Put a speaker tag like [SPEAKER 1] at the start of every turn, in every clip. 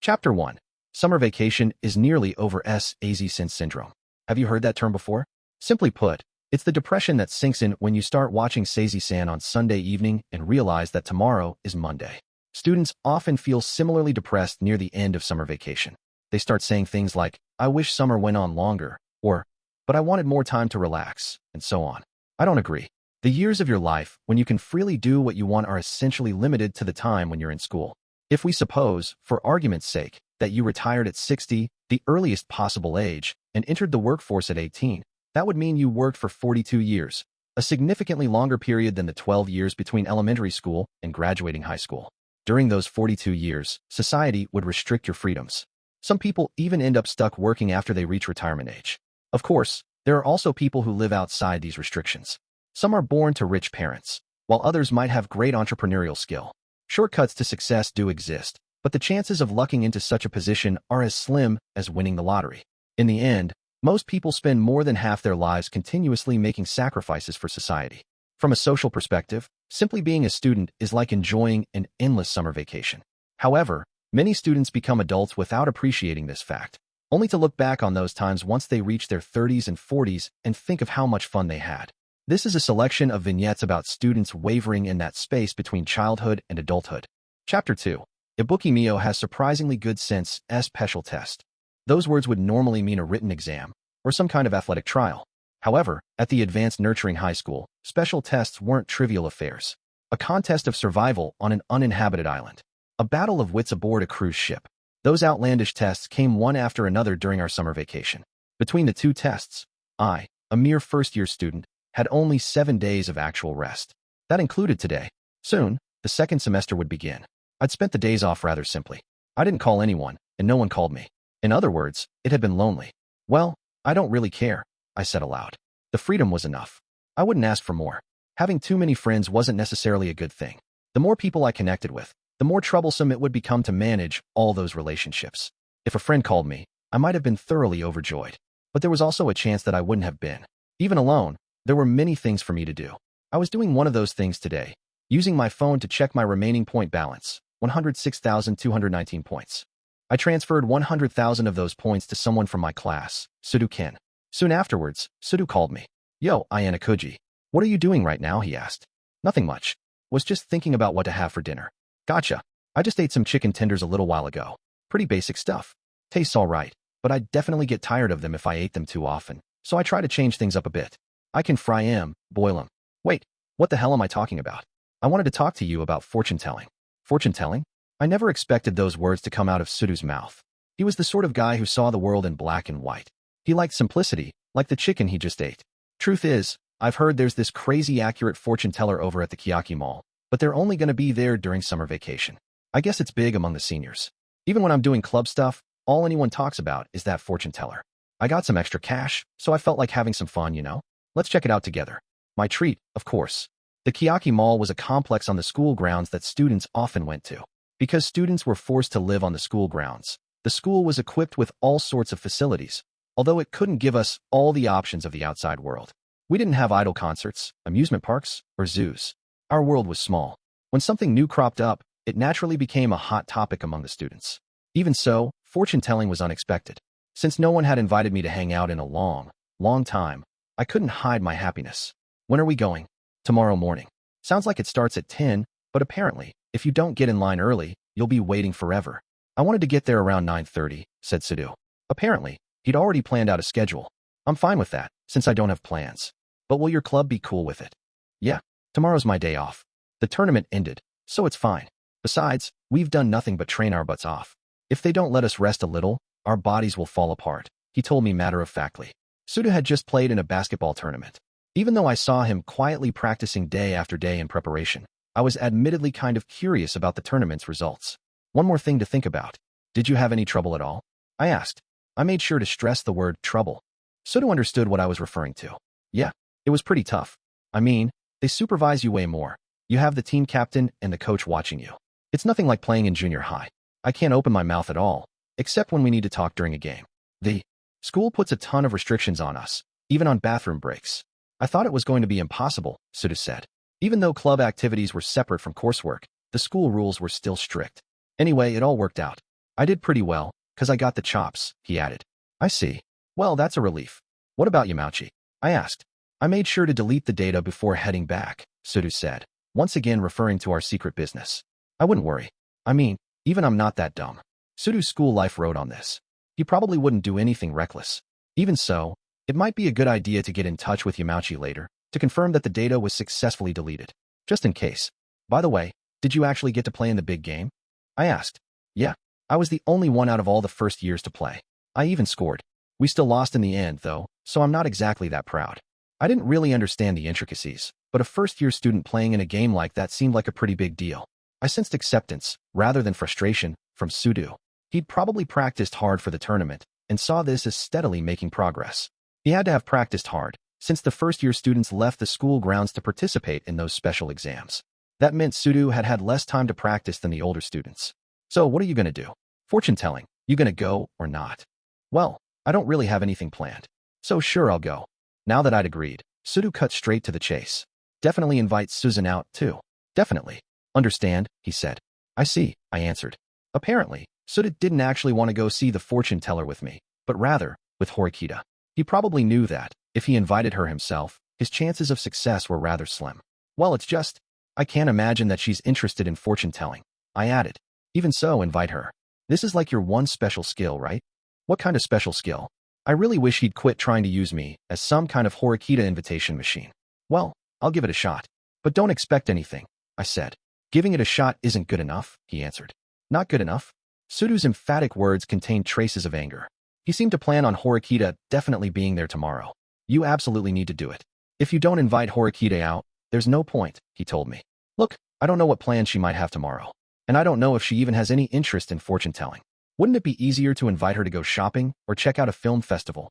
[SPEAKER 1] Chapter 1. Summer vacation is nearly over as since syndrome. Have you heard that term before? Simply put, it's the depression that sinks in when you start watching Seizi-san on Sunday evening and realize that tomorrow is Monday. Students often feel similarly depressed near the end of summer vacation. They start saying things like, I wish summer went on longer, or, but I wanted more time to relax, and so on. I don't agree. The years of your life when you can freely do what you want are essentially limited to the time when you're in school. If we suppose, for argument's sake, that you retired at 60, the earliest possible age, and entered the workforce at 18, that would mean you worked for 42 years, a significantly longer period than the 12 years between elementary school and graduating high school. During those 42 years, society would restrict your freedoms. Some people even end up stuck working after they reach retirement age. Of course, there are also people who live outside these restrictions. Some are born to rich parents, while others might have great entrepreneurial skill. Shortcuts to success do exist, but the chances of lucking into such a position are as slim as winning the lottery. In the end, most people spend more than half their lives continuously making sacrifices for society. From a social perspective, simply being a student is like enjoying an endless summer vacation. However, many students become adults without appreciating this fact, only to look back on those times once they reach their 30s and 40s and think of how much fun they had. This is a selection of vignettes about students wavering in that space between childhood and adulthood. Chapter 2. Ibuki Mio has surprisingly good sense as special test. Those words would normally mean a written exam, or some kind of athletic trial. However, at the advanced nurturing high school, special tests weren't trivial affairs. A contest of survival on an uninhabited island. A battle of wits aboard a cruise ship. Those outlandish tests came one after another during our summer vacation. Between the two tests, I, a mere first-year student, had only 7 days of actual rest. That included today. Soon, the second semester would begin. I'd spent the days off rather simply. I didn't call anyone, and no one called me. In other words, it had been lonely. Well, I don't really care, I said aloud. The freedom was enough. I wouldn't ask for more. Having too many friends wasn't necessarily a good thing. The more people I connected with, the more troublesome it would become to manage all those relationships. If a friend called me, I might have been thoroughly overjoyed. But there was also a chance that I wouldn't have been. Even alone, there were many things for me to do. I was doing one of those things today, using my phone to check my remaining point balance, 106,219 points. I transferred 100,000 of those points to someone from my class, Sudou-ken. Soon afterwards, Sudou called me. Yo, Ayanokouji. What are you doing right now, he asked. Nothing much. Was just thinking about what to have for dinner. Gotcha. I just ate some chicken tenders a little while ago. Pretty basic stuff. Tastes all right, but I'd definitely get tired of them if I ate them too often, so I try to change things up a bit. I can fry 'em, boil 'em. Wait, what the hell am I talking about? I wanted to talk to you about fortune-telling. Fortune-telling? I never expected those words to come out of Sudou's mouth. He was the sort of guy who saw the world in black and white. He liked simplicity, like the chicken he just ate. Truth is, I've heard there's this crazy accurate fortune-teller over at the Kiyotaka Mall, but they're only going to be there during summer vacation. I guess it's big among the seniors. Even when I'm doing club stuff, all anyone talks about is that fortune-teller. I got some extra cash, so I felt like having some fun, you know? Let's check it out together. My treat, of course. The Kiyotaka Mall was a complex on the school grounds that students often went to. Because students were forced to live on the school grounds, the school was equipped with all sorts of facilities, although it couldn't give us all the options of the outside world. We didn't have idle concerts, amusement parks, or zoos. Our world was small. When something new cropped up, it naturally became a hot topic among the students. Even so, fortune-telling was unexpected. Since no one had invited me to hang out in a long, long time, I couldn't hide my happiness. When are we going? Tomorrow morning. Sounds like it starts at 10, but apparently, if you don't get in line early, you'll be waiting forever. I wanted to get there around 9:30, said Sudou. Apparently, he'd already planned out a schedule. I'm fine with that, since I don't have plans. But will your club be cool with it? Yeah, tomorrow's my day off. The tournament ended, so it's fine. Besides, we've done nothing but train our butts off. If they don't let us rest a little, our bodies will fall apart, he told me matter-of-factly. Sudou had just played in a basketball tournament. Even though I saw him quietly practicing day after day in preparation, I was admittedly kind of curious about the tournament's results. One more thing to think about. Did you have any trouble at all? I asked. I made sure to stress the word trouble. Sudou understood what I was referring to. Yeah, it was pretty tough. I mean, they supervise you way more. You have the team captain and the coach watching you. It's nothing like playing in junior high. I can't open my mouth at all, except when we need to talk during a game. The school puts a ton of restrictions on us, even on bathroom breaks. I thought it was going to be impossible, Sudou said. Even though club activities were separate from coursework, the school rules were still strict. Anyway, it all worked out. I did pretty well, 'cause I got the chops, he added. I see. Well, that's a relief. What about Yamauchi? I asked. I made sure to delete the data before heading back, Sudou said, once again referring to our secret business. I wouldn't worry. I mean, even I'm not that dumb. Sudou's school life wrote on this. He probably wouldn't do anything reckless. Even so, it might be a good idea to get in touch with Yamauchi later, to confirm that the data was successfully deleted. Just in case. By the way, did you actually get to play in the big game? I asked. Yeah, I was the only one out of all the first years to play. I even scored. We still lost in the end, though, so I'm not exactly that proud. I didn't really understand the intricacies, but a first-year student playing in a game like that seemed like a pretty big deal. I sensed acceptance, rather than frustration, from Sudou. He'd probably practiced hard for the tournament, and saw this as steadily making progress. He had to have practiced hard, since the first-year students left the school grounds to participate in those special exams. That meant Sudou had had less time to practice than the older students. So what are you going to do? Fortune-telling. You going to go or not? Well, I don't really have anything planned. So sure, I'll go. Now that I'd agreed, Sudou cut straight to the chase. Definitely invite Suzune out, too. Definitely. Understand, he said. I see, I answered. Apparently, Sudou didn't actually want to go see the fortune teller with me, but rather, with Horikita. He probably knew that, if he invited her himself, his chances of success were rather slim. Well, it's just, I can't imagine that she's interested in fortune-telling. I added. Even so, invite her. This is like your one special skill, right? What kind of special skill? I really wish he'd quit trying to use me as some kind of Horikita invitation machine. Well, I'll give it a shot. But don't expect anything, I said. Giving it a shot isn't good enough, he answered. Not good enough? Sudou's emphatic words contained traces of anger. He seemed to plan on Horikita definitely being there tomorrow. You absolutely need to do it. If you don't invite Horikita out, there's no point, he told me. Look, I don't know what plans she might have tomorrow. And I don't know if she even has any interest in fortune-telling. Wouldn't it be easier to invite her to go shopping or check out a film festival?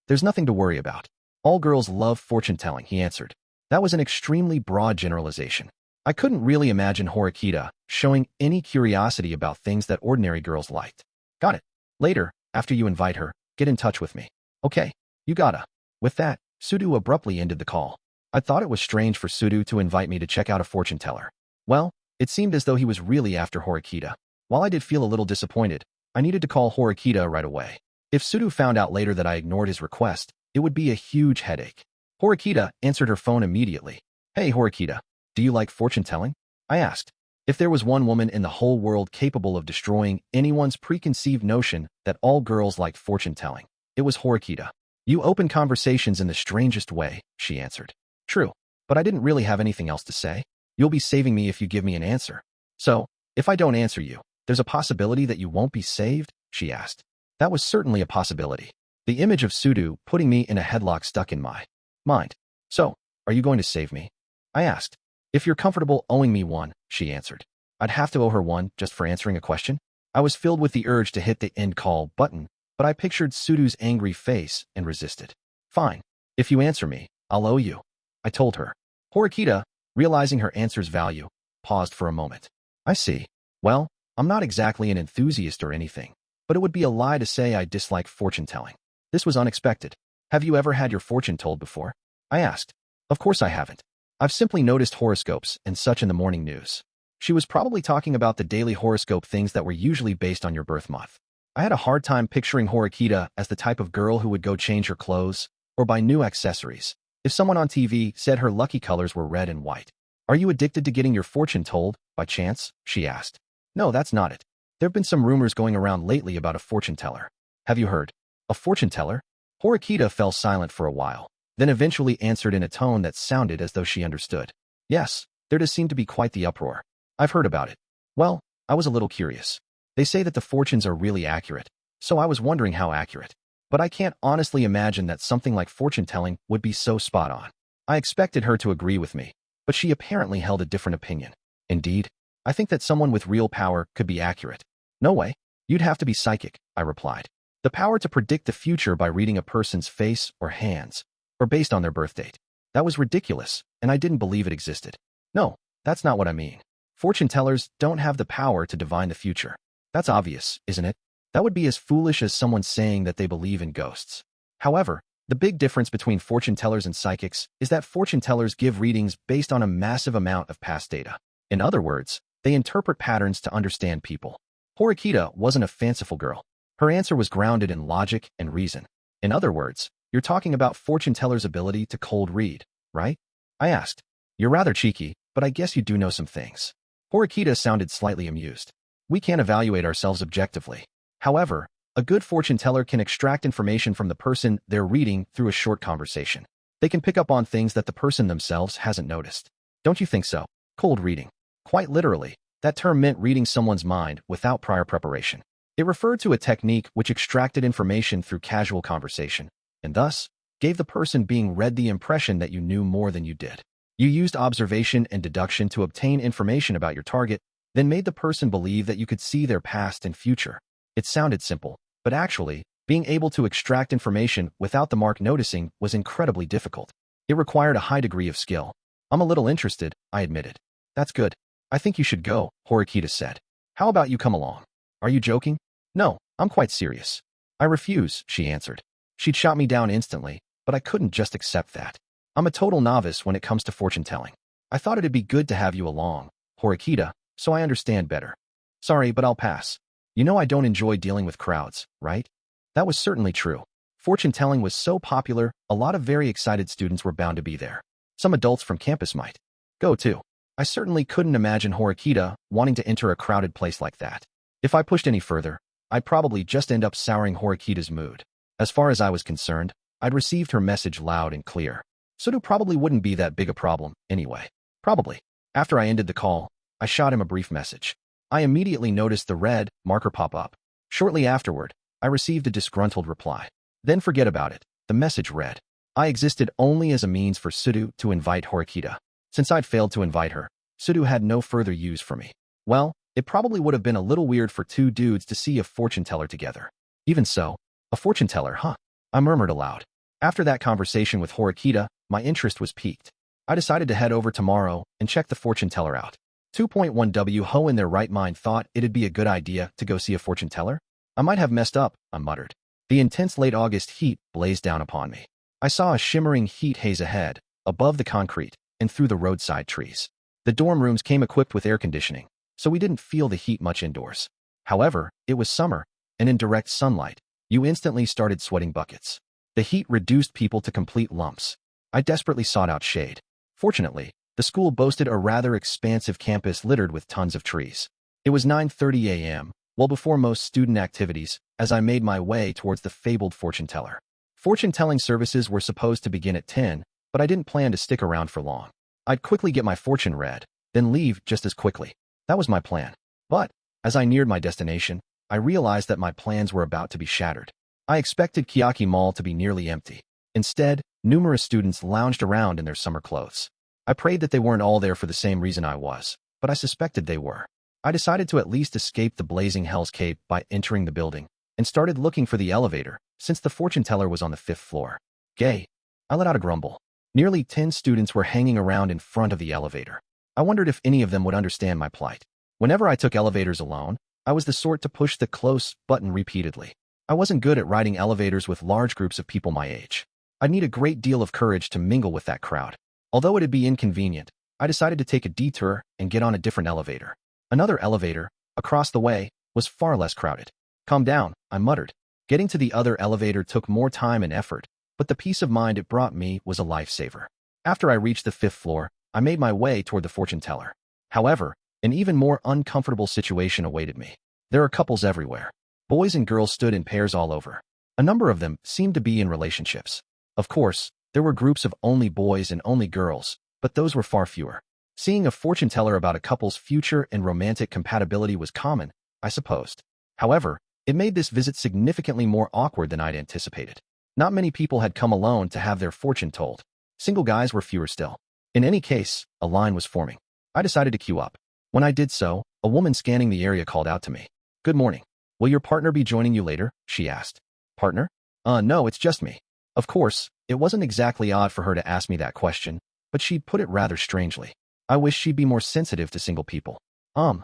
[SPEAKER 1] There's nothing to worry about. All girls love fortune-telling, he answered. That was an extremely broad generalization. I couldn't really imagine Horikita showing any curiosity about things that ordinary girls liked. Got it. Later, after you invite her, get in touch with me. Okay, you gotta. With that, Sudou abruptly ended the call. I thought it was strange for Sudou to invite me to check out a fortune teller. Well, it seemed as though he was really after Horikita. While I did feel a little disappointed, I needed to call Horikita right away. If Sudou found out later that I ignored his request, it would be a huge headache. Horikita answered her phone immediately. Hey, Horikita, do you like fortune-telling? I asked. If there was one woman in the whole world capable of destroying anyone's preconceived notion that all girls liked fortune-telling, it was Horikita. You open conversations in the strangest way, she answered. True, but I didn't really have anything else to say. You'll be saving me if you give me an answer. So, if I don't answer you, there's a possibility that you won't be saved, she asked. That was certainly a possibility. The image of Sudou putting me in a headlock stuck in my mind. So, are you going to save me? I asked. If you're comfortable owing me one, she answered. I'd have to owe her one just for answering a question? I was filled with the urge to hit the end call button, but I pictured Sudou's angry face and resisted. Fine. If you answer me, I'll owe you, I told her. Horikita, realizing her answer's value, paused for a moment. I see. Well, I'm not exactly an enthusiast or anything, but it would be a lie to say I dislike fortune-telling. This was unexpected. Have you ever had your fortune told before? I asked. Of course I haven't. I've simply noticed horoscopes and such in the morning news. She was probably talking about the daily horoscope things that were usually based on your birth month. I had a hard time picturing Horikita as the type of girl who would go change her clothes or buy new accessories if someone on TV said her lucky colors were red and white. Are you addicted to getting your fortune told, by chance? She asked. No, that's not it. There have been some rumors going around lately about a fortune teller. Have you heard? A fortune teller? Horikita fell silent for a while, then eventually answered in a tone that sounded as though she understood. Yes, there does seem to be quite the uproar. I've heard about it. Well, I was a little curious. They say that the fortunes are really accurate, so I was wondering how accurate. But I can't honestly imagine that something like fortune-telling would be so spot on. I expected her to agree with me, but she apparently held a different opinion. Indeed, I think that someone with real power could be accurate. No way. You'd have to be psychic, I replied. The power to predict the future by reading a person's face or hands, or based on their birth date. That was ridiculous, and I didn't believe it existed. No, that's not what I mean. Fortune tellers don't have the power to divine the future. That's obvious, isn't it? That would be as foolish as someone saying that they believe in ghosts. However, the big difference between fortune tellers and psychics is that fortune tellers give readings based on a massive amount of past data. In other words, they interpret patterns to understand people. Horikita wasn't a fanciful girl. Her answer was grounded in logic and reason. In other words, you're talking about fortune teller's ability to cold read, right? I asked. You're rather cheeky, but I guess you do know some things. Horikita sounded slightly amused. We can't evaluate ourselves objectively. However, a good fortune teller can extract information from the person they're reading through a short conversation. They can pick up on things that the person themselves hasn't noticed. Don't you think so? Cold reading. Quite literally, that term meant reading someone's mind without prior preparation. It referred to a technique which extracted information through casual conversation, and thus, gave the person being read the impression that you knew more than you did. You used observation and deduction to obtain information about your target, then made the person believe that you could see their past and future. It sounded simple, but actually, being able to extract information without the mark noticing was incredibly difficult. It required a high degree of skill. I'm a little interested, I admitted. That's good. I think you should go, Horikita said. How about you come along? Are you joking? No, I'm quite serious. I refuse, she answered. She'd shot me down instantly, but I couldn't just accept that. I'm a total novice when it comes to fortune telling. I thought it'd be good to have you along, Horikita, so I understand better. Sorry, but I'll pass. You know I don't enjoy dealing with crowds, right? That was certainly true. Fortune telling was so popular, a lot of very excited students were bound to be there. Some adults from campus might go too. I certainly couldn't imagine Horikita wanting to enter a crowded place like that. If I pushed any further, I'd probably just end up souring Horikita's mood. As far as I was concerned, I'd received her message loud and clear. Sudou probably wouldn't be that big a problem, anyway. Probably. After I ended the call, I shot him a brief message. I immediately noticed the red marker pop up. Shortly afterward, I received a disgruntled reply. Then forget about it, the message read. I existed only as a means for Sudou to invite Horikita. Since I'd failed to invite her, Sudou had no further use for me. Well, it probably would have been a little weird for two dudes to see a fortune teller together. Even so, a fortune teller, huh? I murmured aloud. After that conversation with Horikita, my interest was piqued. I decided to head over tomorrow and check the fortune teller out. 2.1 Ho in their right mind thought it'd be a good idea to go see a fortune teller? I might have messed up, I muttered. The intense late August heat blazed down upon me. I saw a shimmering heat haze ahead, above the concrete, and through the roadside trees. The dorm rooms came equipped with air conditioning, so we didn't feel the heat much indoors. However, it was summer, and in direct sunlight, you instantly started sweating buckets. The heat reduced people to complete lumps. I desperately sought out shade. Fortunately, the school boasted a rather expansive campus littered with tons of trees. It was 9:30 a.m., well before most student activities, as I made my way towards the fabled fortune teller. Fortune-telling services were supposed to begin at 10, but I didn't plan to stick around for long. I'd quickly get my fortune read, then leave just as quickly. That was my plan. But, as I neared my destination, I realized that my plans were about to be shattered. I expected Kiyotaka Mall to be nearly empty. Instead, numerous students lounged around in their summer clothes. I prayed that they weren't all there for the same reason I was, but I suspected they were. I decided to at least escape the blazing Hell's Cape by entering the building, and started looking for the elevator, since the fortune teller was on the 5th floor. Gay. I let out a grumble. Nearly 10 students were hanging around in front of the elevator. I wondered if any of them would understand my plight. Whenever I took elevators alone, I was the sort to push the close button repeatedly. I wasn't good at riding elevators with large groups of people my age. I'd need a great deal of courage to mingle with that crowd. Although it'd be inconvenient, I decided to take a detour and get on a different elevator. Another elevator, across the way, was far less crowded. Calm down, I muttered. Getting to the other elevator took more time and effort, but the peace of mind it brought me was a lifesaver. After I reached the 5th floor, I made my way toward the fortune teller. However, an even more uncomfortable situation awaited me. There are couples everywhere. Boys and girls stood in pairs all over. A number of them seemed to be in relationships. Of course, there were groups of only boys and only girls, but those were far fewer. Seeing a fortune teller about a couple's future and romantic compatibility was common, I supposed. However, it made this visit significantly more awkward than I'd anticipated. Not many people had come alone to have their fortune told. Single guys were fewer still. In any case, a line was forming. I decided to queue up. When I did so, a woman scanning the area called out to me. "Good morning. Will your partner be joining you later?" she asked. Partner? No, it's just me. Of course, it wasn't exactly odd for her to ask me that question, but she'd put it rather strangely. I wish she'd be more sensitive to single people. The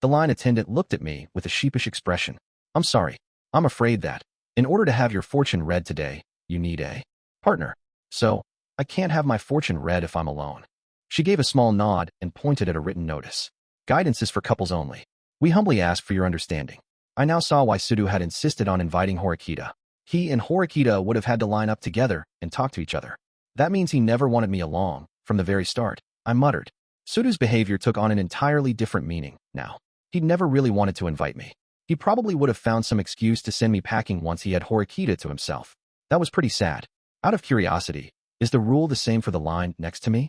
[SPEAKER 1] line attendant looked at me with a sheepish expression. I'm sorry. I'm afraid that, in order to have your fortune read today, you need a partner. So, I can't have my fortune read if I'm alone. She gave a small nod and pointed at a written notice. Guidance is for couples only. We humbly ask for your understanding. I now saw why Sudou had insisted on inviting Horikita. He and Horikita would have had to line up together and talk to each other. That means he never wanted me along, from the very start, I muttered. Sudou's behavior took on an entirely different meaning now. He'd never really wanted to invite me. He probably would have found some excuse to send me packing once he had Horikita to himself. That was pretty sad. Out of curiosity, is the rule the same for the line next to me?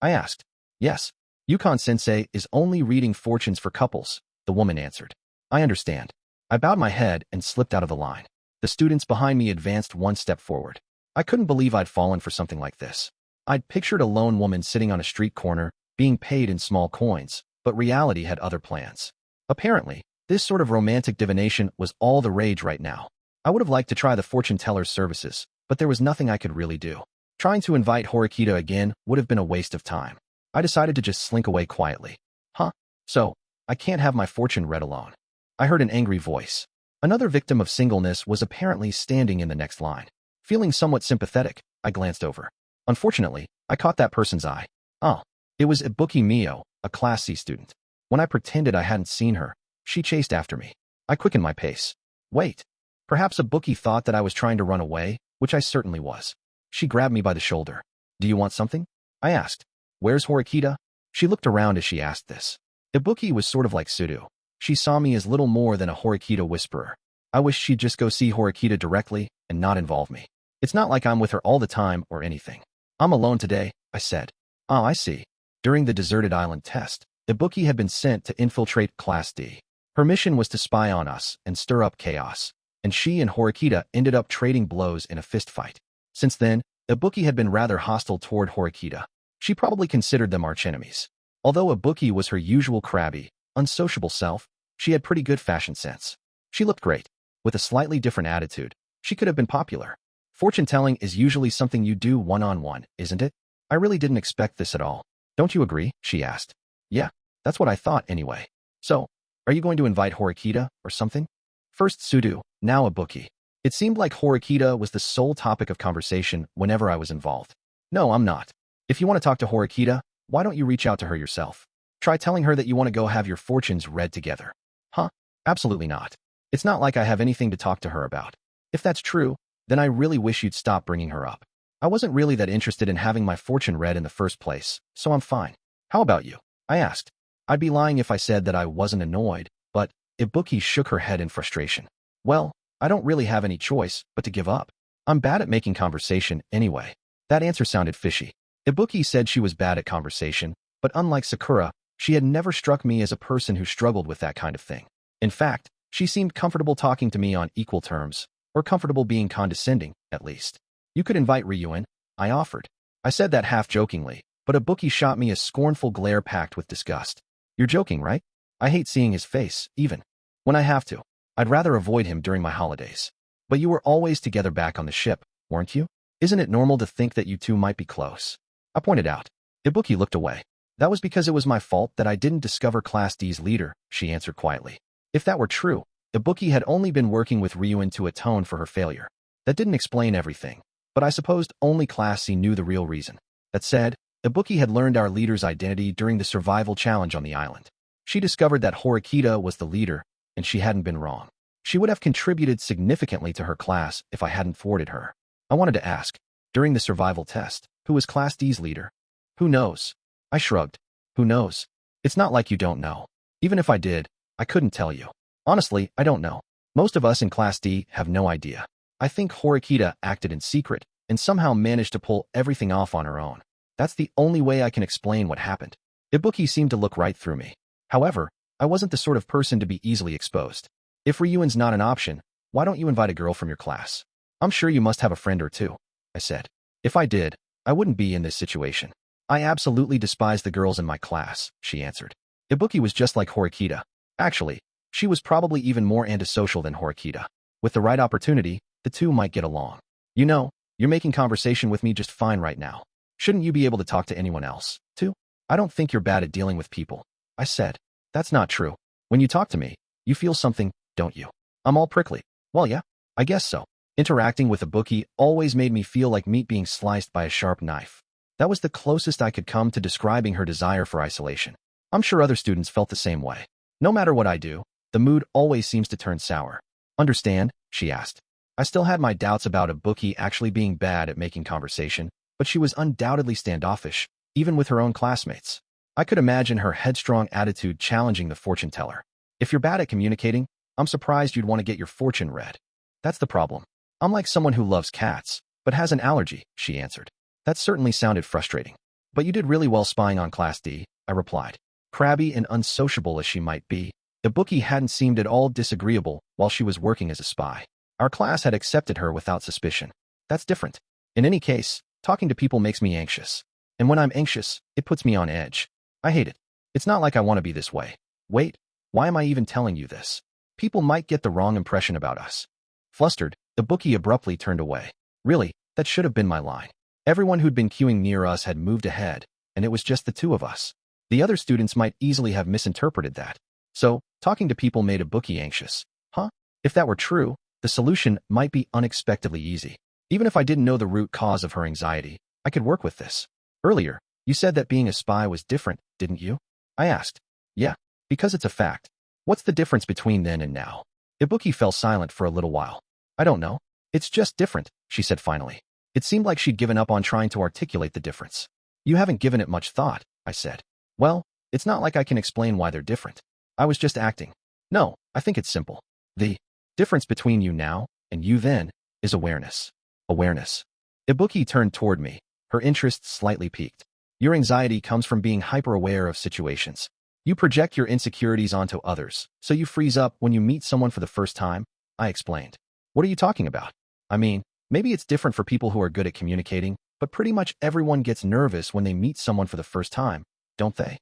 [SPEAKER 1] I asked. Yes. Yukon-sensei is only reading fortunes for couples, the woman answered. I understand. I bowed my head and slipped out of the line. The students behind me advanced one step forward. I couldn't believe I'd fallen for something like this. I'd pictured a lone woman sitting on a street corner, being paid in small coins, but reality had other plans. Apparently, this sort of romantic divination was all the rage right now. I would have liked to try the fortune teller's services, but there was nothing I could really do. Trying to invite Horikita again would have been a waste of time. I decided to just slink away quietly. Huh? So, I can't have my fortune read alone. I heard an angry voice. Another victim of singleness was apparently standing in the next line. Feeling somewhat sympathetic, I glanced over. Unfortunately, I caught that person's eye. Oh, it was Ibuki Mio, a Class C student. When I pretended I hadn't seen her, she chased after me. I quickened my pace. Wait. Perhaps Ibuki thought that I was trying to run away, which I certainly was. She grabbed me by the shoulder. Do you want something? I asked. Where's Horikita? She looked around as she asked this. Ibuki was sort of like Sudou. She saw me as little more than a Horikita whisperer. I wish she'd just go see Horikita directly and not involve me. It's not like I'm with her all the time or anything. I'm alone today, I said. Oh, I see. During the deserted island test, Ibuki had been sent to infiltrate Class D. Her mission was to spy on us and stir up chaos, and she and Horikita ended up trading blows in a fistfight. Since then, Ibuki had been rather hostile toward Horikita. She probably considered them archenemies. Although Ibuki was her usual crabby, unsociable self, she had pretty good fashion sense. She looked great. With a slightly different attitude, she could have been popular. Fortune-telling is usually something you do one-on-one, isn't it? I really didn't expect this at all. Don't you agree? She asked. Yeah, that's what I thought anyway. So, are you going to invite Horikita or something? First Sudou, now Ibuki. It seemed like Horikita was the sole topic of conversation whenever I was involved. No, I'm not. If you want to talk to Horikita, why don't you reach out to her yourself? Try telling her that you want to go have your fortunes read together. Huh? Absolutely not. It's not like I have anything to talk to her about. If that's true, then I really wish you'd stop bringing her up. I wasn't really that interested in having my fortune read in the first place, so I'm fine. How about you? I asked. I'd be lying if I said that I wasn't annoyed, but Ibuki shook her head in frustration. Well, I don't really have any choice but to give up. I'm bad at making conversation anyway. That answer sounded fishy. Ibuki said she was bad at conversation, but unlike Sakura, she had never struck me as a person who struggled with that kind of thing. In fact, she seemed comfortable talking to me on equal terms, or comfortable being condescending, at least. You could invite Ryuen, I offered. I said that half-jokingly, but Ibuki shot me a scornful glare packed with disgust. You're joking, right? I hate seeing his face, even when I have to. I'd rather avoid him during my holidays. But you were always together back on the ship, weren't you? Isn't it normal to think that you two might be close? I pointed out. Ibuki looked away. That was because it was my fault that I didn't discover Class D's leader, she answered quietly. If that were true, Ibuki had only been working with Ryuen to atone for her failure. That didn't explain everything, but I supposed only Class C knew the real reason. That said, Ibuki had learned our leader's identity during the survival challenge on the island. She discovered that Horikita was the leader, and she hadn't been wrong. She would have contributed significantly to her class if I hadn't thwarted her. I wanted to ask, during the survival test, who was Class D's leader? Who knows? I shrugged. Who knows? It's not like you don't know. Even if I did, I couldn't tell you. Honestly, I don't know. Most of us in Class D have no idea. I think Horikita acted in secret and somehow managed to pull everything off on her own. That's the only way I can explain what happened. Ibuki seemed to look right through me. However, I wasn't the sort of person to be easily exposed. If Ryuen's not an option, why don't you invite a girl from your class? I'm sure you must have a friend or two, I said. If I did, I wouldn't be in this situation. I absolutely despise the girls in my class, she answered. Ibuki was just like Horikita. Actually, she was probably even more antisocial than Horikita. With the right opportunity, the two might get along. You know, you're making conversation with me just fine right now. Shouldn't you be able to talk to anyone else, too? I don't think you're bad at dealing with people, I said. That's not true. When you talk to me, you feel something, don't you? I'm all prickly. Well, yeah, I guess so. Interacting with Ibuki always made me feel like meat being sliced by a sharp knife. That was the closest I could come to describing her desire for isolation. I'm sure other students felt the same way. No matter what I do, the mood always seems to turn sour. Understand? She asked. I still had my doubts about Ibuki actually being bad at making conversation, but she was undoubtedly standoffish, even with her own classmates. I could imagine her headstrong attitude challenging the fortune teller. If you're bad at communicating, I'm surprised you'd want to get your fortune read. That's the problem. I'm like someone who loves cats, but has an allergy, she answered. That certainly sounded frustrating. But you did really well spying on Class D, I replied. Crabby and unsociable as she might be, Ibuki hadn't seemed at all disagreeable while she was working as a spy. Our class had accepted her without suspicion. That's different. In any case, talking to people makes me anxious. And when I'm anxious, it puts me on edge. I hate it. It's not like I want to be this way. Wait, why am I even telling you this? People might get the wrong impression about us. Flustered, Ibuki abruptly turned away. Really, that should have been my line. Everyone who'd been queuing near us had moved ahead, and it was just the two of us. The other students might easily have misinterpreted that. So, talking to people made Ibuki anxious. Huh? If that were true, the solution might be unexpectedly easy. Even if I didn't know the root cause of her anxiety, I could work with this. Earlier, you said that being a spy was different, didn't you? I asked. Yeah, because it's a fact. What's the difference between then and now? Ibuki fell silent for a little while. I don't know. It's just different, she said finally. It seemed like she'd given up on trying to articulate the difference. You haven't given it much thought, I said. Well, it's not like I can explain why they're different. I was just acting. No, I think it's simple. The difference between you now and you then is awareness. Awareness. Ibuki turned toward me, her interest slightly piqued. Your anxiety comes from being hyper-aware of situations. You project your insecurities onto others, so you freeze up when you meet someone for the first time, I explained. What are you talking about? I mean, maybe it's different for people who are good at communicating, but pretty much everyone gets nervous when they meet someone for the first time, don't they?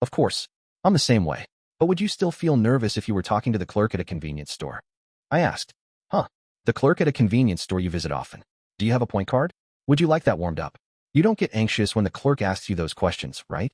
[SPEAKER 1] Of course, I'm the same way. But would you still feel nervous if you were talking to the clerk at a convenience store? I asked. Huh, the clerk at a convenience store you visit often. Do you have a point card? Would you like that warmed up? You don't get anxious when the clerk asks you those questions, right?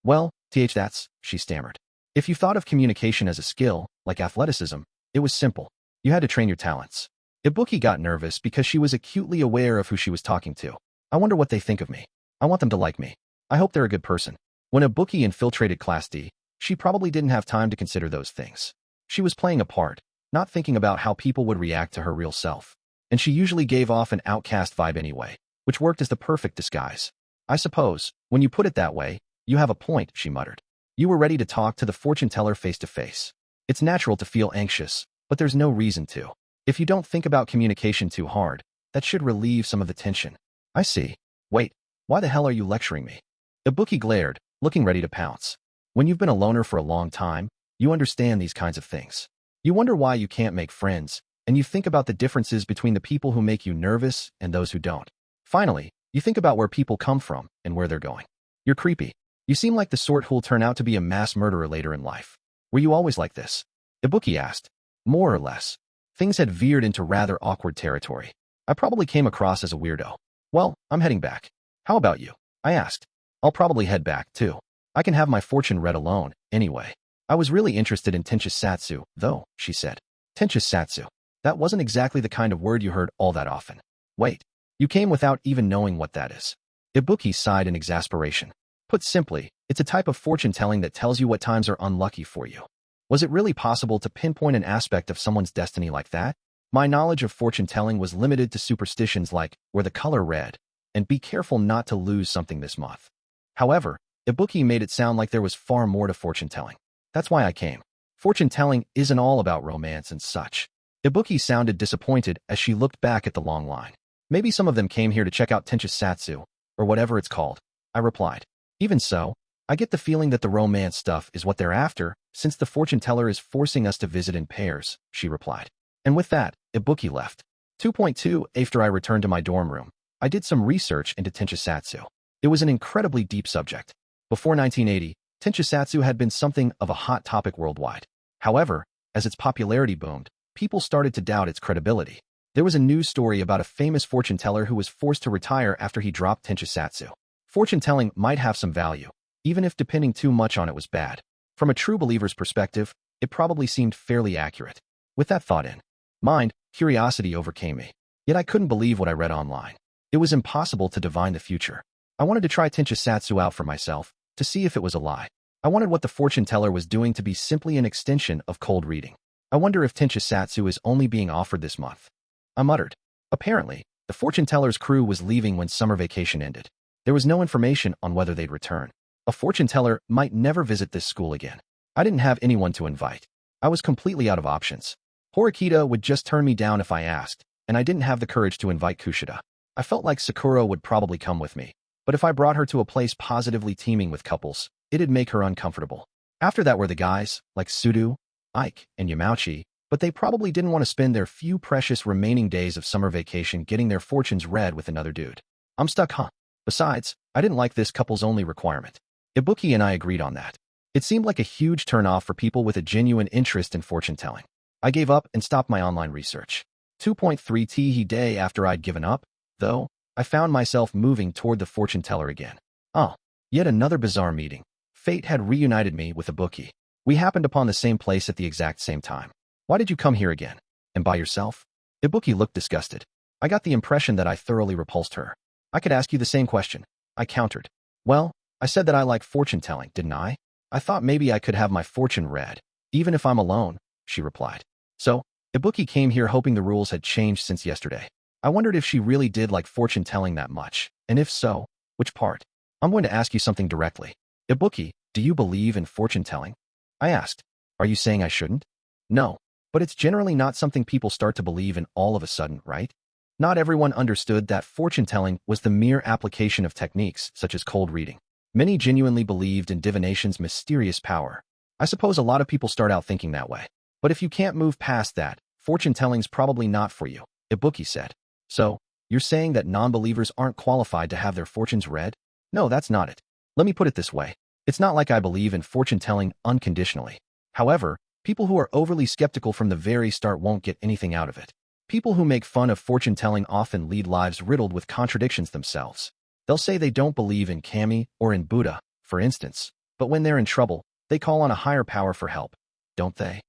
[SPEAKER 1] Well, that's, she stammered. If you thought of communication as a skill, like athleticism, it was simple. You had to train your talents. Ibuki got nervous because she was acutely aware of who she was talking to. I wonder what they think of me. I want them to like me. I hope they're a good person. When Ibuki infiltrated Class D, she probably didn't have time to consider those things. She was playing a part, not thinking about how people would react to her real self. And she usually gave off an outcast vibe anyway, which worked as the perfect disguise. I suppose, when you put it that way, you have a point, she muttered. You were ready to talk to the fortune teller face to face. It's natural to feel anxious, but there's no reason to. If you don't think about communication too hard, that should relieve some of the tension. I see. Wait, why the hell are you lecturing me? Ibuki glared, looking ready to pounce. When you've been a loner for a long time, you understand these kinds of things. You wonder why you can't make friends, and you think about the differences between the people who make you nervous and those who don't. Finally, you think about where people come from and where they're going. You're creepy. You seem like the sort who'll turn out to be a mass murderer later in life. Were you always like this? Ibuki asked. More or less. Things had veered into rather awkward territory. I probably came across as a weirdo. Well, I'm heading back. How about you? I asked. I'll probably head back, too. I can have my fortune read alone, anyway. I was really interested in tenchisatsu, though, she said. Tenchisatsu. That wasn't exactly the kind of word you heard all that often. Wait. You came without even knowing what that is. Ibuki sighed in exasperation. Put simply, it's a type of fortune-telling that tells you what times are unlucky for you. Was it really possible to pinpoint an aspect of someone's destiny like that? My knowledge of fortune-telling was limited to superstitions like, wear the color red, and be careful not to lose something this month. However, Ibuki made it sound like there was far more to fortune-telling. That's why I came. Fortune-telling isn't all about romance and such. Ibuki sounded disappointed as she looked back at the long line. Maybe some of them came here to check out tenchisatsu, or whatever it's called, I replied. Even so, I get the feeling that the romance stuff is what they're after, since the fortune teller is forcing us to visit in pairs, she replied. And with that, Ibuki left. 2.2 After I returned to my dorm room, I did some research into tenchisatsu. It was an incredibly deep subject. Before 1980, tenchisatsu had been something of a hot topic worldwide. However, as its popularity boomed, people started to doubt its credibility. There was a news story about a famous fortune teller who was forced to retire after he dropped tenchisatsu. Fortune-telling might have some value, even if depending too much on it was bad. From a true believer's perspective, it probably seemed fairly accurate. With that thought in mind, curiosity overcame me. Yet I couldn't believe what I read online. It was impossible to divine the future. I wanted to try tenchisatsu out for myself, to see if it was a lie. I wanted what the fortune teller was doing to be simply an extension of cold reading. I wonder if Tinchisatsu is only being offered this month. I muttered. Apparently, the fortune teller's crew was leaving when summer vacation ended. There was no information on whether they'd return. A fortune teller might never visit this school again. I didn't have anyone to invite. I was completely out of options. Horikita would just turn me down if I asked, and I didn't have the courage to invite Kushida. I felt like Sakura would probably come with me, but if I brought her to a place positively teeming with couples, it'd make her uncomfortable. After that were the guys, like Sudou, Ike, and Yamauchi, but they probably didn't want to spend their few precious remaining days of summer vacation getting their fortunes read with another dude. I'm stuck, huh? Besides, I didn't like this couples-only requirement. Ibuki and I agreed on that. It seemed like a huge turn-off for people with a genuine interest in fortune-telling. I gave up and stopped my online research. 2.3 T day after I'd given up, though, I found myself moving toward the fortune teller again. Oh, yet another bizarre meeting. Fate had reunited me with Ibuki. We happened upon the same place at the exact same time. Why did you come here again? And by yourself? Ibuki looked disgusted. I got the impression that I thoroughly repulsed her. I could ask you the same question. I countered. Well, I said that I like fortune-telling, didn't I? I thought maybe I could have my fortune read, even if I'm alone, she replied. So, Ibuki came here hoping the rules had changed since yesterday. I wondered if she really did like fortune-telling that much, and if so, which part? I'm going to ask you something directly. Ibuki, do you believe in fortune-telling? I asked. Are you saying I shouldn't? No, but it's generally not something people start to believe in all of a sudden, right? Not everyone understood that fortune-telling was the mere application of techniques such as cold reading. Many genuinely believed in divination's mysterious power. I suppose a lot of people start out thinking that way. But if you can't move past that, fortune-telling's probably not for you, Ibuki said. So, you're saying that non-believers aren't qualified to have their fortunes read? No, that's not it. Let me put it this way. It's not like I believe in fortune-telling unconditionally. However, people who are overly skeptical from the very start won't get anything out of it. People who make fun of fortune-telling often lead lives riddled with contradictions themselves. They'll say they don't believe in kami or in Buddha, for instance, but when they're in trouble, they call on a higher power for help, don't they?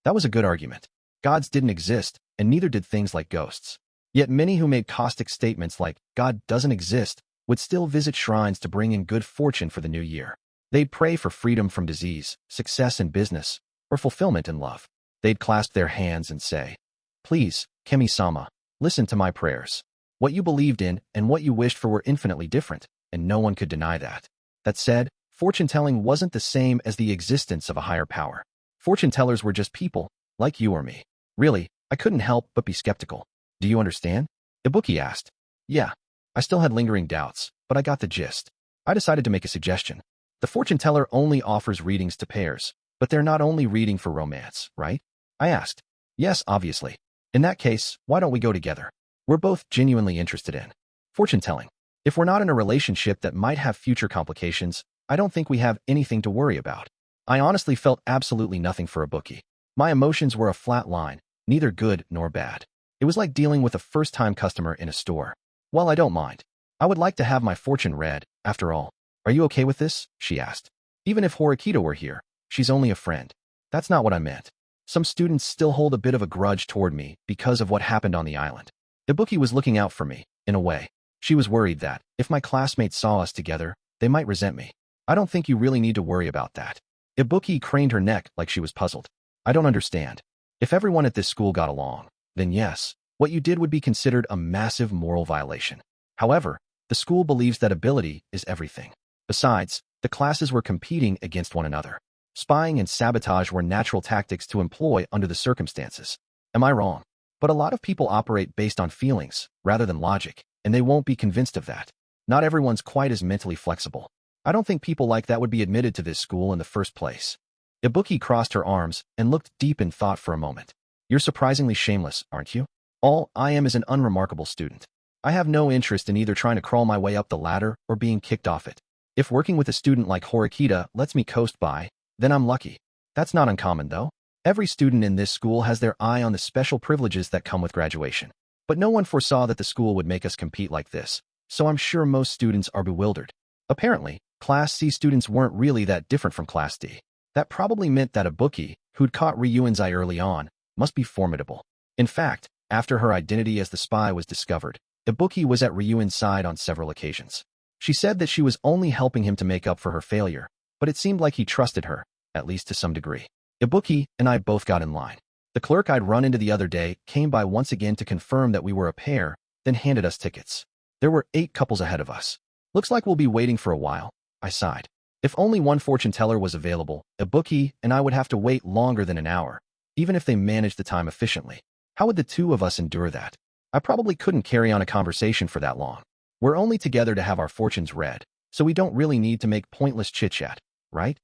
[SPEAKER 1] That was a good argument. Gods didn't exist, and neither did things like ghosts. Yet many who made caustic statements like, God doesn't exist, would still visit shrines to bring in good fortune for the new year. They'd pray for freedom from disease, success in business, or fulfillment in love. They'd clasp their hands and say, Please, Kami-sama, listen to my prayers. What you believed in and what you wished for were infinitely different, and no one could deny that. That said, fortune-telling wasn't the same as the existence of a higher power. Fortune-tellers were just people, like you or me. Really, I couldn't help but be skeptical. Do you understand? Ibuki asked. Yeah. I still had lingering doubts, but I got the gist. I decided to make a suggestion. The fortune-teller only offers readings to pairs, but they're not only reading for romance, right? I asked. Yes, obviously. In that case, why don't we go together? We're both genuinely interested in fortune-telling. If we're not in a relationship that might have future complications, I don't think we have anything to worry about. I honestly felt absolutely nothing for Ibuki. My emotions were a flat line, neither good nor bad. It was like dealing with a first-time customer in a store. Well, I don't mind. I would like to have my fortune read, after all. Are you okay with this? She asked. Even if Horikita were here, she's only a friend. That's not what I meant. Some students still hold a bit of a grudge toward me because of what happened on the island. Ibuki was looking out for me, in a way. She was worried that, if my classmates saw us together, they might resent me. I don't think you really need to worry about that. Ibuki craned her neck like she was puzzled. I don't understand. If everyone at this school got along, then yes, what you did would be considered a massive moral violation. However, the school believes that ability is everything. Besides, the classes were competing against one another. Spying and sabotage were natural tactics to employ under the circumstances. Am I wrong? But a lot of people operate based on feelings, rather than logic, and they won't be convinced of that. Not everyone's quite as mentally flexible. I don't think people like that would be admitted to this school in the first place. Ibuki crossed her arms and looked deep in thought for a moment. You're surprisingly shameless, aren't you? All I am is an unremarkable student. I have no interest in either trying to crawl my way up the ladder or being kicked off it. If working with a student like Horikita lets me coast by, then I'm lucky. That's not uncommon, though. Every student in this school has their eye on the special privileges that come with graduation. But no one foresaw that the school would make us compete like this, so I'm sure most students are bewildered. Apparently, Class C students weren't really that different from Class D. That probably meant that Ibuki, who'd caught Ryuen's eye early on, must be formidable. In fact, after her identity as the spy was discovered, Ibuki was at Ryuen's side on several occasions. She said that she was only helping him to make up for her failure, but it seemed like he trusted her, at least to some degree. Ibuki and I both got in line. The clerk I'd run into the other day came by once again to confirm that we were a pair, then handed us tickets. There were 8 couples ahead of us. Looks like we'll be waiting for a while, I sighed. If only one fortune teller was available, Ibuki and I would have to wait longer than an hour, even if they managed the time efficiently. How would the two of us endure that? I probably couldn't carry on a conversation for that long. We're only together to have our fortunes read, so we don't really need to make pointless chit-chat, right?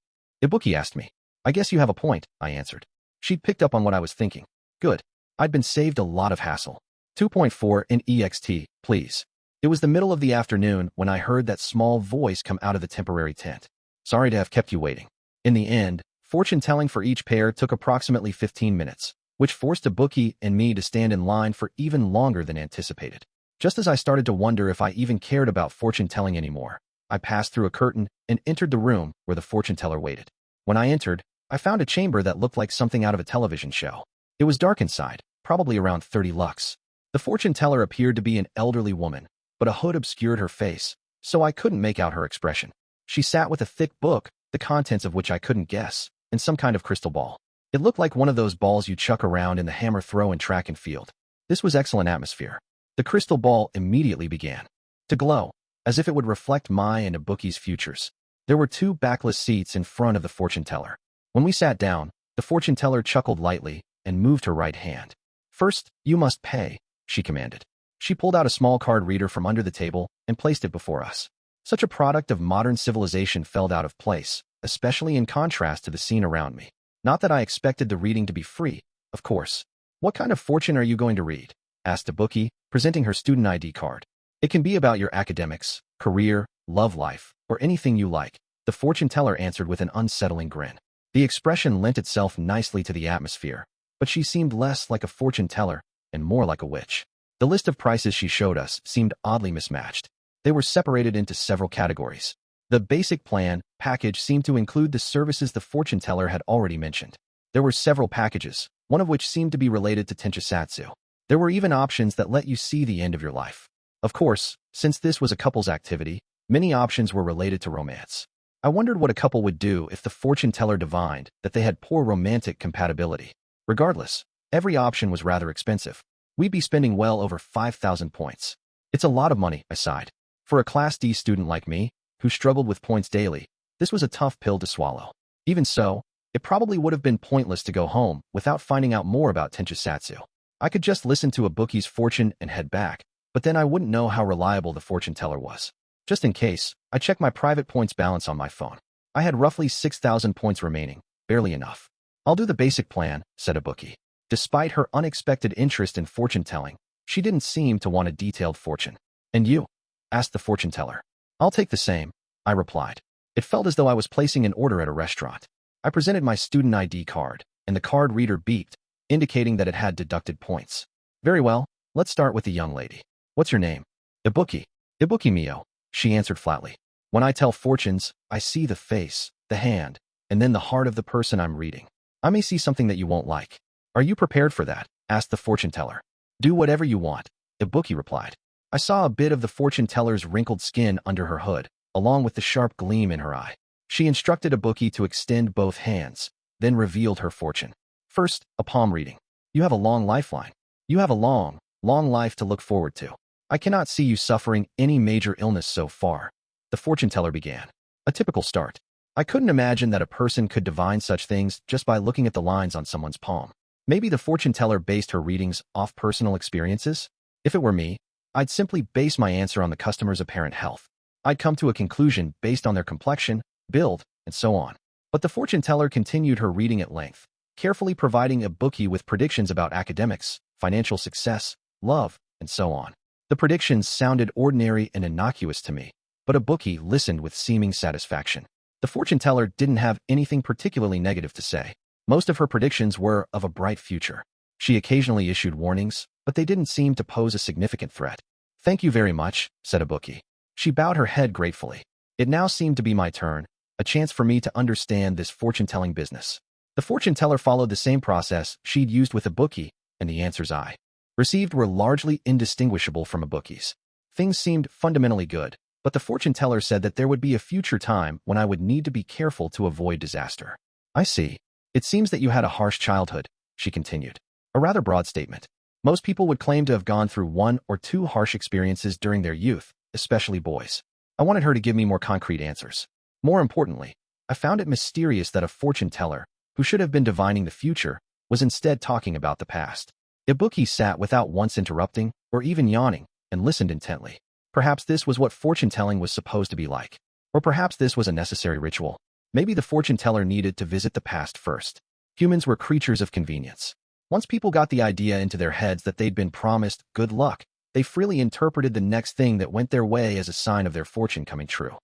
[SPEAKER 1] Ibuki asked me. I guess you have a point, I answered. She'd picked up on what I was thinking. Good. I'd been saved a lot of hassle. 2.4 in EXT, please. It was the middle of the afternoon when I heard that small voice come out of the temporary tent. Sorry to have kept you waiting. In the end, fortune-telling for each pair took approximately 15 minutes, which forced Ibuki and me to stand in line for even longer than anticipated. Just as I started to wonder if I even cared about fortune-telling anymore, I passed through a curtain and entered the room where the fortune-teller waited. When I entered, I found a chamber that looked like something out of a television show. It was dark inside, probably around 30 lux. The fortune-teller appeared to be an elderly woman, but a hood obscured her face, so I couldn't make out her expression. She sat with a thick book, the contents of which I couldn't guess, and some kind of crystal ball. It looked like one of those balls you chuck around in the hammer throw in track and field. This was excellent atmosphere. The crystal ball immediately began to glow, as if it would reflect my and Ibuki's futures. There were 2 backless seats in front of the fortune-teller. When we sat down, the fortune-teller chuckled lightly and moved her right hand. First, you must pay, she commanded. She pulled out a small card reader from under the table and placed it before us. Such a product of modern civilization felt out of place, especially in contrast to the scene around me. Not that I expected the reading to be free, of course. What kind of fortune are you going to read? Asked Ibuki, presenting her student ID card. It can be about your academics, career, love life, or anything you like, the fortune-teller answered with an unsettling grin. The expression lent itself nicely to the atmosphere, but she seemed less like a fortune-teller and more like a witch. The list of prices she showed us seemed oddly mismatched. They were separated into several categories. The basic plan package seemed to include the services the fortune-teller had already mentioned. There were several packages, one of which seemed to be related to Tenchasatsu. There were even options that let you see the end of your life. Of course, since this was a couple's activity, many options were related to romance. I wondered what a couple would do if the fortune-teller divined that they had poor romantic compatibility. Regardless, every option was rather expensive. We'd be spending well over 5,000 points. It's a lot of money, I sighed. For a Class D student like me, who struggled with points daily, this was a tough pill to swallow. Even so, it probably would have been pointless to go home without finding out more about Tenchasatsu. I could just listen to Ibuki's fortune and head back, but then I wouldn't know how reliable the fortune-teller was. Just in case, I checked my private points balance on my phone. I had roughly 6,000 points remaining, barely enough. I'll do the basic plan, said Ibuki. Despite her unexpected interest in fortune-telling, she didn't seem to want a detailed fortune. And you? Asked the fortune-teller. I'll take the same, I replied. It felt as though I was placing an order at a restaurant. I presented my student ID card, and the card reader beeped, indicating that it had deducted points. Very well, let's start with the young lady. What's your name? Ibuki. Ibuki Mio, she answered flatly. When I tell fortunes, I see the face, the hand, and then the heart of the person I'm reading. I may see something that you won't like. Are you prepared for that? Asked the fortune-teller. Do whatever you want, Ibuki replied. I saw a bit of the fortune-teller's wrinkled skin under her hood, along with the sharp gleam in her eye. She instructed Ibuki to extend both hands, then revealed her fortune. First, a palm reading. You have a long lifeline. You have a long, long life to look forward to. I cannot see you suffering any major illness so far. The fortune-teller began. A typical start. I couldn't imagine that a person could divine such things just by looking at the lines on someone's palm. Maybe the fortune-teller based her readings off personal experiences? If it were me, I'd simply base my answer on the customer's apparent health. I'd come to a conclusion based on their complexion, build, and so on. But the fortune-teller continued her reading at length, carefully providing Ibuki with predictions about academics, financial success, love, and so on. The predictions sounded ordinary and innocuous to me, but Ibuki listened with seeming satisfaction. The fortune-teller didn't have anything particularly negative to say. Most of her predictions were of a bright future. She occasionally issued warnings, but they didn't seem to pose a significant threat. Thank you very much, said Ibuki. She bowed her head gratefully. It now seemed to be my turn, a chance for me to understand this fortune-telling business. The fortune-teller followed the same process she'd used with Ibuki, and the answers I received were largely indistinguishable from Ibuki's. Things seemed fundamentally good, but the fortune teller said that there would be a future time when I would need to be careful to avoid disaster. I see. It seems that you had a harsh childhood, she continued. A rather broad statement. Most people would claim to have gone through one or two harsh experiences during their youth, especially boys. I wanted her to give me more concrete answers. More importantly, I found it mysterious that a fortune teller, who should have been divining the future, was instead talking about the past. Ibuki sat without once interrupting or even yawning and listened intently. Perhaps this was what fortune-telling was supposed to be like. Or perhaps this was a necessary ritual. Maybe the fortune teller needed to visit the past first. Humans were creatures of convenience. Once people got the idea into their heads that they'd been promised good luck, they freely interpreted the next thing that went their way as a sign of their fortune coming true.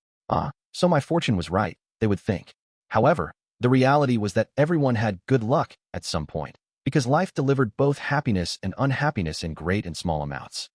[SPEAKER 1] So my fortune was right, they would think. However, the reality was that everyone had good luck at some point, because life delivered both happiness and unhappiness in great and small amounts.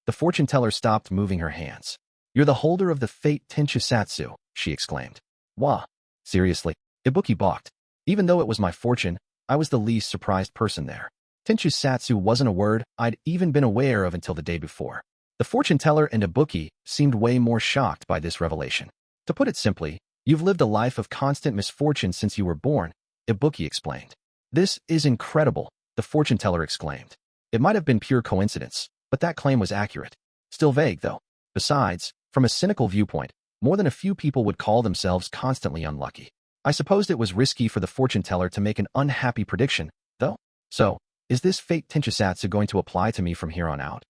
[SPEAKER 1] The fortune teller stopped moving her hands. You're the holder of the fate Tenchusatsu, she exclaimed. Wah. Seriously, Ibuki balked. Even though it was my fortune, I was the least surprised person there. Tenchusatsu wasn't a word I'd even been aware of until the day before. The fortune teller and Ibuki seemed way more shocked by this revelation. To put it simply, you've lived a life of constant misfortune since you were born, Ibuki explained. This is incredible, the fortune teller exclaimed. It might have been pure coincidence, but that claim was accurate. Still vague, though. Besides, from a cynical viewpoint, more than a few people would call themselves constantly unlucky. I supposed it was risky for the fortune teller to make an unhappy prediction, though. So, is this fate Tenchusatsu going to apply to me from here on out?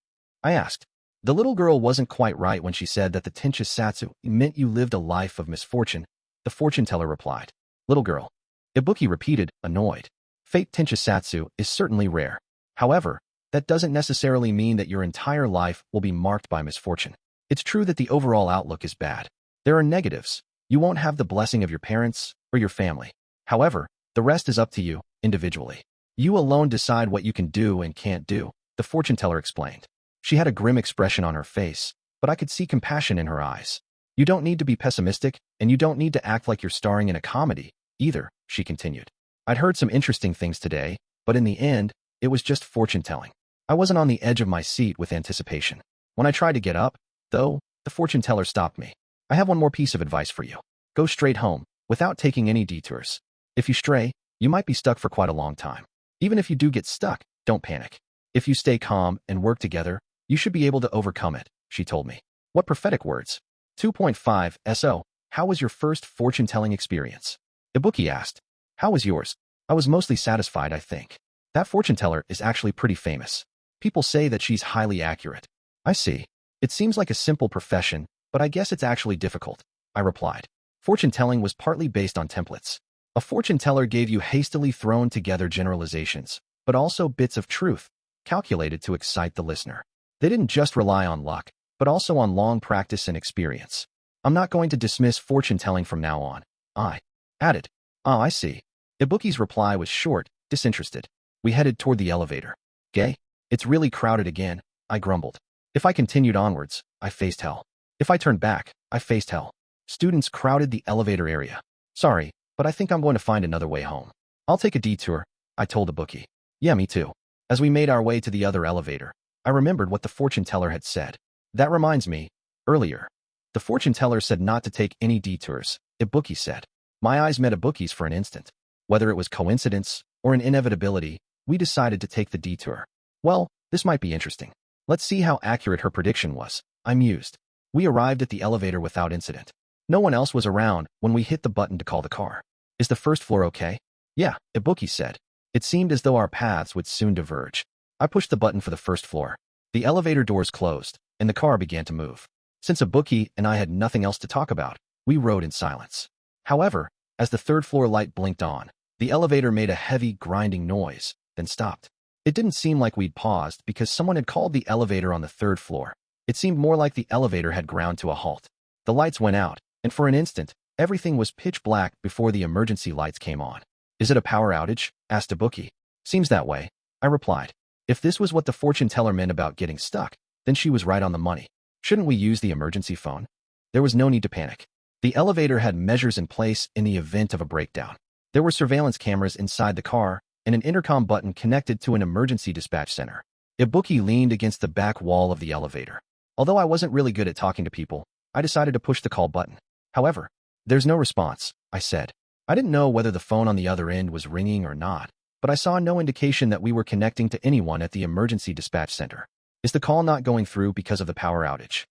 [SPEAKER 1] I asked. The little girl wasn't quite right when she said that the Tenchusatsu meant you lived a life of misfortune, the fortune teller replied. Little girl. Ibuki repeated, annoyed. Fate Tenchusatsu is certainly rare. However, that doesn't necessarily mean that your entire life will be marked by misfortune. It's true that the overall outlook is bad. There are negatives. You won't have the blessing of your parents or your family. However, the rest is up to you, individually. You alone decide what you can do and can't do, the fortune teller explained. She had a grim expression on her face, but I could see compassion in her eyes. You don't need to be pessimistic, and you don't need to act like you're starring in a comedy, either, she continued. I'd heard some interesting things today, but in the end, it was just fortune-telling. I wasn't on the edge of my seat with anticipation. When I tried to get up, though, the fortune teller stopped me. I have one more piece of advice for you. Go straight home, without taking any detours. If you stray, you might be stuck for quite a long time. Even if you do get stuck, don't panic. If you stay calm and work together, you should be able to overcome it, she told me. What prophetic words. 2.5 SO, how was your first fortune-telling experience? Ibuki asked. How was yours? I was mostly satisfied, I think. That fortune teller is actually pretty famous. People say that she's highly accurate. I see. It seems like a simple profession, but I guess it's actually difficult, I replied. Fortune-telling was partly based on templates. A fortune teller gave you hastily thrown together generalizations, but also bits of truth, calculated to excite the listener. They didn't just rely on luck, but also on long practice and experience. I'm not going to dismiss fortune-telling from now on, I added. I see. Ibuki's reply was short, disinterested. We headed toward the elevator. Gay? It's really crowded again, I grumbled. If I continued onwards, I faced hell. If I turned back, I faced hell. Students crowded the elevator area. Sorry, but I think I'm going to find another way home. I'll take a detour, I told Ibuki. Yeah, me too. As we made our way to the other elevator, I remembered what the fortune teller had said. That reminds me, earlier. The fortune teller said not to take any detours, Ibuki said. My eyes met Ibuki's for an instant. Whether it was coincidence or an inevitability, we decided to take the detour. Well, this might be interesting. Let's see how accurate her prediction was, I mused. We arrived at the elevator without incident. No one else was around when we hit the button to call the car. Is the first floor okay? Yeah, Ibuki said. It seemed as though our paths would soon diverge. I pushed the button for the first floor. The elevator doors closed, and the car began to move. Since Ibuki and I had nothing else to talk about, we rode in silence. However, as the third floor light blinked on, the elevator made a heavy, grinding noise, then stopped. It didn't seem like we'd paused because someone had called the elevator on the third floor. It seemed more like the elevator had ground to a halt. The lights went out, and for an instant, everything was pitch black before the emergency lights came on. Is it a power outage? Asked Ibuki. Seems that way, I replied. If this was what the fortune teller meant about getting stuck, then she was right on the money. Shouldn't we use the emergency phone? There was no need to panic. The elevator had measures in place in the event of a breakdown. There were surveillance cameras inside the car and an intercom button connected to an emergency dispatch center. Ibuki leaned against the back wall of the elevator. Although I wasn't really good at talking to people, I decided to push the call button. However, there's no response, I said. I didn't know whether the phone on the other end was ringing or not, but I saw no indication that we were connecting to anyone at the emergency dispatch center. Is the call not going through because of the power outage?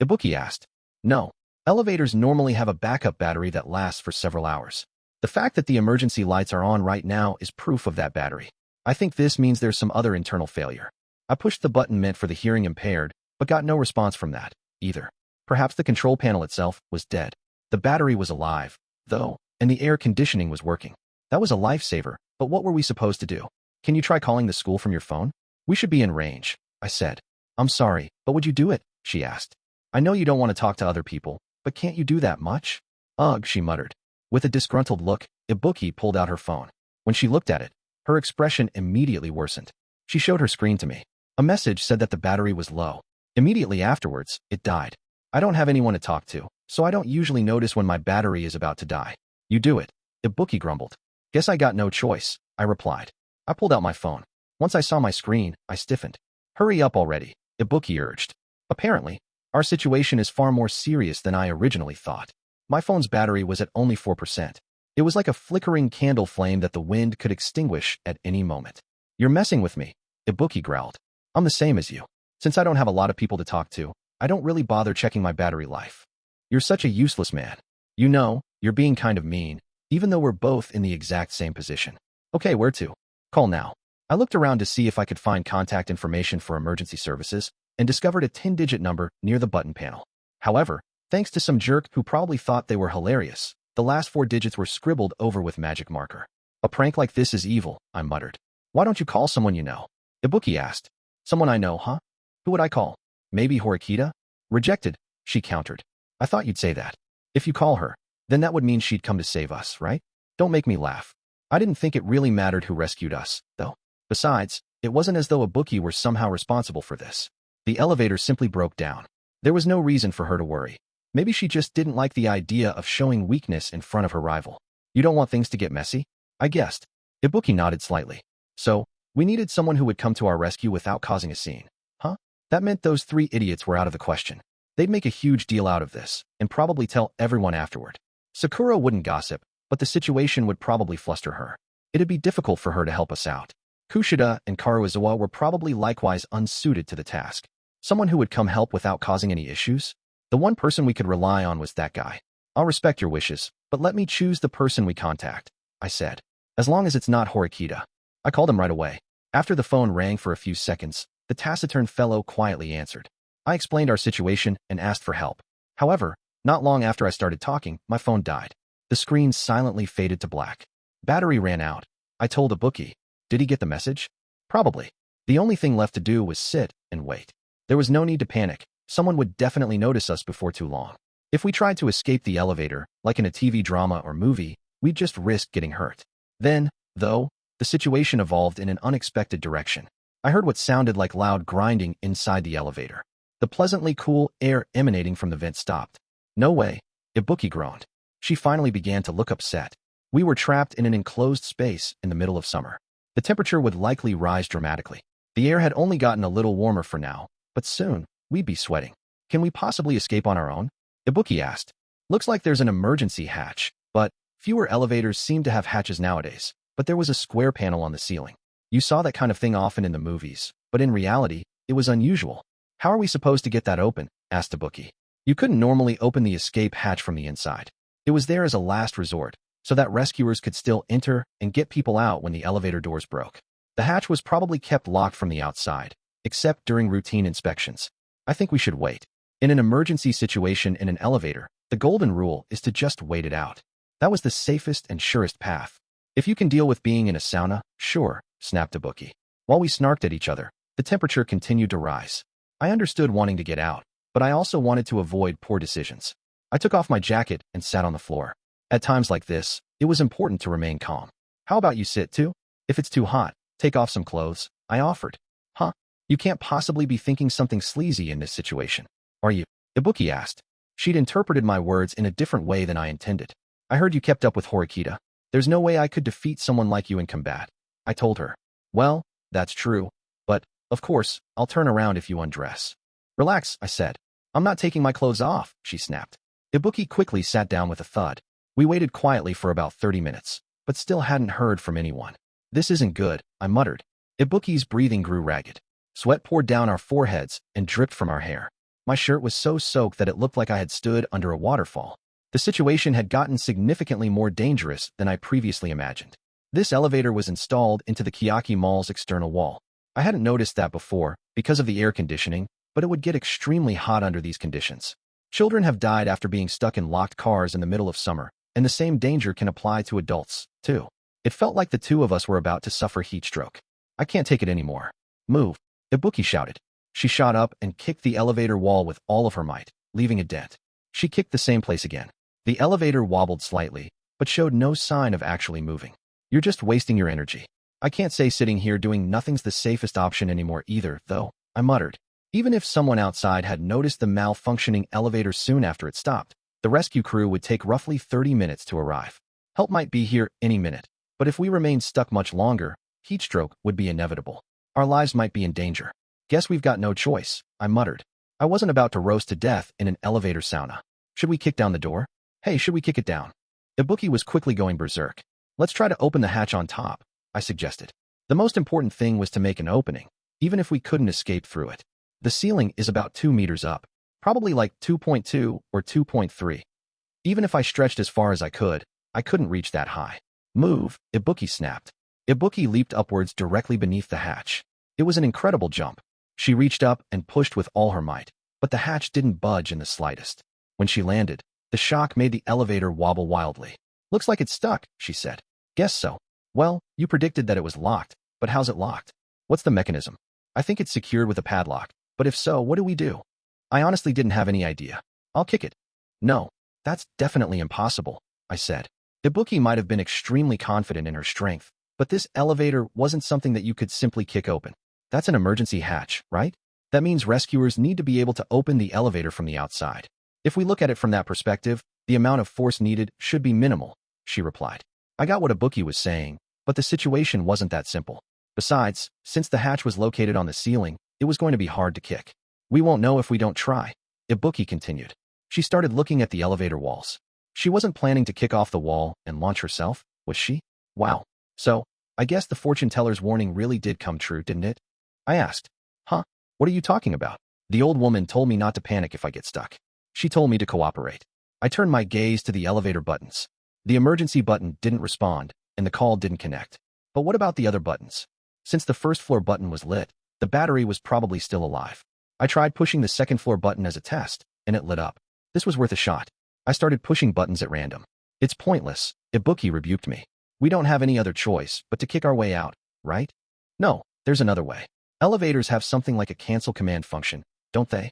[SPEAKER 1] Ibuki asked. No. Elevators normally have a backup battery that lasts for several hours. The fact that the emergency lights are on right now is proof of that battery. I think this means there's some other internal failure. I pushed the button meant for the hearing impaired, but got no response from that, either. Perhaps the control panel itself was dead. The battery was alive, though, and the air conditioning was working. That was a lifesaver, but what were we supposed to do? Can you try calling the school from your phone? We should be in range, I said. I'm sorry, but would you do it? She asked. I know you don't want to talk to other people, but can't you do that much? Ugh, she muttered. With a disgruntled look, Ibuki pulled out her phone. When she looked at it, her expression immediately worsened. She showed her screen to me. A message said that the battery was low. Immediately afterwards, it died. I don't have anyone to talk to, so I don't usually notice when my battery is about to die. You do it, Ibuki grumbled. Guess I got no choice, I replied. I pulled out my phone. Once I saw my screen, I stiffened. Hurry up already, Ibuki urged. Apparently, our situation is far more serious than I originally thought. My phone's battery was at only 4%. It was like a flickering candle flame that the wind could extinguish at any moment. You're messing with me, Ibuki growled. I'm the same as you. Since I don't have a lot of people to talk to, I don't really bother checking my battery life. You're such a useless man. You know, you're being kind of mean, even though we're both in the exact same position. Okay, where to? Call now. I looked around to see if I could find contact information for emergency services and discovered a 10-digit number near the button panel. However, thanks to some jerk who probably thought they were hilarious, the last 4 digits were scribbled over with magic marker. A prank like this is evil, I muttered. Why don't you call someone you know? Ibuki asked. Someone I know, huh? Who would I call? Maybe Horikita? Rejected, she countered. I thought you'd say that. If you call her, then that would mean she'd come to save us, right? Don't make me laugh. I didn't think it really mattered who rescued us, though. Besides, it wasn't as though Ibuki were somehow responsible for this. The elevator simply broke down. There was no reason for her to worry. Maybe she just didn't like the idea of showing weakness in front of her rival. You don't want things to get messy? I guessed. Ibuki nodded slightly. So, we needed someone who would come to our rescue without causing a scene. Huh? That meant those 3 idiots were out of the question. They'd make a huge deal out of this, and probably tell everyone afterward. Sakura wouldn't gossip, but the situation would probably fluster her. It'd be difficult for her to help us out. Kushida and Karuizawa were probably likewise unsuited to the task. Someone who would come help without causing any issues? The one person we could rely on was that guy. I'll respect your wishes, but let me choose the person we contact, I said. As long as it's not Horikita. I called him right away. After the phone rang for a few seconds, the taciturn fellow quietly answered. I explained our situation and asked for help. However, not long after I started talking, my phone died. The screen silently faded to black. Battery ran out. I told Ibuki. Did he get the message? Probably. The only thing left to do was sit and wait. There was no need to panic. Someone would definitely notice us before too long. If we tried to escape the elevator, like in a TV drama or movie, we'd just risk getting hurt. Then, though, the situation evolved in an unexpected direction. I heard what sounded like loud grinding inside the elevator. The pleasantly cool air emanating from the vent stopped. No way, Ibuki groaned. She finally began to look upset. We were trapped in an enclosed space in the middle of summer. The temperature would likely rise dramatically. The air had only gotten a little warmer for now, but soon, we'd be sweating. Can we possibly escape on our own? Ibuki asked. Looks like there's an emergency hatch, but fewer elevators seem to have hatches nowadays. But there was a square panel on the ceiling. You saw that kind of thing often in the movies, but in reality, it was unusual. How are we supposed to get that open? Asked Ibuki. You couldn't normally open the escape hatch from the inside. It was there as a last resort, so that rescuers could still enter and get people out when the elevator doors broke. The hatch was probably kept locked from the outside, except during routine inspections. I think we should wait. In an emergency situation in an elevator, the golden rule is to just wait it out. That was the safest and surest path. If you can deal with being in a sauna, sure, snapped Ibuki. While we snarked at each other, the temperature continued to rise. I understood wanting to get out, but I also wanted to avoid poor decisions. I took off my jacket and sat on the floor. At times like this, it was important to remain calm. How about you sit too? If it's too hot, take off some clothes, I offered. Huh? You can't possibly be thinking something sleazy in this situation, are you? Ibuki asked. She'd interpreted my words in a different way than I intended. I heard you kept up with Horikita. There's no way I could defeat someone like you in combat, I told her. Well, that's true, but, of course, I'll turn around if you undress. Relax, I said. I'm not taking my clothes off, she snapped. Ibuki quickly sat down with a thud. We waited quietly for about 30 minutes, but still hadn't heard from anyone. This isn't good, I muttered. Ibuki's breathing grew ragged. Sweat poured down our foreheads and dripped from our hair. My shirt was so soaked that it looked like I had stood under a waterfall. The situation had gotten significantly more dangerous than I previously imagined. This elevator was installed into the Kiyotaka Mall's external wall. I hadn't noticed that before because of the air conditioning, but it would get extremely hot under these conditions. Children have died after being stuck in locked cars in the middle of summer, and the same danger can apply to adults, too. It felt like the two of us were about to suffer heat stroke. I can't take it anymore. Move, Ibuki shouted. She shot up and kicked the elevator wall with all of her might, leaving a dent. She kicked the same place again. The elevator wobbled slightly, but showed no sign of actually moving. You're just wasting your energy. I can't say sitting here doing nothing's the safest option anymore either, though, I muttered. Even if someone outside had noticed the malfunctioning elevator soon after it stopped, the rescue crew would take roughly 30 minutes to arrive. Help might be here any minute, but if we remained stuck much longer, heat stroke would be inevitable. Our lives might be in danger. Guess we've got no choice, I muttered. I wasn't about to roast to death in an elevator sauna. Should we kick down the door? Hey, should we kick it down? Ibuki was quickly going berserk. Let's try to open the hatch on top, I suggested. The most important thing was to make an opening, even if we couldn't escape through it. The ceiling is about 2 meters up, probably like 2.2 or 2.3. Even if I stretched as far as I couldn't reach that high. Move, Ibuki snapped. Ibuki leaped upwards directly beneath the hatch. It was an incredible jump. She reached up and pushed with all her might, but the hatch didn't budge in the slightest. When she landed, the shock made the elevator wobble wildly. Looks like it's stuck, she said. Guess so. Well, you predicted that it was locked, but how's it locked? What's the mechanism? I think it's secured with a padlock, but if so, what do we do? I honestly didn't have any idea. I'll kick it. No, that's definitely impossible, I said. Ibuki might have been extremely confident in her strength, but this elevator wasn't something that you could simply kick open. That's an emergency hatch, right? That means rescuers need to be able to open the elevator from the outside. If we look at it from that perspective, the amount of force needed should be minimal, she replied. I got what Ibuki was saying, but the situation wasn't that simple. Besides, since the hatch was located on the ceiling, it was going to be hard to kick. We won't know if we don't try, Ibuki continued. She started looking at the elevator walls. She wasn't planning to kick off the wall and launch herself, was she? Wow. So, I guess the fortune teller's warning really did come true, didn't it? I asked. Huh? What are you talking about? The old woman told me not to panic if I get stuck. She told me to cooperate. I turned my gaze to the elevator buttons. The emergency button didn't respond, and the call didn't connect. But what about the other buttons? Since the first floor button was lit, the battery was probably still alive. I tried pushing the second floor button as a test, and it lit up. This was worth a shot. I started pushing buttons at random. It's pointless, Ibuki rebuked me. We don't have any other choice but to kick our way out, right? No, there's another way. Elevators have something like a cancel command function, don't they?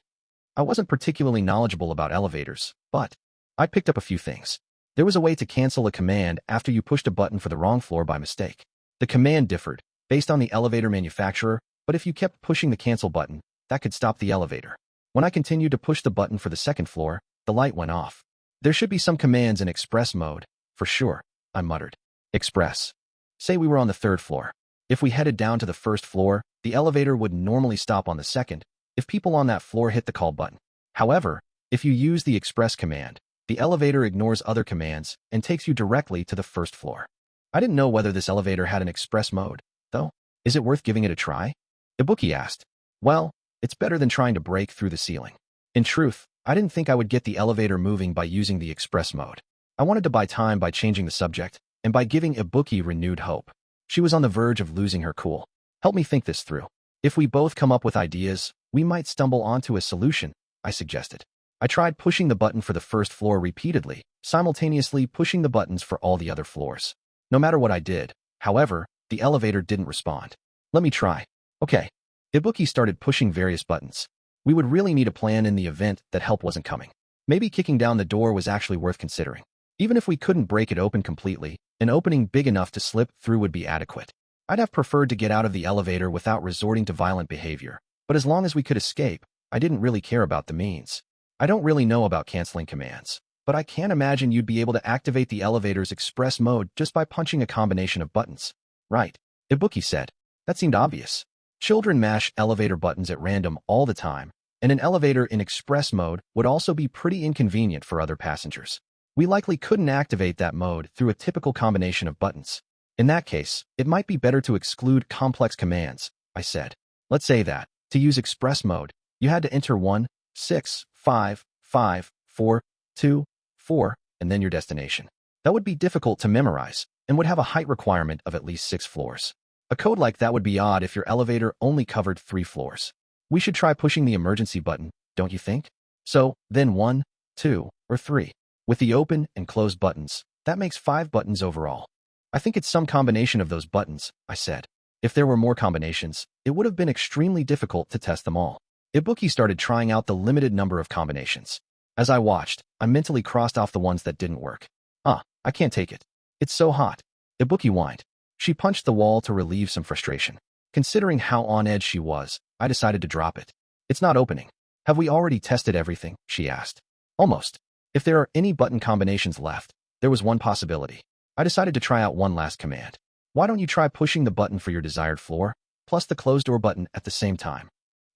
[SPEAKER 1] I wasn't particularly knowledgeable about elevators, but I picked up a few things. There was a way to cancel a command after you pushed a button for the wrong floor by mistake. The command differed, based on the elevator manufacturer, but if you kept pushing the cancel button, that could stop the elevator. When I continued to push the button for the second floor, the light went off. There should be some commands in express mode, for sure, I muttered. Express. Say we were on the third floor. If we headed down to the first floor, the elevator would normally stop on the second, if people on that floor hit the call button. However, if you use the express command, the elevator ignores other commands and takes you directly to the first floor. I didn't know whether this elevator had an express mode, though. Is it worth giving it a try? Ibuki asked. Well, it's better than trying to break through the ceiling. In truth, I didn't think I would get the elevator moving by using the express mode. I wanted to buy time by changing the subject and by giving Ibuki renewed hope. She was on the verge of losing her cool. Help me think this through. If we both come up with ideas, we might stumble onto a solution, I suggested. I tried pushing the button for the first floor repeatedly, simultaneously pushing the buttons for all the other floors. No matter what I did, however, the elevator didn't respond. Let me try. Okay. Ibuki started pushing various buttons. We would really need a plan in the event that help wasn't coming. Maybe kicking down the door was actually worth considering. Even if we couldn't break it open completely, an opening big enough to slip through would be adequate. I'd have preferred to get out of the elevator without resorting to violent behavior, but as long as we could escape, I didn't really care about the means. I don't really know about canceling commands, but I can't imagine you'd be able to activate the elevator's express mode just by punching a combination of buttons. Right, Ibuki said. That seemed obvious. Children mash elevator buttons at random all the time, and an elevator in express mode would also be pretty inconvenient for other passengers. We likely couldn't activate that mode through a typical combination of buttons. In that case, it might be better to exclude complex commands, I said. Let's say that, to use express mode, you had to enter 1, 6, 5, 5, 4, 2, 4, and then your destination. That would be difficult to memorize and would have a height requirement of at least 6 floors. A code like that would be odd if your elevator only covered 3 floors. We should try pushing the emergency button, don't you think? So, then 1, 2, or 3. With the open and close buttons, that makes 5 buttons overall. I think it's some combination of those buttons, I said. If there were more combinations, it would have been extremely difficult to test them all. Ibuki started trying out the limited number of combinations. As I watched, I mentally crossed off the ones that didn't work. I can't take it. It's so hot. Ibuki whined. She punched the wall to relieve some frustration. Considering how on edge she was, I decided to drop it. It's not opening. Have we already tested everything? She asked. Almost. If there are any button combinations left, there was one possibility. I decided to try out one last command. Why don't you try pushing the button for your desired floor, plus the closed door button at the same time?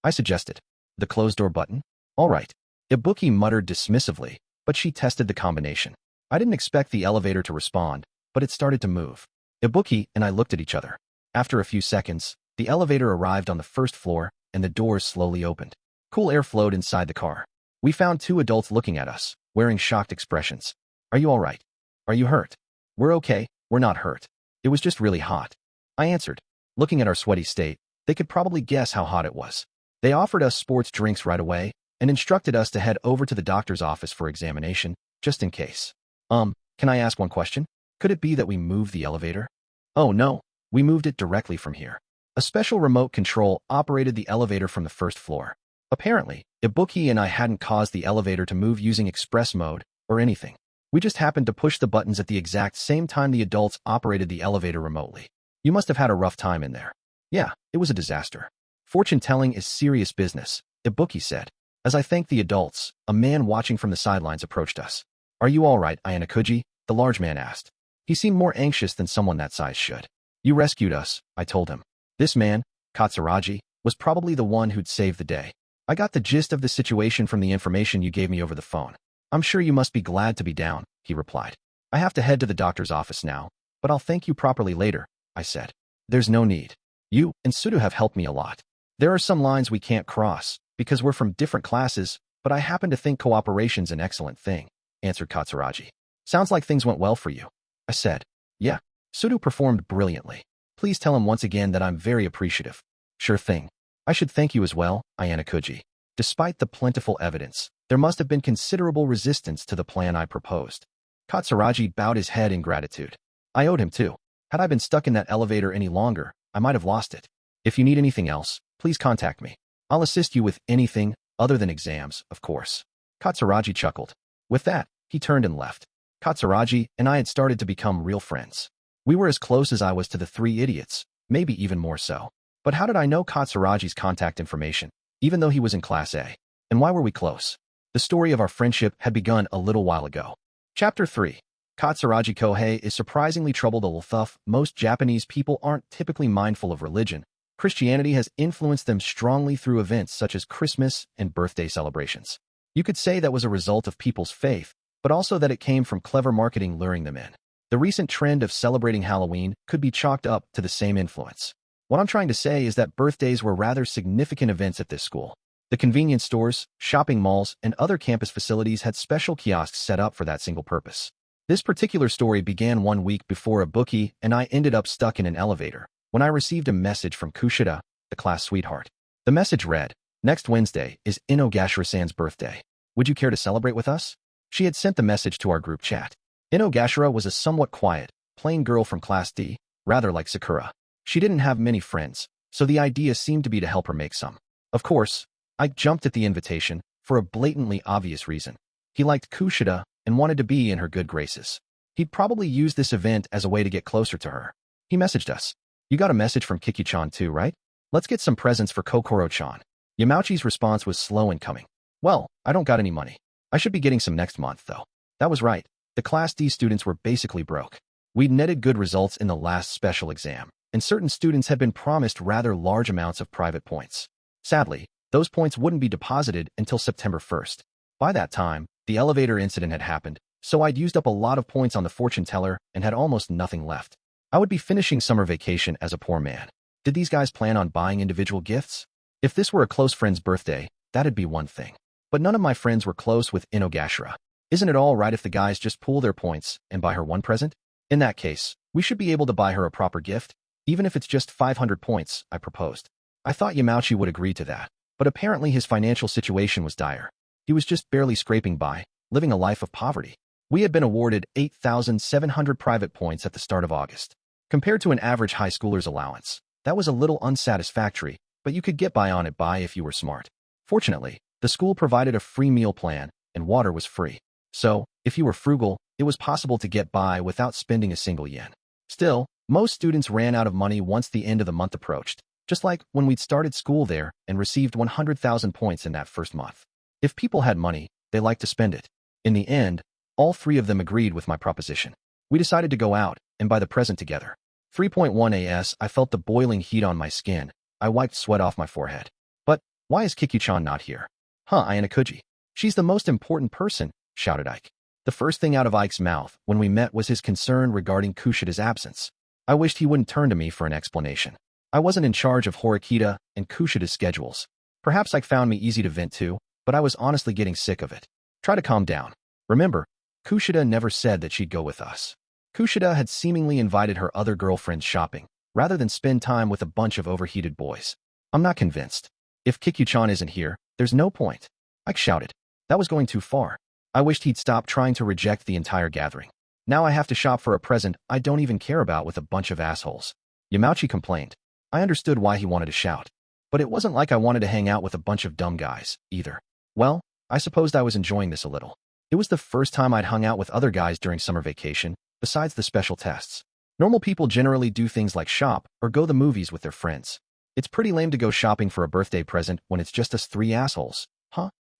[SPEAKER 1] I suggested. The closed door button? All right. Ibuki muttered dismissively, but she tested the combination. I didn't expect the elevator to respond, but it started to move. Ibuki and I looked at each other. After a few seconds, the elevator arrived on the first floor and the doors slowly opened. Cool air flowed inside the car. We found 2 adults looking at us, wearing shocked expressions. Are you all right? Are you hurt? We're okay, we're not hurt. It was just really hot. I answered. Looking at our sweaty state, they could probably guess how hot it was. They offered us sports drinks right away and instructed us to head over to the doctor's office for examination, just in case. Can I ask one question? Could it be that we moved the elevator? Oh no, we moved it directly from here. A special remote control operated the elevator from the first floor. Apparently, Ibuki and I hadn't caused the elevator to move using express mode or anything. We just happened to push the buttons at the exact same time the adults operated the elevator remotely. You must have had a rough time in there. Yeah, it was a disaster. Fortune-telling is serious business, Ibuki said. As I thanked the adults, a man watching from the sidelines approached us. Are you all right, Ayanokouji? The large man asked. He seemed more anxious than someone that size should. You rescued us, I told him. This man, Katsuragi, was probably the one who'd saved the day. I got the gist of the situation from the information you gave me over the phone. I'm sure you must be glad to be down, he replied. I have to head to the doctor's office now, but I'll thank you properly later, I said. There's no need. You and Sudou have helped me a lot. There are some lines we can't cross, because we're from different classes, but I happen to think cooperation's an excellent thing, answered Katsuragi. Sounds like things went well for you, I said. Yeah, Sudou performed brilliantly. Please tell him once again that I'm very appreciative. Sure thing. I should thank you as well, Ayanokouji. Despite the plentiful evidence, there must have been considerable resistance to the plan I proposed. Katsuragi bowed his head in gratitude. I owed him too. Had I been stuck in that elevator any longer, I might have lost it. If you need anything else, please contact me. I'll assist you with anything other than exams, of course. Katsuragi chuckled. With that, he turned and left. Katsuragi and I had started to become real friends. We were as close as I was to the 3 idiots, maybe even more so. But how did I know Katsuragi's contact information, even though he was in Class A? And why were we close? The story of our friendship had begun a little while ago. Chapter 3. Katsuragi Kouhei is surprisingly troubled. Although most Japanese people aren't typically mindful of religion, Christianity has influenced them strongly through events such as Christmas and birthday celebrations. You could say that was a result of people's faith, but also that it came from clever marketing luring them in. The recent trend of celebrating Halloween could be chalked up to the same influence. What I'm trying to say is that birthdays were rather significant events at this school. The convenience stores, shopping malls, and other campus facilities had special kiosks set up for that single purpose. This particular story began 1 week before Ibuki and I ended up stuck in an elevator when I received a message from Kouhei, the class sweetheart. The message read, "Next Wednesday is Inogashira-san's birthday. Would you care to celebrate with us?" She had sent the message to our group chat. Inogashira was a somewhat quiet, plain girl from Class D, rather like Sakura. She didn't have many friends, so the idea seemed to be to help her make some. Of course, I jumped at the invitation for a blatantly obvious reason. He liked Kouhei and wanted to be in her good graces. He'd probably use this event as a way to get closer to her. He messaged us. You got a message from Kiki-chan too, right? Let's get some presents for Kokoro-chan. Yamauchi's response was slow in coming. Well, I don't got any money. I should be getting some next month, though. That was right. The Class D students were basically broke. We'd netted good results in the last special exam, and certain students had been promised rather large amounts of private points. Sadly, those points wouldn't be deposited until September 1st. By that time, the elevator incident had happened, so I'd used up a lot of points on the fortune teller and had almost nothing left. I would be finishing summer vacation as a poor man. Did these guys plan on buying individual gifts? If this were a close friend's birthday, that'd be one thing. But none of my friends were close with Inogashira. Isn't it all right if the guys just pool their points and buy her one present? In that case, we should be able to buy her a proper gift, even if it's just 500 points, I proposed. I thought Yamauchi would agree to that, but apparently his financial situation was dire. He was just barely scraping by, living a life of poverty. We had been awarded 8,700 private points at the start of August. Compared to an average high schooler's allowance, that was a little unsatisfactory, but you could get by on it if you were smart. Fortunately, the school provided a free meal plan, and water was free. So, if you were frugal, it was possible to get by without spending a single yen. Still, most students ran out of money once the end of the month approached, just like when we'd started school there and received 100,000 points in that first month. If people had money, they liked to spend it. In the end, all three of them agreed with my proposition. We decided to go out and buy the present together. 3.1 as I felt the boiling heat on my skin, I wiped sweat off my forehead. But why is Kiki-chan not here? Ayanokouji. She's the most important person, shouted Ike. The first thing out of Ike's mouth when we met was his concern regarding Kushida's absence. I wished he wouldn't turn to me for an explanation. I wasn't in charge of Horikita and Kushida's schedules. Perhaps Ike found me easy to vent to, but I was honestly getting sick of it. Try to calm down. Remember, Kushida never said that she'd go with us. Kushida had seemingly invited her other girlfriends shopping, rather than spend time with a bunch of overheated boys. I'm not convinced. If Kiki-chan isn't here, there's no point. Ike shouted. That was going too far. I wished he'd stop trying to reject the entire gathering. Now I have to shop for a present I don't even care about with a bunch of assholes. Yamauchi complained. I understood why he wanted to shout. But it wasn't like I wanted to hang out with a bunch of dumb guys, either. Well, I supposed I was enjoying this a little. It was the first time I'd hung out with other guys during summer vacation, besides the special tests. Normal people generally do things like shop or go to the movies with their friends. It's pretty lame to go shopping for a birthday present when it's just us three assholes.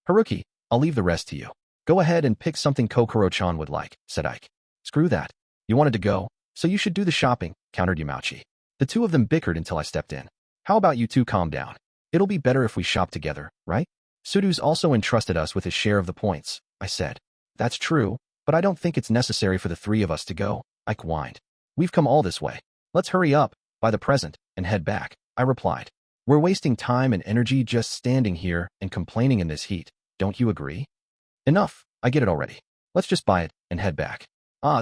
[SPEAKER 1] Haruki, I'll leave the rest to you. Go ahead and pick something Kokoro-chan would like, said Ike. Screw that. You wanted to go, so you should do the shopping, countered Yamauchi. The two of them bickered until I stepped in. How about you two calm down? It'll be better if we shop together, right? Sudou's also entrusted us with his share of the points, I said. That's true, but I don't think it's necessary for the three of us to go, Ike whined. We've come all this way. Let's hurry up, buy the present, and head back, I replied. We're wasting time and energy just standing here and complaining in this heat, don't you agree? Enough, I get it already. Let's just buy it and head back.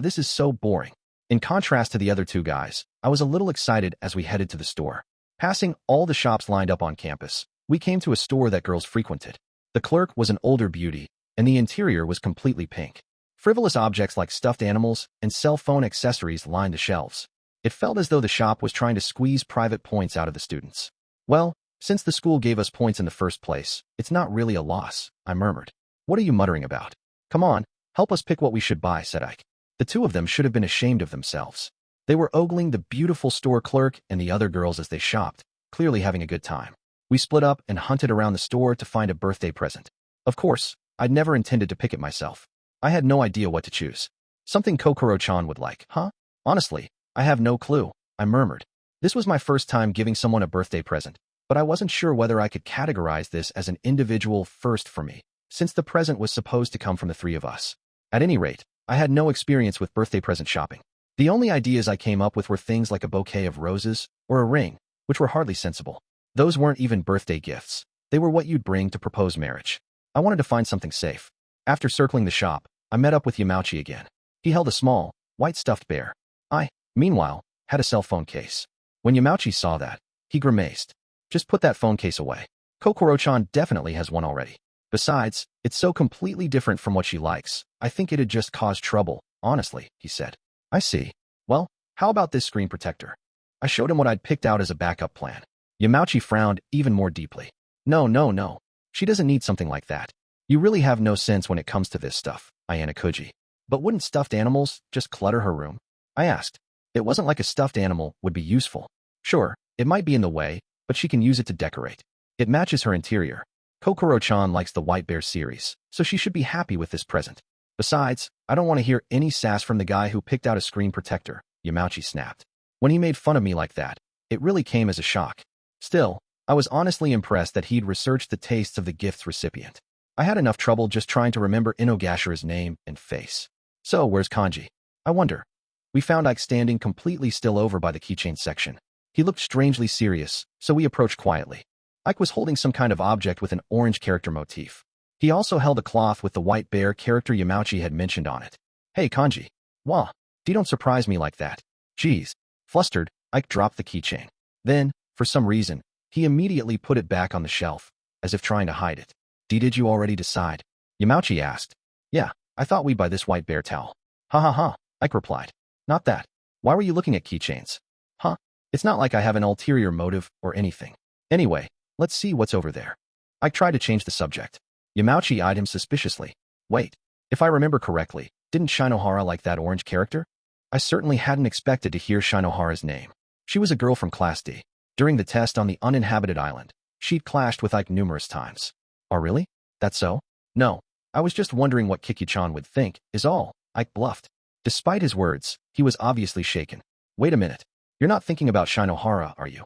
[SPEAKER 1] This is so boring. In contrast to the other two guys, I was a little excited as we headed to the store. Passing all the shops lined up on campus, we came to a store that girls frequented. The clerk was an older beauty, and the interior was completely pink. Frivolous objects like stuffed animals and cell phone accessories lined the shelves. It felt as though the shop was trying to squeeze private points out of the students. Well, since the school gave us points in the first place, it's not really a loss, I murmured. What are you muttering about? Come on, help us pick what we should buy, said Ike. The two of them should have been ashamed of themselves. They were ogling the beautiful store clerk and the other girls as they shopped, clearly having a good time. We split up and hunted around the store to find a birthday present. Of course, I'd never intended to pick it myself. I had no idea what to choose. Something Kokoro-chan would like, Honestly, I have no clue, I murmured. This was my first time giving someone a birthday present, but I wasn't sure whether I could categorize this as an individual first for me, since the present was supposed to come from the three of us. At any rate, I had no experience with birthday present shopping. The only ideas I came up with were things like a bouquet of roses or a ring, which were hardly sensible. Those weren't even birthday gifts. They were what you'd bring to propose marriage. I wanted to find something safe. After circling the shop, I met up with Yamauchi again. He held a small, white stuffed bear. I, meanwhile, had a cell phone case. When Yamauchi saw that, he grimaced. Just put that phone case away. Kokoro-chan definitely has one already. Besides, it's so completely different from what she likes. I think it'd just cause trouble, honestly, he said. I see. Well, how about this screen protector? I showed him what I'd picked out as a backup plan. Yamauchi frowned even more deeply. No. She doesn't need something like that. You really have no sense when it comes to this stuff, Ayanokouji. But wouldn't stuffed animals just clutter her room? I asked. It wasn't like a stuffed animal would be useful. Sure, it might be in the way, but she can use it to decorate. It matches her interior. Kokoro-chan likes the White Bear series, so she should be happy with this present. Besides, I don't want to hear any sass from the guy who picked out a screen protector, Yamauchi snapped. When he made fun of me like that, it really came as a shock. Still, I was honestly impressed that he'd researched the tastes of the gift's recipient. I had enough trouble just trying to remember Inogashira's name and face. So, where's Kanji? I wonder. We found Ike standing completely still over by the keychain section. He looked strangely serious, so we approached quietly. Ike was holding some kind of object with an orange character motif. He also held a cloth with the white bear character Yamauchi had mentioned on it. Hey, Kanji. Wah. You don't surprise me like that. Geez. Flustered, Ike dropped the keychain. Then, for some reason, he immediately put it back on the shelf, as if trying to hide it. Did you already decide? Yamauchi asked. Yeah, I thought we'd buy this white bear towel. Ha ha ha, Ike replied. Not that. Why were you looking at keychains? Huh? It's not like I have an ulterior motive or anything. Anyway, let's see what's over there. Ike tried to change the subject. Yamauchi eyed him suspiciously. Wait, if I remember correctly, didn't Shinohara like that orange character? I certainly hadn't expected to hear Shinohara's name. She was a girl from Class D. During the test on the uninhabited island, she'd clashed with Ike numerous times. Oh really? That's so? No, I was just wondering what Kiki-chan would think, is all, Ike bluffed. Despite his words, he was obviously shaken. Wait a minute. You're not thinking about Shinohara, are you?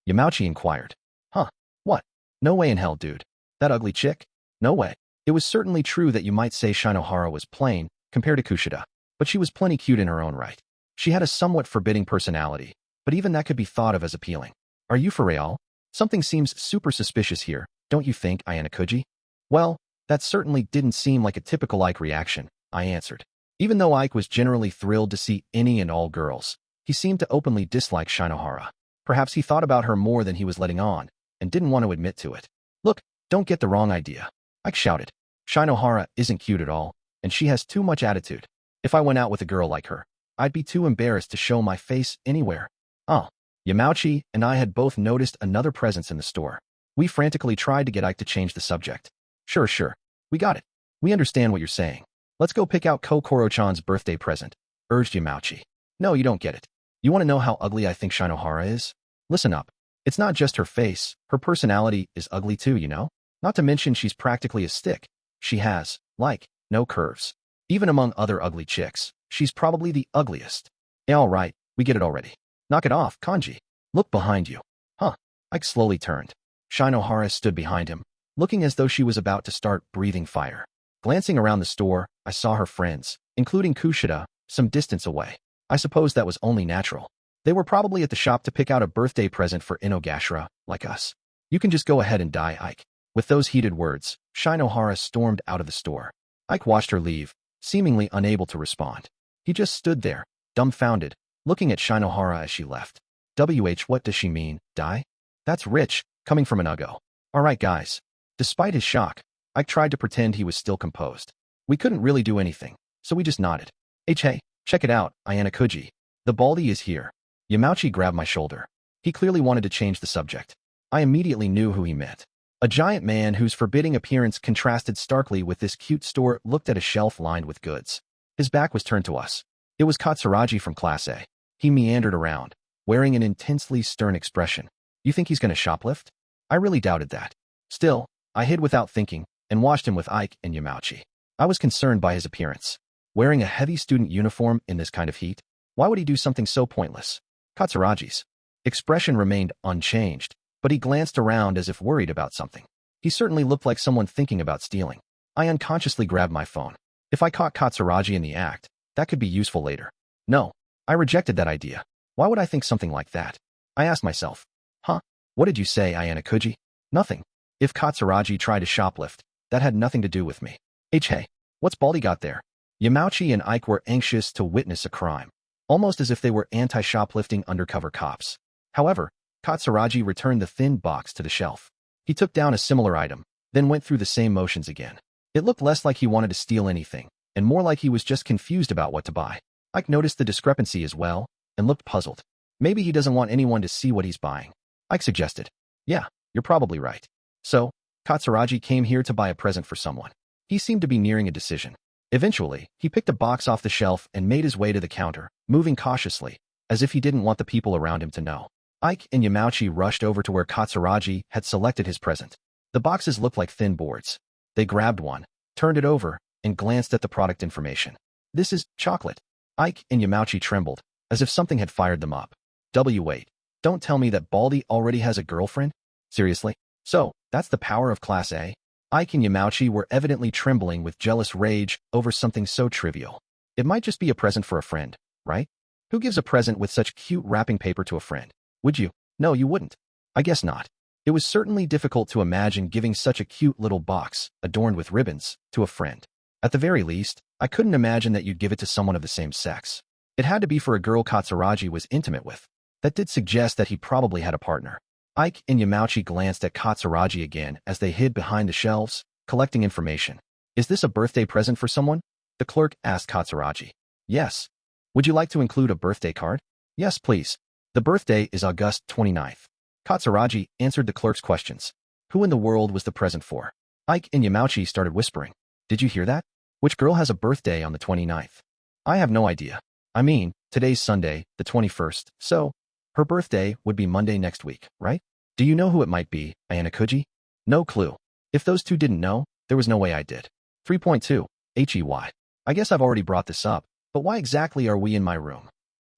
[SPEAKER 1] Yamauchi inquired. Huh? What? No way in hell, dude. That ugly chick? No way. It was certainly true that you might say Shinohara was plain, compared to Kushida, but she was plenty cute in her own right. She had a somewhat forbidding personality, but even that could be thought of as appealing. Are you for real? Something seems super suspicious here, don't you think, Ayanokouji? Well, that certainly didn't seem like a typical Ike reaction, I answered. Even though Ike was generally thrilled to see any and all girls, he seemed to openly dislike Shinohara. Perhaps he thought about her more than he was letting on, and didn't want to admit to it. Look, don't get the wrong idea, Ike shouted. Shinohara isn't cute at all, and she has too much attitude. If I went out with a girl like her, I'd be too embarrassed to show my face anywhere. Oh. Yamauchi and I had both noticed another presence in the store. We frantically tried to get Ike to change the subject. Sure. We got it. We understand what you're saying. Let's go pick out Kokoro-chan's birthday present, urged Yamauchi. No, you don't get it. You want to know how ugly I think Shinohara is? Listen up. It's not just her face. Her personality is ugly too, you know? Not to mention she's practically a stick. She has, like, no curves. Even among other ugly chicks, she's probably the ugliest. Yeah, all right, we get it already. Knock it off, Kanji. Look behind you. Huh. Ike slowly turned. Shinohara stood behind him, looking as though she was about to start breathing fire. Glancing around the store, I saw her friends, including Kushida, some distance away. I suppose that was only natural. They were probably at the shop to pick out a birthday present for Inogashira, like us. You can just go ahead and die, Ike. With those heated words, Shinohara stormed out of the store. Ike watched her leave, seemingly unable to respond. He just stood there, dumbfounded, looking at Shinohara as she left. What does she mean, die? That's rich, coming from an Ugo. Alright guys. Despite his shock, Ike tried to pretend he was still composed. We couldn't really do anything, so we just nodded. Hey, check it out, Ayanokouji. The baldy is here. Yamauchi grabbed my shoulder. He clearly wanted to change the subject. I immediately knew who he meant. A giant man whose forbidding appearance contrasted starkly with this cute store looked at a shelf lined with goods. His back was turned to us. It was Katsuragi from Class A. He meandered around, wearing an intensely stern expression. You think he's going to shoplift? I really doubted that. Still, I hid without thinking, and watched him with Ike and Yamauchi. I was concerned by his appearance. Wearing a heavy student uniform in this kind of heat? Why would he do something so pointless? Katsuragi's expression remained unchanged, but he glanced around as if worried about something. He certainly looked like someone thinking about stealing. I unconsciously grabbed my phone. If I caught Katsuragi in the act, that could be useful later. No, I rejected that idea. Why would I think something like that? I asked myself. Huh? What did you say, Ayanokouji? Nothing. If Katsuragi tried to shoplift, that had nothing to do with me. Hey, what's Baldy got there? Yamauchi and Ike were anxious to witness a crime, almost as if they were anti-shoplifting undercover cops. However, Katsuragi returned the thin box to the shelf. He took down a similar item, then went through the same motions again. It looked less like he wanted to steal anything, and more like he was just confused about what to buy. Ike noticed the discrepancy as well, and looked puzzled. Maybe he doesn't want anyone to see what he's buying. Ike suggested. Yeah, you're probably right. So, Katsuragi came here to buy a present for someone. He seemed to be nearing a decision. Eventually, he picked a box off the shelf and made his way to the counter, moving cautiously, as if he didn't want the people around him to know. Ike and Yamauchi rushed over to where Katsuragi had selected his present. The boxes looked like thin boards. They grabbed one, turned it over, and glanced at the product information. This is chocolate. Ike and Yamauchi trembled, as if something had fired them up. Wait. Don't tell me that Baldy already has a girlfriend? Seriously? So, that's the power of Class A? Ike and Yamauchi were evidently trembling with jealous rage over something so trivial. It might just be a present for a friend, right? Who gives a present with such cute wrapping paper to a friend? Would you? No, you wouldn't. I guess not. It was certainly difficult to imagine giving such a cute little box, adorned with ribbons, to a friend. At the very least, I couldn't imagine that you'd give it to someone of the same sex. It had to be for a girl Katsuragi was intimate with. That did suggest that he probably had a partner. Ike and Yamauchi glanced at Katsuragi again as they hid behind the shelves, collecting information. Is this a birthday present for someone? The clerk asked Katsuragi. Yes. Would you like to include a birthday card? Yes, please. The birthday is August 29th. Katsuragi answered the clerk's questions. Who in the world was the present for? Ike and Yamauchi started whispering. Did you hear that? Which girl has a birthday on the 29th? I have no idea. I mean, today's Sunday, the 21st, so her birthday would be Monday next week, right? Do you know who it might be, Ayanokouji? No clue. If those two didn't know, there was no way I did. 3.2. HEY. I guess I've already brought this up, but why exactly are we in my room?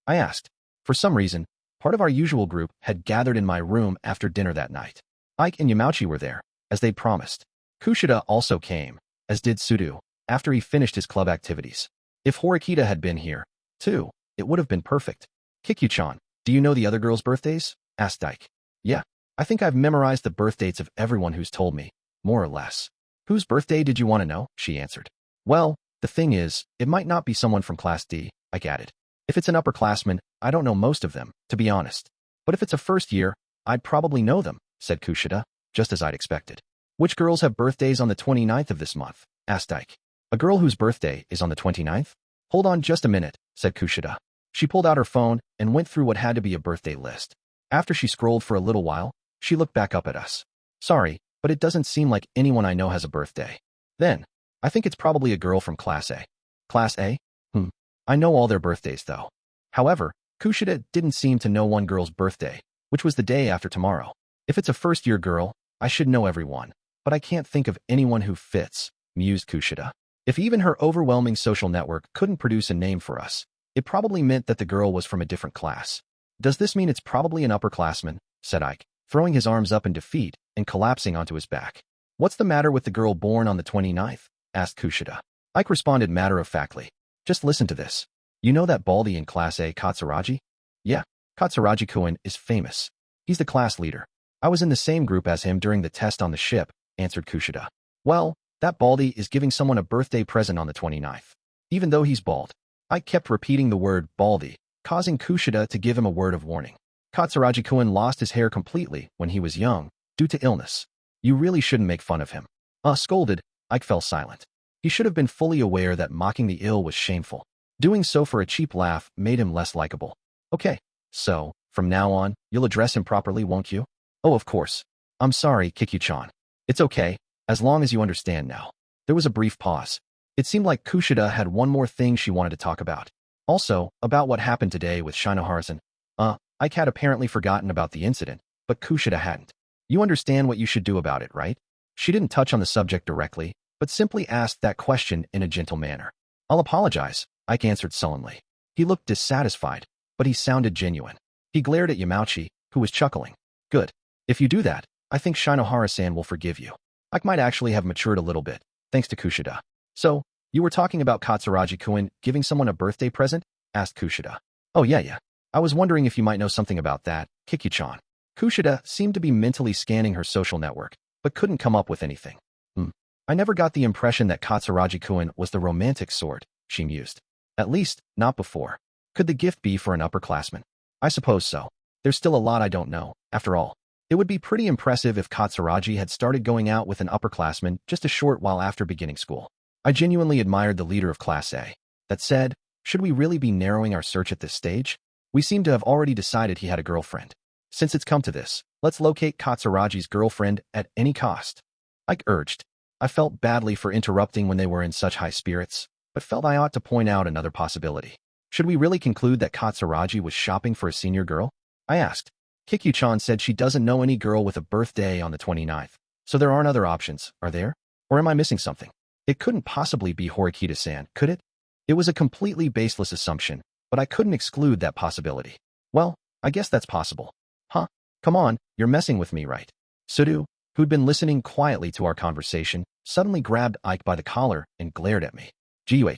[SPEAKER 1] I asked. For some reason, part of our usual group had gathered in my room after dinner that night. Ike and Yamauchi were there, as they'd promised. Kushida also came, as did Sudou, after he finished his club activities. If Horikita had been here, too, it would have been perfect. Kikyu-chan, do you know the other girls' birthdays? Asked Ike. Yeah, I think I've memorized the birth dates of everyone who's told me, more or less. Whose birthday did you want to know? She answered. Well, the thing is, it might not be someone from Class D, Ike added. If it's an upperclassman, I don't know most of them, to be honest. But if it's a first year, I'd probably know them, said Kushida, just as I'd expected. Which girls have birthdays on the 29th of this month? Asked Ike. A girl whose birthday is on the 29th? Hold on just a minute, said Kushida. She pulled out her phone and went through what had to be a birthday list. After she scrolled for a little while, she looked back up at us. Sorry, but it doesn't seem like anyone I know has a birthday. Then, I think it's probably a girl from Class A. Class A? I know all their birthdays, though. However, Kushida didn't seem to know one girl's birthday, which was the day after tomorrow. If it's a first-year girl, I should know everyone, but I can't think of anyone who fits, mused Kushida. If even her overwhelming social network couldn't produce a name for us, it probably meant that the girl was from a different class. Does this mean it's probably an upperclassman? Said Ike, throwing his arms up in defeat and collapsing onto his back. What's the matter with the girl born on the 29th? Asked Kushida. Ike responded matter-of-factly. Just listen to this. You know that baldy in Class A Katsuragi? Yeah, Katsuragi-kun is famous. He's the class leader. I was in the same group as him during the test on the ship, answered Kushida. Well, that baldy is giving someone a birthday present on the 29th. Even though he's bald. I kept repeating the word baldy, causing Kushida to give him a word of warning. Katsuragi-kun lost his hair completely when he was young, due to illness. You really shouldn't make fun of him. Scolded, Ike fell silent. He should have been fully aware that mocking the ill was shameful. Doing so for a cheap laugh made him less likable. Okay, so, from now on, you'll address him properly, won't you? Oh, of course. I'm sorry, Kikyu-chan. It's okay, as long as you understand now. There was a brief pause. It seemed like Kushida had one more thing she wanted to talk about. Also, about what happened today with Shinohara-san. Ike had apparently forgotten about the incident, but Kushida hadn't. You understand what you should do about it, right? She didn't touch on the subject directly, but simply asked that question in a gentle manner. I'll apologize, Ike answered sullenly. He looked dissatisfied, but he sounded genuine. He glared at Yamauchi, who was chuckling. Good. If you do that, I think Shinohara-san will forgive you. Ike might actually have matured a little bit, thanks to Kushida. So, you were talking about Katsuragi-kun giving someone a birthday present? Asked Kushida. Oh yeah. I was wondering if you might know something about that, Kikyu-chan. Kushida seemed to be mentally scanning her social network, but couldn't come up with anything. I never got the impression that Katsuragi-kun was the romantic sort, she mused. At least, not before. Could the gift be for an upperclassman? I suppose so. There's still a lot I don't know, after all. It would be pretty impressive if Katsuragi had started going out with an upperclassman just a short while after beginning school. I genuinely admired the leader of Class A. That said, should we really be narrowing our search at this stage? We seem to have already decided he had a girlfriend. Since it's come to this, let's locate Katsuragi's girlfriend at any cost. Ike urged. I felt badly for interrupting when they were in such high spirits, but felt I ought to point out another possibility. Should we really conclude that Katsuragi was shopping for a senior girl? I asked. Kikyu-chan said she doesn't know any girl with a birthday on the 29th, so there aren't other options, are there? Or am I missing something? It couldn't possibly be Horikita-san, could it? It was a completely baseless assumption, but I couldn't exclude that possibility. Well, I guess that's possible. Come on, you're messing with me, right? Sudou, who'd been listening quietly to our conversation, suddenly grabbed Ike by the collar and glared at me. Guh.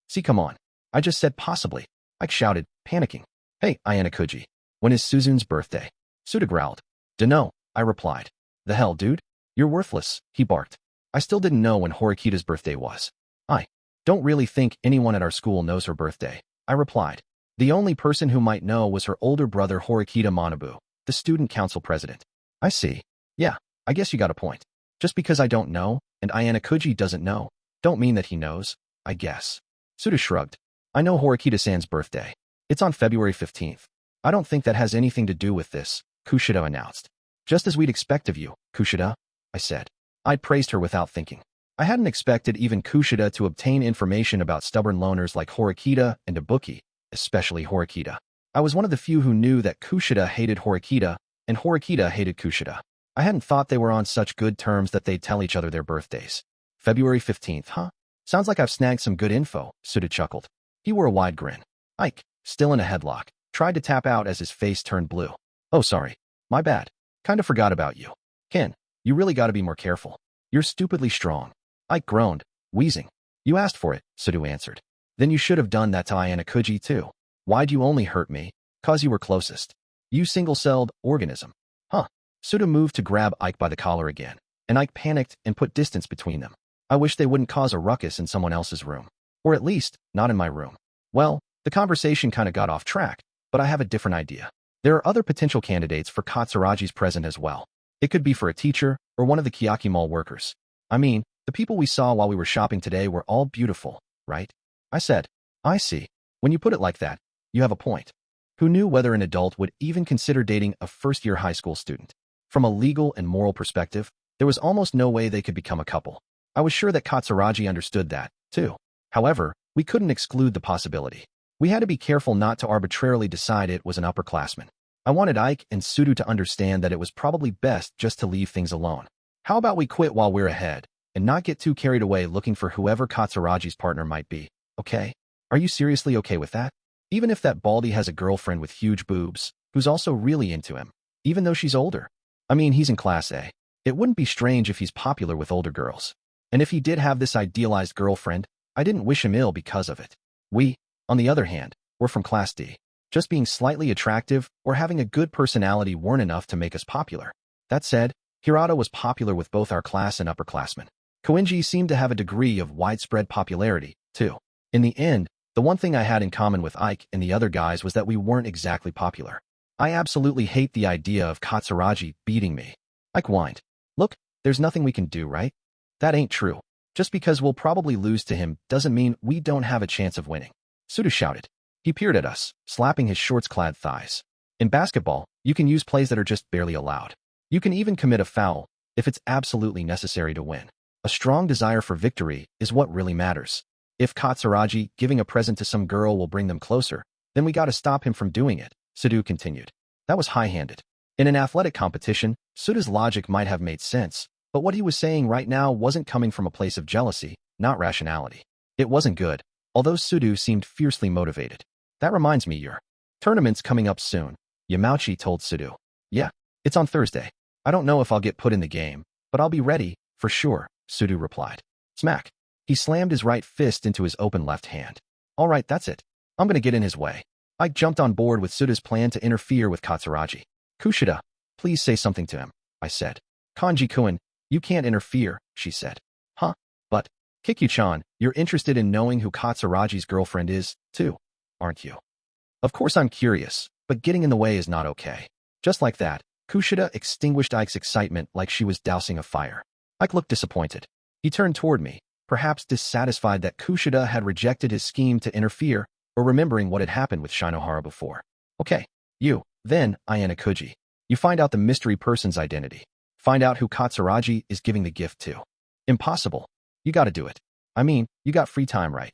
[SPEAKER 1] See, come on. I just said possibly. Ike shouted, panicking. Hey, Ayanokouji. When is Suzune's birthday? Sudou growled. Dunno, I replied. The hell, dude? You're worthless, he barked. I still didn't know when Horikita's birthday was. I don't really think anyone at our school knows her birthday, I replied. The only person who might know was her older brother Horikita Manabu, the student council president. I see. Yeah, I guess you got a point. Just because I don't know, and Ayanokouji doesn't know, don't mean that he knows, I guess. Sudou shrugged. I know Horikita-san's birthday. It's on February 15th. I don't think that has anything to do with this, Kushida announced. Just as we'd expect of you, Kushida, I said. I praised her without thinking. I hadn't expected even Kushida to obtain information about stubborn loners like Horikita and Ibuki, especially Horikita. I was one of the few who knew that Kushida hated Horikita, and Horikita hated Kushida. I hadn't thought they were on such good terms that they'd tell each other their birthdays. February 15th, huh? Sounds like I've snagged some good info, Sudou chuckled. He wore a wide grin. Ike, still in a headlock, tried to tap out as his face turned blue. Oh, sorry. My bad. Kinda forgot about you. Ken, you really gotta be more careful. You're stupidly strong. Ike groaned, wheezing. You asked for it, Sudou answered. Then you should have done that to Ayanokouji too. Why'd you only hurt me? 'Cause you were closest. You single-celled organism. Huh. Sudou moved to grab Ike by the collar again, and Ike panicked and put distance between them. I wish they wouldn't cause a ruckus in someone else's room. Or at least, not in my room. Well, the conversation kinda got off track, but I have a different idea. There are other potential candidates for Katsuragi's present as well. It could be for a teacher or one of the Kiyaki Mall workers. I mean, the people we saw while we were shopping today were all beautiful, right? I said. I see. When you put it like that, you have a point. Who knew whether an adult would even consider dating a first-year high school student? From a legal and moral perspective, there was almost no way they could become a couple. I was sure that Katsuragi understood that, too. However, we couldn't exclude the possibility. We had to be careful not to arbitrarily decide it was an upperclassman. I wanted Ike and Sudou to understand that it was probably best just to leave things alone. How about we quit while we're ahead, and not get too carried away looking for whoever Katsuragi's partner might be, okay? Are you seriously okay with that? Even if that baldy has a girlfriend with huge boobs, who's also really into him, even though she's older. I mean, he's in Class A. It wouldn't be strange if he's popular with older girls. And if he did have this idealized girlfriend, I didn't wish him ill because of it. We, on the other hand, were from Class D. Just being slightly attractive or having a good personality weren't enough to make us popular. That said, Hirata was popular with both our class and upperclassmen. Koenji seemed to have a degree of widespread popularity, too. In the end, the one thing I had in common with Ike and the other guys was that we weren't exactly popular. I absolutely hate the idea of Katsuragi beating me. Ike whined. Look, there's nothing we can do, right? That ain't true. Just because we'll probably lose to him doesn't mean we don't have a chance of winning. Sudou shouted. He peered at us, slapping his shorts-clad thighs. In basketball, you can use plays that are just barely allowed. You can even commit a foul if it's absolutely necessary to win. A strong desire for victory is what really matters. If Katsuragi giving a present to some girl will bring them closer, then we gotta stop him from doing it, Sudou continued. That was high-handed. In an athletic competition, Sudou's logic might have made sense, but what he was saying right now wasn't coming from a place of jealousy, not rationality. It wasn't good, although Sudou seemed fiercely motivated. That reminds me, your tournament's coming up soon, Yamauchi told Sudou. Yeah, it's on Thursday. I don't know if I'll get put in the game, but I'll be ready, for sure, Sudou replied. Smack. He slammed his right fist into his open left hand. All right, that's it. I'm gonna get in his way. Ike jumped on board with Sudou's plan to interfere with Katsuragi. Kushida, please say something to him, I said. Kanji-kun, you can't interfere, she said. Huh? But, Kikyu-chan, you're interested in knowing who Katsuragi's girlfriend is, too, aren't you? Of course I'm curious, but getting in the way is not okay. Just like that, Kushida extinguished Ike's excitement like she was dousing a fire. Ike looked disappointed. He turned toward me, perhaps dissatisfied that Kushida had rejected his scheme to interfere, or remembering what had happened with Shinohara before. Okay, you, then, Ayanokouji. You find out the mystery person's identity. Find out who Katsuragi is giving the gift to. Impossible. You gotta do it. I mean, you got free time, right?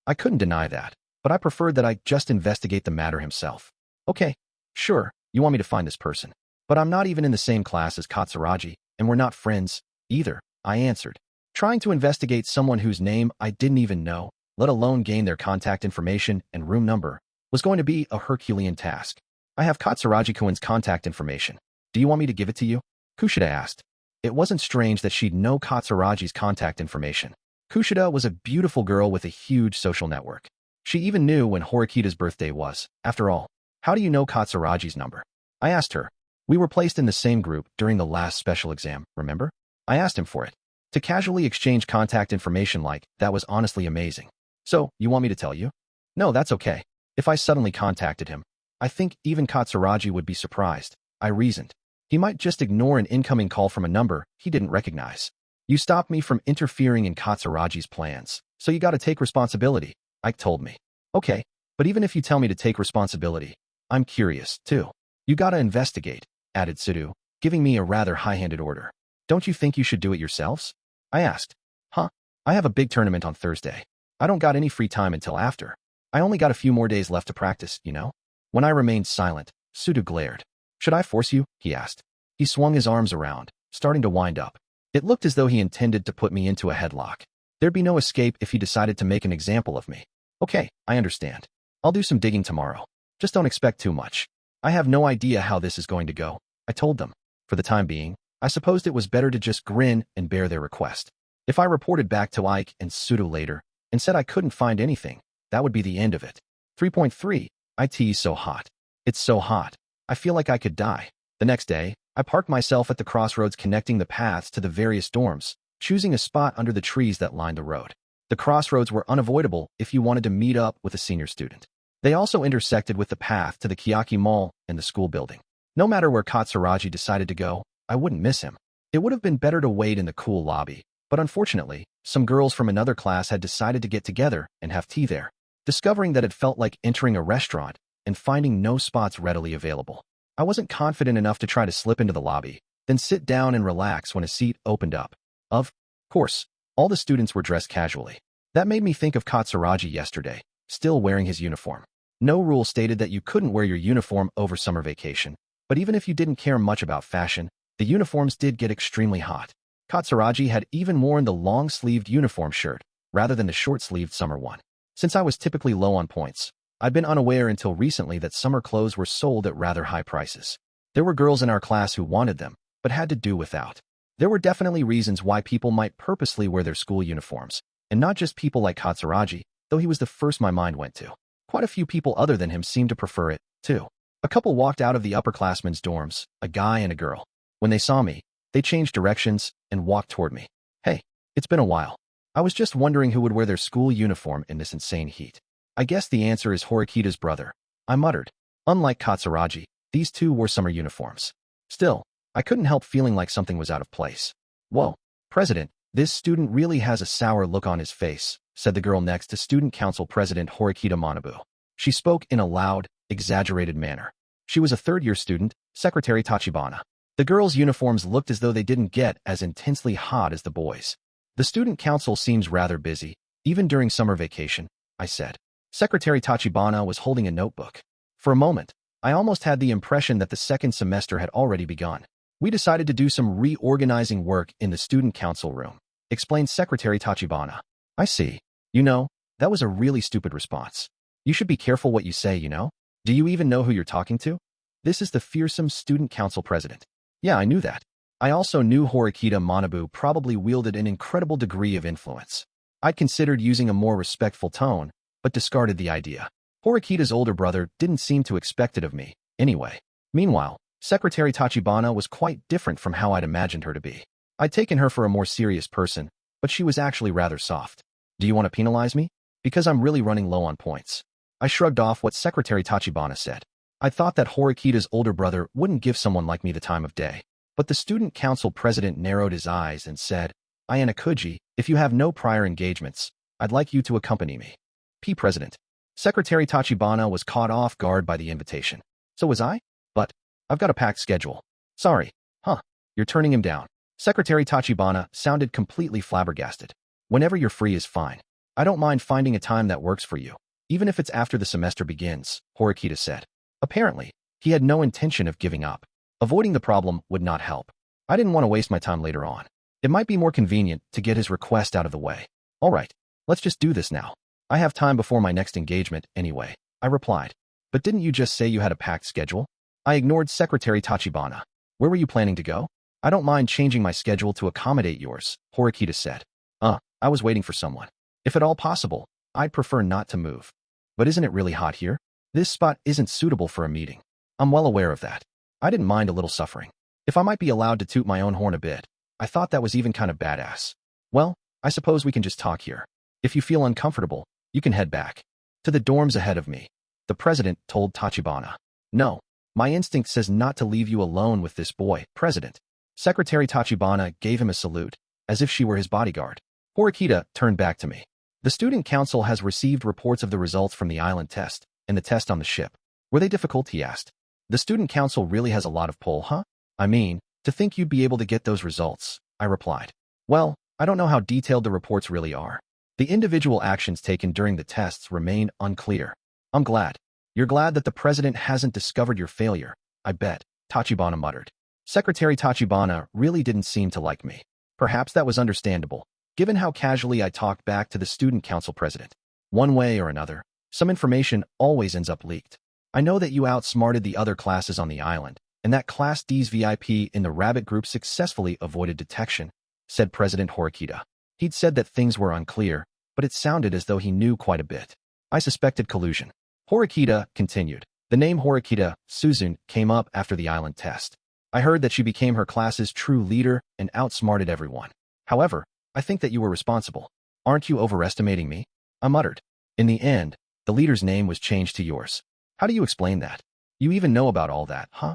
[SPEAKER 1] I couldn't deny that, but I preferred that Ike just investigate the matter himself. Okay, sure, you want me to find this person. But I'm not even in the same class as Katsuragi, and we're not friends, either, I answered. Trying to investigate someone whose name I didn't even know, let alone gain their contact information and room number, was going to be a Herculean task. I have Katsuragi-kun's contact information. Do you want me to give it to you? Kushida asked. It wasn't strange that she'd know Katsuragi's contact information. Kushida was a beautiful girl with a huge social network. She even knew when Horikita's birthday was. After all, how do you know Katsuragi's number? I asked her. We were placed in the same group during the last special exam, remember? I asked him for it. To casually exchange contact information like that was honestly amazing. So, you want me to tell you? No, that's okay. If I suddenly contacted him, I think even Katsuragi would be surprised. I reasoned. He might just ignore an incoming call from a number he didn't recognize. You stopped me from interfering in Katsuragi's plans, so you gotta take responsibility, Ike told me. Okay, but even if you tell me to take responsibility, I'm curious, too. You gotta investigate, added Sudou, giving me a rather high-handed order. Don't you think you should do it yourselves? I asked. Huh? I have a big tournament on Thursday. I don't got any free time until after. I only got a few more days left to practice, you know? When I remained silent, Sudou glared. Should I force you? He asked. He swung his arms around, starting to wind up. It looked as though he intended to put me into a headlock. There'd be no escape if he decided to make an example of me. Okay, I understand. I'll do some digging tomorrow. Just don't expect too much. I have no idea how this is going to go, I told them. For the time being, I supposed it was better to just grin and bear their request. If I reported back to Ike and Sudou later and said I couldn't find anything, that would be the end of it. 3.3. It's so hot. It's so hot. I feel like I could die. The next day, I parked myself at the crossroads connecting the paths to the various dorms, choosing a spot under the trees that lined the road. The crossroads were unavoidable if you wanted to meet up with a senior student. They also intersected with the path to the Kiyotaka Mall and the school building. No matter where Katsuragi decided to go, I wouldn't miss him. It would have been better to wait in the cool lobby, but unfortunately, some girls from another class had decided to get together and have tea there. Discovering that it felt like entering a restaurant and finding no spots readily available, I wasn't confident enough to try to slip into the lobby, then sit down and relax when a seat opened up. Of course, all the students were dressed casually. That made me think of Katsuragi yesterday, still wearing his uniform. No rule stated that you couldn't wear your uniform over summer vacation, but even if you didn't care much about fashion, the uniforms did get extremely hot. Katsuragi had even worn the long-sleeved uniform shirt, rather than the short-sleeved summer one. Since I was typically low on points, I'd been unaware until recently that summer clothes were sold at rather high prices. There were girls in our class who wanted them, but had to do without. There were definitely reasons why people might purposely wear their school uniforms, and not just people like Katsuragi, though he was the first my mind went to. Quite a few people other than him seemed to prefer it, too. A couple walked out of the upperclassmen's dorms, a guy and a girl. When they saw me, they changed directions and walked toward me. Hey, it's been a while. I was just wondering who would wear their school uniform in this insane heat. I guess the answer is Horikita's brother, I muttered. Unlike Katsuragi, these two wore summer uniforms. Still, I couldn't help feeling like something was out of place. Whoa, President, this student really has a sour look on his face, said the girl next to Student Council President Horikita Manabu. She spoke in a loud, exaggerated manner. She was a third-year student, Secretary Tachibana. The girls' uniforms looked as though they didn't get as intensely hot as the boys. The student council seems rather busy, even during summer vacation, I said. Secretary Tachibana was holding a notebook. For a moment, I almost had the impression that the second semester had already begun. We decided to do some reorganizing work in the student council room, explained Secretary Tachibana. I see. You know, that was a really stupid response. You should be careful what you say, you know? Do you even know who you're talking to? This is the fearsome student council president. Yeah, I knew that. I also knew Horikita Manabu probably wielded an incredible degree of influence. I'd considered using a more respectful tone, but discarded the idea. Horikita's older brother didn't seem to expect it of me, anyway. Meanwhile, Secretary Tachibana was quite different from how I'd imagined her to be. I'd taken her for a more serious person, but she was actually rather soft. Do you want to penalize me? Because I'm really running low on points. I shrugged off what Secretary Tachibana said. I thought that Horikita's older brother wouldn't give someone like me the time of day. But the student council president narrowed his eyes and said, Ayanokouji, if you have no prior engagements, I'd like you to accompany me. P. President. Secretary Tachibana was caught off guard by the invitation. So was I? But I've got a packed schedule. Sorry. Huh. You're turning him down. Secretary Tachibana sounded completely flabbergasted. Whenever you're free is fine. I don't mind finding a time that works for you, even if it's after the semester begins, Horikita said. Apparently, he had no intention of giving up. Avoiding the problem would not help. I didn't want to waste my time later on. It might be more convenient to get his request out of the way. All right, let's just do this now. I have time before my next engagement anyway, I replied. But didn't you just say you had a packed schedule? I ignored Secretary Tachibana. Where were you planning to go? I don't mind changing my schedule to accommodate yours, Horikita said. I was waiting for someone. If at all possible, I'd prefer not to move. But isn't it really hot here? This spot isn't suitable for a meeting. I'm well aware of that. I didn't mind a little suffering. If I might be allowed to toot my own horn a bit, I thought that was even kind of badass. Well, I suppose we can just talk here. If you feel uncomfortable, you can head back to the dorms ahead of me, the president told Tachibana. No, my instinct says not to leave you alone with this boy, President. Secretary Tachibana gave him a salute, as if she were his bodyguard. Horikita turned back to me. The student council has received reports of the results from the island test and the test on the ship. Were they difficult, he asked. The student council really has a lot of pull, huh? I mean, to think you'd be able to get those results, I replied. Well, I don't know how detailed the reports really are. The individual actions taken during the tests remain unclear. I'm glad. You're glad that the president hasn't discovered your failure, I bet, Tachibana muttered. Secretary Tachibana really didn't seem to like me. Perhaps that was understandable, given how casually I talked back to the student council president. One way or another, some information always ends up leaked. I know that you outsmarted the other classes on the island, and that Class D's VIP in the rabbit group successfully avoided detection, said President Horikita. He'd said that things were unclear, but it sounded as though he knew quite a bit. I suspected collusion. Horikita continued. The name Horikita, Suzune, came up after the island test. I heard that she became her class's true leader and outsmarted everyone. However, I think that you were responsible. Aren't you overestimating me? I muttered. In the end, the leader's name was changed to yours. How do you explain that? You even know about all that, huh?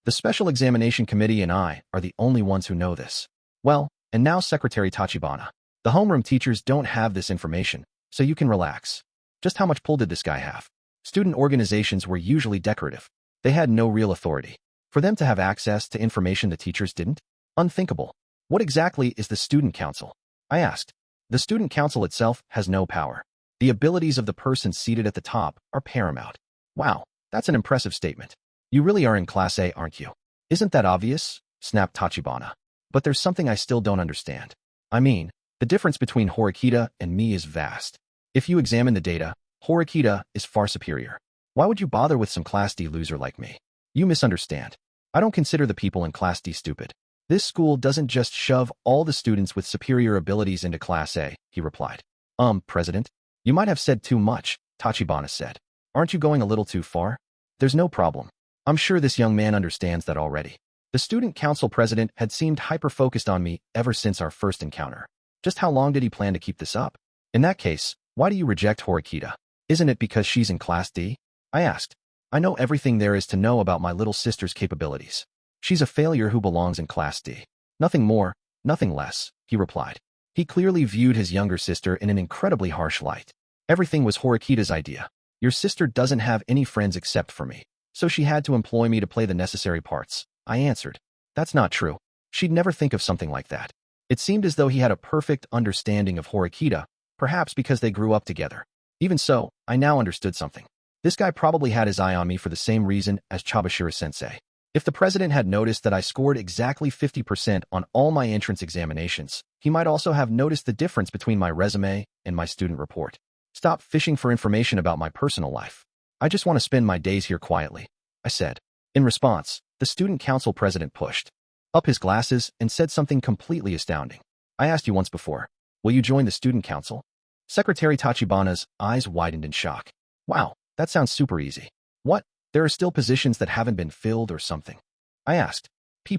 [SPEAKER 1] The Special Examination Committee and I are the only ones who know this. Well, and now Secretary Tachibana. The homeroom teachers don't have this information, so you can relax. Just how much pull did this guy have? Student organizations were usually decorative. They had no real authority. For them to have access to information the teachers didn't? Unthinkable. What exactly is the student council? I asked. The student council itself has no power. The abilities of the person seated at the top are paramount. Wow, that's an impressive statement. You really are in Class A, aren't you? Isn't that obvious? Snapped Tachibana. But there's something I still don't understand. I mean, the difference between Horikita and me is vast. If you examine the data, Horikita is far superior. Why would you bother with some Class D loser like me? You misunderstand. I don't consider the people in Class D stupid. This school doesn't just shove all the students with superior abilities into Class A, he replied. President, you might have said too much, Tachibana said. Aren't you going a little too far? There's no problem. I'm sure this young man understands that already. The student council president had seemed hyper-focused on me ever since our first encounter. Just how long did he plan to keep this up? In that case, why do you reject Horikita? Isn't it because she's in Class D? I asked. I know everything there is to know about my little sister's capabilities. She's a failure who belongs in Class D. Nothing more, nothing less, he replied. He clearly viewed his younger sister in an incredibly harsh light. Everything was Horikita's idea. Your sister doesn't have any friends except for me, so she had to employ me to play the necessary parts, I answered. That's not true. She'd never think of something like that. It seemed as though he had a perfect understanding of Horikita, perhaps because they grew up together. Even so, I now understood something. This guy probably had his eye on me for the same reason as Chabashira-sensei. If the president had noticed that I scored exactly 50% on all my entrance examinations, he might also have noticed the difference between my resume and my student report. Stop fishing for information about my personal life. I just want to spend my days here quietly, I said. In response, the student council president pushed up his glasses and said something completely astounding. I asked you once before, will you join the student council? Secretary Tachibana's eyes widened in shock. Wow, that sounds super easy. What? There are still positions that haven't been filled or something? I asked.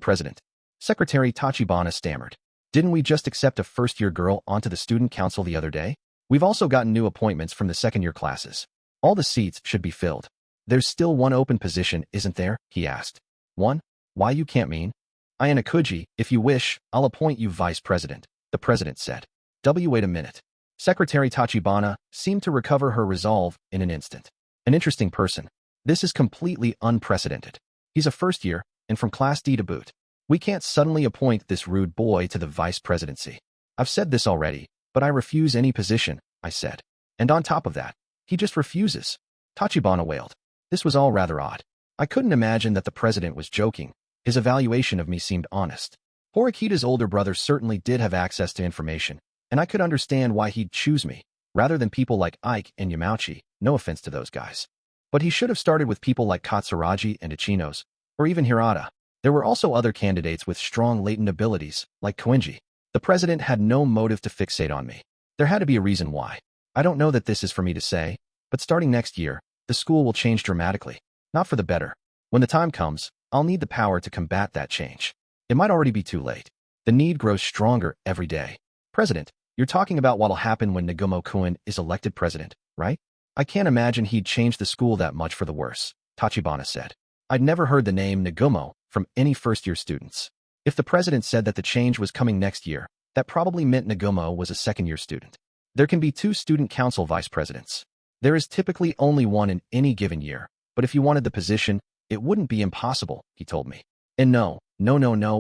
[SPEAKER 1] President. Secretary Tachibana stammered. Didn't we just accept a first-year girl onto the student council the other day? We've also gotten new appointments from the second-year classes. All the seats should be filled. There's still one open position, isn't there? He asked. One? Why you can't mean? Ayanokouji, if you wish, I'll appoint you vice president, the president said. Wait a minute. Secretary Tachibana seemed to recover her resolve in an instant. An interesting person. This is completely unprecedented. He's a first year, and from Class D to boot. We can't suddenly appoint this rude boy to the vice presidency. I've said this already, but I refuse any position, I said. And on top of that, he just refuses. Tachibana wailed. This was all rather odd. I couldn't imagine that the president was joking. His evaluation of me seemed honest. Horikita's older brother certainly did have access to information, and I could understand why he'd choose me, rather than people like Ike and Yamauchi, no offense to those guys. But he should have started with people like Katsuragi and Ichinos, or even Hirata. There were also other candidates with strong latent abilities, like Kouhei. The president had no motive to fixate on me. There had to be a reason why. I don't know that this is for me to say, but starting next year, the school will change dramatically. Not for the better. When the time comes, I'll need the power to combat that change. It might already be too late. The need grows stronger every day. President, you're talking about what'll happen when Nagumo-kun is elected president, right? I can't imagine he'd change the school that much for the worse, Tachibana said. I'd never heard the name Nagumo from any first-year students. If the president said that the change was coming next year, that probably meant Nagumo was a second-year student. There can be 2 student council vice presidents. There is typically only one in any given year, but if you wanted the position, it wouldn't be impossible, he told me. And no,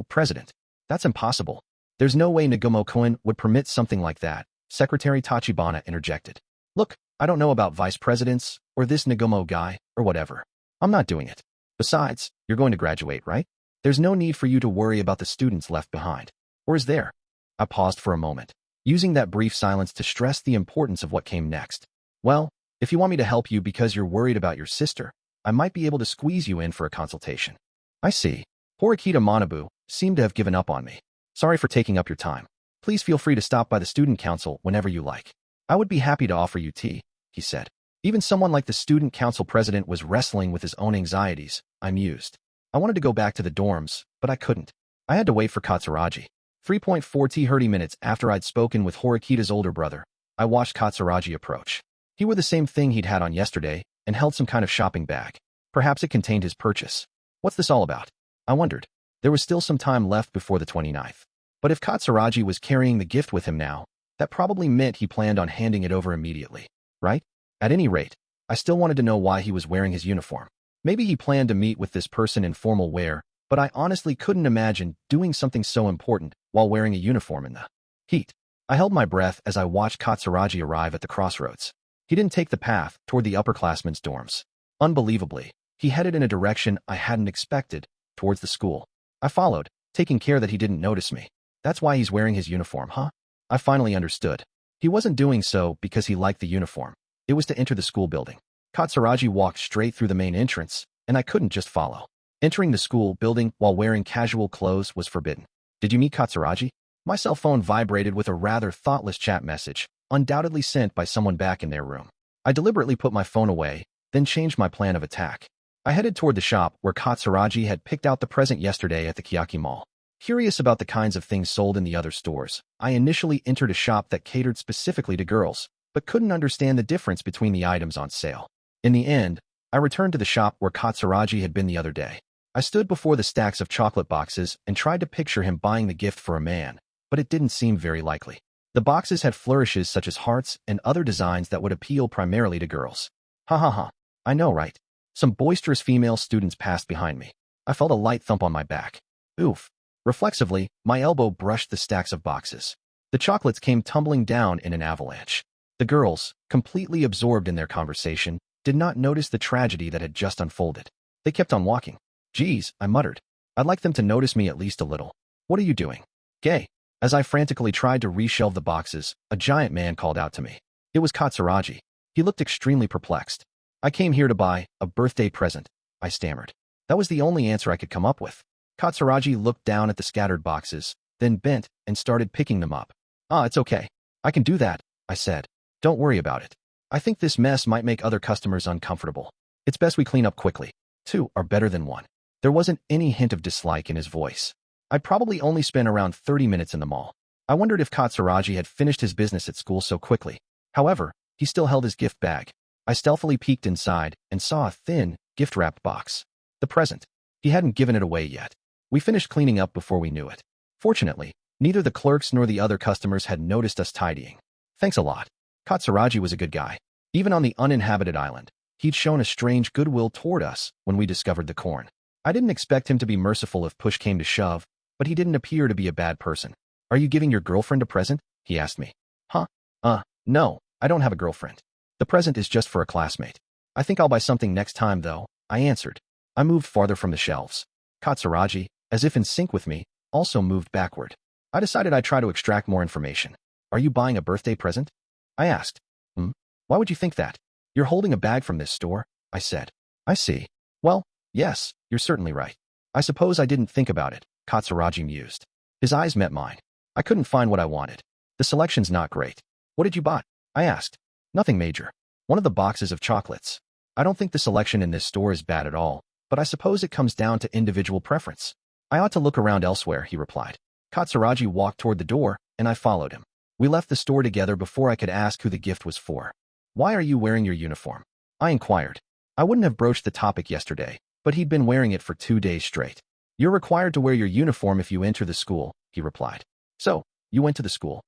[SPEAKER 1] President. That's impossible. There's no way Nagumo-kun would permit something like that, Secretary Tachibana interjected. Look, I don't know about vice presidents, or this Nagumo guy, or whatever. I'm not doing it. Besides, you're going to graduate, right? There's no need for you to worry about the students left behind. Or is there? I paused for a moment, using that brief silence to stress the importance of what came next. Well, if you want me to help you because you're worried about your sister, I might be able to squeeze you in for a consultation. I see. Horikita Manabu seemed to have given up on me. Sorry for taking up your time. Please feel free to stop by the student council whenever you like. I would be happy to offer you tea, he said. Even someone like the student council president was wrestling with his own anxieties, I mused. I wanted to go back to the dorms, but I couldn't. I had to wait for Katsuragi. 3.40 minutes after I'd spoken with Horikita's older brother, I watched Katsuragi approach. He wore the same thing he'd had on yesterday and held some kind of shopping bag. Perhaps it contained his purchase. What's this all about? I wondered. There was still some time left before the 29th. But if Katsuragi was carrying the gift with him now, that probably meant he planned on handing it over immediately, right? At any rate, I still wanted to know why he was wearing his uniform. Maybe he planned to meet with this person in formal wear, but I honestly couldn't imagine doing something so important while wearing a uniform in the heat. I held my breath as I watched Katsuragi arrive at the crossroads. He didn't take the path toward the upperclassmen's dorms. Unbelievably, he headed in a direction I hadn't expected, towards the school. I followed, taking care that he didn't notice me. That's why he's wearing his uniform, huh? I finally understood. He wasn't doing so because he liked the uniform. It was to enter the school building. Katsuragi walked straight through the main entrance, and I couldn't just follow. Entering the school building while wearing casual clothes was forbidden. Did you meet Katsuragi? My cell phone vibrated with a rather thoughtless chat message, undoubtedly sent by someone back in their room. I deliberately put my phone away, then changed my plan of attack. I headed toward the shop where Katsuragi had picked out the present yesterday at the Kiyotaka Mall. Curious about the kinds of things sold in the other stores, I initially entered a shop that catered specifically to girls, but couldn't understand the difference between the items on sale. In the end, I returned to the shop where Katsuragi had been the other day. I stood before the stacks of chocolate boxes and tried to picture him buying the gift for a man, but it didn't seem very likely. The boxes had flourishes such as hearts and other designs that would appeal primarily to girls. Ha ha ha. I know, right? Some boisterous female students passed behind me. I felt a light thump on my back. Oof. Reflexively, my elbow brushed the stacks of boxes. The chocolates came tumbling down in an avalanche. The girls, completely absorbed in their conversation, did not notice the tragedy that had just unfolded. They kept on walking. Geez, I muttered. I'd like them to notice me at least a little. What are you doing? Gay. As I frantically tried to reshelve the boxes, a giant man called out to me. It was Katsuragi. He looked extremely perplexed. I came here to buy a birthday present, I stammered. That was the only answer I could come up with. Katsuragi looked down at the scattered boxes, then bent and started picking them up. It's okay. I can do that, I said. Don't worry about it. I think this mess might make other customers uncomfortable. It's best we clean up quickly. 2 are better than 1. There wasn't any hint of dislike in his voice. I'd probably only spent around 30 minutes in the mall. I wondered if Katsuragi had finished his business at school so quickly. However, he still held his gift bag. I stealthily peeked inside and saw a thin, gift-wrapped box. The present. He hadn't given it away yet. We finished cleaning up before we knew it. Fortunately, neither the clerks nor the other customers had noticed us tidying. Thanks a lot. Katsuragi was a good guy. Even on the uninhabited island, he'd shown a strange goodwill toward us when we discovered the corn. I didn't expect him to be merciful if push came to shove, but he didn't appear to be a bad person. Are you giving your girlfriend a present? He asked me. Huh? No, I don't have a girlfriend. The present is just for a classmate. I think I'll buy something next time, though, I answered. I moved farther from the shelves. Katsuragi, as if in sync with me, also moved backward. I decided I'd try to extract more information. Are you buying a birthday present? I asked. Why would you think that? You're holding a bag from this store, I said. I see. Well, yes, you're certainly right. I suppose I didn't think about it, Katsuragi mused. His eyes met mine. I couldn't find what I wanted. The selection's not great. What did you buy? I asked. Nothing major. One of the boxes of chocolates. I don't think the selection in this store is bad at all, but I suppose it comes down to individual preference. I ought to look around elsewhere, he replied. Katsuragi walked toward the door, and I followed him. We left the store together before I could ask who the gift was for. Why are you wearing your uniform? I inquired. I wouldn't have broached the topic yesterday, but he'd been wearing it for 2 days straight. You're required to wear your uniform if you enter the school, he replied. So, you went to the school?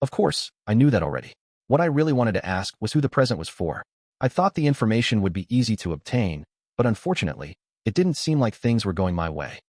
[SPEAKER 1] Of course, I knew that already. What I really wanted to ask was who the present was for. I thought the information would be easy to obtain, but unfortunately, it didn't seem like things were going my way.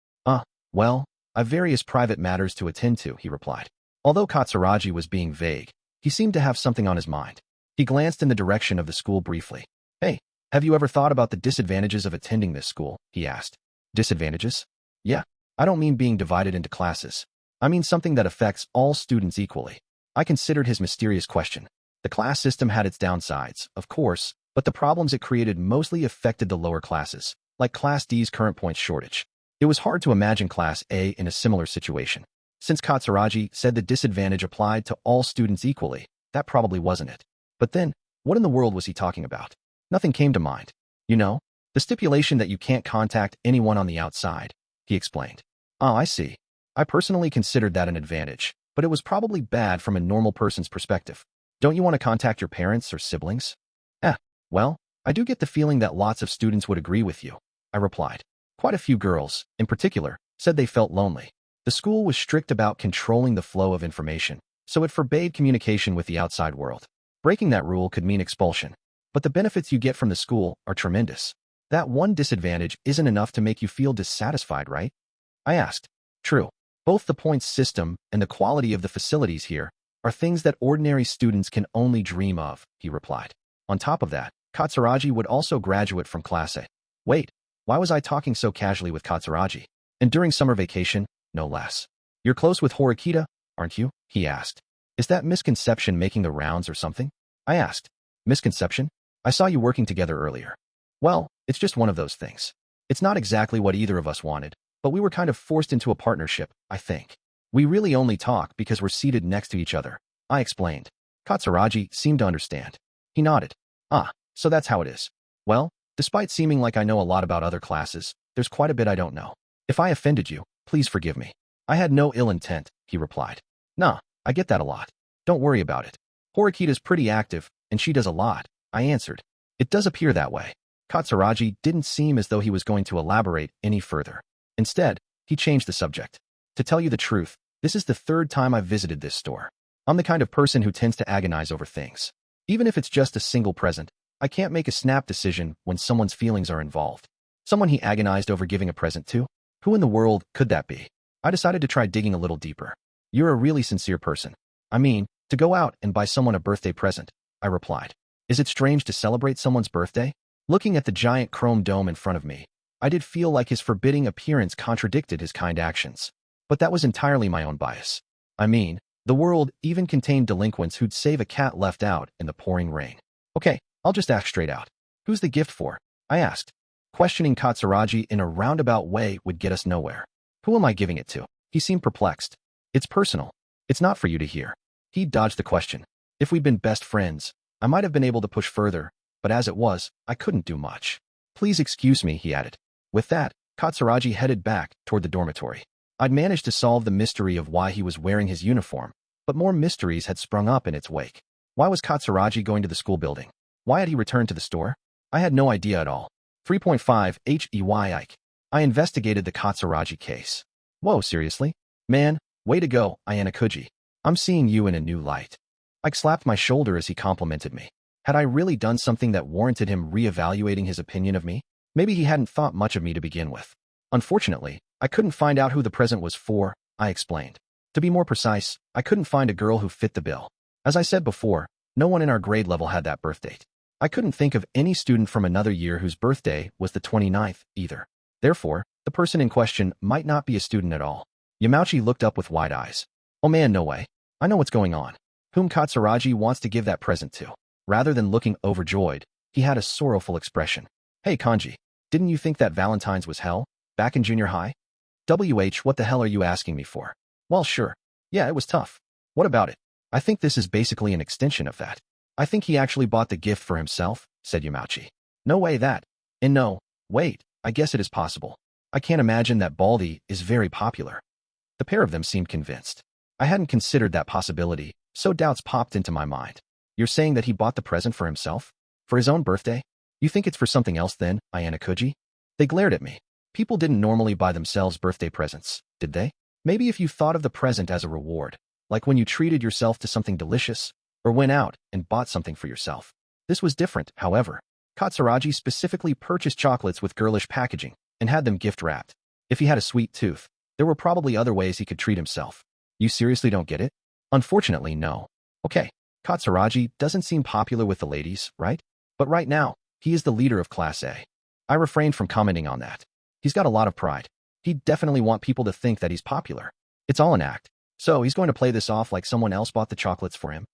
[SPEAKER 1] Well, I've various private matters to attend to, he replied. Although Katsuragi was being vague, he seemed to have something on his mind. He glanced in the direction of the school briefly. Hey, have you ever thought about the disadvantages of attending this school? He asked. Disadvantages? Yeah, I don't mean being divided into classes. I mean something that affects all students equally. I considered his mysterious question. The class system had its downsides, of course, but the problems it created mostly affected the lower classes, like Class D's current points shortage. It was hard to imagine Class A in a similar situation. Since Katsuragi said the disadvantage applied to all students equally, that probably wasn't it. But then, what in the world was he talking about? Nothing came to mind. You know, the stipulation that you can't contact anyone on the outside, he explained. Oh, I see. I personally considered that an advantage, but it was probably bad from a normal person's perspective. Don't you want to contact your parents or siblings? Well, I do get the feeling that lots of students would agree with you, I replied. Quite a few girls, in particular, said they felt lonely. The school was strict about controlling the flow of information, so it forbade communication with the outside world. Breaking that rule could mean expulsion. But the benefits you get from the school are tremendous. That one disadvantage isn't enough to make you feel dissatisfied, right? I asked. True. Both the points system and the quality of the facilities here are things that ordinary students can only dream of, he replied. On top of that, Katsuragi would also graduate from Class A. Wait, why was I talking so casually with Katsuragi? And during summer vacation, no less. You're close with Horikita, aren't you? He asked. Is that misconception making the rounds or something? I asked. Misconception? I saw you working together earlier. Well, it's just one of those things. It's not exactly what either of us wanted, but we were kind of forced into a partnership, I think. We really only talk because we're seated next to each other, I explained. Katsuragi seemed to understand. He nodded. So that's how it is. Well, despite seeming like I know a lot about other classes, there's quite a bit I don't know. If I offended you, please forgive me. I had no ill intent, he replied. Nah, I get that a lot. Don't worry about it. Horikita's pretty active, and she does a lot, I answered. It does appear that way. Katsuragi didn't seem as though he was going to elaborate any further. Instead, he changed the subject. To tell you the truth, this is the 3rd time I've visited this store. I'm the kind of person who tends to agonize over things. Even if it's just a single present, I can't make a snap decision when someone's feelings are involved. Someone he agonized over giving a present to? Who in the world could that be? I decided to try digging a little deeper. You're a really sincere person. I mean, to go out and buy someone a birthday present, I replied. Is it strange to celebrate someone's birthday? Looking at the giant chrome dome in front of me, I did feel like his forbidding appearance contradicted his kind actions. But that was entirely my own bias. I mean, the world even contained delinquents who'd save a cat left out in the pouring rain. Okay, I'll just ask straight out. Who's the gift for? I asked. Questioning Katsuragi in a roundabout way would get us nowhere. Who am I giving it to? He seemed perplexed. It's personal. It's not for you to hear. He dodged the question. If we'd been best friends, I might have been able to push further, but as it was, I couldn't do much. Please excuse me, he added. With that, Katsuragi headed back toward the dormitory. I'd managed to solve the mystery of why he was wearing his uniform, but more mysteries had sprung up in its wake. Why was Katsuragi going to the school building? Why had he returned to the store? I had no idea at all. 3.5 Ike. I investigated the Katsuragi case. Whoa, seriously? Man, way to go, Ayanokouji. I'm seeing you in a new light. I slapped my shoulder as he complimented me. Had I really done something that warranted him reevaluating his opinion of me? Maybe he hadn't thought much of me to begin with. Unfortunately, I couldn't find out who the present was for, I explained. To be more precise, I couldn't find a girl who fit the bill. As I said before, no one in our grade level had that birth date. I couldn't think of any student from another year whose birthday was the 29th, either. Therefore, the person in question might not be a student at all. Yamauchi looked up with wide eyes. Oh man, no way. I know what's going on. Whom Katsuragi wants to give that present to. Rather than looking overjoyed, he had a sorrowful expression. Hey Kanji, didn't you think that Valentine's was hell, back in junior high? What the hell are you asking me for? Well, sure. Yeah, it was tough. What about it? I think this is basically an extension of that. I think he actually bought the gift for himself, said Yamauchi. No way that. And no, wait, I guess it is possible. I can't imagine that Baldy is very popular. The pair of them seemed convinced. I hadn't considered that possibility, so doubts popped into my mind. You're saying that he bought the present for himself? For his own birthday? You think it's for something else then, Ayanokouji? They glared at me. People didn't normally buy themselves birthday presents, did they? Maybe if you thought of the present as a reward, like when you treated yourself to something delicious, or went out and bought something for yourself. This was different, however. Katsuragi specifically purchased chocolates with girlish packaging and had them gift-wrapped. If he had a sweet tooth, there were probably other ways he could treat himself. You seriously don't get it? Unfortunately, no. Okay, Katsuragi doesn't seem popular with the ladies, right? But right now, he is the leader of Class A. I refrained from commenting on that. He's got a lot of pride. He'd definitely want people to think that he's popular. It's all an act. So he's going to play this off like someone else bought the chocolates for him.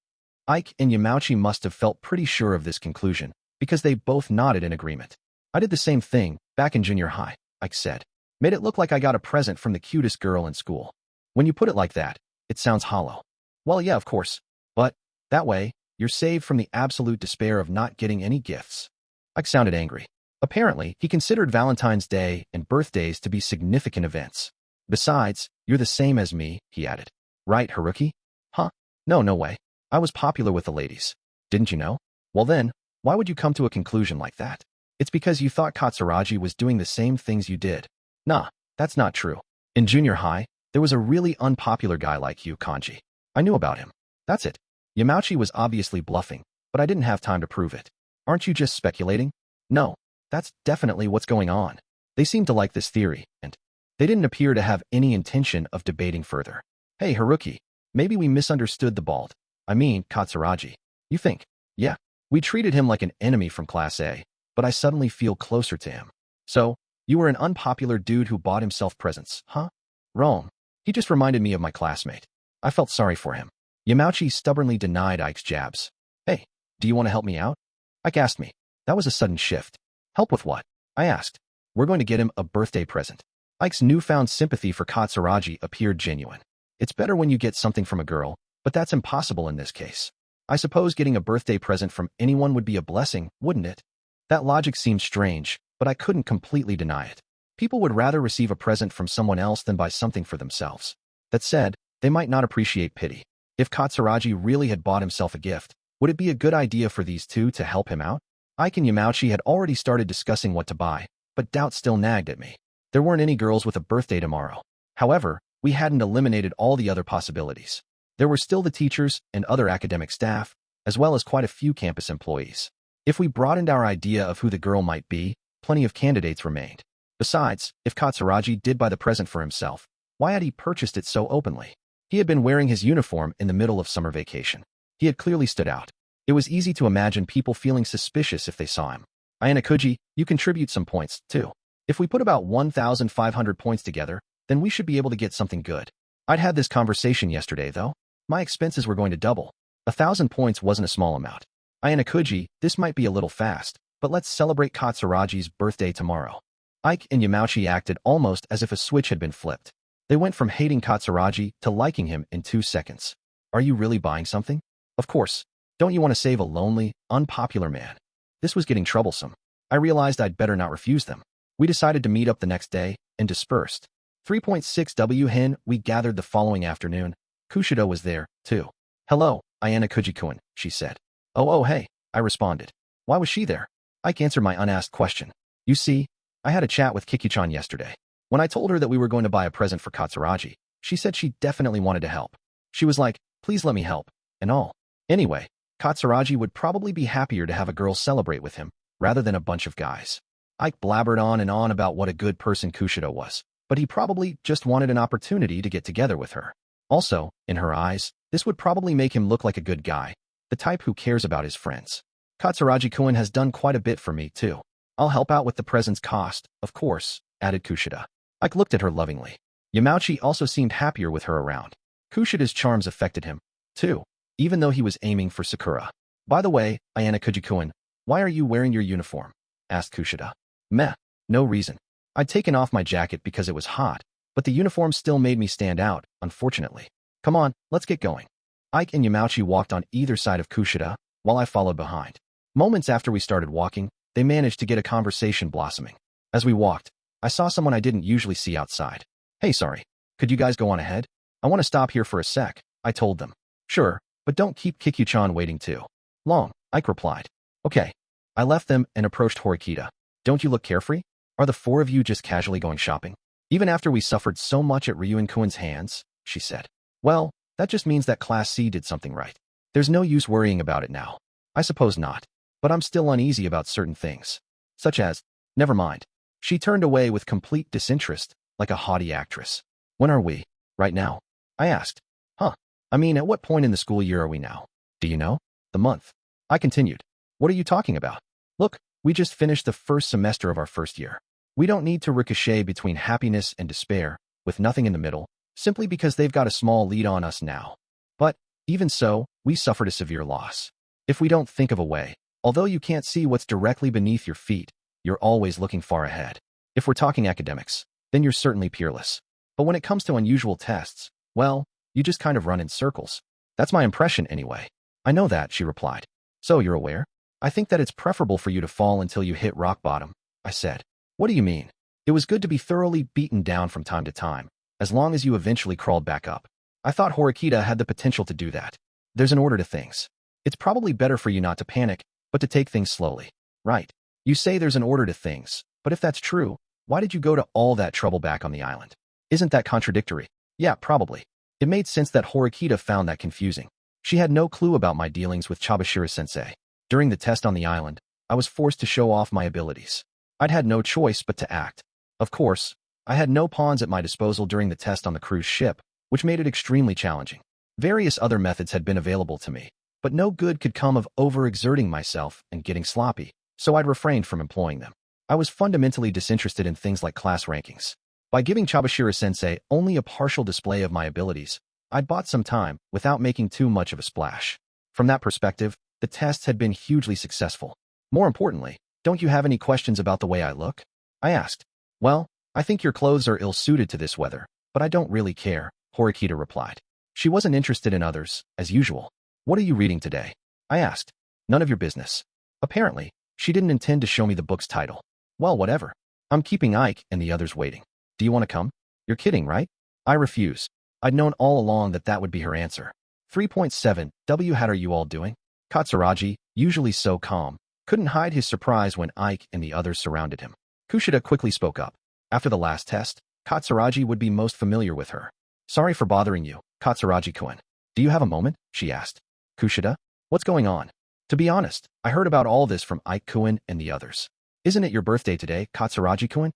[SPEAKER 1] Ike and Yamauchi must have felt pretty sure of this conclusion, because they both nodded in agreement. I did the same thing, back in junior high, Ike said. Made it look like I got a present from the cutest girl in school. When you put it like that, it sounds hollow. Well, yeah, of course. But, that way, you're saved from the absolute despair of not getting any gifts. Ike sounded angry. Apparently, he considered Valentine's Day and birthdays to be significant events. Besides, you're the same as me, he added. Right, Haruki? Huh? No way. I was popular with the ladies. Didn't you know? Well then, why would you come to a conclusion like that? It's because you thought Katsuragi was doing the same things you did. Nah, that's not true. In junior high, there was a really unpopular guy like you, Kanji. I knew about him. That's it. Yamauchi was obviously bluffing, but I didn't have time to prove it. Aren't you just speculating? No, that's definitely what's going on. They seemed to like this theory, and they didn't appear to have any intention of debating further. Hey, Haruki, maybe we misunderstood Katsuragi. You think? Yeah, we treated him like an enemy from Class A, but I suddenly feel closer to him. So, you were an unpopular dude who bought himself presents, huh? Wrong. He just reminded me of my classmate. I felt sorry for him. Yamauchi stubbornly denied Ike's jabs. Hey, do you want to help me out? Ike asked me. That was a sudden shift. Help with what? I asked. We're going to get him a birthday present. Ike's newfound sympathy for Katsuragi appeared genuine. It's better when you get something from a girl, but that's impossible in this case. I suppose getting a birthday present from anyone would be a blessing, wouldn't it? That logic seemed strange, but I couldn't completely deny it. People would rather receive a present from someone else than buy something for themselves. That said, they might not appreciate pity. If Katsuragi really had bought himself a gift, would it be a good idea for these two to help him out? Ike and Yamauchi had already started discussing what to buy, but doubt still nagged at me. There weren't any girls with a birthday tomorrow. However, we hadn't eliminated all the other possibilities. There were still the teachers and other academic staff, as well as quite a few campus employees. If we broadened our idea of who the girl might be, plenty of candidates remained. Besides, if Katsuragi did buy the present for himself, why had he purchased it so openly? He had been wearing his uniform in the middle of summer vacation. He had clearly stood out. It was easy to imagine people feeling suspicious if they saw him. Ayanokouji, you contribute some points, too. If we put about 1,500 points together, then we should be able to get something good. I'd had this conversation yesterday, though. My expenses were going to double. 1,000 points wasn't a small amount. Ayanokouji, this might be a little fast, but let's celebrate Katsuragi's birthday tomorrow. Ike and Yamauchi acted almost as if a switch had been flipped. They went from hating Katsuragi to liking him in 2 seconds. Are you really buying something? Of course. Don't you want to save a lonely, unpopular man? This was getting troublesome. I realized I'd better not refuse them. We decided to meet up the next day and dispersed. 3.6 hen, we gathered the following afternoon. Kushida was there, too. Hello, Ayanokouji-kun, she said. Oh, hey, I responded. Why was she there? Ike answered my unasked question. You see, I had a chat with Kiki-chan yesterday. When I told her that we were going to buy a present for Katsuragi, she said she definitely wanted to help. She was like, please let me help, and all. Anyway, Katsuragi would probably be happier to have a girl celebrate with him, rather than a bunch of guys. Ike blabbered on and on about what a good person Kushida was, but he probably just wanted an opportunity to get together with her. Also, in her eyes, this would probably make him look like a good guy, the type who cares about his friends. Katsuragi-kun has done quite a bit for me, too. I'll help out with the present's cost, of course, added Kushida. Ike looked at her lovingly. Yamauchi also seemed happier with her around. Kushida's charms affected him, too, even though he was aiming for Sakura. By the way, Ayanokouji-kun, why are you wearing your uniform? Asked Kushida. Meh, no reason. I'd taken off my jacket because it was hot, but the uniform still made me stand out, unfortunately. Come on, let's get going. Ike and Yamauchi walked on either side of Kushida, while I followed behind. Moments after we started walking, they managed to get a conversation blossoming. As we walked, I saw someone I didn't usually see outside. Hey, sorry. Could you guys go on ahead? I want to stop here for a sec, I told them. Sure, but don't keep Kikyu-chan waiting too long, Ike replied. Okay. I left them and approached Horikita. Don't you look carefree? Are the four of you just casually going shopping? Even after we suffered so much at Ryuen-kun's hands, she said. Well, that just means that Class C did something right. There's no use worrying about it now. I suppose not. But I'm still uneasy about certain things. Such as, never mind. She turned away with complete disinterest, like a haughty actress. When are we? Right now? I asked. Huh. I mean, at what point in the school year are we now? Do you know? The month. I continued. What are you talking about? Look, we just finished the first semester of our first year. We don't need to ricochet between happiness and despair, with nothing in the middle, simply because they've got a small lead on us now. But, even so, we suffered a severe loss. If we don't think of a way, although you can't see what's directly beneath your feet, you're always looking far ahead. If we're talking academics, then you're certainly peerless. But when it comes to unusual tests, well, you just kind of run in circles. That's my impression anyway. I know that, she replied. So you're aware? I think that it's preferable for you to fall until you hit rock bottom, I said. What do you mean? It was good to be thoroughly beaten down from time to time, as long as you eventually crawled back up. I thought Horikita had the potential to do that. There's an order to things. It's probably better for you not to panic, but to take things slowly. Right. You say there's an order to things, but if that's true, why did you go to all that trouble back on the island? Isn't that contradictory? Yeah, probably. It made sense that Horikita found that confusing. She had no clue about my dealings with Chabashira-sensei. During the test on the island, I was forced to show off my abilities. I'd had no choice but to act. Of course, I had no pawns at my disposal during the test on the cruise ship, which made it extremely challenging. Various other methods had been available to me, but no good could come of overexerting myself and getting sloppy, so I'd refrained from employing them. I was fundamentally disinterested in things like class rankings. By giving Chabashira-sensei only a partial display of my abilities, I'd bought some time without making too much of a splash. From that perspective, the tests had been hugely successful. More importantly, don't you have any questions about the way I look? I asked. Well, I think your clothes are ill-suited to this weather, but I don't really care, Horikita replied. She wasn't interested in others, as usual. What are you reading today? I asked. None of your business. Apparently, she didn't intend to show me the book's title. Well, whatever. I'm keeping Ike and the others waiting. Do you want to come? You're kidding, right? I refuse. I'd known all along that that would be her answer. 3.7. How are you all doing? Katsuragi, usually so calm, couldn't hide his surprise when Ike and the others surrounded him. Kushida quickly spoke up. After the last test, Katsuragi would be most familiar with her. Sorry for bothering you, Katsuragi-kun. Do you have a moment? She asked. Kushida? What's going on? To be honest, I heard about all this from Ike-kun and the others. Isn't it your birthday today, Katsuragi-kun?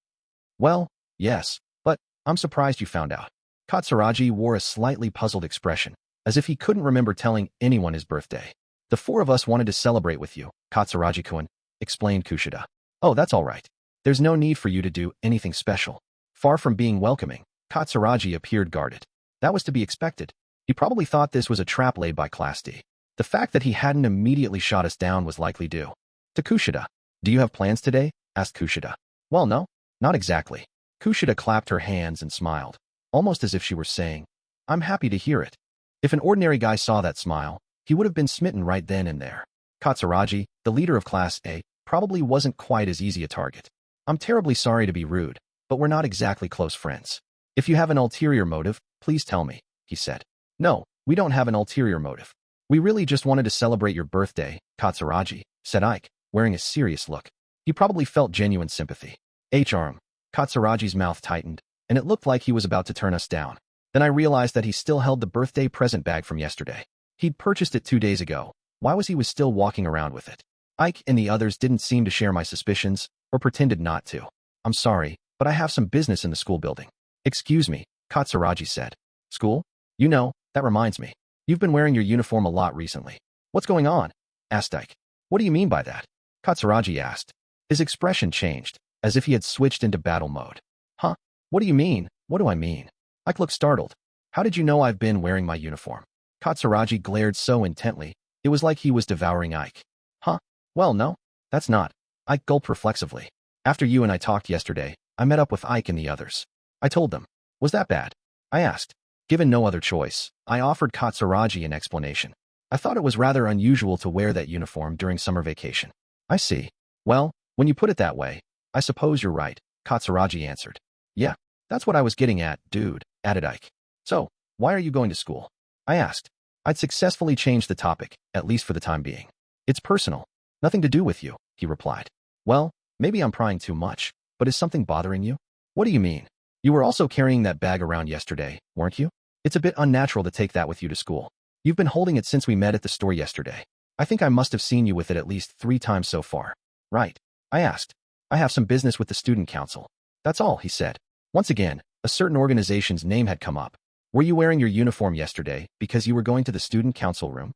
[SPEAKER 1] Well, yes, but I'm surprised you found out. Katsuragi wore a slightly puzzled expression, as if he couldn't remember telling anyone his birthday. The four of us wanted to celebrate with you, Katsuragi-kun, explained Kushida. Oh, that's all right. There's no need for you to do anything special. Far from being welcoming, Katsuragi appeared guarded. That was to be expected. He probably thought this was a trap laid by Class D. The fact that he hadn't immediately shot us down was likely due to Kushida. Do you have plans today? Asked Kushida. Well, no, not exactly. Kushida clapped her hands and smiled, almost as if she were saying, I'm happy to hear it. If an ordinary guy saw that smile, he would have been smitten right then and there. Katsuragi, the leader of Class A, probably wasn't quite as easy a target. I'm terribly sorry to be rude, but we're not exactly close friends. If you have an ulterior motive, please tell me, he said. No, we don't have an ulterior motive. We really just wanted to celebrate your birthday, Katsuragi, said Ike, wearing a serious look. He probably felt genuine sympathy. Katsuragi's mouth tightened, and it looked like he was about to turn us down. Then I realized that he still held the birthday present bag from yesterday. He'd purchased it 2 days ago. Why was he still walking around with it? Ike and the others didn't seem to share my suspicions, or pretended not to. I'm sorry, but I have some business in the school building. Excuse me, Katsuragi said. School? You know, that reminds me. You've been wearing your uniform a lot recently. What's going on? Asked Ike. What do you mean by that? Katsuragi asked. His expression changed, as if he had switched into battle mode. Huh? What do you mean? What do I mean? Ike looked startled. How did you know I've been wearing my uniform? Katsuragi glared so intently, it was like he was devouring Ike. Huh? Well, no, that's not. Ike gulped reflexively. After you and I talked yesterday, I met up with Ike and the others. I told them. Was that bad? I asked. Given no other choice, I offered Katsuragi an explanation. I thought it was rather unusual to wear that uniform during summer vacation. I see. Well, when you put it that way, I suppose you're right, Katsuragi answered. Yeah, that's what I was getting at, dude, added Ike. So, why are you going to school? I asked. I'd successfully changed the topic, at least for the time being. It's personal. Nothing to do with you, he replied. Well, maybe I'm prying too much, but is something bothering you? What do you mean? You were also carrying that bag around yesterday, weren't you? It's a bit unnatural to take that with you to school. You've been holding it since we met at the store yesterday. I think I must have seen you with it at least 3 times so far. Right. I asked. I have some business with the student council. That's all, he said. Once again, a certain organization's name had come up. Were you wearing your uniform yesterday because you were going to the student council room?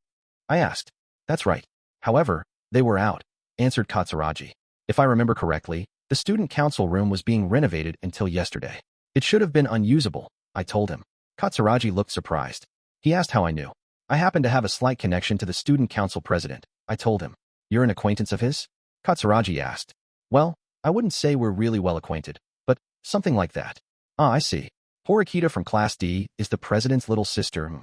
[SPEAKER 1] I asked. That's right. However, they were out, answered Katsuragi. If I remember correctly, the student council room was being renovated until yesterday. It should have been unusable, I told him. Katsuragi looked surprised. He asked how I knew. I happen to have a slight connection to the student council president, I told him. You're an acquaintance of his? Katsuragi asked. Well, I wouldn't say we're really well acquainted, but something like that. Ah, I see. Horikita from Class D is the president's little sister.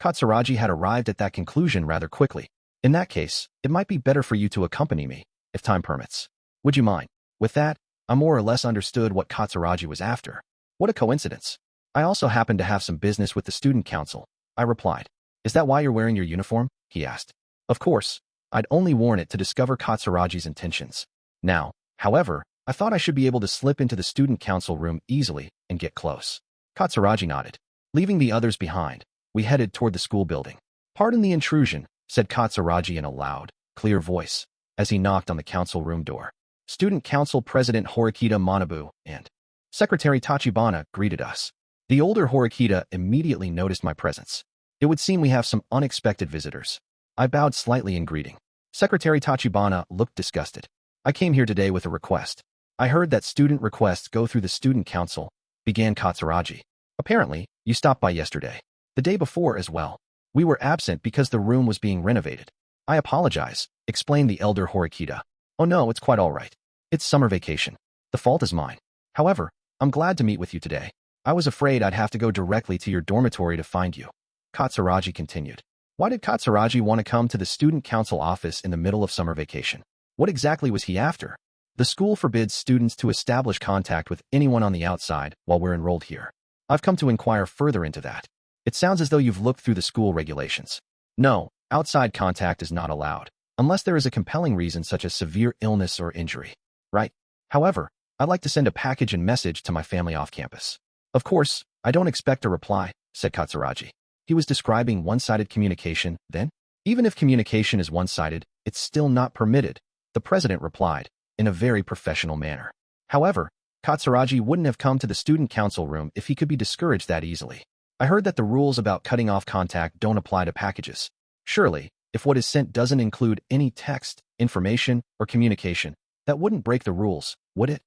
[SPEAKER 1] Katsuragi had arrived at that conclusion rather quickly. In that case, it might be better for you to accompany me, if time permits. Would you mind? With that, I more or less understood what Katsuragi was after. What a coincidence. I also happen to have some business with the student council, I replied. Is that why you're wearing your uniform? He asked. Of course. I'd only worn it to discover Katsuragi's intentions. Now, however, I thought I should be able to slip into the student council room easily and get close. Katsuragi nodded. Leaving the others behind, we headed toward the school building. Pardon the intrusion, said Katsuragi in a loud, clear voice, as he knocked on the council room door. Student Council President Horikita Manabu and Secretary Tachibana greeted us. The older Horikita immediately noticed my presence. It would seem we have some unexpected visitors. I bowed slightly in greeting. Secretary Tachibana looked disgusted. I came here today with a request. I heard that student requests go through the student council, began Katsuragi. Apparently, you stopped by yesterday. The day before as well. We were absent because the room was being renovated. I apologize, explained the elder Horikita. Oh no, it's quite all right. It's summer vacation. The fault is mine. However, I'm glad to meet with you today. I was afraid I'd have to go directly to your dormitory to find you. Katsuragi continued. Why did Katsuragi want to come to the student council office in the middle of summer vacation? What exactly was he after? The school forbids students to establish contact with anyone on the outside while we're enrolled here. I've come to inquire further into that. It sounds as though you've looked through the school regulations. No, outside contact is not allowed, unless there is a compelling reason such as severe illness or injury. Right? However, I'd like to send a package and message to my family off campus. Of course, I don't expect a reply, said Katsuragi. He was describing one-sided communication, then? Even if communication is one-sided, it's still not permitted, the president replied, in a very professional manner. However, Katsuragi wouldn't have come to the student council room if he could be discouraged that easily. I heard that the rules about cutting off contact don't apply to packages. Surely, if what is sent doesn't include any text, information, or communication, that wouldn't break the rules, would it?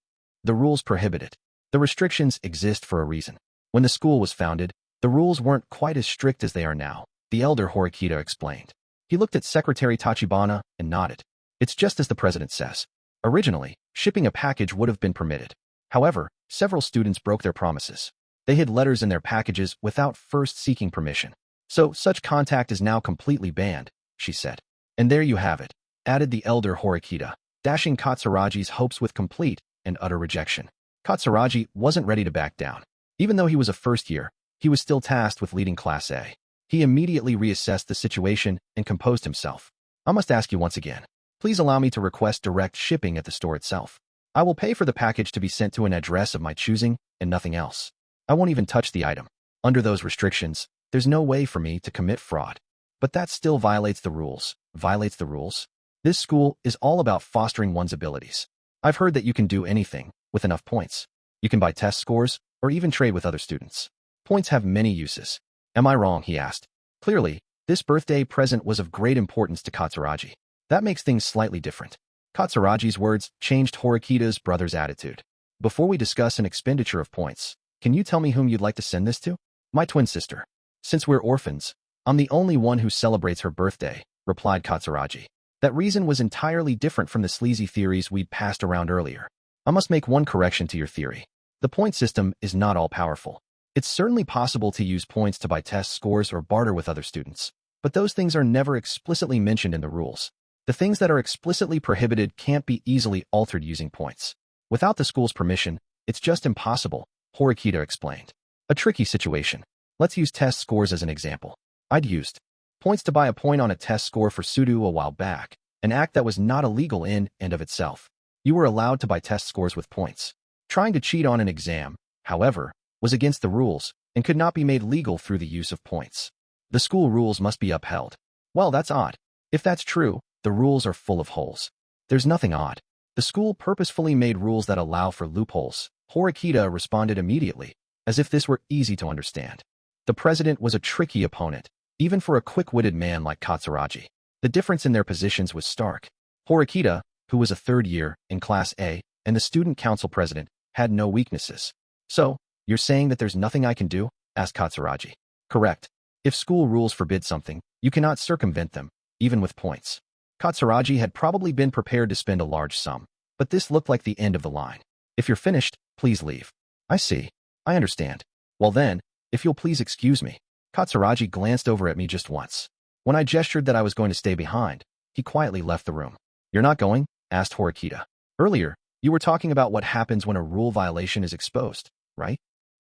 [SPEAKER 1] The rules prohibit it. The restrictions exist for a reason. When the school was founded, the rules weren't quite as strict as they are now, the elder Horikita explained. He looked at Secretary Tachibana and nodded. It's just as the president says. Originally, shipping a package would have been permitted. However, several students broke their promises. They hid letters in their packages without first seeking permission. So such contact is now completely banned, she said. And there you have it, added the elder Horikita, dashing Katsuragi's hopes with complete and utter rejection. Katsuragi wasn't ready to back down. Even though he was a first year, he was still tasked with leading Class A. He immediately reassessed the situation and composed himself. I must ask you once again. Please allow me to request direct shipping at the store itself. I will pay for the package to be sent to an address of my choosing and nothing else. I won't even touch the item. Under those restrictions, there's no way for me to commit fraud. But that still violates the rules. Violates the rules? This school is all about fostering one's abilities. I've heard that you can do anything with enough points. You can buy test scores or even trade with other students. Points have many uses. Am I wrong? He asked. Clearly, this birthday present was of great importance to Katsuragi. That makes things slightly different. Katsuragi's words changed Horikita's brother's attitude. Before we discuss an expenditure of points, can you tell me whom you'd like to send this to? My twin sister. Since we're orphans, I'm the only one who celebrates her birthday, replied Katsuragi. That reason was entirely different from the sleazy theories we'd passed around earlier. I must make one correction to your theory. The point system is not all-powerful. It's certainly possible to use points to buy test scores or barter with other students, but those things are never explicitly mentioned in the rules. The things that are explicitly prohibited can't be easily altered using points. Without the school's permission, it's just impossible, Horikita explained. A tricky situation. Let's use test scores as an example. I'd used points to buy a point on a test score for Sudou a while back, an act that was not illegal in and of itself. You were allowed to buy test scores with points. Trying to cheat on an exam, however, was against the rules and could not be made legal through the use of points. The school rules must be upheld. Well, that's odd. If that's true, the rules are full of holes. There's nothing odd. The school purposefully made rules that allow for loopholes. Horikita responded immediately, as if this were easy to understand. The president was a tricky opponent, even for a quick-witted man like Katsuragi. The difference in their positions was stark. Horikita, who was a third year in Class A, and the student council president, had no weaknesses. So, you're saying that there's nothing I can do? Asked Katsuragi. Correct. If school rules forbid something, you cannot circumvent them, even with points. Katsuragi had probably been prepared to spend a large sum, but this looked like the end of the line. If you're finished, please leave. I see. I understand. Well then, if you'll please excuse me. Katsuragi glanced over at me just once. When I gestured that I was going to stay behind, he quietly left the room. You're not going? Asked Horikita. Earlier, you were talking about what happens when a rule violation is exposed, right?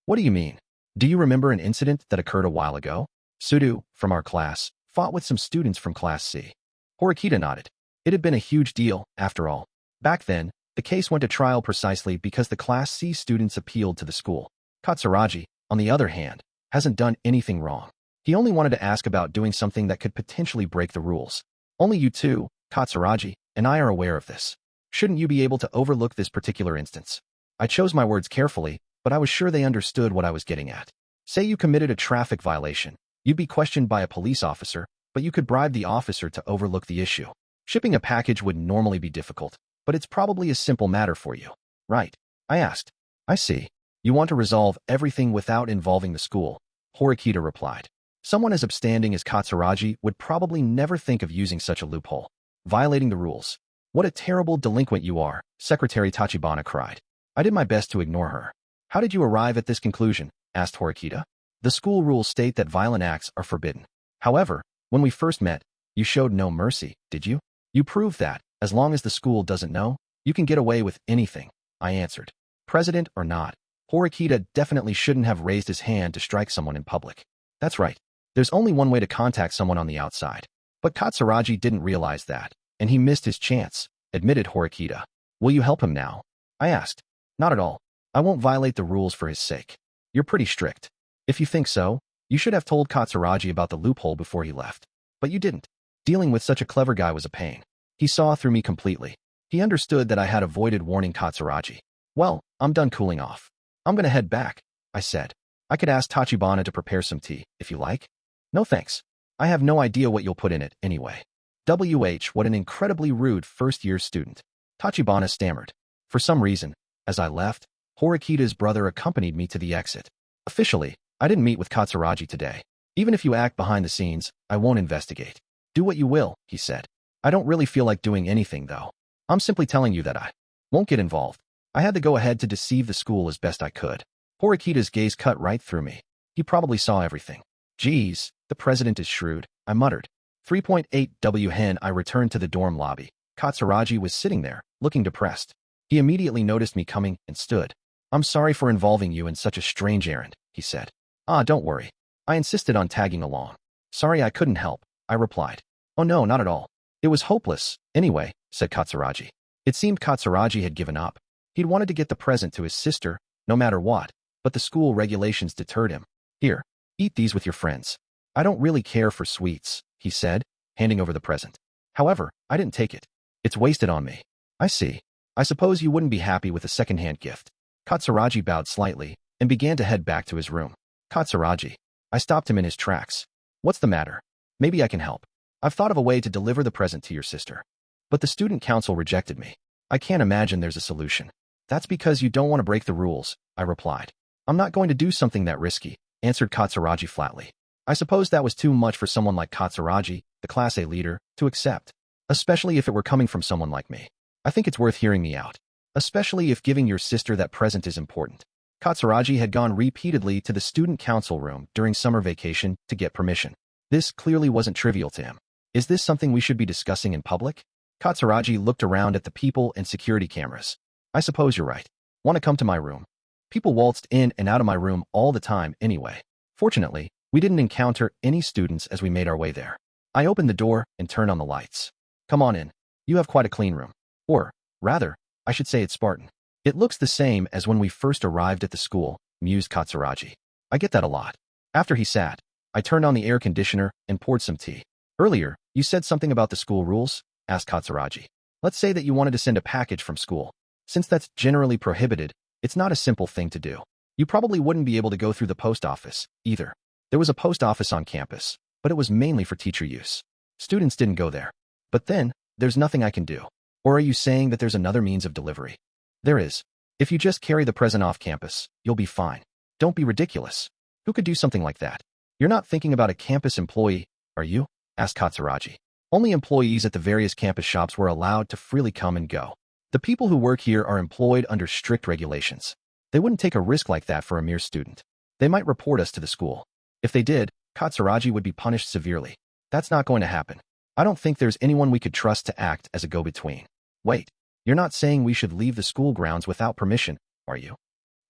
[SPEAKER 1] What do you mean? Do you remember an incident that occurred a while ago? Sudou, from our class, fought with some students from Class C. Horikita nodded. It had been a huge deal, after all. Back then, the case went to trial precisely because the Class C students appealed to the school. Katsuragi, on the other hand, hasn't done anything wrong. He only wanted to ask about doing something that could potentially break the rules. Only you two, Katsuragi, and I are aware of this. Shouldn't you be able to overlook this particular instance? I chose my words carefully, but I was sure they understood what I was getting at. Say you committed a traffic violation. You'd be questioned by a police officer, but you could bribe the officer to overlook the issue. Shipping a package would normally be difficult, but it's probably a simple matter for you. Right? I asked. I see. You want to resolve everything without involving the school, Horikita replied. Someone as upstanding as Katsuragi would probably never think of using such a loophole. Violating the rules. What a terrible delinquent you are, Secretary Tachibana cried. I did my best to ignore her. How did you arrive at this conclusion? Asked Horikita. The school rules state that violent acts are forbidden. However, when we first met, you showed no mercy, did you? You proved that, as long as the school doesn't know, you can get away with anything, I answered. President or not, Horikita definitely shouldn't have raised his hand to strike someone in public. That's right. There's only one way to contact someone on the outside. But Katsuragi didn't realize that, and he missed his chance, admitted Horikita. Will you help him now? I asked. Not at all. I won't violate the rules for his sake. You're pretty strict. If you think so, you should have told Katsuragi about the loophole before he left. But you didn't. Dealing with such a clever guy was a pain. He saw through me completely. He understood that I had avoided warning Katsuragi. Well, I'm done cooling off. I'm gonna head back, I said. I could ask Tachibana to prepare some tea, if you like. No thanks. I have no idea what you'll put in it, anyway. What an incredibly rude first-year student. Tachibana stammered. For some reason, as I left, Horikita's brother accompanied me to the exit. Officially, I didn't meet with Katsuragi today. Even if you act behind the scenes, I won't investigate. Do what you will, he said. I don't really feel like doing anything, though. I'm simply telling you that I won't get involved. I had to go ahead to deceive the school as best I could. Horikita's gaze cut right through me. He probably saw everything. Geez, the president is shrewd, I muttered. 3.8 Hen. I returned to the dorm lobby. Katsuragi was sitting there, looking depressed. He immediately noticed me coming and stood. I'm sorry for involving you in such a strange errand, he said. Ah, don't worry. I insisted on tagging along. Sorry I couldn't help, I replied. Oh no, not at all. It was hopeless, anyway, said Katsuragi. It seemed Katsuragi had given up. He'd wanted to get the present to his sister, no matter what, but the school regulations deterred him. Here, eat these with your friends. I don't really care for sweets, he said, handing over the present. However, I didn't take it. It's wasted on me. I see. I suppose you wouldn't be happy with a second-hand gift. Katsuragi bowed slightly and began to head back to his room. Katsuragi. I stopped him in his tracks. What's the matter? Maybe I can help. I've thought of a way to deliver the present to your sister. But the student council rejected me. I can't imagine there's a solution. That's because you don't want to break the rules, I replied. I'm not going to do something that risky, answered Katsuragi flatly. I suppose that was too much for someone like Katsuragi, the Class A leader, to accept. Especially if it were coming from someone like me. I think it's worth hearing me out. Especially if giving your sister that present is important. Katsuragi had gone repeatedly to the student council room during summer vacation to get permission. This clearly wasn't trivial to him. Is this something we should be discussing in public? Katsuragi looked around at the people and security cameras. I suppose you're right. Want to come to my room? People waltzed in and out of my room all the time anyway. Fortunately, we didn't encounter any students as we made our way there. I opened the door and turned on the lights. Come on in. You have quite a clean room. Or, rather, I should say it's Spartan. It looks the same as when we first arrived at the school, mused Katsuragi. I get that a lot. After he sat, I turned on the air conditioner and poured some tea. Earlier, you said something about the school rules? Asked Katsuragi. Let's say that you wanted to send a package from school. Since that's generally prohibited, it's not a simple thing to do. You probably wouldn't be able to go through the post office, either. There was a post office on campus, but it was mainly for teacher use. Students didn't go there. But then, there's nothing I can do. Or are you saying that there's another means of delivery? There is. If you just carry the present off campus, you'll be fine. Don't be ridiculous. Who could do something like that? You're not thinking about a campus employee, are you? Asked Katsuragi. Only employees at the various campus shops were allowed to freely come and go. The people who work here are employed under strict regulations. They wouldn't take a risk like that for a mere student. They might report us to the school. If they did, Katsuragi would be punished severely. That's not going to happen. I don't think there's anyone we could trust to act as a go-between. Wait, you're not saying we should leave the school grounds without permission, are you?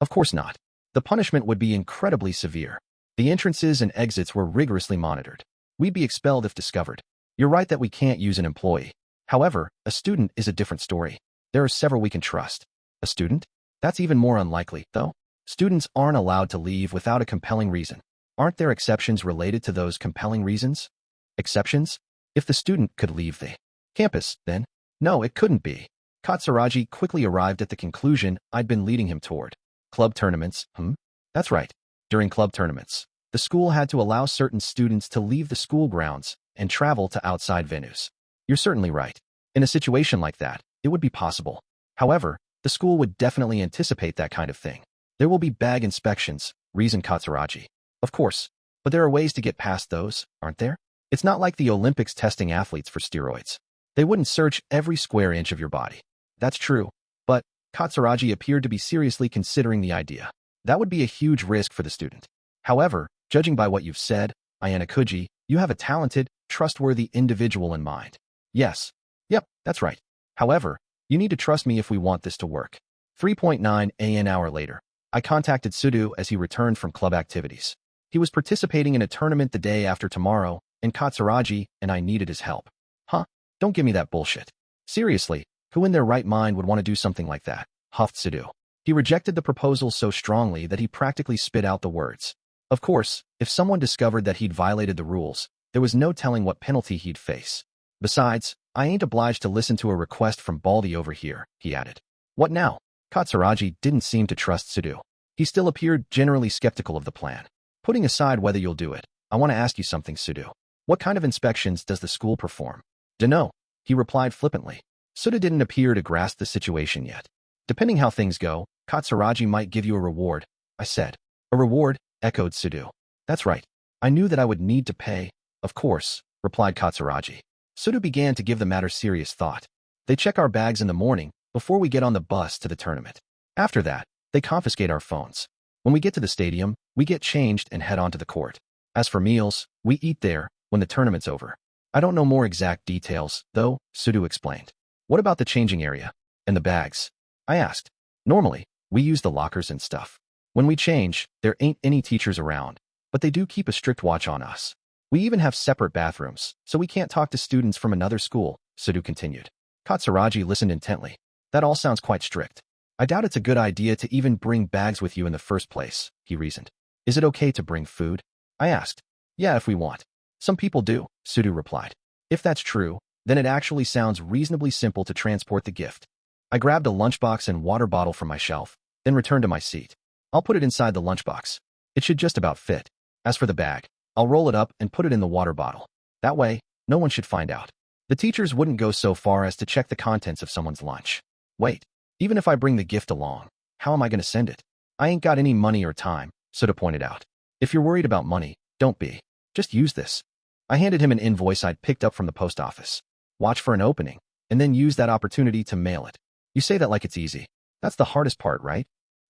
[SPEAKER 1] Of course not. The punishment would be incredibly severe. The entrances and exits were rigorously monitored. We'd be expelled if discovered. You're right that we can't use an employee. However, a student is a different story. There are several we can trust. A student? That's even more unlikely, though. Students aren't allowed to leave without a compelling reason. Aren't there exceptions related to those compelling reasons? Exceptions? If the student could leave the campus, then? No, it couldn't be. Katsuragi quickly arrived at the conclusion I'd been leading him toward. Club tournaments, That's right. During club tournaments, the school had to allow certain students to leave the school grounds and travel to outside venues. You're certainly right. In a situation like that, it would be possible. However, the school would definitely anticipate that kind of thing. There will be bag inspections, reasoned Katsuragi. Of course, but there are ways to get past those, aren't there? It's not like the Olympics testing athletes for steroids. They wouldn't search every square inch of your body. That's true, but Katsuragi appeared to be seriously considering the idea. That would be a huge risk for the student. However, judging by what you've said, Ayanokouji, you have a talented, trustworthy individual in mind. Yes. Yep, that's right. However, you need to trust me if we want this to work. 3.9 an hour later, I contacted Sudou as he returned from club activities. He was participating in a tournament the day after tomorrow, and Katsuragi and I needed his help. Huh? Don't give me that bullshit. Seriously, who in their right mind would want to do something like that? Huffed Sudou. He rejected the proposal so strongly that he practically spit out the words. Of course, if someone discovered that he'd violated the rules, there was no telling what penalty he'd face. Besides, I ain't obliged to listen to a request from Baldy over here, he added. What now? Katsuragi didn't seem to trust Sudou. He still appeared generally skeptical of the plan. Putting aside whether you'll do it, I want to ask you something, Sudou. What kind of inspections does the school perform? Dunno, he replied flippantly. Sudou didn't appear to grasp the situation yet. Depending how things go, Katsuragi might give you a reward, I said. A reward? Echoed Sudou. That's right. I knew that I would need to pay. Of course, replied Katsuragi. Sudou began to give the matter serious thought. They check our bags in the morning before we get on the bus to the tournament. After that, they confiscate our phones. When we get to the stadium, we get changed and head on to the court. As for meals, we eat there when the tournament's over. I don't know more exact details, though, Sudou explained. What about the changing area? And the bags? I asked. Normally, we use the lockers and stuff. When we change, there ain't any teachers around, but they do keep a strict watch on us. We even have separate bathrooms, so we can't talk to students from another school, Sudou continued. Katsuragi listened intently. That all sounds quite strict. I doubt it's a good idea to even bring bags with you in the first place, he reasoned. Is it okay to bring food? I asked. Yeah, if we want. Some people do, Sudou replied. If that's true, then it actually sounds reasonably simple to transport the gift. I grabbed a lunchbox and water bottle from my shelf, then returned to my seat. I'll put it inside the lunchbox. It should just about fit. As for the bag, I'll roll it up and put it in the water bottle. That way, no one should find out. The teachers wouldn't go so far as to check the contents of someone's lunch. Wait, even if I bring the gift along, how am I going to send it? I ain't got any money or time, Sudou pointed out. If you're worried about money, don't be. Just use this. I handed him an invoice I'd picked up from the post office. Watch for an opening, and then use that opportunity to mail it. You say that like it's easy. That's the hardest part, right?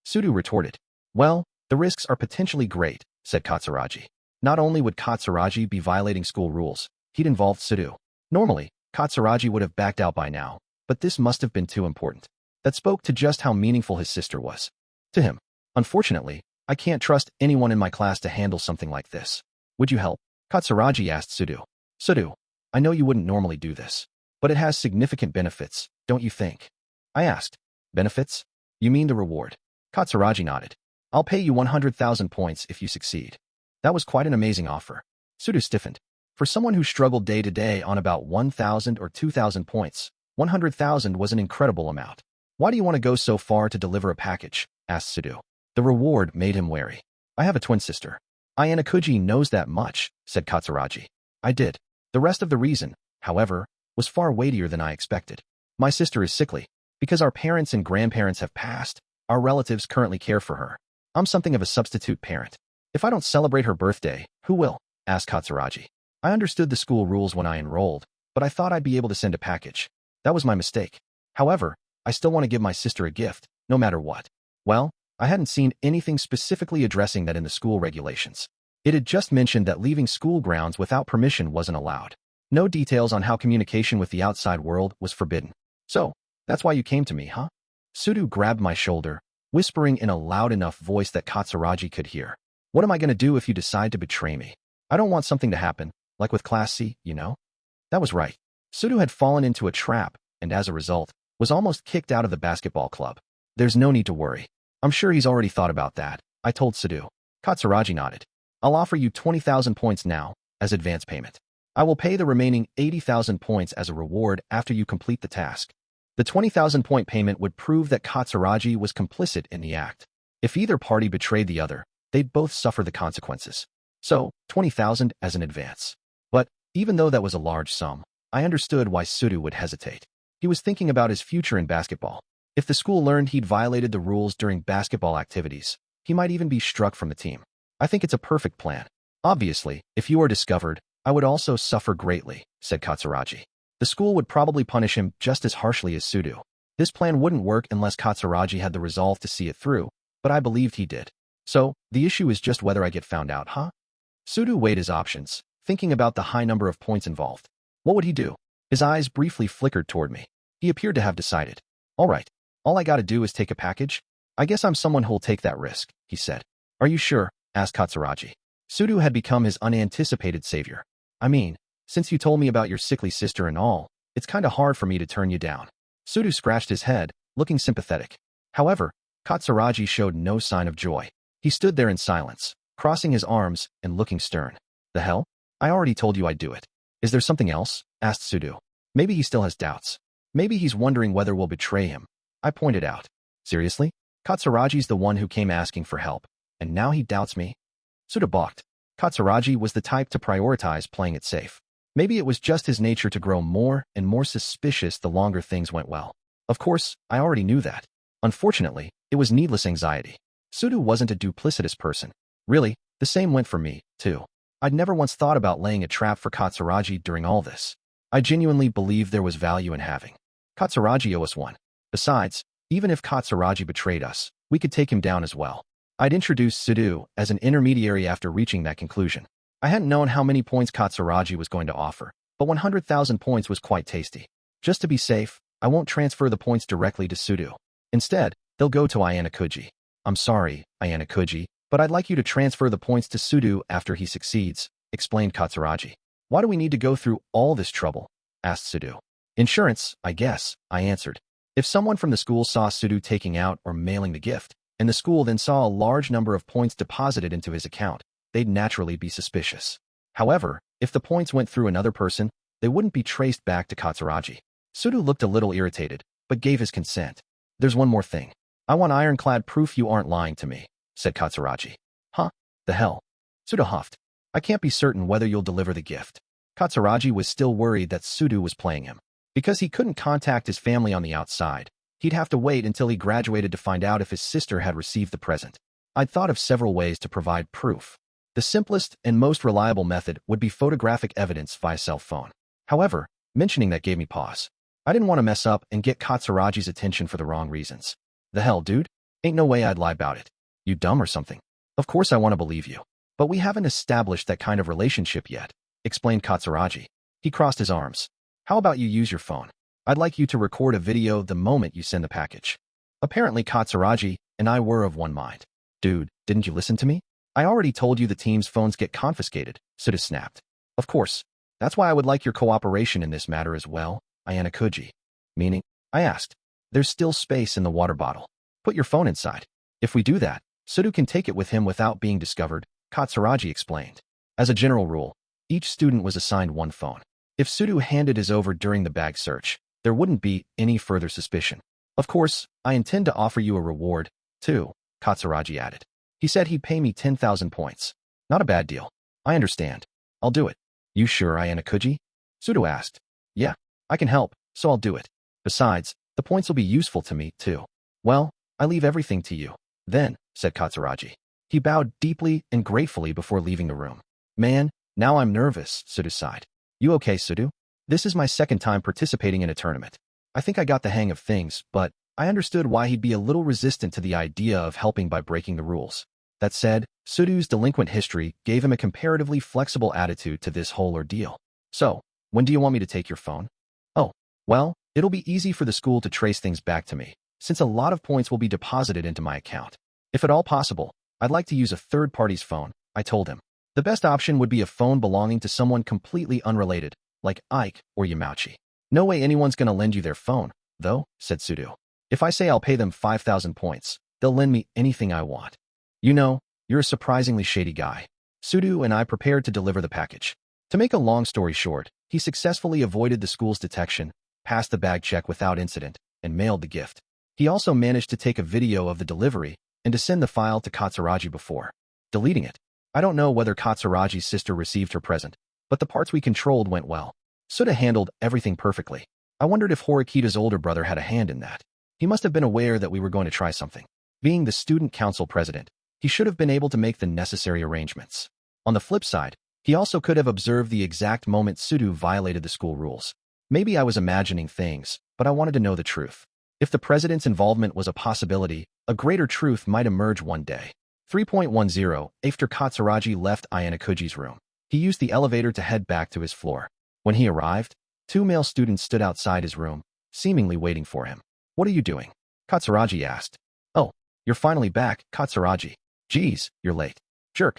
[SPEAKER 1] Sudou retorted. Well, the risks are potentially great, said Katsuragi. Not only would Katsuragi be violating school rules, he'd involved Sudou. Normally, Katsuragi would have backed out by now, but this must have been too important. That spoke to just how meaningful his sister was to him. Unfortunately, I can't trust anyone in my class to handle something like this. Would you help? Katsuragi asked Sudou. Sudou, I know you wouldn't normally do this, but it has significant benefits, don't you think? I asked. Benefits? You mean the reward? Katsuragi nodded. I'll pay you 100,000 points if you succeed. That was quite an amazing offer. Sudou stiffened. For someone who struggled day to day on about 1,000 or 2,000 points, 100,000 was an incredible amount. Why do you want to go so far to deliver a package? Asked Sudou. The reward made him wary. I have a twin sister. Ayanokouji knows that much, said Katsuragi. I did. The rest of the reason, however, was far weightier than I expected. My sister is sickly. Because our parents and grandparents have passed, our relatives currently care for her. I'm something of a substitute parent. If I don't celebrate her birthday, who will? Asked Katsuragi. I understood the school rules when I enrolled, but I thought I'd be able to send a package. That was my mistake. However, I still want to give my sister a gift, no matter what. Well, I hadn't seen anything specifically addressing that in the school regulations. It had just mentioned that leaving school grounds without permission wasn't allowed. No details on how communication with the outside world was forbidden. So, that's why you came to me, huh? Sudou grabbed my shoulder, whispering in a loud enough voice that Katsuragi could hear. What am I going to do if you decide to betray me? I don't want something to happen, like with Class C, you know? That was right. Sudou had fallen into a trap, and as a result, was almost kicked out of the basketball club. There's no need to worry. I'm sure he's already thought about that, I told Sudou. Katsuragi nodded. I'll offer you 20,000 points now, as advance payment. I will pay the remaining 80,000 points as a reward after you complete the task. The 20,000 point payment would prove that Katsuragi was complicit in the act. If either party betrayed the other, they'd both suffer the consequences. So, 20,000 as an advance. But, even though that was a large sum, I understood why Sudou would hesitate. He was thinking about his future in basketball. If the school learned he'd violated the rules during basketball activities, he might even be struck from the team. I think it's a perfect plan. Obviously, if you are discovered, I would also suffer greatly, said Katsuragi. The school would probably punish him just as harshly as Sudou. This plan wouldn't work unless Katsuragi had the resolve to see it through, but I believed he did. So, the issue is just whether I get found out, huh? Sudou weighed his options, thinking about the high number of points involved. What would he do? His eyes briefly flickered toward me. He appeared to have decided. All right. All I gotta do is take a package? I guess I'm someone who'll take that risk, he said. Are you sure? Asked Katsuragi. Sudou had become his unanticipated savior. I mean, since you told me about your sickly sister and all, it's kinda hard for me to turn you down. Sudou scratched his head, looking sympathetic. However, Katsuragi showed no sign of joy. He stood there in silence, crossing his arms and looking stern. The hell? I already told you I'd do it. Is there something else? Asked Sudou. Maybe he still has doubts. Maybe he's wondering whether we'll betray him. I pointed out. Seriously? Katsuragi's the one who came asking for help, and now he doubts me? Sudou balked. Katsuragi was the type to prioritize playing it safe. Maybe it was just his nature to grow more and more suspicious the longer things went well. Of course, I already knew that. Unfortunately, it was needless anxiety. Sudou wasn't a duplicitous person. Really, the same went for me, too. I'd never once thought about laying a trap for Katsuragi during all this. I genuinely believed there was value in having Katsuragi owe us one. Besides, even if Katsuragi betrayed us, we could take him down as well. I'd introduced Sudou as an intermediary after reaching that conclusion. I hadn't known how many points Katsuragi was going to offer, but 100,000 points was quite tasty. Just to be safe, I won't transfer the points directly to Sudou. Instead, they'll go to Ayanokouji. I'm sorry, Ayanokouji, but I'd like you to transfer the points to Sudou after he succeeds, explained Katsuragi. Why do we need to go through all this trouble? Asked Sudou. Insurance, I guess, I answered. If someone from the school saw Sudou taking out or mailing the gift, and the school then saw a large number of points deposited into his account, they'd naturally be suspicious. However, if the points went through another person, they wouldn't be traced back to Katsuragi. Sudou looked a little irritated, but gave his consent. There's one more thing. I want ironclad proof you aren't lying to me, said Katsuragi. Huh? The hell? Sudou huffed. I can't be certain whether you'll deliver the gift. Katsuragi was still worried that Sudou was playing him. Because he couldn't contact his family on the outside, he'd have to wait until he graduated to find out if his sister had received the present. I'd thought of several ways to provide proof. The simplest and most reliable method would be photographic evidence via cell phone. However, mentioning that gave me pause. I didn't want to mess up and get Katsuragi's attention for the wrong reasons. The hell, dude? Ain't no way I'd lie about it. You dumb or something? Of course I want to believe you. But we haven't established that kind of relationship yet, explained Katsuragi. He crossed his arms. How about you use your phone? I'd like you to record a video the moment you send the package. Apparently Katsuragi and I were of one mind. Dude, didn't you listen to me? I already told you the team's phones get confiscated, Sudou snapped. Of course. That's why I would like your cooperation in this matter as well, Ayanokouji. Meaning? I asked. There's still space in the water bottle. Put your phone inside. If we do that, Sudou can take it with him without being discovered, Katsuragi explained. As a general rule, each student was assigned one phone. If Sudou handed his over during the bag search, there wouldn't be any further suspicion. Of course, I intend to offer you a reward, too, Katsuragi added. He said he'd pay me 10,000 points. Not a bad deal. I understand. I'll do it. You sure, Ayanokouji? Sudou asked. Yeah, I can help, so I'll do it. Besides, the points will be useful to me, too. Well, I leave everything to you. Then, said Katsuragi. He bowed deeply and gratefully before leaving the room. Man, now I'm nervous, Sudou sighed. You okay, Sudou? This is my second time participating in a tournament. I think I got the hang of things, but I understood why he'd be a little resistant to the idea of helping by breaking the rules. That said, Sudou's delinquent history gave him a comparatively flexible attitude to this whole ordeal. So, when do you want me to take your phone? Oh, well, it'll be easy for the school to trace things back to me, since a lot of points will be deposited into my account. If at all possible, I'd like to use a third party's phone, I told him. The best option would be a phone belonging to someone completely unrelated, like Ike or Yamauchi. No way anyone's gonna lend you their phone, though, said Sudou. If I say I'll pay them 5,000 points, they'll lend me anything I want. You know, you're a surprisingly shady guy. Sudou and I prepared to deliver the package. To make a long story short, he successfully avoided the school's detection, passed the bag check without incident, and mailed the gift. He also managed to take a video of the delivery and to send the file to Katsuragi before deleting it. I don't know whether Katsuragi's sister received her present, but the parts we controlled went well. Sudou handled everything perfectly. I wondered if Horikita's older brother had a hand in that. He must have been aware that we were going to try something. Being the student council president, he should have been able to make the necessary arrangements. On the flip side, he also could have observed the exact moment Sudou violated the school rules. Maybe I was imagining things, but I wanted to know the truth. If the president's involvement was a possibility, a greater truth might emerge one day. 3.10 After Katsuragi left Ayanokouji's room, he used the elevator to head back to his floor. When he arrived, 2 male students stood outside his room, seemingly waiting for him. What are you doing? Katsuragi asked. Oh, you're finally back, Katsuragi. Geez, you're late. Jerk.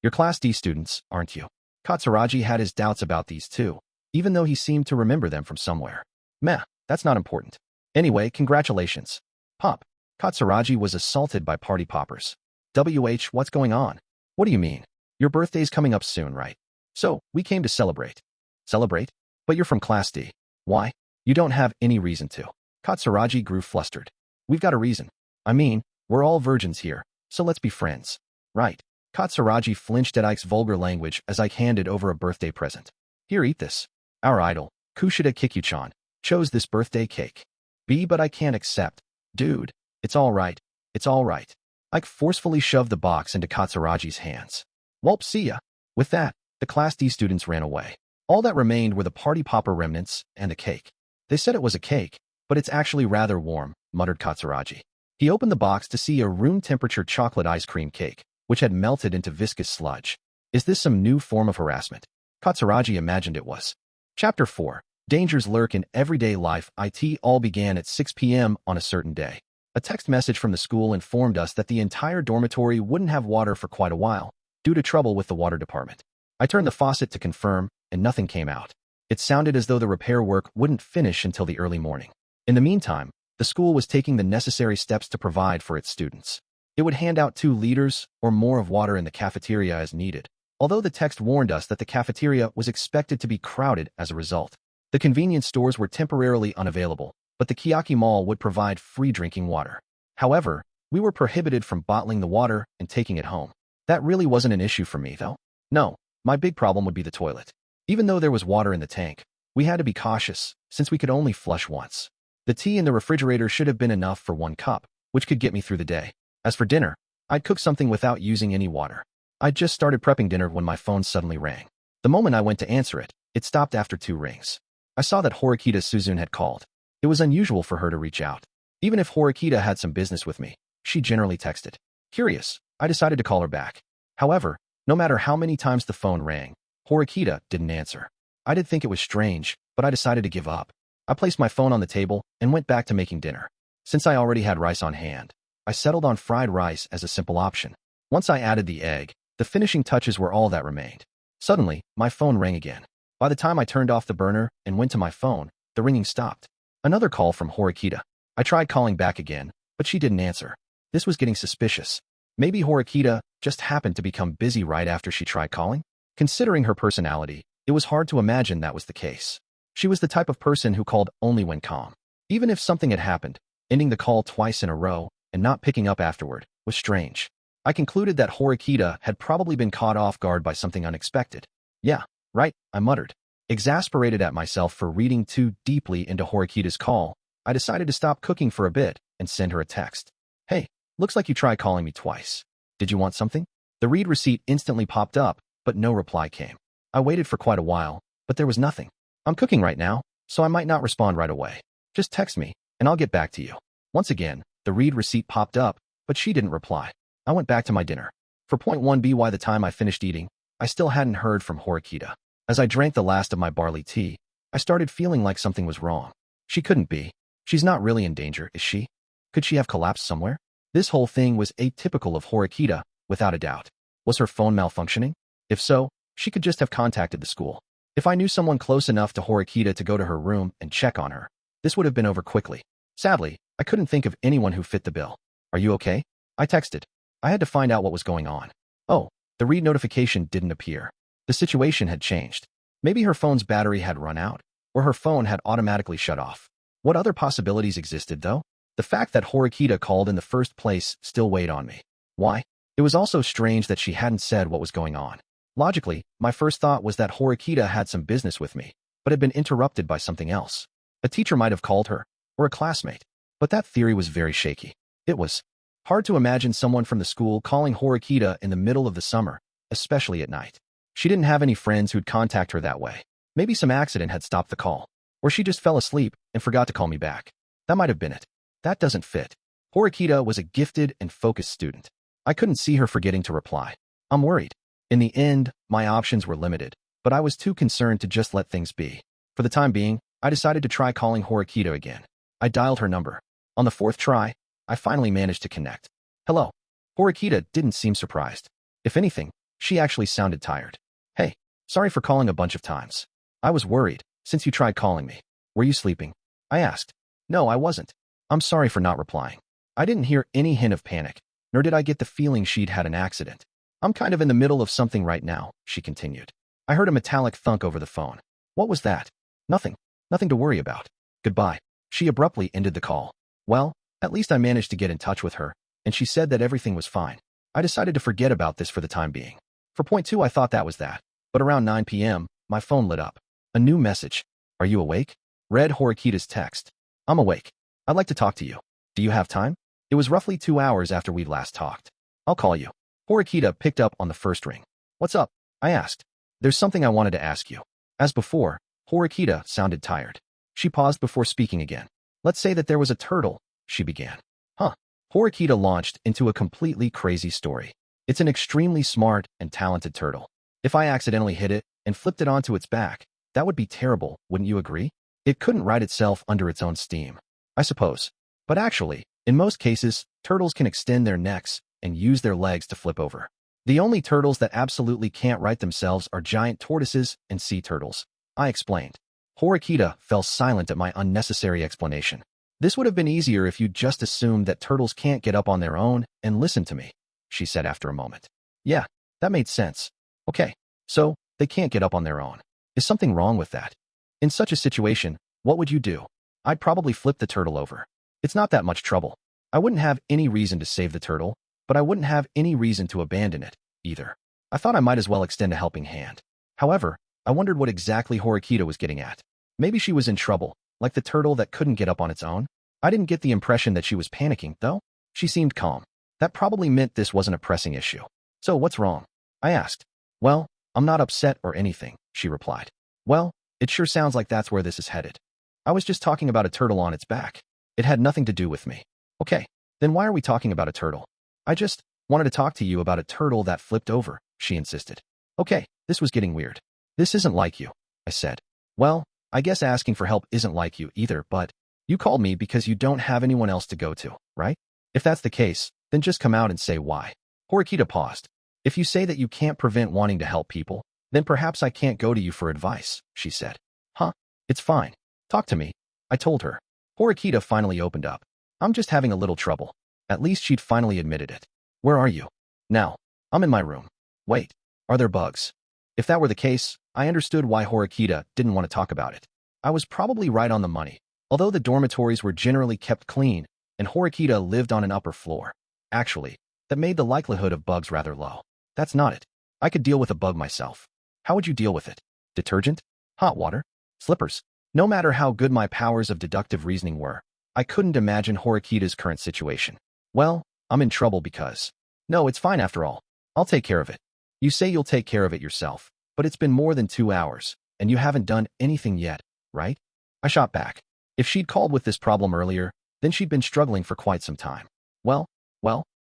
[SPEAKER 1] You're Class D students, aren't you? Katsuragi had his doubts about these too, even though he seemed to remember them from somewhere. Meh, that's not important. Anyway, congratulations. Pop. Katsuragi was assaulted by party poppers. What's going on? What do you mean? Your birthday's coming up soon, right? So, we came to celebrate. Celebrate? But you're from Class D. Why? You don't have any reason to. Katsuragi grew flustered. We've got a reason. I mean, we're all virgins here, so let's be friends. Right. Katsuragi flinched at Ike's vulgar language as Ike handed over a birthday present. Here, eat this. Our idol, Kushida Kikuchan, chose this birthday cake. But I can't accept. Dude, it's all right. It's all right. Ike forcefully shoved the box into Katsuragi's hands. Welp, see ya. With that, the Class D students ran away. All that remained were the party popper remnants and the cake. They said it was a cake, but it's actually rather warm, muttered Katsuragi. He opened the box to see a room-temperature chocolate ice cream cake, which had melted into viscous sludge. Is this some new form of harassment? Katsuragi imagined it was. Chapter 4. Dangers lurk in everyday life. It all began at 6 p.m. on a certain day. A text message from the school informed us that the entire dormitory wouldn't have water for quite a while, due to trouble with the water department. I turned the faucet to confirm, and nothing came out. It sounded as though the repair work wouldn't finish until the early morning. In the meantime, the school was taking the necessary steps to provide for its students. It would hand out 2 liters or more of water in the cafeteria as needed, although the text warned us that the cafeteria was expected to be crowded as a result. The convenience stores were temporarily unavailable, but the Kiyotaka Mall would provide free drinking water. However, we were prohibited from bottling the water and taking it home. That really wasn't an issue for me, though. No, my big problem would be the toilet. Even though there was water in the tank, we had to be cautious, since we could only flush once. The tea in the refrigerator should have been enough for 1 cup, which could get me through the day. As for dinner, I'd cook something without using any water. I'd just started prepping dinner when my phone suddenly rang. The moment I went to answer it, it stopped after 2 rings. I saw that Horikita Suzune had called. It was unusual for her to reach out. Even if Horikita had some business with me, she generally texted. Curious, I decided to call her back. However, no matter how many times the phone rang, Horikita didn't answer. I did think it was strange, but I decided to give up. I placed my phone on the table and went back to making dinner. Since I already had rice on hand, I settled on fried rice as a simple option. Once I added the egg, the finishing touches were all that remained. Suddenly, my phone rang again. By the time I turned off the burner and went to my phone, the ringing stopped. Another call from Horikita. I tried calling back again, but she didn't answer. This was getting suspicious. Maybe Horikita just happened to become busy right after she tried calling? Considering her personality, it was hard to imagine that was the case. She was the type of person who called only when calm. Even if something had happened, ending the call twice in a row and not picking up afterward was strange. I concluded that Horikita had probably been caught off guard by something unexpected. Yeah, right, I muttered. Exasperated at myself for reading too deeply into Horikita's call, I decided to stop cooking for a bit and send her a text. Hey, looks like you tried calling me twice. Did you want something? The read receipt instantly popped up, but no reply came. I waited for quite a while, but there was nothing. I'm cooking right now, so I might not respond right away. Just text me, and I'll get back to you. Once again, the read receipt popped up, but she didn't reply. I went back to my dinner. For point 1b, by the time I finished eating, I still hadn't heard from Horikita. As I drank the last of my barley tea, I started feeling like something was wrong. She couldn't be. She's not really in danger, is she? Could she have collapsed somewhere? This whole thing was atypical of Horikita, without a doubt. Was her phone malfunctioning? If so, she could just have contacted the school. If I knew someone close enough to Horikita to go to her room and check on her, this would have been over quickly. Sadly, I couldn't think of anyone who fit the bill. Are you okay? I texted. I had to find out what was going on. Oh, the read notification didn't appear. The situation had changed. Maybe her phone's battery had run out, or her phone had automatically shut off. What other possibilities existed, though? The fact that Horikita called in the first place still weighed on me. Why? It was also strange that she hadn't said what was going on. Logically, my first thought was that Horikita had some business with me, but had been interrupted by something else. A teacher might have called her, or a classmate. But that theory was very shaky. It was hard to imagine someone from the school calling Horikita in the middle of the summer, especially at night. She didn't have any friends who'd contact her that way. Maybe some accident had stopped the call, or she just fell asleep and forgot to call me back. That might have been it. That doesn't fit. Horikita was a gifted and focused student. I couldn't see her forgetting to reply. I'm worried. In the end, my options were limited, but I was too concerned to just let things be. For the time being, I decided to try calling Horikita again. I dialed her number. On the fourth try, I finally managed to connect. Hello. Horikita didn't seem surprised. If anything, she actually sounded tired. Hey, sorry for calling a bunch of times. I was worried, since you tried calling me. Were you sleeping? I asked. No, I wasn't. I'm sorry for not replying. I didn't hear any hint of panic, nor did I get the feeling she'd had an accident. I'm kind of in the middle of something right now, she continued. I heard a metallic thunk over the phone. What was that? Nothing. Nothing to worry about. Goodbye. She abruptly ended the call. Well, at least I managed to get in touch with her, and she said that everything was fine. I decided to forget about this for the time being. For point 2, I thought that was that. But around 9 p.m., my phone lit up. A new message. Are you awake? Read Horikita's text. I'm awake. I'd like to talk to you. Do you have time? It was roughly 2 hours after we'd last talked. I'll call you. Horikita picked up on the first ring. What's up? I asked. There's something I wanted to ask you. As before, Horikita sounded tired. She paused before speaking again. Let's say that there was a turtle, she began. Huh. Horikita launched into a completely crazy story. It's an extremely smart and talented turtle. If I accidentally hit it and flipped it onto its back, that would be terrible, wouldn't you agree? It couldn't right itself under its own steam, I suppose. But actually, in most cases, turtles can extend their necks and use their legs to flip over. The only turtles that absolutely can't right themselves are giant tortoises and sea turtles, I explained. Horikita fell silent at my unnecessary explanation. This would have been easier if you'd just assumed that turtles can't get up on their own and listen to me, she said after a moment. Yeah, that made sense. Okay, so they can't get up on their own. Is something wrong with that? In such a situation, what would you do? I'd probably flip the turtle over. It's not that much trouble. I wouldn't have any reason to save the turtle, but I wouldn't have any reason to abandon it, either. I thought I might as well extend a helping hand. However, I wondered what exactly Horikita was getting at. Maybe she was in trouble, like the turtle that couldn't get up on its own. I didn't get the impression that she was panicking, though. She seemed calm. That probably meant this wasn't a pressing issue. So what's wrong? I asked. Well, I'm not upset or anything, she replied. Well, it sure sounds like that's where this is headed. I was just talking about a turtle on its back. It had nothing to do with me. Okay, then why are we talking about a turtle? Wanted to talk to you about a turtle that flipped over, she insisted. Okay, this was getting weird. This isn't like you, I said. Well, I guess asking for help isn't like you either, but you called me because you don't have anyone else to go to, right? If that's the case, then just come out and say why. Horikita paused. If you say that you can't prevent wanting to help people, then perhaps I can't go to you for advice, she said. Huh? It's fine. Talk to me, I told her. Horikita finally opened up. I'm just having a little trouble. At least she'd finally admitted it. Where are you? Now, I'm in my room. Wait, are there bugs? If that were the case, I understood why Horikita didn't want to talk about it. I was probably right on the money. Although the dormitories were generally kept clean, and Horikita lived on an upper floor. Actually, that made the likelihood of bugs rather low. That's not it. I could deal with a bug myself. How would you deal with it? Detergent? Hot water? Slippers? No matter how good my powers of deductive reasoning were, I couldn't imagine Horikita's current situation. Well, I'm in trouble because… No, it's fine after all. I'll take care of it. You say you'll take care of it yourself, but it's been more than 2 hours, and you haven't done anything yet, right? I shot back. If she'd called with this problem earlier, then she'd been struggling for quite some time. Well,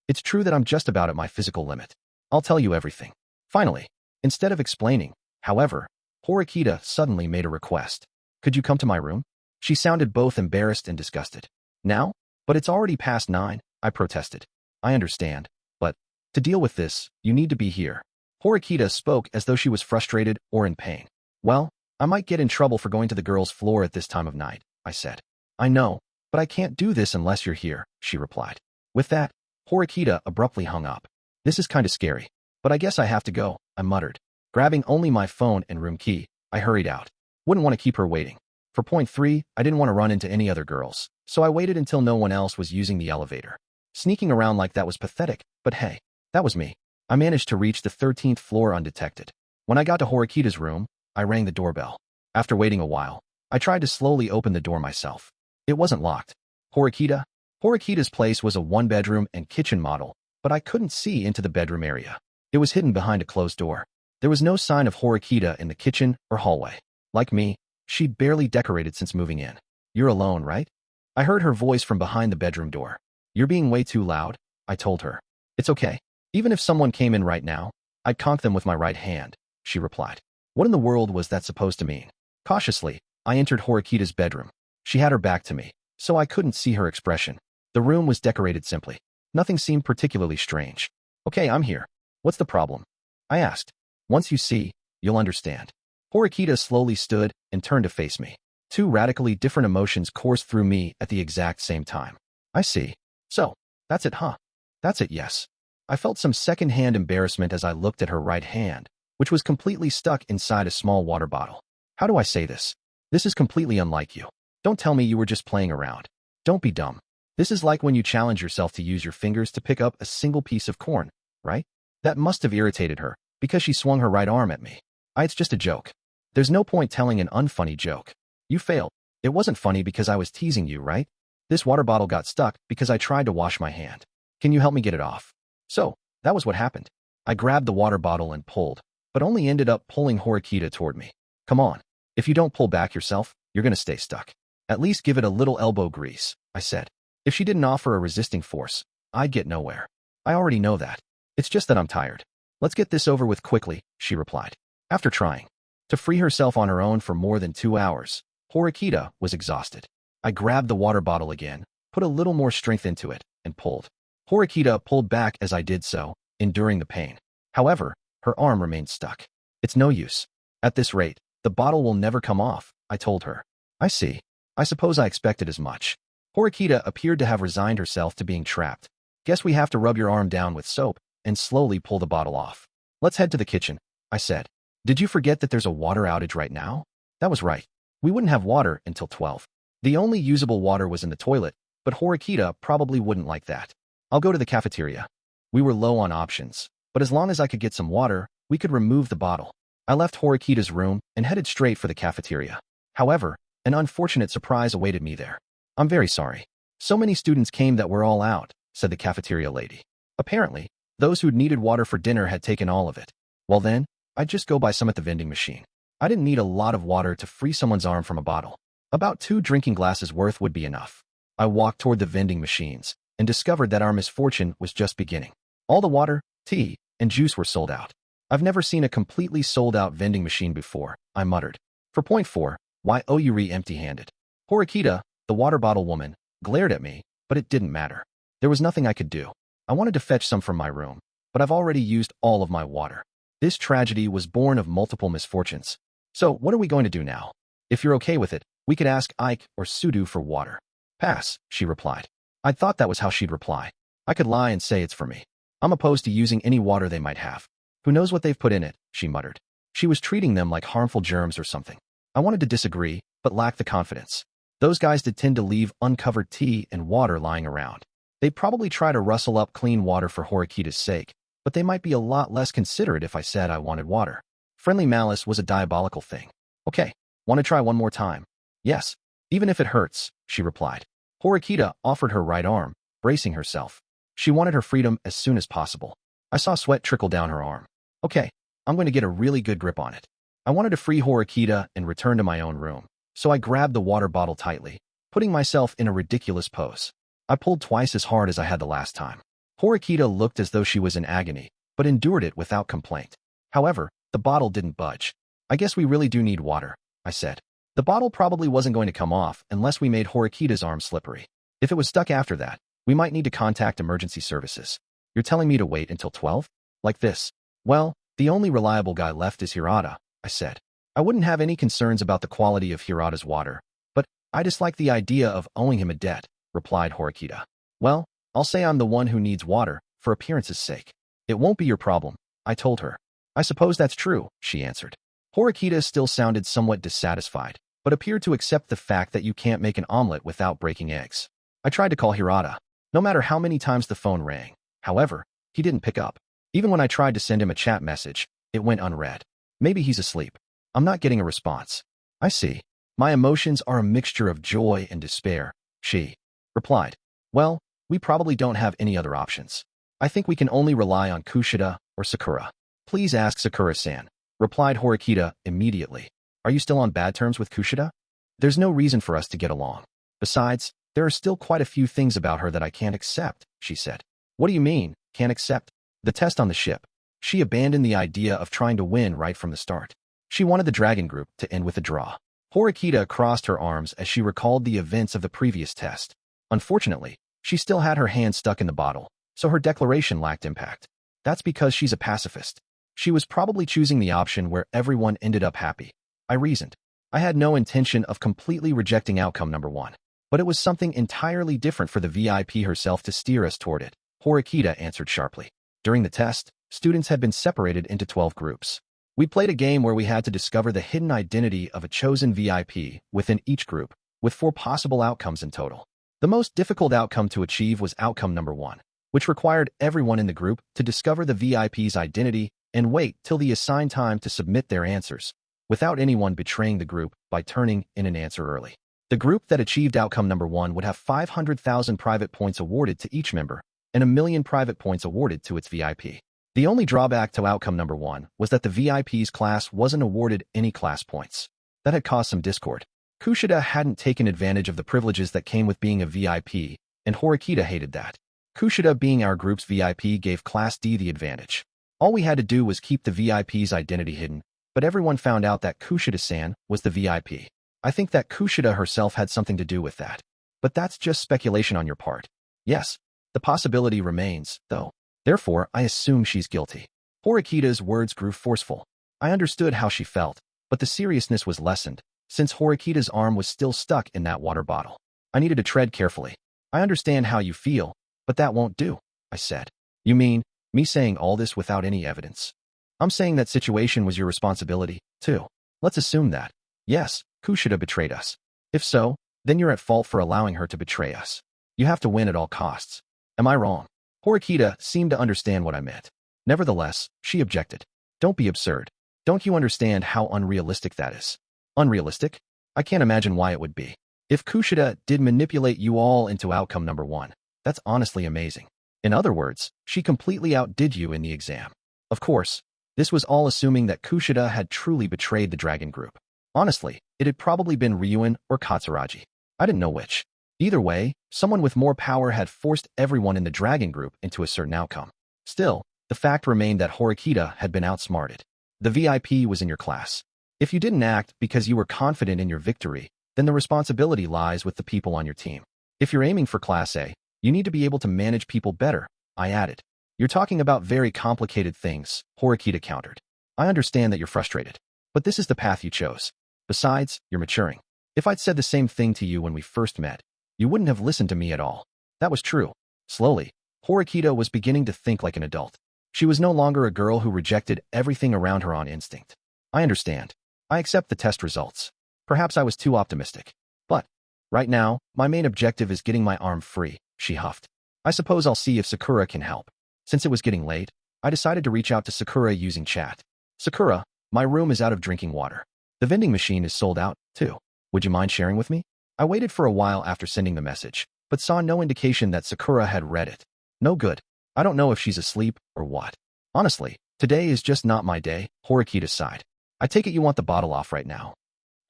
[SPEAKER 1] it's true that I'm just about at my physical limit. I'll tell you everything. Finally, instead of explaining, however, Horikita suddenly made a request. Could you come to my room? She sounded both embarrassed and disgusted. Now? But it's already past 9, I protested. I understand, but to deal with this, you need to be here. Horikita spoke as though she was frustrated or in pain. Well, I might get in trouble for going to the girls' floor at this time of night, I said. I know, but I can't do this unless you're here, she replied. With that, Horikita abruptly hung up. This is kinda scary, but I guess I have to go, I muttered. Grabbing only my phone and room key, I hurried out. Wouldn't want to keep her waiting. For point 3, I didn't want to run into any other girls, so I waited until no one else was using the elevator. Sneaking around like that was pathetic, but hey, that was me. I managed to reach the 13th floor undetected. When I got to Horikita's room, I rang the doorbell. After waiting a while, I tried to slowly open the door myself. It wasn't locked. Horikita's place was a 1-bedroom and kitchen model, but I couldn't see into the bedroom area. It was hidden behind a closed door. There was no sign of Horikita in the kitchen or hallway. Like me, she'd barely decorated since moving in. You're alone, right? I heard her voice from behind the bedroom door. You're being way too loud, I told her. It's okay. Even if someone came in right now, I'd conk them with my right hand, she replied. What in the world was that supposed to mean? Cautiously, I entered Horikita's bedroom. She had her back to me, so I couldn't see her expression. The room was decorated simply. Nothing seemed particularly strange. Okay, I'm here. What's the problem? I asked. Once you see, you'll understand. Horikita slowly stood and turned to face me. 2 radically different emotions coursed through me at the exact same time. I see. So, that's it, huh? That's it, yes. I felt some second-hand embarrassment as I looked at her right hand, which was completely stuck inside a small water bottle. How do I say this? This is completely unlike you. Don't tell me you were just playing around. Don't be dumb. This is like when you challenge yourself to use your fingers to pick up a single piece of corn, right? That must have irritated her, because she swung her right arm at me. It's just a joke. There's no point telling an unfunny joke. You failed. It wasn't funny because I was teasing you, right? This water bottle got stuck because I tried to wash my hand. Can you help me get it off? So, that was what happened. I grabbed the water bottle and pulled, but only ended up pulling Horikita toward me. Come on. If you don't pull back yourself, you're gonna stay stuck. At least give it a little elbow grease, I said. If she didn't offer a resisting force, I'd get nowhere. I already know that. It's just that I'm tired. Let's get this over with quickly, she replied. After trying to free herself on her own for more than 2 hours, Horikita was exhausted. I grabbed the water bottle again, put a little more strength into it, and pulled. Horikita pulled back as I did so, enduring the pain. However, her arm remained stuck. It's no use. At this rate, the bottle will never come off, I told her. I see. I suppose I expected as much. Horikita appeared to have resigned herself to being trapped. Guess we have to rub your arm down with soap and slowly pull the bottle off. Let's head to the kitchen, I said. Did you forget that there's a water outage right now? That was right. We wouldn't have water until 12. The only usable water was in the toilet, but Horikita probably wouldn't like that. I'll go to the cafeteria. We were low on options, but as long as I could get some water, we could remove the bottle. I left Horikita's room and headed straight for the cafeteria. However, an unfortunate surprise awaited me there. I'm very sorry. So many students came that we're all out, said the cafeteria lady. Apparently, those who'd needed water for dinner had taken all of it. Well then, I'd just go buy some at the vending machine. I didn't need a lot of water to free someone's arm from a bottle. About 2 drinking glasses worth would be enough. I walked toward the vending machines and discovered that our misfortune was just beginning. All the water, tea, and juice were sold out. I've never seen a completely sold-out vending machine before, I muttered. For point 4, why owe you empty-handed? Horikita, the water bottle woman, glared at me, but it didn't matter. There was nothing I could do. I wanted to fetch some from my room, but I've already used all of my water. This tragedy was born of multiple misfortunes. So what are we going to do now? If you're okay with it, we could ask Ike or Sudou for water. Pass, she replied. I thought that was how she'd reply. I could lie and say it's for me. I'm opposed to using any water they might have. Who knows what they've put in it, she muttered. She was treating them like harmful germs or something. I wanted to disagree, but lacked the confidence. Those guys did tend to leave uncovered tea and water lying around. They'd probably try to rustle up clean water for Horikita's sake, but they might be a lot less considerate if I said I wanted water. Friendly malice was a diabolical thing. Okay, want to try one more time? Yes, even if it hurts, she replied. Horikita offered her right arm, bracing herself. She wanted her freedom as soon as possible. I saw sweat trickle down her arm. Okay, I'm going to get a really good grip on it. I wanted to free Horikita and return to my own room, so I grabbed the water bottle tightly, putting myself in a ridiculous pose. I pulled twice as hard as I had the last time. Horikita looked as though she was in agony, but endured it without complaint. However, the bottle didn't budge. I guess we really do need water, I said. The bottle probably wasn't going to come off unless we made Horikita's arm slippery. If it was stuck after that, we might need to contact emergency services. You're telling me to wait until 12? Like this? Well, the only reliable guy left is Hirata, I said. I wouldn't have any concerns about the quality of Hirata's water, but I dislike the idea of owing him a debt, replied Horikita. Well, I'll say I'm the one who needs water, for appearance's sake. It won't be your problem, I told her. I suppose that's true, she answered. Horikita still sounded somewhat dissatisfied, but appeared to accept the fact that you can't make an omelet without breaking eggs. I tried to call Hirata, no matter how many times the phone rang. However, he didn't pick up. Even when I tried to send him a chat message, it went unread. Maybe he's asleep. I'm not getting a response. I see. My emotions are a mixture of joy and despair, she replied. Well, we probably don't have any other options. I think we can only rely on Kushida or Sakura. Please ask Sakura-san, replied Horikita immediately. Are you still on bad terms with Kushida? There's no reason for us to get along. Besides, there are still quite a few things about her that I can't accept, she said. What do you mean, can't accept? The test on the ship. She abandoned the idea of trying to win right from the start. She wanted the dragon group to end with a draw. Horikita crossed her arms as she recalled the events of the previous test. Unfortunately, she still had her hand stuck in the bottle, so her declaration lacked impact. That's because she's a pacifist. She was probably choosing the option where everyone ended up happy. I reasoned. I had no intention of completely rejecting outcome number 1, but it was something entirely different for the VIP herself to steer us toward it, Horikita answered sharply. During the test, students had been separated into 12 groups. We played a game where we had to discover the hidden identity of a chosen VIP within each group, with 4 possible outcomes in total. The most difficult outcome to achieve was outcome number 1, which required everyone in the group to discover the VIP's identity and wait till the assigned time to submit their answers, without anyone betraying the group by turning in an answer early. The group that achieved outcome number 1 would have 500,000 private points awarded to each member and 1,000,000 private points awarded to its VIP. The only drawback to outcome number 1 was that the VIP's class wasn't awarded any class points. That had caused some discord. Kushida hadn't taken advantage of the privileges that came with being a VIP, and Horikita hated that. Kushida, being our group's VIP, gave Class D the advantage. All we had to do was keep the VIP's identity hidden, but everyone found out that Kushida-san was the VIP. I think that Kushida herself had something to do with that. But that's just speculation on your part. Yes, the possibility remains, though. Therefore, I assume she's guilty. Horikita's words grew forceful. I understood how she felt, but the seriousness was lessened, since Horikita's arm was still stuck in that water bottle. I needed to tread carefully. I understand how you feel, but that won't do, I said. You mean, me saying all this without any evidence? I'm saying that situation was your responsibility, too. Let's assume that. Yes, Kushida betrayed us. If so, then you're at fault for allowing her to betray us. You have to win at all costs. Am I wrong? Horikita seemed to understand what I meant. Nevertheless, she objected. Don't be absurd. Don't you understand how unrealistic that is? Unrealistic? I can't imagine why it would be. If Kushida did manipulate you all into outcome number 1, that's honestly amazing. In other words, she completely outdid you in the exam. Of course, this was all assuming that Kushida had truly betrayed the dragon group. Honestly, it had probably been Ryuen or Katsuragi. I didn't know which. Either way, someone with more power had forced everyone in the dragon group into a certain outcome. Still, the fact remained that Horikita had been outsmarted. The VIP was in your class. If you didn't act because you were confident in your victory, then the responsibility lies with the people on your team. If you're aiming for Class A, you need to be able to manage people better, I added. You're talking about very complicated things, Horikita countered. I understand that you're frustrated, but this is the path you chose. Besides, you're maturing. If I'd said the same thing to you when we first met, you wouldn't have listened to me at all. That was true. Slowly, Horikita was beginning to think like an adult. She was no longer a girl who rejected everything around her on instinct. I understand. I accept the test results. Perhaps I was too optimistic. But, right now, my main objective is getting my arm free, she huffed. I suppose I'll see if Sakura can help. Since it was getting late, I decided to reach out to Sakura using chat. Sakura, my room is out of drinking water. The vending machine is sold out, too. Would you mind sharing with me? I waited for a while after sending the message, but saw no indication that Sakura had read it. No good. I don't know if she's asleep or what. Honestly, today is just not my day, Horikita sighed. I take it you want the bottle off right now.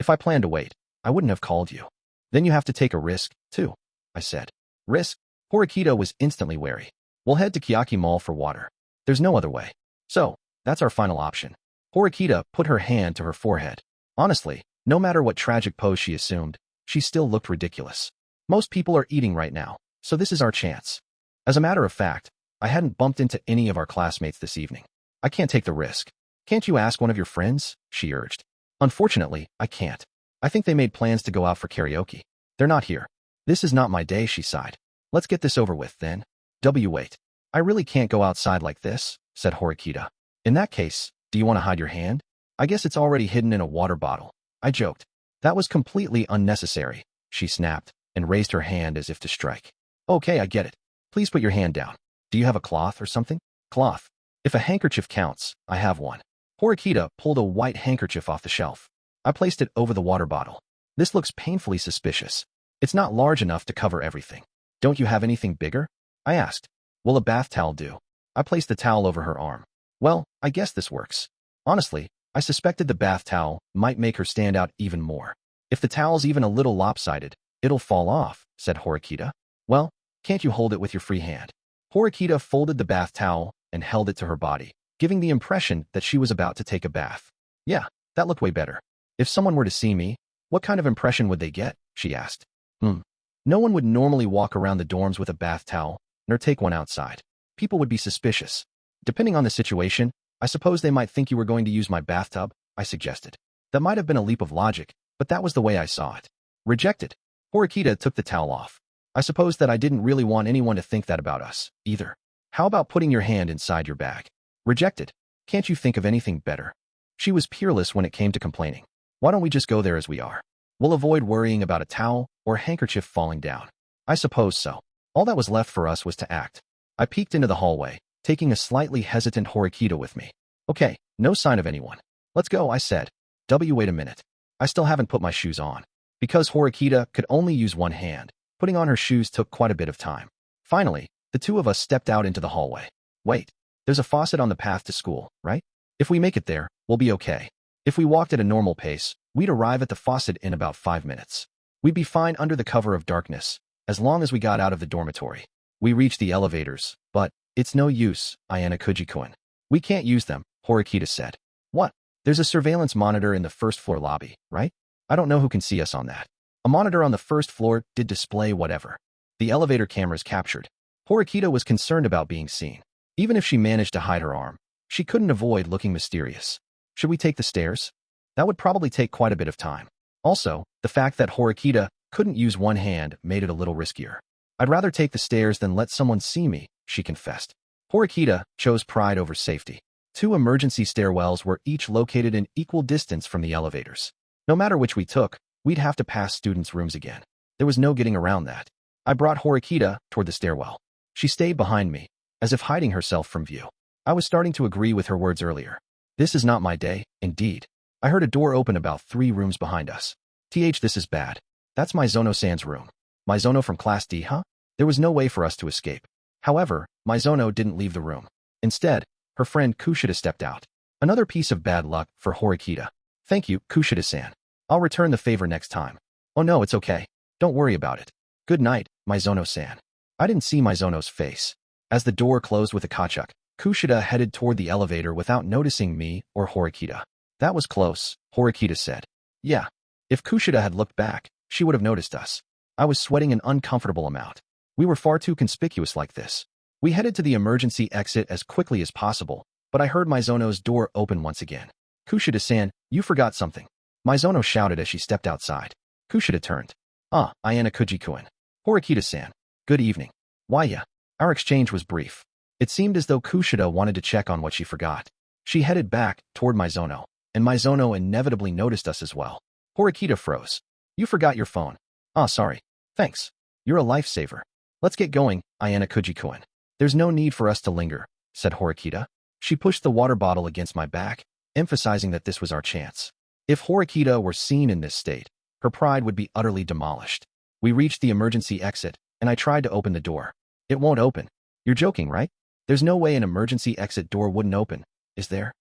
[SPEAKER 1] If I planned to wait, I wouldn't have called you. Then you have to take a risk, too, I said. Risk? Horikita was instantly wary. We'll head to Kiyotaka Mall for water. There's no other way. So, that's our final option. Horikita put her hand to her forehead. Honestly, no matter what tragic pose she assumed, she still looked ridiculous. Most people are eating right now, so this is our chance. As a matter of fact, I hadn't bumped into any of our classmates this evening. I can't take the risk. Can't you ask one of your friends? She urged. Unfortunately, I can't. I think they made plans to go out for karaoke. They're not here. This is not my day, she sighed. Let's get this over with, then. Wait. I really can't go outside like this, said Horikita. In that case, do you want to hide your hand? I guess it's already hidden in a water bottle. I joked. That was completely unnecessary, she snapped, and raised her hand as if to strike. Okay, I get it. Please put your hand down. Do you have a cloth or something? Cloth. If a handkerchief counts, I have one. Horikita pulled a white handkerchief off the shelf. I placed it over the water bottle. This looks painfully suspicious. It's not large enough to cover everything. Don't you have anything bigger? I asked. Will a bath towel do? I placed the towel over her arm. Well, I guess this works. Honestly, I suspected the bath towel might make her stand out even more. If the towel's even a little lopsided, it'll fall off, said Horikita. Well, can't you hold it with your free hand? Horikita folded the bath towel and held it to her body, giving the impression that she was about to take a bath. Yeah, that looked way better. If someone were to see me, what kind of impression would they get? She asked. No one would normally walk around the dorms with a bath towel, nor take one outside. People would be suspicious. Depending on the situation, I suppose they might think you were going to use my bathtub, I suggested. That might have been a leap of logic, but that was the way I saw it. Rejected. Horikita took the towel off. I suppose that I didn't really want anyone to think that about us, either. How about putting your hand inside your bag? Rejected. Can't you think of anything better? She was peerless when it came to complaining. Why don't we just go there as we are? We'll avoid worrying about a towel or handkerchief falling down. I suppose so. All that was left for us was to act. I peeked into the hallway, taking a slightly hesitant Horikita with me. Okay, no sign of anyone. Let's go, I said. Wait a minute. I still haven't put my shoes on. Because Horikita could only use one hand, putting on her shoes took quite a bit of time. Finally, the two of us stepped out into the hallway. Wait, there's a faucet on the path to school, right? If we make it there, we'll be okay. If we walked at a normal pace, we'd arrive at the faucet in about 5 minutes. We'd be fine under the cover of darkness, as long as we got out of the dormitory. We reached the elevators, but it's no use, Ayanokouji-kun. We can't use them, Horikita said. What? There's a surveillance monitor in the first floor lobby, right? I don't know who can see us on that. A monitor on the first floor did display whatever. The elevator cameras captured. Horikita was concerned about being seen. Even if she managed to hide her arm, she couldn't avoid looking mysterious. Should we take the stairs? That would probably take quite a bit of time. Also, the fact that Horikita couldn't use one hand made it a little riskier. I'd rather take the stairs than let someone see me, she confessed. Horikita chose pride over safety. 2 emergency stairwells were each located in equal distance from the elevators. No matter which we took, we'd have to pass students' rooms again. There was no getting around that. I brought Horikita toward the stairwell. She stayed behind me, as if hiding herself from view. I was starting to agree with her words earlier. This is not my day, indeed. I heard a door open about 3 rooms behind us. This is bad. That's Mizono-san's room. Mizono from Class D, huh? There was no way for us to escape. However, Mizono didn't leave the room. Instead, her friend Kushida stepped out. Another piece of bad luck for Horikita. Thank you, Kushida-san. I'll return the favor next time. Oh no, it's okay. Don't worry about it. Good night, Mizono-san. I didn't see Mizono's face. As the door closed with a kachuk, Kushida headed toward the elevator without noticing me or Horikita. That was close, Horikita said. Yeah. If Kushida had looked back, she would have noticed us. I was sweating an uncomfortable amount. We were far too conspicuous like this. We headed to the emergency exit as quickly as possible, but I heard Mizono's door open once again. Kushida-san, you forgot something. Mizono shouted as she stepped outside. Kushida turned. Ah, Ayanokouji-kun. Horikita-san. Good evening. Why ya? Our exchange was brief. It seemed as though Kushida wanted to check on what she forgot. She headed back toward Mizono, and Mizono inevitably noticed us as well. Horikita froze. You forgot your phone. Ah, sorry. Thanks. You're a lifesaver. Let's get going, Ayanokouji-kun. There's no need for us to linger, said Horikita. She pushed the water bottle against my back, emphasizing that this was our chance. If Horikita were seen in this state, her pride would be utterly demolished. We reached the emergency exit, and I tried to open the door. It won't open. You're joking, right? There's no way an emergency exit door wouldn't open, is there?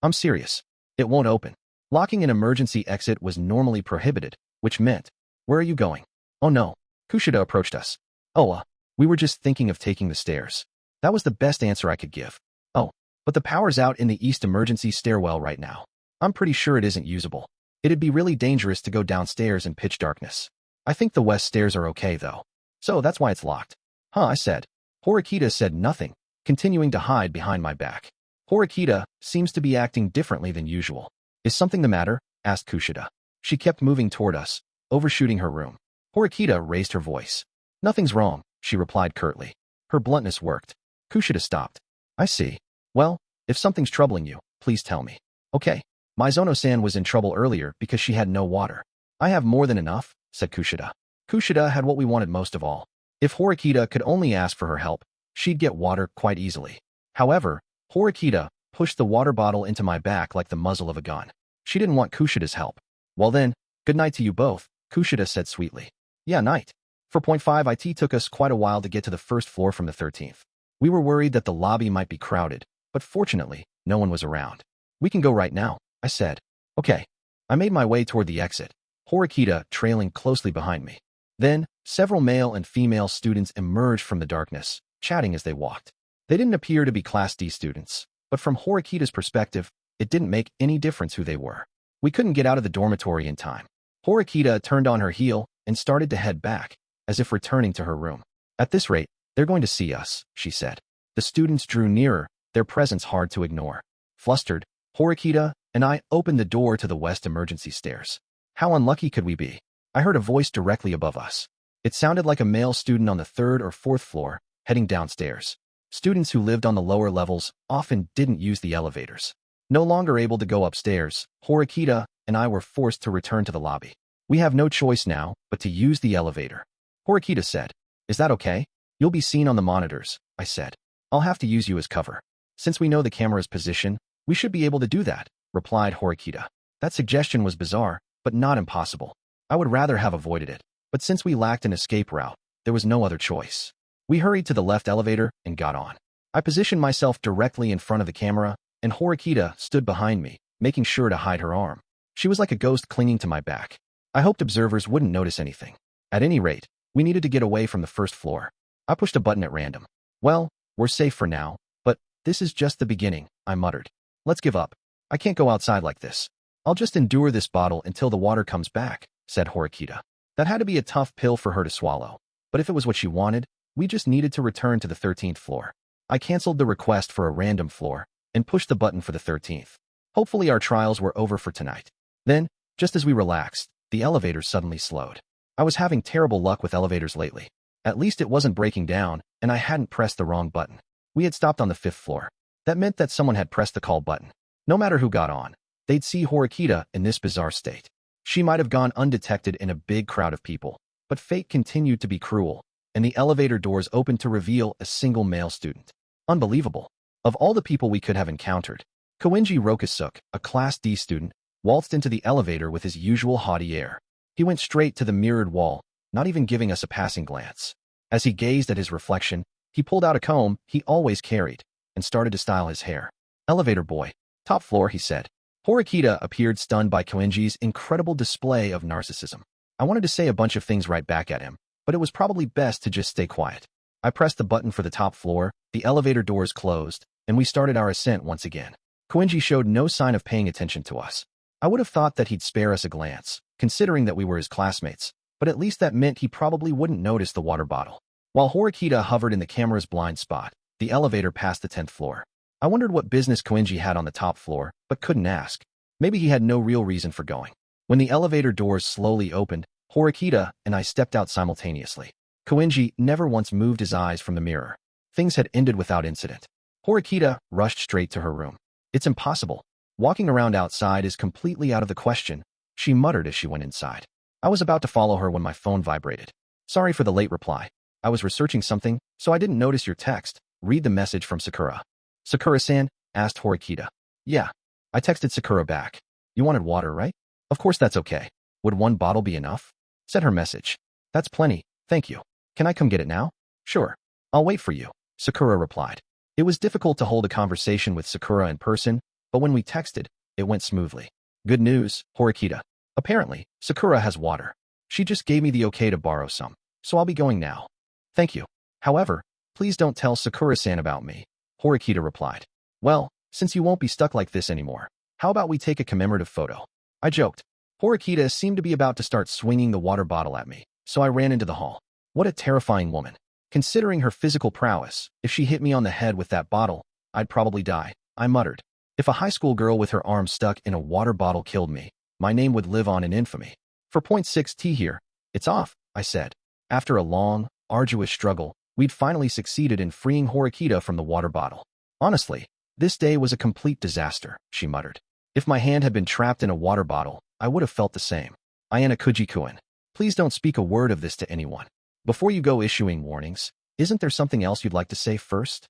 [SPEAKER 1] I'm serious. It won't open. Locking an emergency exit was normally prohibited, which meant, where are you going? Oh no. Kushida approached us. Oh, we were just thinking of taking the stairs. That was the best answer I could give. Oh, but the power's out in the east emergency stairwell right now. I'm pretty sure it isn't usable. It'd be really dangerous to go downstairs in pitch darkness. I think the west stairs are okay, though. So that's why it's locked. Huh, I said. Horikita said nothing, continuing to hide behind my back. Horikita seems to be acting differently than usual. Is something the matter? Asked Kushida. She kept moving toward us, overshooting her room. Horikita raised her voice. Nothing's wrong, she replied curtly. Her bluntness worked. Kushida stopped. I see. Well, if something's troubling you, please tell me. Okay. Mizono-san was in trouble earlier because she had no water. I have more than enough, said Kushida. Kushida had what we wanted most of all. If Horikita could only ask for her help, she'd get water quite easily. However, Horikita pushed the water bottle into my back like the muzzle of a gun. She didn't want Kushida's help. Well then, good night to you both, Kushida said sweetly. Yeah, night. 4.5 IT took us quite a while to get to the first floor from the 13th. We were worried that the lobby might be crowded, but fortunately, no one was around. We can go right now, I said. Okay. I made my way toward the exit, Horikita trailing closely behind me. Then, several male and female students emerged from the darkness, chatting as they walked. They didn't appear to be Class D students, but from Horikita's perspective, it didn't make any difference who they were. We couldn't get out of the dormitory in time. Horikita turned on her heel and started to head back, as if returning to her room. At this rate, they're going to see us, she said. The students drew nearer, their presence hard to ignore. Flustered, Horikita and I opened the door to the west emergency stairs. How unlucky could we be? I heard a voice directly above us. It sounded like a male student on the 3rd or 4th floor, heading downstairs. Students who lived on the lower levels often didn't use the elevators. No longer able to go upstairs, Horikita and I were forced to return to the lobby. We have no choice now but to use the elevator. Horikita said. Is that okay? You'll be seen on the monitors, I said. I'll have to use you as cover. Since we know the camera's position, we should be able to do that, replied Horikita. That suggestion was bizarre, but not impossible. I would rather have avoided it, but since we lacked an escape route, there was no other choice. We hurried to the left elevator and got on. I positioned myself directly in front of the camera, and Horikita stood behind me, making sure to hide her arm. She was like a ghost clinging to my back. I hoped observers wouldn't notice anything. At any rate, we needed to get away from the first floor. I pushed a button at random. Well, we're safe for now, but this is just the beginning, I muttered. Let's give up. I can't go outside like this. I'll just endure this bottle until the water comes back, said Horikita. That had to be a tough pill for her to swallow. But if it was what she wanted, we just needed to return to the 13th floor. I canceled the request for a random floor and pushed the button for the 13th. Hopefully our trials were over for tonight. Then, just as we relaxed, the elevator suddenly slowed. I was having terrible luck with elevators lately. At least it wasn't breaking down, and I hadn't pressed the wrong button. We had stopped on the 5th floor. That meant that someone had pressed the call button. No matter who got on, they'd see Horikita in this bizarre state. She might have gone undetected in a big crowd of people, but fate continued to be cruel, and the elevator doors opened to reveal a single male student. Unbelievable. Of all the people we could have encountered, Koenji Rokusuk, a Class D student, waltzed into the elevator with his usual haughty air. He went straight to the mirrored wall, not even giving us a passing glance. As he gazed at his reflection, he pulled out a comb he always carried and started to style his hair. Elevator boy. Top floor, he said. Horikita appeared stunned by Koenji's incredible display of narcissism. I wanted to say a bunch of things right back at him, but it was probably best to just stay quiet. I pressed the button for the top floor, the elevator doors closed, and we started our ascent once again. Kouhei showed no sign of paying attention to us. I would have thought that he'd spare us a glance, considering that we were his classmates, but at least that meant he probably wouldn't notice the water bottle. While Horikita hovered in the camera's blind spot, the elevator passed the 10th floor. I wondered what business Kouhei had on the top floor, but couldn't ask. Maybe he had no real reason for going. When the elevator doors slowly opened, Horikita and I stepped out simultaneously. Kouhei never once moved his eyes from the mirror. Things had ended without incident. Horikita rushed straight to her room. It's impossible. Walking around outside is completely out of the question, she muttered as she went inside. I was about to follow her when my phone vibrated. Sorry for the late reply. I was researching something, so I didn't notice your text. Read the message from Sakura. Sakura-san? Asked Horikita. Yeah. I texted Sakura back. You wanted water, right? Of course that's okay. Would one bottle be enough? Said her message. That's plenty, thank you. Can I come get it now? Sure. I'll wait for you, Sakura replied. It was difficult to hold a conversation with Sakura in person, but when we texted, it went smoothly. Good news, Horikita. Apparently, Sakura has water. She just gave me the okay to borrow some, so I'll be going now. Thank you. However, please don't tell Sakura-san about me, Horikita replied. Well, since you won't be stuck like this anymore, how about we take a commemorative photo? I joked. Horikita seemed to be about to start swinging the water bottle at me, so I ran into the hall. What a terrifying woman. Considering her physical prowess, if she hit me on the head with that bottle, I'd probably die, I muttered. If a high school girl with her arm stuck in a water bottle killed me, my name would live on in infamy. For point 6T here, it's off, I said. After a long, arduous struggle, we'd finally succeeded in freeing Horikita from the water bottle. Honestly, this day was a complete disaster, she muttered. If my hand had been trapped in a water bottle, I would have felt the same. Ayanokouji-kun, please don't speak a word of this to anyone. Before you go issuing warnings, isn't there something else you'd like to say first?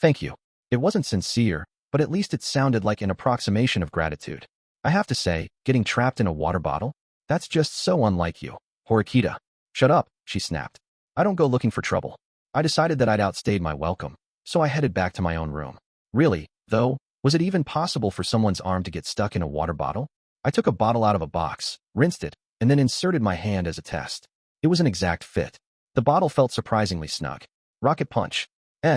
[SPEAKER 1] Thank you. It wasn't sincere, but at least it sounded like an approximation of gratitude. I have to say, getting trapped in a water bottle? That's just so unlike you. Horikita. Shut up, she snapped. I don't go looking for trouble. I decided that I'd outstayed my welcome, so I headed back to my own room. Really, though, was it even possible for someone's arm to get stuck in a water bottle? I took a bottle out of a box, rinsed it, and then inserted my hand as a test. It was an exact fit. The bottle felt surprisingly snug. Rocket punch.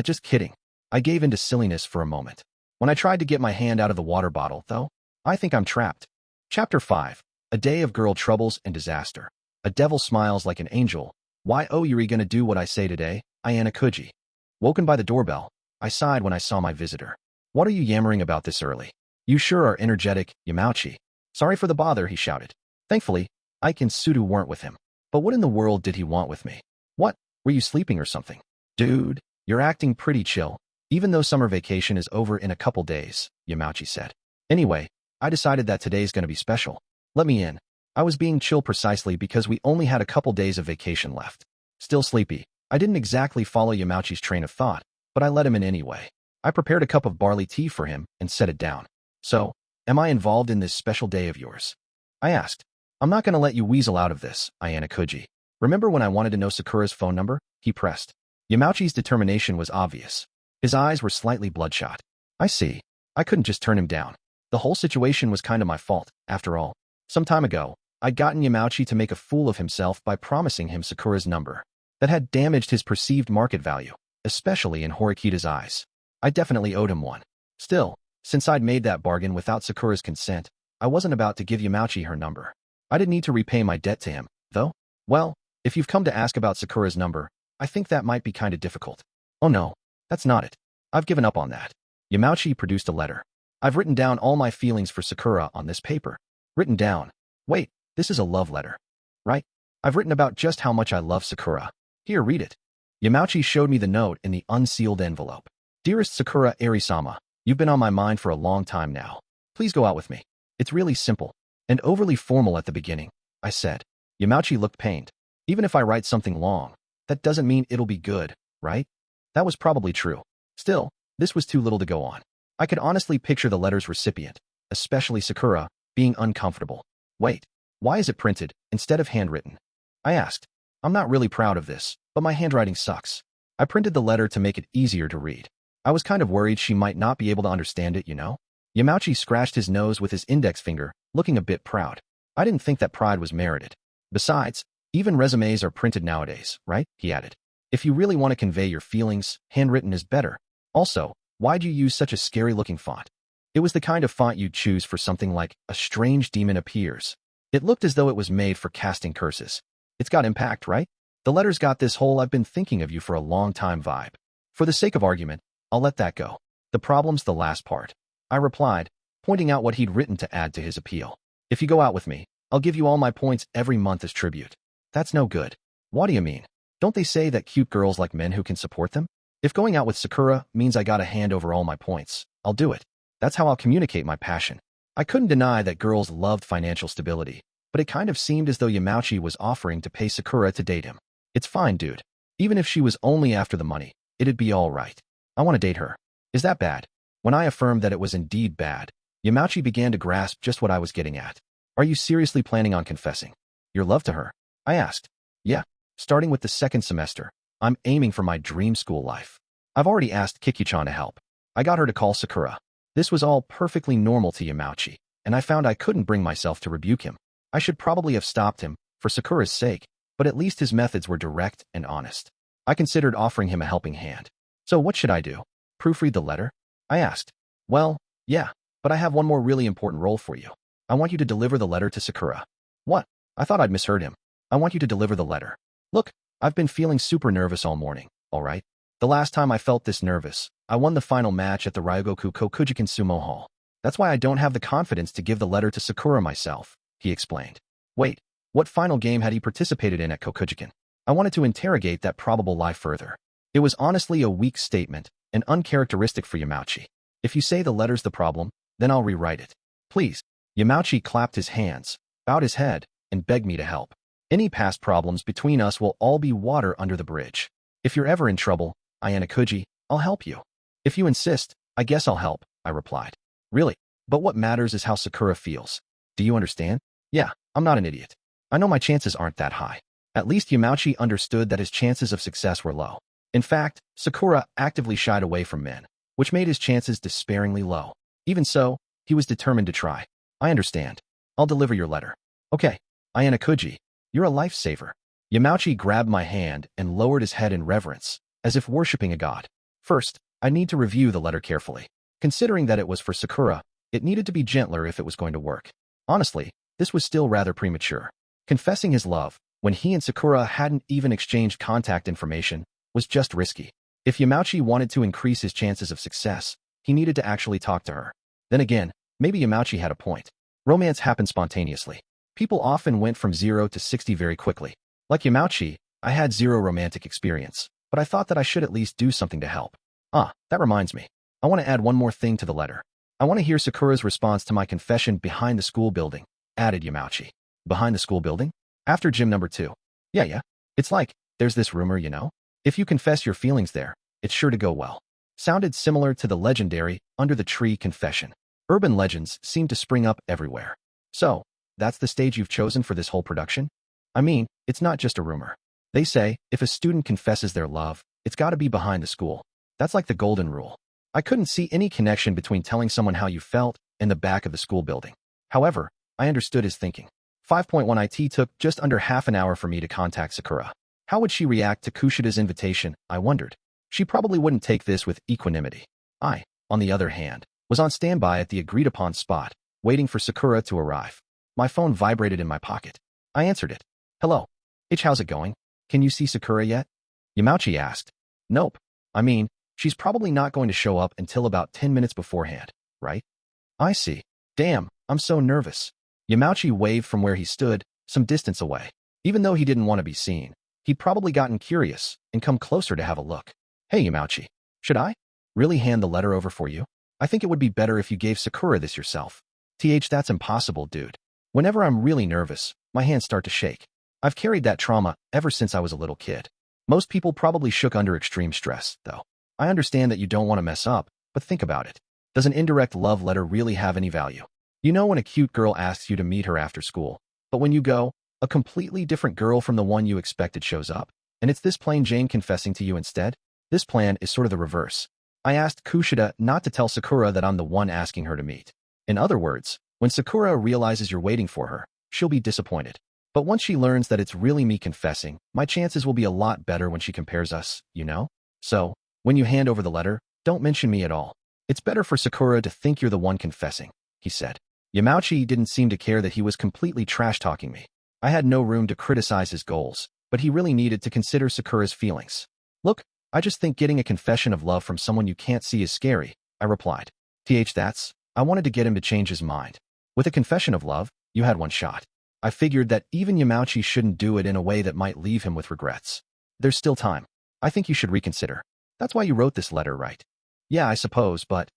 [SPEAKER 1] Just kidding. I gave in to silliness for a moment. When I tried to get my hand out of the water bottle, though, I think I'm trapped. Chapter 5. A day of girl troubles and disaster. A devil smiles like an angel. Why you're gonna do what I say today, Ayanokouji? Woken by the doorbell, I sighed when I saw my visitor. What are you yammering about this early? You sure are energetic, Yamauchi. Sorry for the bother, he shouted. Thankfully, Ike and Sudou weren't with him. But what in the world did he want with me? What? Were you sleeping or something? Dude, you're acting pretty chill, even though summer vacation is over in a couple days, Yamauchi said. Anyway, I decided that today's gonna be special. Let me in. I was being chill precisely because we only had a couple days of vacation left. Still sleepy. I didn't exactly follow Yamauchi's train of thought, but I let him in anyway. I prepared a cup of barley tea for him and set it down. So, am I involved in this special day of yours? I asked. I'm not gonna let you weasel out of this, Ayanokouji. Remember when I wanted to know Sakura's phone number? He pressed. Yamauchi's determination was obvious. His eyes were slightly bloodshot. I see. I couldn't just turn him down. The whole situation was kind of my fault, after all. Some time ago, I'd gotten Yamauchi to make a fool of himself by promising him Sakura's number. That had damaged his perceived market value, especially in Horikita's eyes. I definitely owed him one. Still, since I'd made that bargain without Sakura's consent, I wasn't about to give Yamauchi her number. I didn't need to repay my debt to him, though. Well, if you've come to ask about Sakura's number, I think that might be kind of difficult. Oh no, that's not it. I've given up on that. Yamauchi produced a letter. I've written down all my feelings for Sakura on this paper. Written down. Wait, this is a love letter. Right? I've written about just how much I love Sakura. Here, read it. Yamauchi showed me the note in the unsealed envelope. Dearest Sakura Arisama, you've been on my mind for a long time now. Please go out with me. It's really simple and overly formal at the beginning, I said. Yamauchi looked pained. Even if I write something long, that doesn't mean it'll be good, right? That was probably true. Still, this was too little to go on. I could honestly picture the letter's recipient, especially Sakura, being uncomfortable. Wait, why is it printed instead of handwritten? I asked. I'm not really proud of this, but my handwriting sucks. I printed the letter to make it easier to read. I was kind of worried she might not be able to understand it, you know? Yamauchi scratched his nose with his index finger, looking a bit proud. I didn't think that pride was merited. Besides, even resumes are printed nowadays, right? He added. If you really want to convey your feelings, handwritten is better. Also, Why'd you use such a scary-looking font? It was the kind of font you'd choose for something like a strange demon appears. It looked as though it was made for casting curses. It's got impact, right? The letter's got this whole I've been thinking of you for a long time vibe. For the sake of argument, I'll let that go. The problem's the last part. I replied, pointing out what he'd written to add to his appeal. If you go out with me, I'll give you all my points every month as tribute. That's no good. What do you mean? Don't they say that cute girls like men who can support them? If going out with Sakura means I gotta hand over all my points, I'll do it. That's how I'll communicate my passion. I couldn't deny that girls loved financial stability, but it kind of seemed as though Yamauchi was offering to pay Sakura to date him. It's fine, dude. Even if she was only after the money, it'd be all right. I want to date her. Is that bad? When I affirmed that it was indeed bad, Yamauchi began to grasp just what I was getting at. Are you seriously planning on confessing your love to her? I asked. Yeah, starting with the second semester. I'm aiming for my dream school life. I've already asked Kiki-chan to help. I got her to call Sakura. This was all perfectly normal to Yamauchi, and I found I couldn't bring myself to rebuke him. I should probably have stopped him, for Sakura's sake, but at least his methods were direct and honest. I considered offering him a helping hand. So what should I do? Proofread the letter? I asked. Well, yeah, but I have one more really important role for you. I want you to deliver the letter to Sakura. What? I thought I'd misheard him. I want you to deliver the letter. Look, I've been feeling super nervous all morning, all right? The last time I felt this nervous, I won the final match at the Ryugoku Kokujikan Sumo Hall. That's why I don't have the confidence to give the letter to Sakura myself, he explained. Wait, what final game had he participated in at Kokujikan? I wanted to interrogate that probable lie further. It was honestly a weak statement, and uncharacteristic for Yamauchi. If you say the letter's the problem, then I'll rewrite it. Please. Yamauchi clapped his hands, bowed his head, and begged me to help. Any past problems between us will all be water under the bridge. If you're ever in trouble, Ayanokouji, I'll help you. If you insist, I guess I'll help, I replied. Really? But what matters is how Sakura feels. Do you understand? Yeah, I'm not an idiot. I know my chances aren't that high. At least Yamauchi understood that his chances of success were low. In fact, Sakura actively shied away from men, which made his chances despairingly low. Even so, he was determined to try. I understand. I'll deliver your letter. Okay, Ayanokouji, you're a lifesaver. Yamauchi grabbed my hand and lowered his head in reverence, as if worshipping a god. First, I need to review the letter carefully. Considering that it was for Sakura, it needed to be gentler if it was going to work. Honestly, this was still rather premature. Confessing his love, when he and Sakura hadn't even exchanged contact information, was just risky. If Yamauchi wanted to increase his chances of success, he needed to actually talk to her. Then again, maybe Yamauchi had a point. Romance happened spontaneously. People often went from 0 to 60 very quickly. Like Yamauchi, I had zero romantic experience, but I thought that I should at least do something to help. That reminds me. I want to add one more thing to the letter. I want to hear Sakura's response to my confession behind the school building, added Yamauchi. Behind the school building? After gym number 2. Yeah. It's like, there's this rumor, you know? If you confess your feelings there, it's sure to go well. Sounded similar to the legendary under the tree confession. Urban legends seem to spring up everywhere. So, that's the stage you've chosen for this whole production? I mean, it's not just a rumor. They say, if a student confesses their love, it's gotta be behind the school. That's like the golden rule. I couldn't see any connection between telling someone how you felt and the back of the school building. However, I understood his thinking. 5.1 IT took just under half an hour for me to contact Sakura. How would she react to Kushida's invitation, I wondered. She probably wouldn't take this with equanimity. I, on the other hand, was on standby at the agreed-upon spot, waiting for Sakura to arrive. My phone vibrated in my pocket. I answered it. Hello. How's it going? Can you see Sakura yet? Yamauchi asked. Nope. I mean, she's probably not going to show up until about 10 minutes beforehand, right? I see. Damn, I'm so nervous. Yamauchi waved from where he stood, some distance away. Even though he didn't want to be seen, he'd probably gotten curious and come closer to have a look. Hey, Yamauchi. Should I really hand the letter over for you? I think it would be better if you gave Sakura this yourself. That's impossible, dude. Whenever I'm really nervous, my hands start to shake. I've carried that trauma ever since I was a little kid. Most people probably shook under extreme stress, though. I understand that you don't want to mess up, but think about it. Does an indirect love letter really have any value? You know when a cute girl asks you to meet her after school, but when you go, a completely different girl from the one you expected shows up, and it's this plain Jane confessing to you instead? This plan is sort of the reverse. I asked Kushida not to tell Sakura that I'm the one asking her to meet. In other words, when Sakura realizes you're waiting for her, she'll be disappointed. But once she learns that it's really me confessing, my chances will be a lot better when she compares us, you know? So, when you hand over the letter, Don't mention me at all. It's better for Sakura to think you're the one confessing, he said. Yamauchi didn't seem to care that he was completely trash-talking me. I had no room to criticize his goals, but he really needed to consider Sakura's feelings. Look, I just think getting a confession of love from someone you can't see is scary, I replied. I wanted to get him to change his mind. With a confession of love, you had one shot. I figured that even Yamauchi shouldn't do it in a way that might leave him with regrets. There's still time. I think you should reconsider. That's why you wrote this letter, right? Yeah, I suppose, but,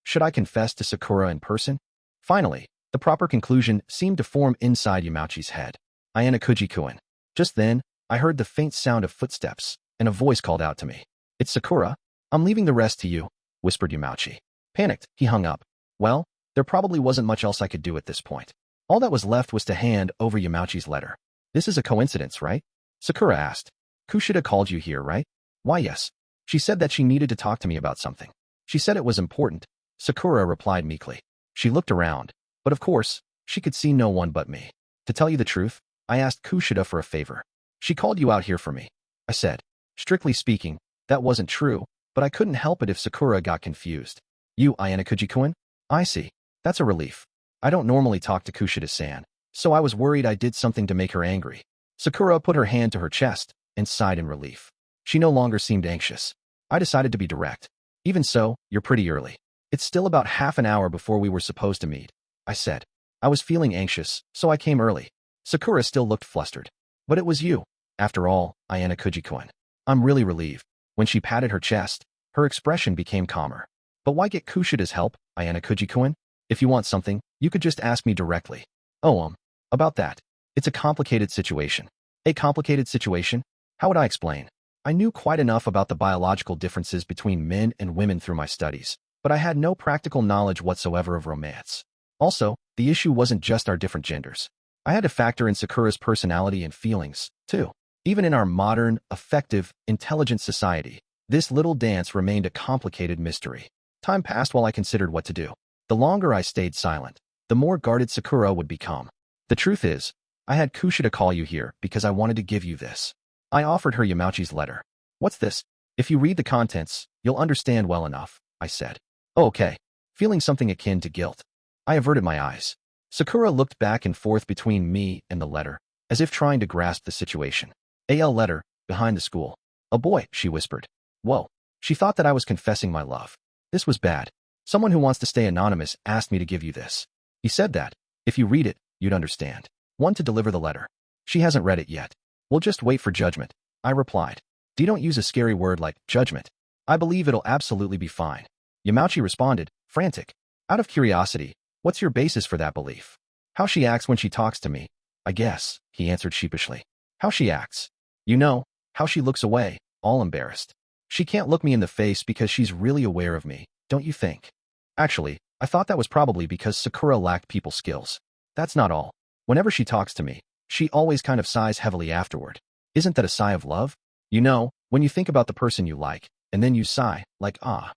[SPEAKER 1] should I confess to Sakura in person? Finally, the proper conclusion seemed to form inside Yamauchi's head. Ayanokouji-kun. Just then, I heard the faint sound of footsteps, and a voice called out to me. It's Sakura. I'm leaving the rest to you, whispered Yamauchi. Panicked, he hung up. Well, there probably wasn't much else I could do at this point. All that was left was to hand over Yamauchi's letter. This is a coincidence, right? Sakura asked. Kushida called you here, right? Why, yes. She said that she needed to talk to me about something. She said it was important. Sakura replied meekly. She looked around, but of course, she could see no one but me. To tell you the truth, I asked Kushida for a favor. She called you out here for me. I said. Strictly speaking, that wasn't true, but I couldn't help it if Sakura got confused. You, Ayanokouji-kun? I see. That's a relief. I don't normally talk to Kushida-san, so I was worried I did something to make her angry. Sakura put her hand to her chest and sighed in relief. She no longer seemed anxious. I decided to be direct. Even so, you're pretty early. It's still about half an hour before we were supposed to meet, I said. I was feeling anxious, so I came early. Sakura still looked flustered. But it was you. After all, Ayanokouji-kun. I'm really relieved. When she patted her chest, her expression became calmer. But why get Kushida's help, Ayanokouji-kun? If you want something, you could just ask me directly. Oh, about that. It's a complicated situation. A complicated situation? How would I explain? I knew quite enough about the biological differences between men and women through my studies, but I had no practical knowledge whatsoever of romance. Also, the issue wasn't just our different genders. I had to factor in Sakura's personality and feelings, too. Even in our modern, effective, intelligent society, this little dance remained a complicated mystery. Time passed while I considered what to do. The longer I stayed silent, the more guarded Sakura would become. The truth is, I had Kushida call you here because I wanted to give you this. I offered her Yamauchi's letter. What's this? If you read the contents, you'll understand well enough, I said. Oh, okay. Feeling something akin to guilt. I averted my eyes. Sakura looked back and forth between me and the letter, as if trying to grasp the situation. AL letter, behind the school. A boy, she whispered. Whoa. She thought that I was confessing my love. This was bad. Someone who wants to stay anonymous asked me to give you this. He said that, if you read it, you'd understand. One to deliver the letter. She hasn't read it yet. We'll just wait for judgment, I replied. Don't use a scary word like judgment. I believe it'll absolutely be fine. Yamauchi responded, frantic. Out of curiosity, what's your basis for that belief? How she acts when she talks to me, I guess, he answered sheepishly. How she acts. You know, how she looks away, all embarrassed. She can't look me in the face because she's really aware of me, don't you think? Actually, I thought that was probably because Sakura lacked people skills. That's not all. Whenever she talks to me, she always kind of sighs heavily afterward. Isn't that a sigh of love? You know, when you think about the person you like, and then you sigh, like ah.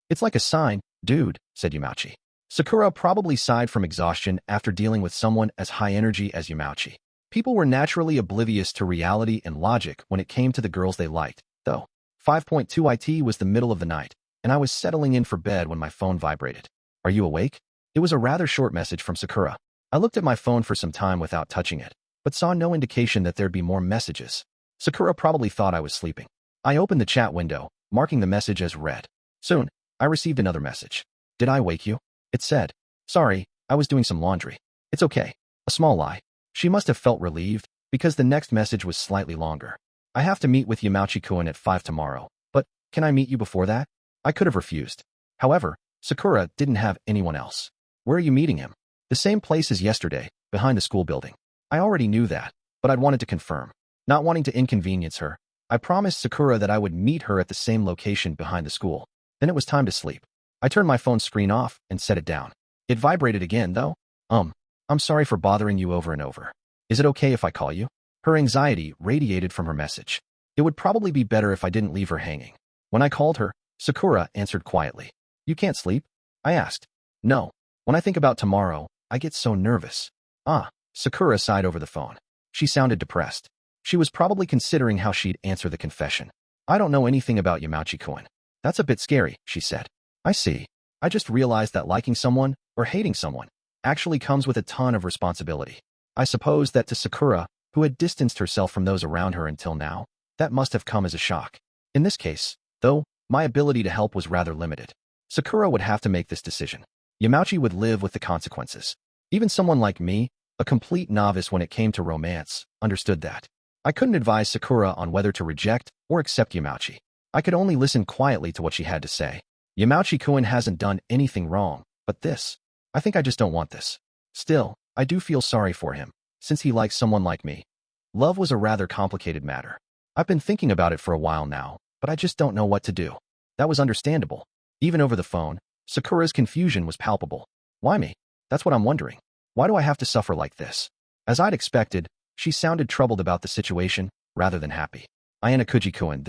[SPEAKER 1] It's like a sign, dude, said Yamauchi. Sakura probably sighed from exhaustion after dealing with someone as high energy as Yamauchi. People were naturally oblivious to reality and logic when it came to the girls they liked, though. 5.2 IT was the middle of the night, and I was settling in for bed when my phone vibrated. Are you awake? It was a rather short message from Sakura. I looked at my phone for some time without touching it, but saw no indication that there'd be more messages. Sakura probably thought I was sleeping. I opened the chat window, marking the message as read. Soon, I received another message. Did I wake you? It said. Sorry, I was doing some laundry. It's okay. A small lie. She must have felt relieved, because the next message was slightly longer. I have to meet with Yamauchi-kun at 5 tomorrow, but can I meet you before that? I could have refused. However, Sakura didn't have anyone else. Where are you meeting him? The same place as yesterday, behind the school building. I already knew that, but I'd wanted to confirm. Not wanting to inconvenience her, I promised Sakura that I would meet her at the same location behind the school. Then it was time to sleep. I turned my phone screen off and set it down. It vibrated again, though. I'm sorry for bothering you over and over. Is it okay if I call you? Her anxiety radiated from her message. It would probably be better if I didn't leave her hanging. When I called her, Sakura answered quietly. You can't sleep? I asked. No. When I think about tomorrow, I get so nervous. Sakura sighed over the phone. She sounded depressed. She was probably considering how she'd answer the confession. I don't know anything about Yamauchi-kun. That's a bit scary, she said. I see. I just realized that liking someone, or hating someone, actually comes with a ton of responsibility. I suppose that to Sakura, who had distanced herself from those around her until now, that must have come as a shock. In this case, though, my ability to help was rather limited. Sakura would have to make this decision. Yamauchi would live with the consequences. Even someone like me, a complete novice when it came to romance, understood that. I couldn't advise Sakura on whether to reject or accept Yamauchi. I could only listen quietly to what she had to say. Yamauchi-kun hasn't done anything wrong, but this. I think I just don't want this. Still, I do feel sorry for him, since he likes someone like me. Love was a rather complicated matter. I've been thinking about it for a while now, but I just don't know what to do. That was understandable. Even over the phone, Sakura's confusion was palpable. Why me? That's what I'm wondering. Why do I have to suffer like this? As I'd expected, she sounded troubled about the situation, rather than happy. Ayanokouji-kun,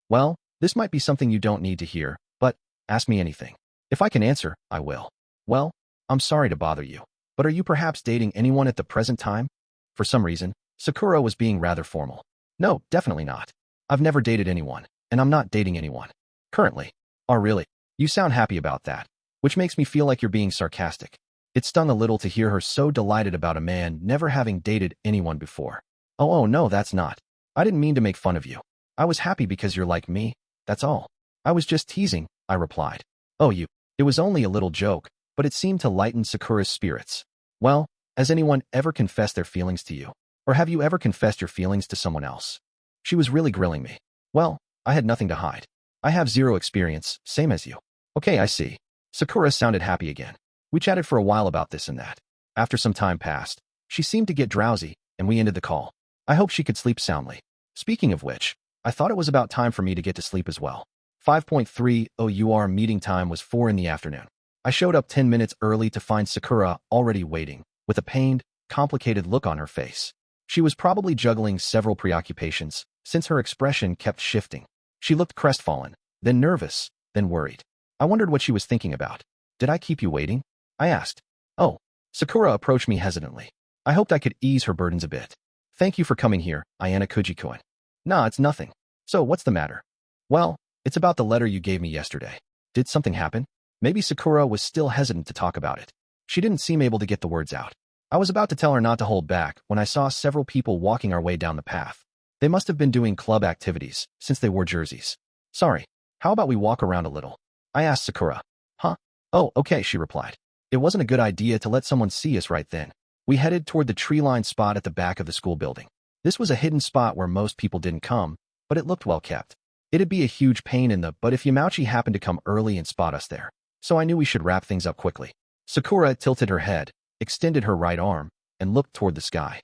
[SPEAKER 1] well, this might be something you don't need to hear, but ask me anything. If I can answer, I will. Well, I'm sorry to bother you, but are you perhaps dating anyone at the present time? For some reason, Sakura was being rather formal. No, definitely not. I've never dated anyone, and I'm not dating anyone. Currently. Oh, really? You sound happy about that, which makes me feel like you're being sarcastic. It stung a little to hear her so delighted about a man never having dated anyone before. Oh, no, that's not. I didn't mean to make fun of you. I was happy because you're like me, that's all. I was just teasing, I replied. Oh, it was only a little joke, but it seemed to lighten Sakura's spirits. Well, has anyone ever confessed their feelings to you? Or have you ever confessed your feelings to someone else? She was really grilling me. Well, I had nothing to hide. I have zero experience, same as you. Okay, I see. Sakura sounded happy again. We chatted for a while about this and that. After some time passed, she seemed to get drowsy, and we ended the call. I hoped she could sleep soundly. Speaking of which, I thought it was about time for me to get to sleep as well. 5.30 OUR meeting time was 4 in the afternoon. I showed up 10 minutes early to find Sakura already waiting, with a pained, complicated look on her face. She was probably juggling several preoccupations, since her expression kept shifting. She looked crestfallen, then nervous, then worried. I wondered what she was thinking about. Did I keep you waiting? I asked. Oh. Sakura approached me hesitantly. I hoped I could ease her burdens a bit. Thank you for coming here, Ayanokouji-kun. Nah, it's nothing. So, what's the matter? Well, it's about the letter you gave me yesterday. Did something happen? Maybe Sakura was still hesitant to talk about it. She didn't seem able to get the words out. I was about to tell her not to hold back when I saw several people walking our way down the path. They must have been doing club activities, since they wore jerseys. Sorry, how about we walk around a little? I asked Sakura. Huh? Oh, okay, she replied. It wasn't a good idea to let someone see us right then. We headed toward the tree-lined spot at the back of the school building. This was a hidden spot where most people didn't come, but it looked well kept. It'd be a huge pain in the butt if Yamauchi happened to come early and spot us there. So I knew we should wrap things up quickly. Sakura tilted her head, extended her right arm, and looked toward the sky.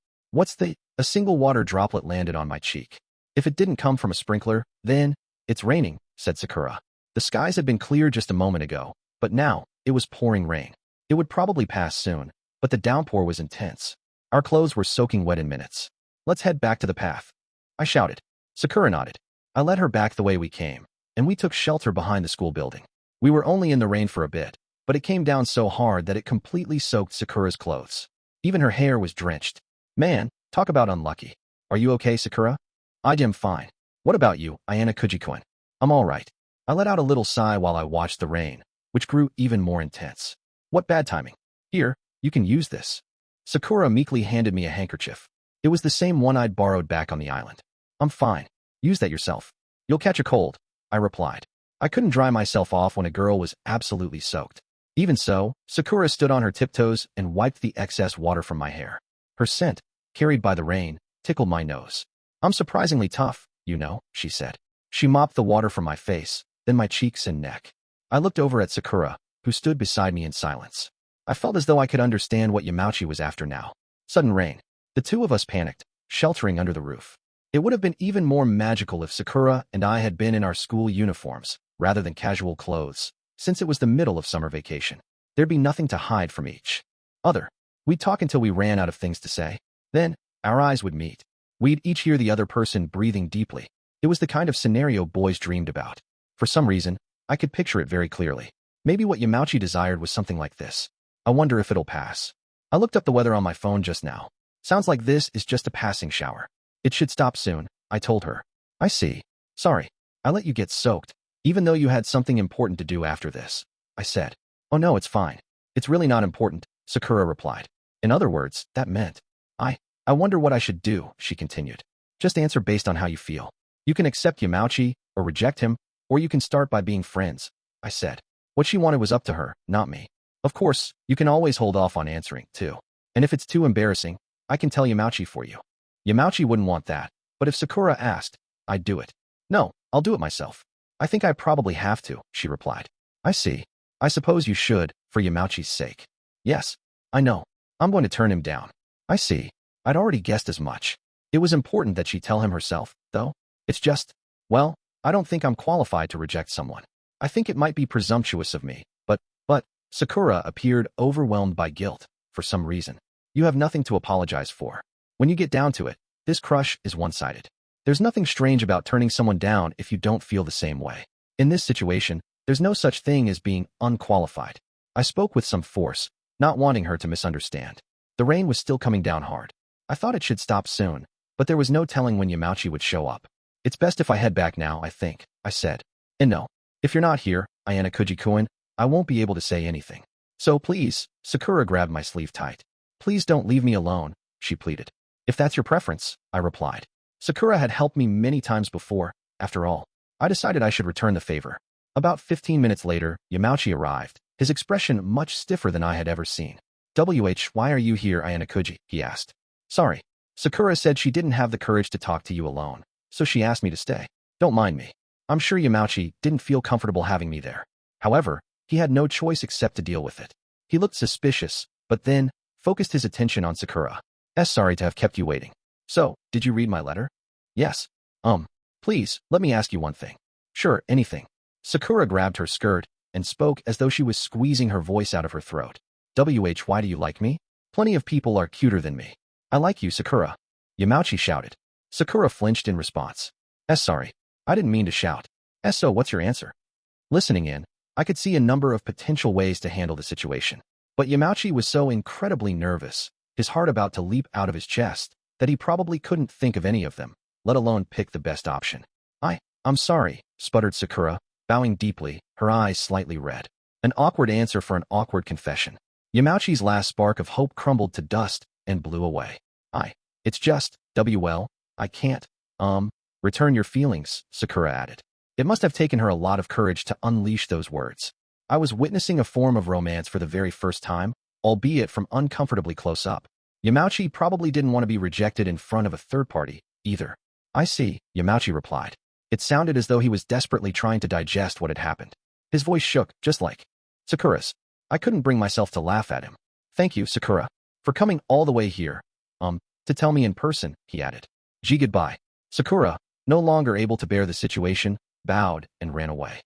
[SPEAKER 1] A single water droplet landed on my cheek. If it didn't come from a sprinkler, then, it's raining, said Sakura. The skies had been clear just a moment ago, but now, it was pouring rain. It would probably pass soon, but the downpour was intense. Our clothes were soaking wet in minutes. Let's head back to the path, I shouted. Sakura nodded. I led her back the way we came, and we took shelter behind the school building. We were only in the rain for a bit, but it came down so hard that it completely soaked Sakura's clothes. Even her hair was drenched. Man, talk about unlucky. Are you okay, Sakura? I am fine. What about you, Ayanokouji-kun? I'm all right. I let out a little sigh while I watched the rain, which grew even more intense. What bad timing. Here, you can use this. Sakura meekly handed me a handkerchief. It was the same one I'd borrowed back on the island. I'm fine. Use that yourself. You'll catch a cold, I replied. I couldn't dry myself off when a girl was absolutely soaked. Even so, Sakura stood on her tiptoes and wiped the excess water from my hair. Her scent, carried by the rain, tickled my nose. I'm surprisingly tough, you know, she said. She mopped the water from my face, then my cheeks and neck. I looked over at Sakura, who stood beside me in silence. I felt as though I could understand what Yamauchi was after now. Sudden rain. The two of us panicked, sheltering under the roof. It would have been even more magical if Sakura and I had been in our school uniforms, rather than casual clothes, since it was the middle of summer vacation. There'd be nothing to hide from each other. We'd talk until we ran out of things to say. Then, our eyes would meet. We'd each hear the other person breathing deeply. It was the kind of scenario boys dreamed about. For some reason, I could picture it very clearly. Maybe what Yamauchi desired was something like this. I wonder if it'll pass. I looked up the weather on my phone just now. Sounds like this is just a passing shower. It should stop soon, I told her. I see. Sorry, I let you get soaked. Even though you had something important to do after this, I said. Oh no, it's fine. It's really not important, Sakura replied. In other words, that meant, I wonder what I should do, she continued. Just answer based on how you feel. You can accept Yamauchi, or reject him, or you can start by being friends, I said. What she wanted was up to her, not me. Of course, you can always hold off on answering, too. And if it's too embarrassing, I can tell Yamauchi for you. Yamauchi wouldn't want that, but if Sakura asked, I'd do it. No, I'll do it myself. I think I probably have to, she replied. I see. I suppose you should, for Yamauchi's sake. Yes, I know. I'm going to turn him down. I see. I'd already guessed as much. It was important that she tell him herself, though. It's just, well, I don't think I'm qualified to reject someone. I think it might be presumptuous of me, but, Sakura appeared overwhelmed by guilt, for some reason. You have nothing to apologize for. When you get down to it, this crush is one-sided. There's nothing strange about turning someone down if you don't feel the same way. In this situation, there's no such thing as being unqualified. I spoke with some force, not wanting her to misunderstand. The rain was still coming down hard. I thought it should stop soon, but there was no telling when Yamauchi would show up. It's best if I head back now, I think, I said. And no, if you're not here, Ayanokouji-kun, I won't be able to say anything. So please, Sakura grabbed my sleeve tight. Please don't leave me alone, she pleaded. If that's your preference, I replied. Sakura had helped me many times before, after all. I decided I should return the favor. About 15 minutes later, Yamauchi arrived, his expression much stiffer than I had ever seen. Why are you here, Ayanokouji? He asked. Sorry. Sakura said she didn't have the courage to talk to you alone, so she asked me to stay. Don't mind me. I'm sure Yamauchi didn't feel comfortable having me there. However, he had no choice except to deal with it. He looked suspicious, but then focused his attention on Sakura. Sorry to have kept you waiting. So, did you read my letter? Yes. Please, let me ask you one thing. Sure, anything. Sakura grabbed her skirt and spoke as though she was squeezing her voice out of her throat. Why do you like me? Plenty of people are cuter than me. I like you, Sakura. Yamauchi shouted. Sakura flinched in response. Sorry. I didn't mean to shout. So what's your answer? Listening in, I could see a number of potential ways to handle the situation. But Yamauchi was so incredibly nervous, his heart about to leap out of his chest, that he probably couldn't think of any of them, let alone pick the best option. I'm sorry, sputtered Sakura, bowing deeply, her eyes slightly red. An awkward answer for an awkward confession. Yamauchi's last spark of hope crumbled to dust and blew away. It's just, I can't, return your feelings, Sakura added. It must have taken her a lot of courage to unleash those words. I was witnessing a form of romance for the very first time, albeit from uncomfortably close up. Yamauchi probably didn't want to be rejected in front of a third party, either. I see, Yamauchi replied. It sounded as though he was desperately trying to digest what had happened. His voice shook, just like Sakura's. I couldn't bring myself to laugh at him. Thank you, Sakura, for coming all the way here. To tell me in person, he added. Goodbye. Sakura, no longer able to bear the situation, bowed and ran away.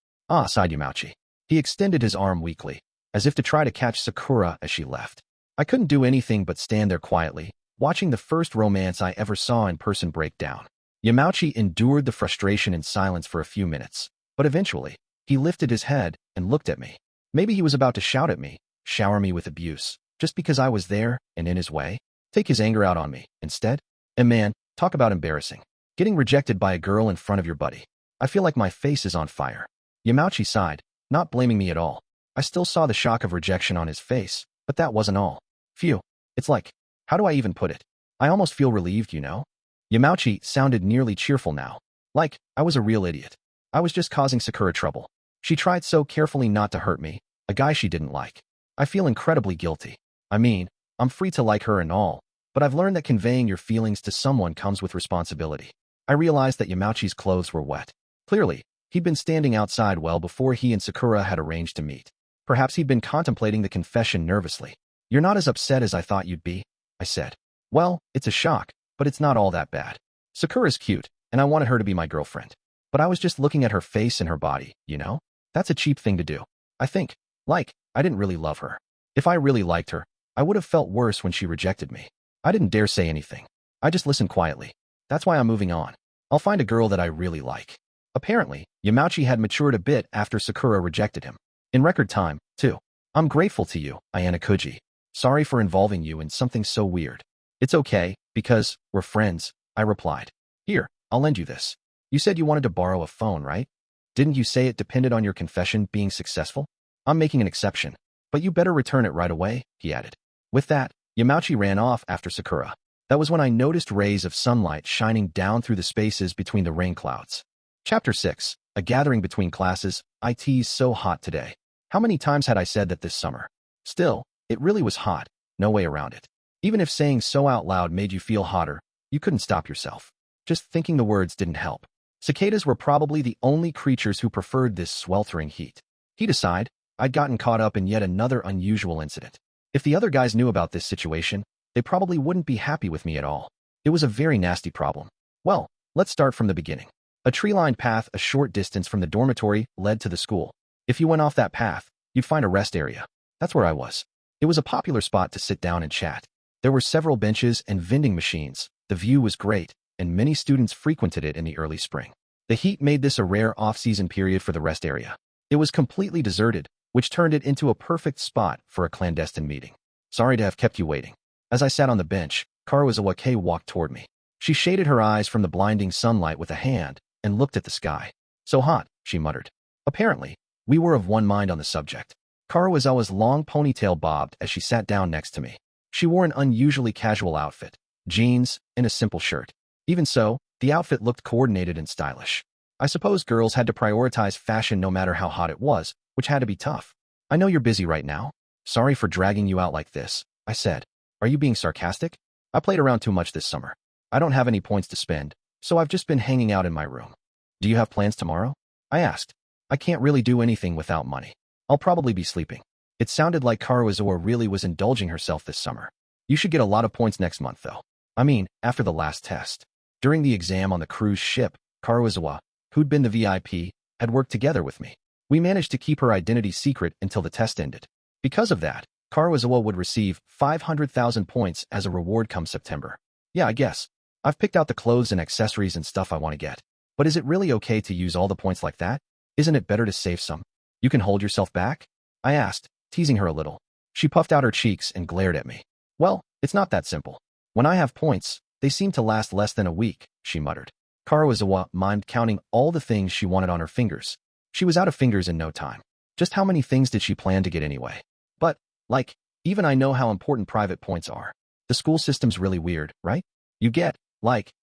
[SPEAKER 1] Sighed Yamauchi. He extended his arm weakly, as if to try to catch Sakura as she left. I couldn't do anything but stand there quietly, watching the first romance I ever saw in person break down. Yamauchi endured the frustration in silence for a few minutes, but eventually, he lifted his head and looked at me. Maybe he was about to shout at me, shower me with abuse, just because I was there and in his way, take his anger out on me, instead. And man, talk about embarrassing. Getting rejected by a girl in front of your buddy. I feel like my face is on fire. Yamauchi sighed, not blaming me at all. I still saw the shock of rejection on his face, but that wasn't all. Phew. It's like, how do I even put it? I almost feel relieved, you know? Yamauchi sounded nearly cheerful now. Like, I was a real idiot. I was just causing Sakura trouble. She tried so carefully not to hurt me, a guy she didn't like. I feel incredibly guilty. I mean, I'm free to like her and all, but I've learned that conveying your feelings to someone comes with responsibility. I realized that Yamauchi's clothes were wet. Clearly, he'd been standing outside well before he and Sakura had arranged to meet. Perhaps he'd been contemplating the confession nervously. You're not as upset as I thought you'd be, I said. Well, it's a shock, but it's not all that bad. Sakura's cute, and I wanted her to be my girlfriend. But I was just looking at her face and her body, you know? That's a cheap thing to do. I think, I didn't really love her. If I really liked her, I would have felt worse when she rejected me. I didn't dare say anything. I just listened quietly. That's why I'm moving on. I'll find a girl that I really like. Apparently, Yamauchi had matured a bit after Sakura rejected him. In record time, too. I'm grateful to you, Ayanokouji. Sorry for involving you in something so weird. It's okay, because we're friends, I replied. Here, I'll lend you this. You said you wanted to borrow a phone, right? Didn't you say it depended on your confession being successful? I'm making an exception, but you better return it right away, he added. With that, Yamauchi ran off after Sakura. That was when I noticed rays of sunlight shining down through the spaces between the rain clouds. Chapter 6. A gathering between classes. It's so hot today. How many times had I said that this summer? Still, it really was hot, no way around it. Even if saying so out loud made you feel hotter, you couldn't stop yourself. Just thinking the words didn't help. Cicadas were probably the only creatures who preferred this sweltering heat. He'd aside, I'd gotten caught up in yet another unusual incident. If the other guys knew about this situation, they probably wouldn't be happy with me at all. It was a very nasty problem. Well, let's start from the beginning. A tree-lined path a short distance from the dormitory led to the school. If you went off that path, you'd find a rest area. That's where I was. It was a popular spot to sit down and chat. There were several benches and vending machines. The view was great, and many students frequented it in the early spring. The heat made this a rare off-season period for the rest area. It was completely deserted, which turned it into a perfect spot for a clandestine meeting. Sorry to have kept you waiting. As I sat on the bench, Kouhei walked toward me. She shaded her eyes from the blinding sunlight with a hand and looked at the sky. So hot, she muttered. Apparently, we were of one mind on the subject. Kouhei's long ponytail bobbed as she sat down next to me. She wore an unusually casual outfit, jeans, and a simple shirt. Even so, the outfit looked coordinated and stylish. I suppose girls had to prioritize fashion no matter how hot it was, which had to be tough. I know you're busy right now. Sorry for dragging you out like this, I said. Are you being sarcastic? I played around too much this summer. I don't have any points to spend, so I've just been hanging out in my room. Do you have plans tomorrow? I asked. I can't really do anything without money. I'll probably be sleeping. It sounded like Kouhei really was indulging herself this summer. You should get a lot of points next month, though. I mean, after the last test. During the exam on the cruise ship, Kouhei, who'd been the VIP, had worked together with me. We managed to keep her identity secret until the test ended. Because of that, Kouhei would receive 500,000 points as a reward come September. Yeah, I guess. I've picked out the clothes and accessories and stuff I want to get. But is it really okay to use all the points like that? Isn't it better to save some? You can hold yourself back? I asked, teasing her a little. She puffed out her cheeks and glared at me. Well, it's not that simple. When I have points, they seem to last less than a week, she muttered. Kouhei mimed counting all the things she wanted on her fingers. She was out of fingers in no time. Just how many things did she plan to get anyway? But, even I know how important private points are. The school system's really weird, right? You get,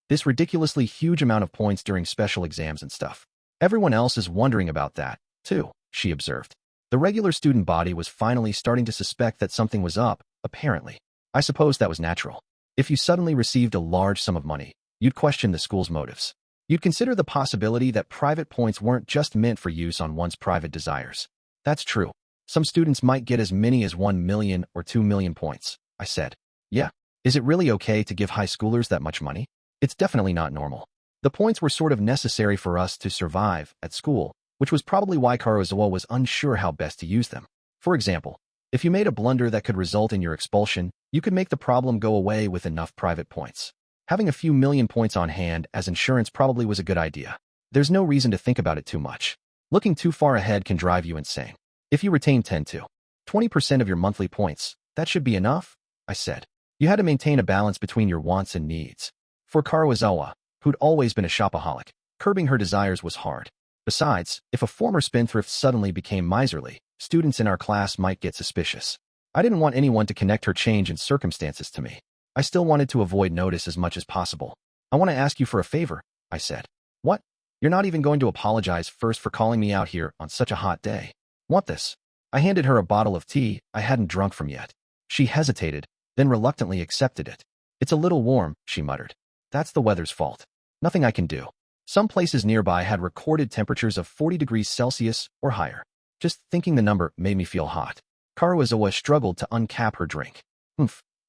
[SPEAKER 1] this ridiculously huge amount of points during special exams and stuff. Everyone else is wondering about that, too, she observed. The regular student body was finally starting to suspect that something was up, apparently. I suppose that was natural. If you suddenly received a large sum of money, you'd question the school's motives. You'd consider the possibility that private points weren't just meant for use on one's private desires. That's true. Some students might get as many as 1 million or 2 million points, I said. Yeah. Is it really okay to give high schoolers that much money? It's definitely not normal. The points were sort of necessary for us to survive at school, which was probably why Kouhei was unsure how best to use them. For example, if you made a blunder that could result in your expulsion, you could make the problem go away with enough private points. Having a few million points on hand as insurance probably was a good idea. There's no reason to think about it too much. Looking too far ahead can drive you insane. If you retain 10 to 20% of your monthly points, that should be enough, I said. You had to maintain a balance between your wants and needs. For Kouhei, who'd always been a shopaholic, curbing her desires was hard. Besides, if a former spendthrift suddenly became miserly, students in our class might get suspicious. I didn't want anyone to connect her change in circumstances to me. I still wanted to avoid notice as much as possible. I want to ask you for a favor, I said. What? You're not even going to apologize first for calling me out here on such a hot day. Want this? I handed her a bottle of tea I hadn't drunk from yet. She hesitated, then reluctantly accepted it. It's a little warm, she muttered. That's the weather's fault. Nothing I can do. Some places nearby had recorded temperatures of 40 degrees Celsius or higher. Just thinking the number made me feel hot. Kouhei struggled to uncap her drink.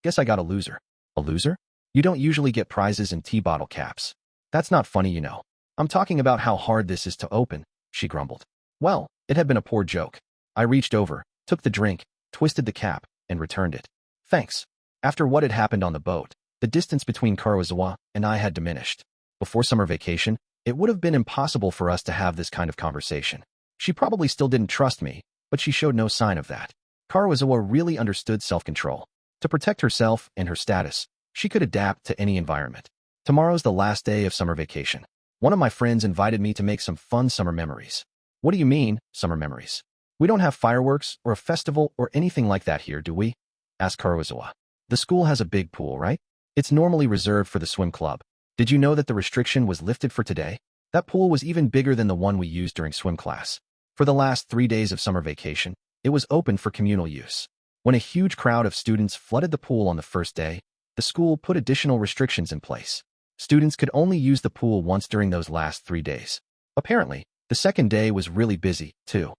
[SPEAKER 1] Guess I got a loser. A loser? You don't usually get prizes in tea bottle caps. That's not funny, you know. I'm talking about how hard this is to open, she grumbled. Well, it had been a poor joke. I reached over, took the drink, twisted the cap, and returned it. Thanks. After what had happened on the boat, the distance between Kouhei and I had diminished. Before summer vacation, it would have been impossible for us to have this kind of conversation. She probably still didn't trust me, but she showed no sign of that. Kouhei really understood self-control. To protect herself and her status, she could adapt to any environment. Tomorrow's the last day of summer vacation. One of my friends invited me to make some fun summer memories. What do you mean, summer memories? We don't have fireworks or a festival or anything like that here, do we? Asked Karuizawa. The school has a big pool, right? It's normally reserved for the swim club. Did you know that the restriction was lifted for today? That pool was even bigger than the one we used during swim class. For the last 3 days of summer vacation, it was open for communal use. When a huge crowd of students flooded the pool on the first day, the school put additional restrictions in place. Students could only use the pool once during those last 3 days. Apparently, the second day was really busy, too.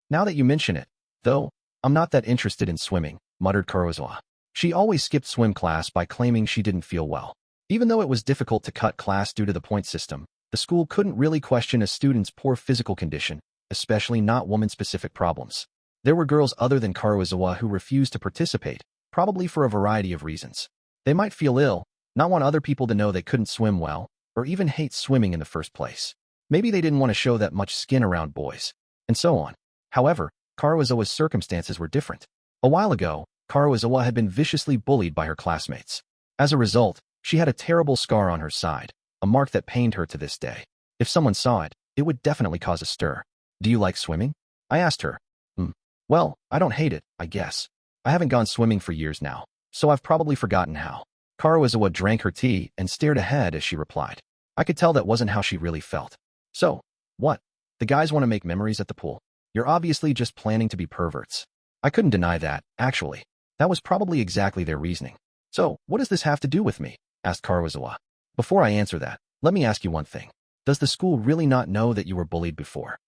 [SPEAKER 1] Now that you mention it, though, I'm not that interested in swimming, muttered Karuizawa. She always skipped swim class by claiming she didn't feel well. Even though it was difficult to cut class due to the point system, the school couldn't really question a student's poor physical condition, especially not woman-specific problems. There were girls other than Karuizawa who refused to participate, probably for a variety of reasons. They might feel ill, not want other people to know they couldn't swim well, or even hate swimming in the first place. Maybe they didn't want to show that much skin around boys, and so on. However, Karuizawa's circumstances were different. A while ago, Karuizawa had been viciously bullied by her classmates. As a result, she had a terrible scar on her side, a mark that pained her to this day. If someone saw it, it would definitely cause a stir. Do you like swimming? I asked her. Well, I don't hate it, I guess. I haven't gone swimming for years now, so I've probably forgotten how. Karuizawa drank her tea and stared ahead as she replied. I could tell that wasn't how she really felt. So, what? The guys want to make memories at the pool? You're obviously just planning to be perverts. I couldn't deny that, actually. That was probably exactly their reasoning. So, what does this have to do with me? Asked Karuizawa. Before I answer that, let me ask you one thing. Does the school really not know that you were bullied before?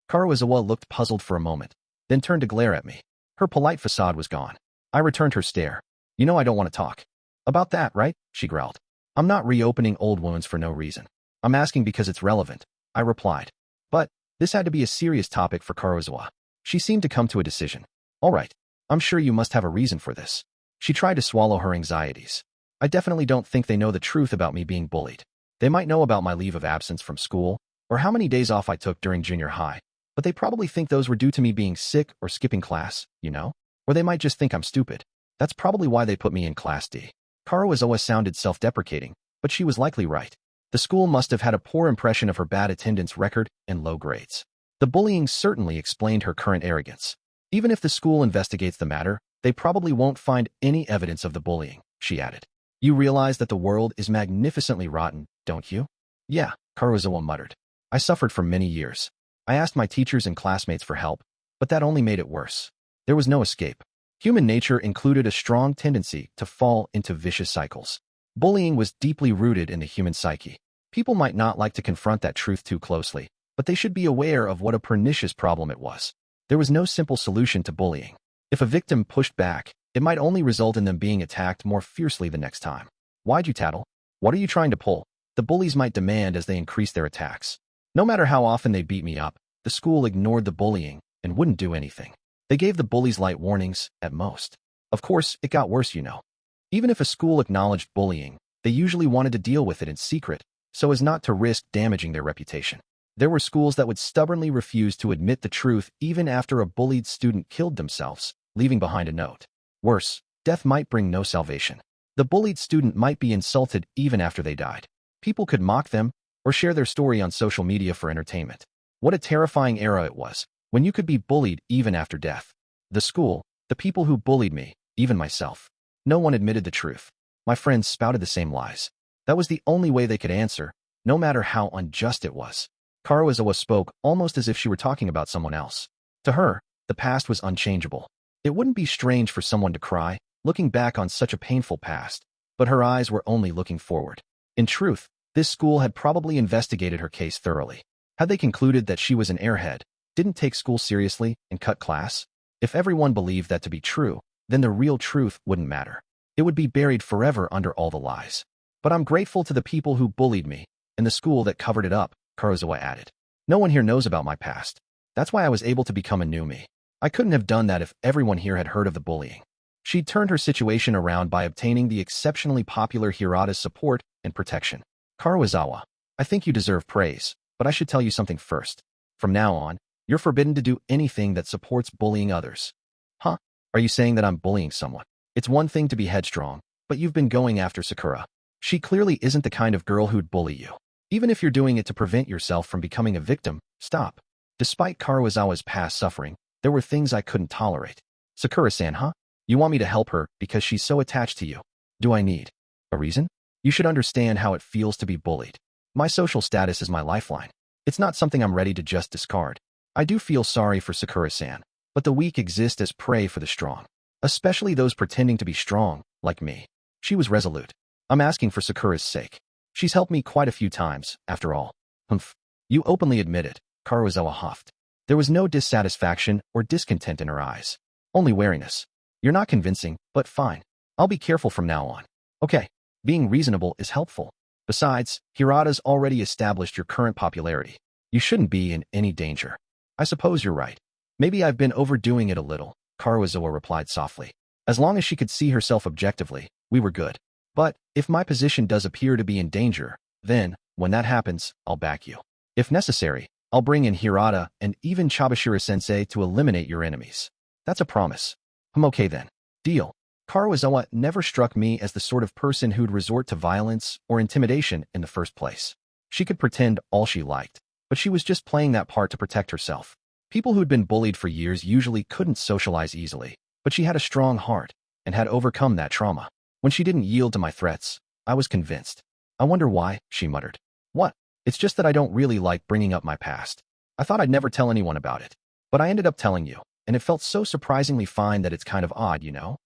[SPEAKER 1] Karuizawa looked puzzled for a moment, then turned to glare at me. Her polite facade was gone. I returned her stare. You know I don't want to talk about that, right? She growled. I'm not reopening old wounds for no reason. I'm asking because it's relevant, I replied. But this had to be a serious topic for Karuizawa. She seemed to come to a decision. All right, I'm sure you must have a reason for this. She tried to swallow her anxieties. I definitely don't think they know the truth about me being bullied. They might know about my leave of absence from school, or how many days off I took during junior high, but they probably think those were due to me being sick or skipping class, you know? Or they might just think I'm stupid. That's probably why they put me in Class D. Karuizawa sounded self-deprecating, but she was likely right. The school must have had a poor impression of her bad attendance record and low grades. The bullying certainly explained her current arrogance. Even if the school investigates the matter, they probably won't find any evidence of the bullying, she added. You realize that the world is magnificently rotten, don't you? Yeah, Karuizawa muttered. I suffered for many years. I asked my teachers and classmates for help, but that only made it worse. There was no escape. Human nature included a strong tendency to fall into vicious cycles. Bullying was deeply rooted in the human psyche. People might not like to confront that truth too closely, but they should be aware of what a pernicious problem it was. There was no simple solution to bullying. If a victim pushed back, it might only result in them being attacked more fiercely the next time. Why'd you tattle? What are you trying to pull? The bullies might demand as they increase their attacks. No matter how often they beat me up, the school ignored the bullying and wouldn't do anything. They gave the bullies light warnings, at most. Of course, it got worse, you know. Even if a school acknowledged bullying, they usually wanted to deal with it in secret, so as not to risk damaging their reputation. There were schools that would stubbornly refuse to admit the truth even after a bullied student killed themselves, leaving behind a note. Worse, death might bring no salvation. The bullied student might be insulted even after they died. People could mock them or share their story on social media for entertainment. What a terrifying era it was, when you could be bullied even after death. The school, the people who bullied me, even myself. No one admitted the truth. My friends spouted the same lies. That was the only way they could answer, no matter how unjust it was. Karuizawa spoke almost as if she were talking about someone else. To her, the past was unchangeable. It wouldn't be strange for someone to cry, looking back on such a painful past, but her eyes were only looking forward. In truth, this school had probably investigated her case thoroughly. Had they concluded that she was an airhead, didn't take school seriously, and cut class? If everyone believed that to be true, then the real truth wouldn't matter. It would be buried forever under all the lies. But I'm grateful to the people who bullied me, and the school that covered it up, Karuizawa added. No one here knows about my past. That's why I was able to become a new me. I couldn't have done that if everyone here had heard of the bullying. She'd turned her situation around by obtaining the exceptionally popular Hirata's support and protection. Karuizawa, I think you deserve praise, but I should tell you something first. From now on, you're forbidden to do anything that supports bullying others. Huh? Are you saying that I'm bullying someone? It's one thing to be headstrong, but you've been going after Sakura. She clearly isn't the kind of girl who'd bully you. Even if you're doing it to prevent yourself from becoming a victim, stop. Despite Karuizawa's past suffering, there were things I couldn't tolerate. Sakura-san, huh? You want me to help her because she's so attached to you. Do I need a reason? You should understand how it feels to be bullied. My social status is my lifeline. It's not something I'm ready to just discard. I do feel sorry for Sakura-san, but the weak exist as prey for the strong. Especially those pretending to be strong, like me. She was resolute. I'm asking for Sakura's sake. She's helped me quite a few times, after all. Humph. You openly admit it, Karuizawa huffed. There was no dissatisfaction or discontent in her eyes. Only wariness. You're not convincing, but fine. I'll be careful from now on. Okay, being reasonable is helpful. Besides, Hirata's already established your current popularity. You shouldn't be in any danger. I suppose you're right. Maybe I've been overdoing it a little, Karuizawa replied softly. As long as she could see herself objectively, we were good. But, if my position does appear to be in danger, then, when that happens, I'll back you. If necessary, I'll bring in Hirata and even Chabashira-sensei to eliminate your enemies. That's a promise. I'm okay then. Deal. Karuizawa never struck me as the sort of person who'd resort to violence or intimidation in the first place. She could pretend all she liked, but she was just playing that part to protect herself. People who'd been bullied for years usually couldn't socialize easily, but she had a strong heart and had overcome that trauma. When she didn't yield to my threats, I was convinced. I wonder why, she muttered. What? It's just that I don't really like bringing up my past. I thought I'd never tell anyone about it. But I ended up telling you, and it felt so surprisingly fine that it's kind of odd, you know?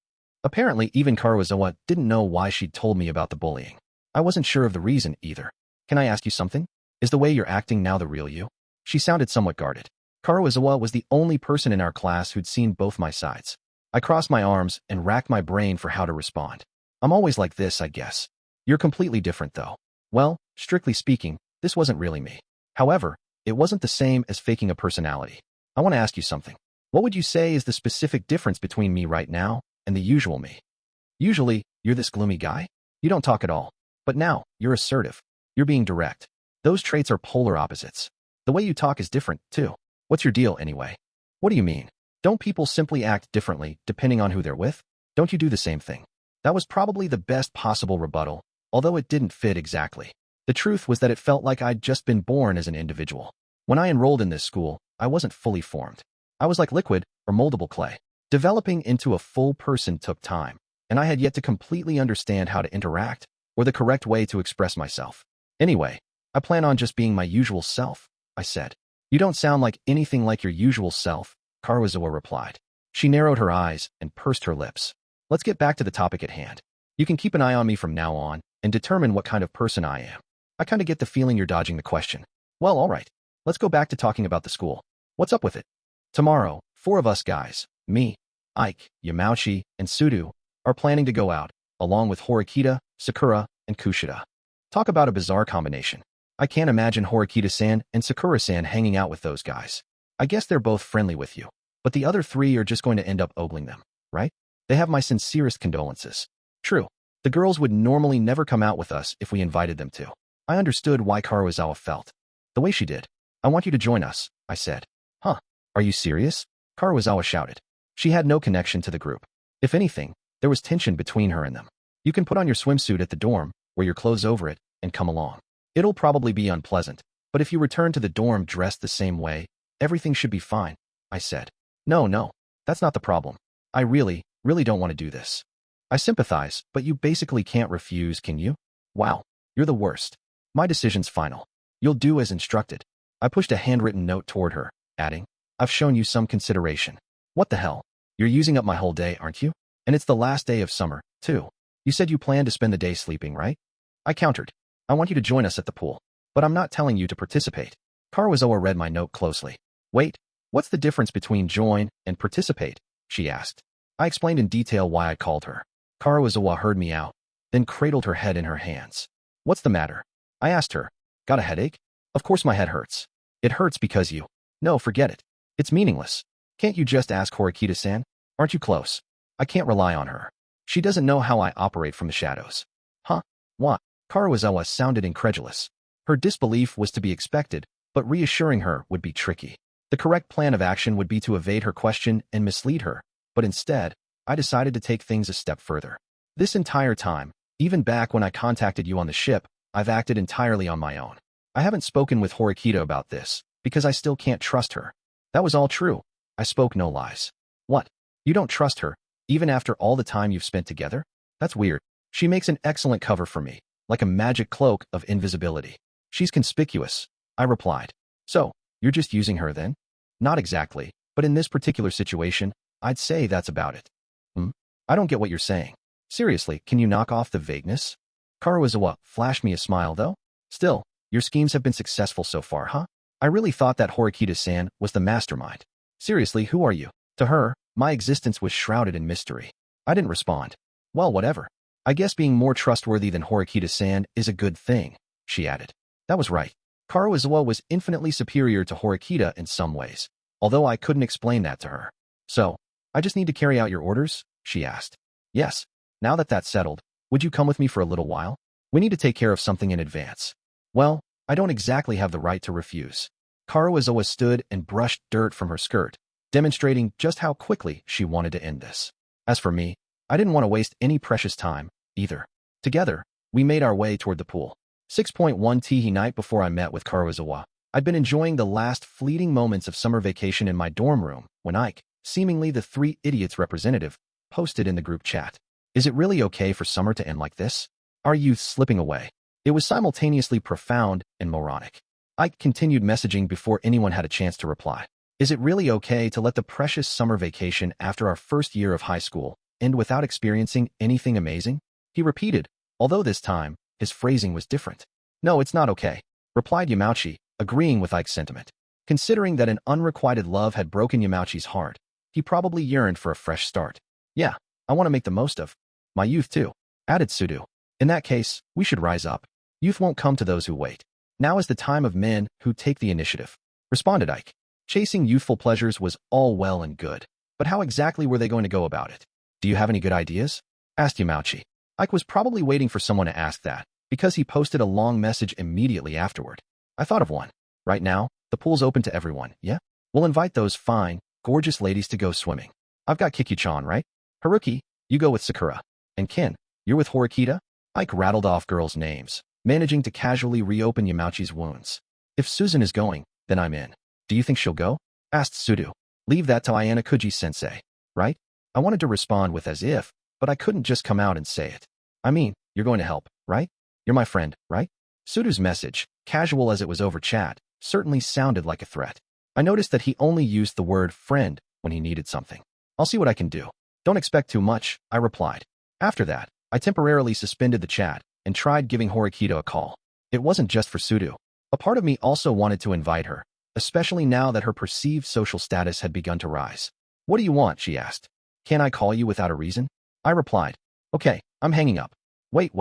[SPEAKER 1] Apparently, even Karuizawa didn't know why she'd told me about the bullying. I wasn't sure of the reason, either. Can I ask you something? Is the way you're acting now the real you? She sounded somewhat guarded. Karuizawa was the only person in our class who'd seen both my sides. I crossed my arms and racked my brain for how to respond. I'm always like this, I guess. You're completely different, though. Well, strictly speaking, this wasn't really me. However, it wasn't the same as faking a personality. I want to ask you something. What would you say is the specific difference between me right now and the usual me? Usually, you're this gloomy guy. You don't talk at all. But now, you're assertive. You're being direct. Those traits are polar opposites. The way you talk is different, too. What's your deal, anyway? What do you mean? Don't people simply act differently depending on who they're with? Don't you do the same thing? That was probably the best possible rebuttal, although it didn't fit exactly. The truth was that it felt like I'd just been born as an individual. When I enrolled in this school, I wasn't fully formed. I was like liquid or moldable clay. Developing into a full person took time, and I had yet to completely understand how to interact or the correct way to express myself. Anyway, I plan on just being my usual self, I said. You don't sound like anything like your usual self, Karuizawa replied. She narrowed her eyes and pursed her lips. Let's get back to the topic at hand. You can keep an eye on me from now on and determine what kind of person I am. I kind of get the feeling you're dodging the question. Well, all right. Let's go back to talking about the school. What's up with it? Tomorrow, 4 of us guys, me, Ike, Yamauchi, and Sudou, are planning to go out, along with Horikita, Sakura, and Kushida. Talk about a bizarre combination. I can't imagine Horikita-san and Sakura-san hanging out with those guys. I guess they're both friendly with you, but the other 3 are just going to end up ogling them, right? They have my sincerest condolences. True, the girls would normally never come out with us if we invited them to. I understood why Karuizawa felt the way she did. I want you to join us, I said. Huh? Are you serious? Karuizawa shouted. She had no connection to the group. If anything, there was tension between her and them. You can put on your swimsuit at the dorm, wear your clothes over it, and come along. It'll probably be unpleasant, but if you return to the dorm dressed the same way, everything should be fine, I said. No, that's not the problem. I really don't want to do this. I sympathize, but you basically can't refuse, can you? Wow, you're the worst. My decision's final. You'll do as instructed. I pushed a handwritten note toward her, adding, I've shown you some consideration. What the hell? You're using up my whole day, aren't you? And it's the last day of summer, too. You said you planned to spend the day sleeping, right? I countered. I want you to join us at the pool, but I'm not telling you to participate. Karuizawa read my note closely. Wait, what's the difference between join and participate? She asked. I explained in detail why I called her. Karuizawa heard me out, then cradled her head in her hands. What's the matter? I asked her. Got a headache? Of course my head hurts. It hurts because you. No, forget it. It's meaningless. Can't you just ask Horikita-san? Aren't you close? I can't rely on her. She doesn't know how I operate from the shadows. Huh? What? Karuizawa sounded incredulous. Her disbelief was to be expected, but reassuring her would be tricky. The correct plan of action would be to evade her question and mislead her, but instead, I decided to take things a step further. This entire time, even back when I contacted you on the ship, I've acted entirely on my own. I haven't spoken with Horikita about this, because I still can't trust her. That was all true. I spoke no lies. What? You don't trust her, even after all the time you've spent together? That's weird. She makes an excellent cover for me, like a magic cloak of invisibility. She's conspicuous, I replied. So, you're just using her then? Not exactly, but in this particular situation, I'd say that's about it. I don't get what you're saying. Seriously, can you knock off the vagueness? Karuizawa flashed me a smile though. Still, your schemes have been successful so far, huh? I really thought that Horikita-san was the mastermind. Seriously, who are you? To her, my existence was shrouded in mystery. I didn't respond. Well, whatever. I guess being more trustworthy than Horikita-san is a good thing, she added. That was right. Karuizawa was infinitely superior to Horikita in some ways, although I couldn't explain that to her. So, I just need to carry out your orders? She asked. Yes. Now that that's settled, would you come with me for a little while? We need to take care of something in advance. Well, I don't exactly have the right to refuse. Karuizawa stood and brushed dirt from her skirt, demonstrating just how quickly she wanted to end this. As for me, I didn't want to waste any precious time, either. Together, we made our way toward the pool. 6.1 Tihi night before I met with Karuizawa. I'd been enjoying the last fleeting moments of summer vacation in my dorm room when Ike, seemingly the three idiots representative, posted in the group chat. Is it really okay for summer to end like this? Our youth slipping away. It was simultaneously profound and moronic. Ike continued messaging before anyone had a chance to reply. Is it really okay to let the precious summer vacation after our first year of high school end without experiencing anything amazing? He repeated, although this time, his phrasing was different. No, it's not okay, replied Yamauchi, agreeing with Ike's sentiment. Considering that an unrequited love had broken Yamauchi's heart, he probably yearned for a fresh start. Yeah, I want to make the most of my youth too, added Sudou. In that case, we should rise up. Youth won't come to those who wait. Now is the time of men who take the initiative, responded Ike. Chasing youthful pleasures was all well and good, but how exactly were they going to go about it? Do you have any good ideas? Asked Yamauchi. Ike was probably waiting for someone to ask that, because he posted a long message immediately afterward. I thought of one. Right now, the pool's open to everyone, yeah? We'll invite those fine, gorgeous ladies to go swimming. I've got Kiki-chan, right? Haruki, you go with Sakura. And Ken, you're with Horikita? Ike rattled off girls' names, managing to casually reopen Yamauchi's wounds. If Suzune is going, then I'm in. Do you think she'll go? Asked Sudou. Leave that to Ayanokouji-sensei, right? I wanted to respond with as if, but I couldn't just come out and say it. I mean, you're going to help, right? You're my friend, right? Sudou's message, casual as it was over chat, certainly sounded like a threat. I noticed that he only used the word friend when he needed something. I'll see what I can do. Don't expect too much, I replied. After that, I temporarily suspended the chat and tried giving Horikita a call. It wasn't just for Sudou. A part of me also wanted to invite her, especially now that her perceived social status had begun to rise. What do you want? She asked. Can I call you without a reason? I replied. Okay, I'm hanging up. Wait.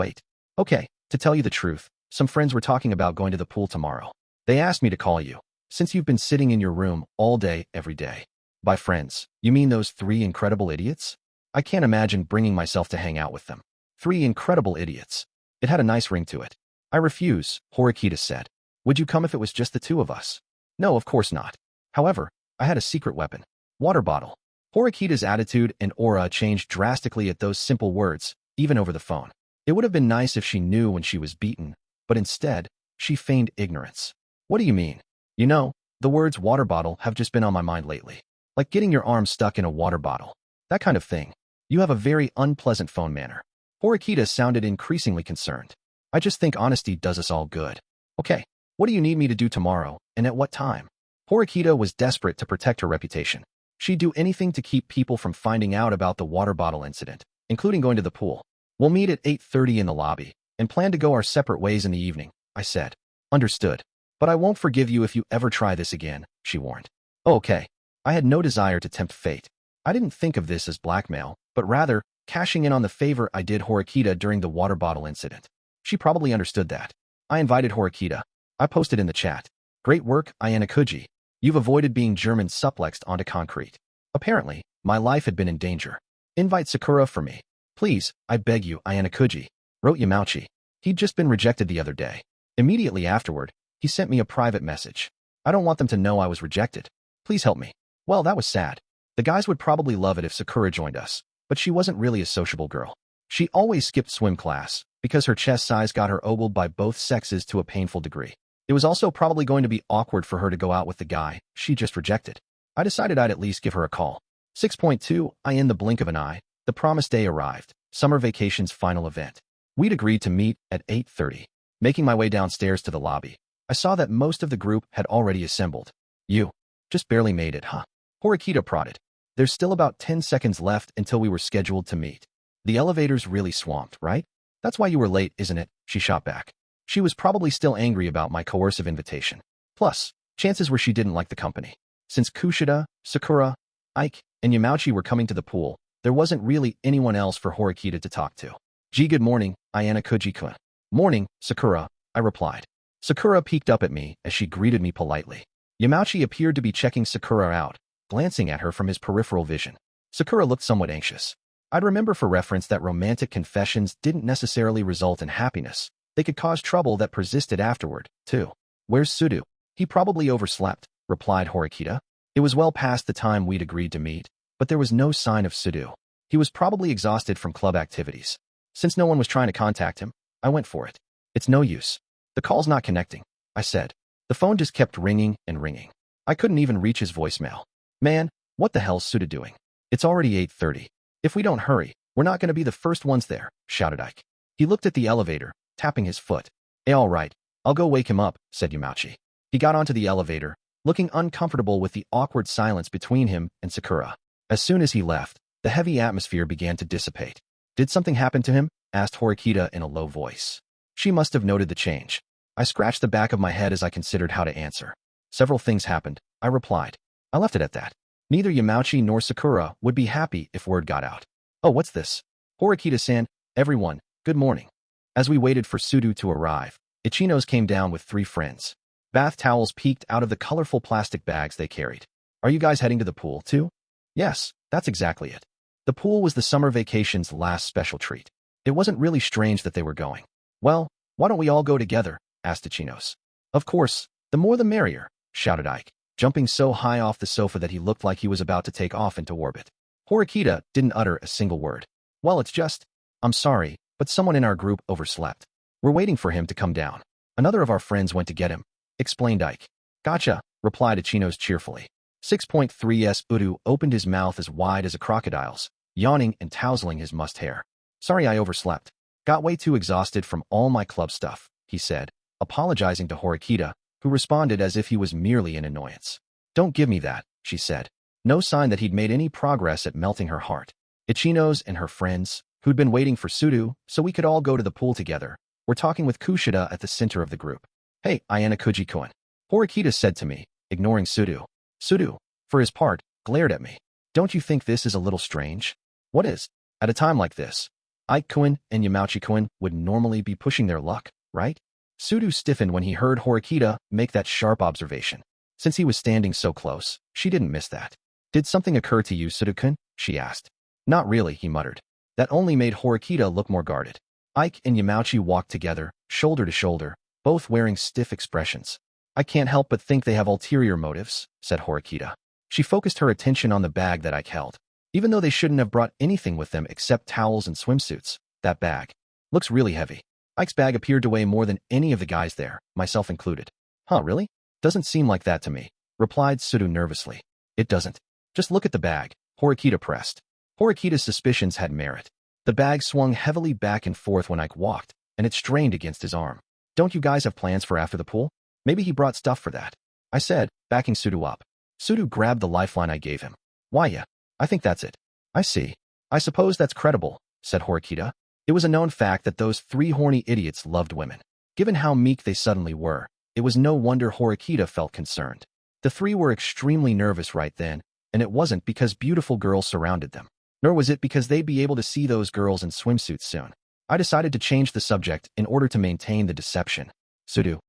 [SPEAKER 1] Okay, to tell you the truth, some friends were talking about going to the pool tomorrow. They asked me to call you, since you've been sitting in your room all day, every day. By friends, you mean those three incredible idiots? I can't imagine bringing myself to hang out with them. Three incredible idiots. It had a nice ring to it. I refuse, Horikita said. Would you come if it was just the two of us? No, of course not. However, I had a secret weapon. Water bottle. Horikita's attitude and aura changed drastically at those simple words, even over the phone. It would have been nice if she knew when she was beaten, but instead, she feigned ignorance. What do you mean? You know, the words water bottle have just been on my mind lately. Like getting your arm stuck in a water bottle. That kind of thing. You have a very unpleasant phone manner. Horikita sounded increasingly concerned. I just think honesty does us all good. Okay, what do you need me to do tomorrow, and at what time? Horikita was desperate to protect her reputation. She'd do anything to keep people from finding out about the water bottle incident, including going to the pool. We'll meet at 8:30 in the lobby, and plan to go our separate ways in the evening, I said. Understood. But I won't forgive you if you ever try this again, she warned. Oh, okay. I had no desire to tempt fate. I didn't think of this as blackmail, but rather, cashing in on the favor I did Horikita during the water bottle incident. She probably understood that. I invited Horikita. I posted in the chat. Great work, Ayanokouji. You've avoided being German suplexed onto concrete. Apparently, my life had been in danger. Invite Sakura for me. Please, I beg you, Ayanokouji, wrote Yamauchi. He'd just been rejected the other day. Immediately afterward, he sent me a private message. I don't want them to know I was rejected. Please help me. Well, that was sad. The guys would probably love it if Sakura joined us, but she wasn't really a sociable girl. She always skipped swim class, because her chest size got her ogled by both sexes to a painful degree. It was also probably going to be awkward for her to go out with the guy she just rejected. I decided I'd at least give her a call. 6.2. In the blink of an eye, the promised day arrived, summer vacation's final event. We'd agreed to meet at 8:30. Making my way downstairs to the lobby, I saw that most of the group had already assembled. You just barely made it, huh? Horikita prodded. There's still about 10 seconds left until we were scheduled to meet. The elevator's really swamped, right? That's why you were late, isn't it? She shot back. She was probably still angry about my coercive invitation. Plus, chances were she didn't like the company. Since Kushida, Sakura, Ike, and Yamauchi were coming to the pool, there wasn't really anyone else for Horikita to talk to. Gee, good morning, Ayanokouji-kun. Morning, Sakura, I replied. Sakura peeked up at me as she greeted me politely. Yamauchi appeared to be checking Sakura out, glancing at her from his peripheral vision. Sakura looked somewhat anxious. I'd remember for reference that romantic confessions didn't necessarily result in happiness. They could cause trouble that persisted afterward, too. Where's Sudou? He probably overslept, replied Horikita. It was well past the time we'd agreed to meet, but there was no sign of Sudou. He was probably exhausted from club activities. Since no one was trying to contact him, I went for it. It's no use. The call's not connecting, I said. The phone just kept ringing and ringing. I couldn't even reach his voicemail. Man, what the hell's Sudou doing? It's already 8:30. If we don't hurry, we're not going to be the first ones there, shouted Ike. He looked at the elevator, tapping his foot. All right, I'll go wake him up, said Yamauchi. He got onto the elevator, looking uncomfortable with the awkward silence between him and Sakura. As soon as he left, the heavy atmosphere began to dissipate. Did something happen to him? Asked Horikita in a low voice. She must have noted the change. I scratched the back of my head as I considered how to answer. Several things happened, I replied. I left it at that. Neither Yamauchi nor Sakura would be happy if word got out. Oh, what's this? Horikita-san, everyone, good morning. As we waited for Sudou to arrive, Ichinos came down with 3 friends. Bath towels peeked out of the colorful plastic bags they carried. Are you guys heading to the pool, too? Yes, that's exactly it. The pool was the summer vacation's last special treat. It wasn't really strange that they were going. Well, why don't we all go together? Asked Ichinos. Of course, the more the merrier, shouted Ike, jumping so high off the sofa that he looked like he was about to take off into orbit. Horikita didn't utter a single word. Well, it's just, I'm sorry, but someone in our group overslept. We're waiting for him to come down. Another of our friends went to get him, explained Ike. Gotcha, replied Ichinos cheerfully. 6.3s Udu opened his mouth as wide as a crocodile's, yawning and tousling his mussed hair. Sorry I overslept. Got way too exhausted from all my club stuff, he said, apologizing to Horikita, who responded as if he was merely an annoyance. Don't give me that, she said. No sign that he'd made any progress at melting her heart. Ichinos and her friends, who'd been waiting for Sudou so we could all go to the pool together, were talking with Kushida at the center of the group. Hey, Ayanokouji-kun, Horikita said to me, ignoring Sudou. Sudou, for his part, glared at me. Don't you think this is a little strange? What is? At a time like this, Ike-kun and Yamauchi-kun would normally be pushing their luck, right? Sudou stiffened when he heard Horikita make that sharp observation. Since he was standing so close, she didn't miss that. Did something occur to you, Sudou-kun? She asked. Not really, he muttered. That only made Horikita look more guarded. Ike and Yamauchi walked together, shoulder to shoulder, both wearing stiff expressions. I can't help but think they have ulterior motives, said Horikita. She focused her attention on the bag that Ike held. Even though they shouldn't have brought anything with them except towels and swimsuits, that bag looks really heavy. Ike's bag appeared to weigh more than any of the guys there, myself included. Huh, really? Doesn't seem like that to me, replied Sudou nervously. It doesn't. Just look at the bag, Horikita pressed. Horikita's suspicions had merit. The bag swung heavily back and forth when Ike walked, and it strained against his arm. Don't you guys have plans for after the pool? Maybe he brought stuff for that, I said, backing Sudou up. Sudou grabbed the lifeline I gave him. Why, yeah, I think that's it. I see. I suppose that's credible, said Horikita. It was a known fact that those 3 horny idiots loved women. Given how meek they suddenly were, it was no wonder Horikita felt concerned. The 3 were extremely nervous right then, and it wasn't because beautiful girls surrounded them. Nor was it because they'd be able to see those girls in swimsuits soon. I decided to change the subject in order to maintain the deception. Sudou,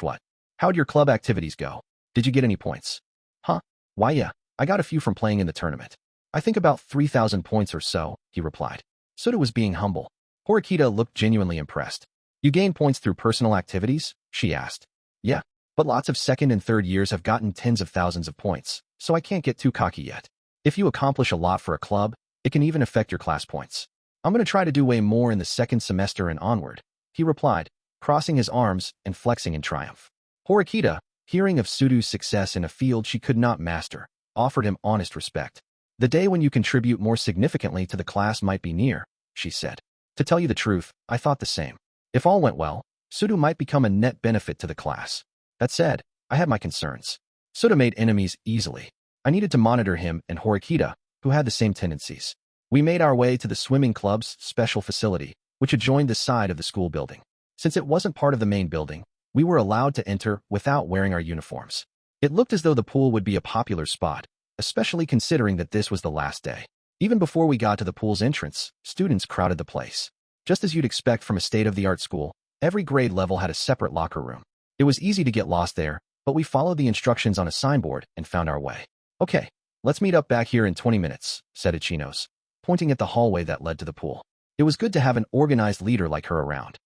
[SPEAKER 1] what? How'd your club activities go? Did you get any points? Huh? Why, yeah, I got a few from playing in the tournament. I think about 3,000 points or so, he replied. Sudou was being humble. Horikita looked genuinely impressed. You gain points through personal activities? She asked. Yeah, but lots of second and third years have gotten tens of thousands of points, so I can't get too cocky yet. If you accomplish a lot for a club, it can even affect your class points. I'm going to try to do way more in the second semester and onward, he replied, crossing his arms and flexing in triumph. Horikita, hearing of Sudou's success in a field she could not master, offered him honest respect. The day when you contribute more significantly to the class might be near, she said. To tell you the truth, I thought the same. If all went well, Sudou might become a net benefit to the class. That said, I had my concerns. Sudou made enemies easily. I needed to monitor him and Horikita, who had the same tendencies. We made our way to the swimming club's special facility, which adjoined the side of the school building. Since it wasn't part of the main building, we were allowed to enter without wearing our uniforms. It looked as though the pool would be a popular spot, especially considering that this was the last day. Even before we got to the pool's entrance, students crowded the place. Just as you'd expect from a state-of-the-art school, every grade level had a separate locker room. It was easy to get lost there, but we followed the instructions on a signboard and found our way. Okay, let's meet up back here in 20 minutes, said Ichinos, pointing at the hallway that led to the pool. It was good to have an organized leader like her around.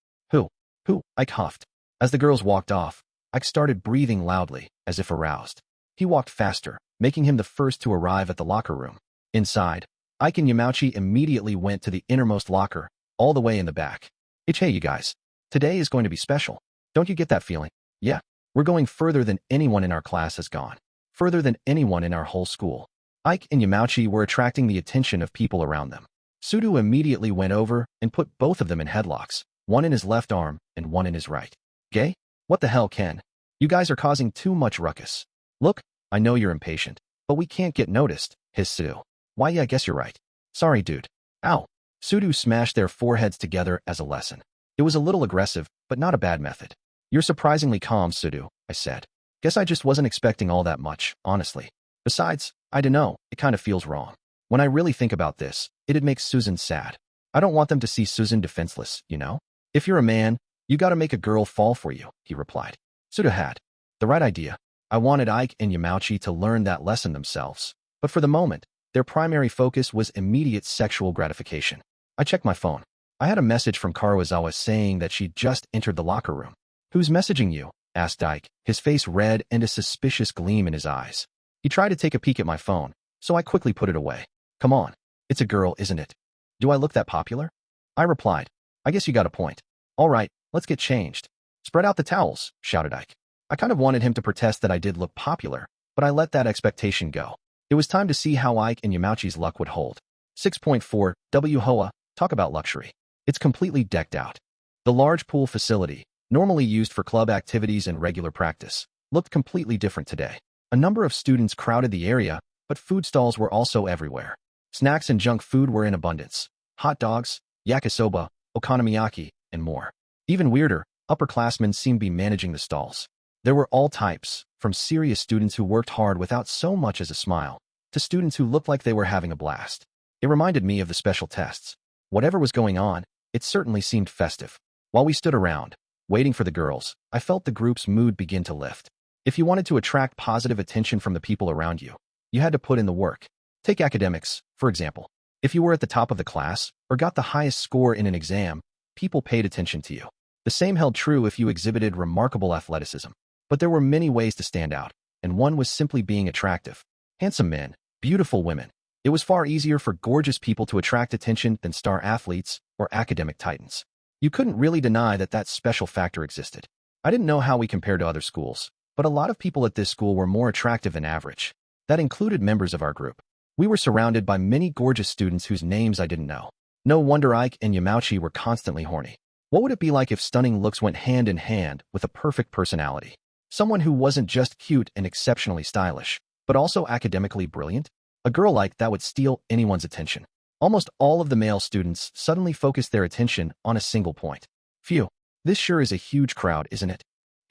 [SPEAKER 1] Who? Ike huffed. As the girls walked off, Ike started breathing loudly, as if aroused. He walked faster, making him the first to arrive at the locker room. Inside, Ike and Yamauchi immediately went to the innermost locker, all the way in the back. Hey you guys. Today is going to be special. Don't you get that feeling? Yeah. We're going further than anyone in our class has gone. Further than anyone in our whole school. Ike and Yamauchi were attracting the attention of people around them. Sudou immediately went over and put both of them in headlocks, one in his left arm and one in his right. Gay? What the hell, Ken? You guys are causing too much ruckus. Look, I know you're impatient, but we can't get noticed, hissed Sudou. Why, yeah, I guess you're right. Sorry, dude. Ow. Sudou smashed their foreheads together as a lesson. It was a little aggressive, but not a bad method. You're surprisingly calm, Sudou, I said. Guess I just wasn't expecting all that much, honestly. Besides, I dunno, it kind of feels wrong. When I really think about this, it'd make Suzune sad. I don't want them to see Suzune defenseless, you know? If you're a man, you gotta make a girl fall for you, he replied. Sudou had the right idea. I wanted Ike and Yamauchi to learn that lesson themselves. But for the moment, their primary focus was immediate sexual gratification. I checked my phone. I had a message from Karuizawa saying that she'd just entered the locker room. Who's messaging you? Asked Ike, his face red and a suspicious gleam in his eyes. He tried to take a peek at my phone, so I quickly put it away. Come on. It's a girl, isn't it? Do I look that popular? I replied. I guess you got a point. All right, let's get changed. Spread out the towels, shouted Ike. I kind of wanted him to protest that I did look popular, but I let that expectation go. It was time to see how Ike and Yamauchi's luck would hold. 6.4 Hoa, talk about luxury. It's completely decked out. The large pool facility, normally used for club activities and regular practice, looked completely different today. A number of students crowded the area, but food stalls were also everywhere. Snacks and junk food were in abundance. Hot dogs, yakisoba, okonomiyaki, and more. Even weirder, upperclassmen seemed to be managing the stalls. There were all types, from serious students who worked hard without so much as a smile, to students who looked like they were having a blast. It reminded me of the special tests. Whatever was going on, it certainly seemed festive. While we stood around, waiting for the girls, I felt the group's mood begin to lift. If you wanted to attract positive attention from the people around you, you had to put in the work. Take academics, for example. If you were at the top of the class, or got the highest score in an exam, people paid attention to you. The same held true if you exhibited remarkable athleticism. But there were many ways to stand out, and one was simply being attractive. Handsome men, beautiful women. It was far easier for gorgeous people to attract attention than star athletes or academic titans. You couldn't really deny that that special factor existed. I didn't know how we compared to other schools, but a lot of people at this school were more attractive than average. That included members of our group. We were surrounded by many gorgeous students whose names I didn't know. No wonder Ike and Yamauchi were constantly horny. What would it be like if stunning looks went hand in hand with a perfect personality? Someone who wasn't just cute and exceptionally stylish, but also academically brilliant? A girl like that would steal anyone's attention. Almost all of the male students suddenly focused their attention on a single point. Phew, this sure is a huge crowd, isn't it?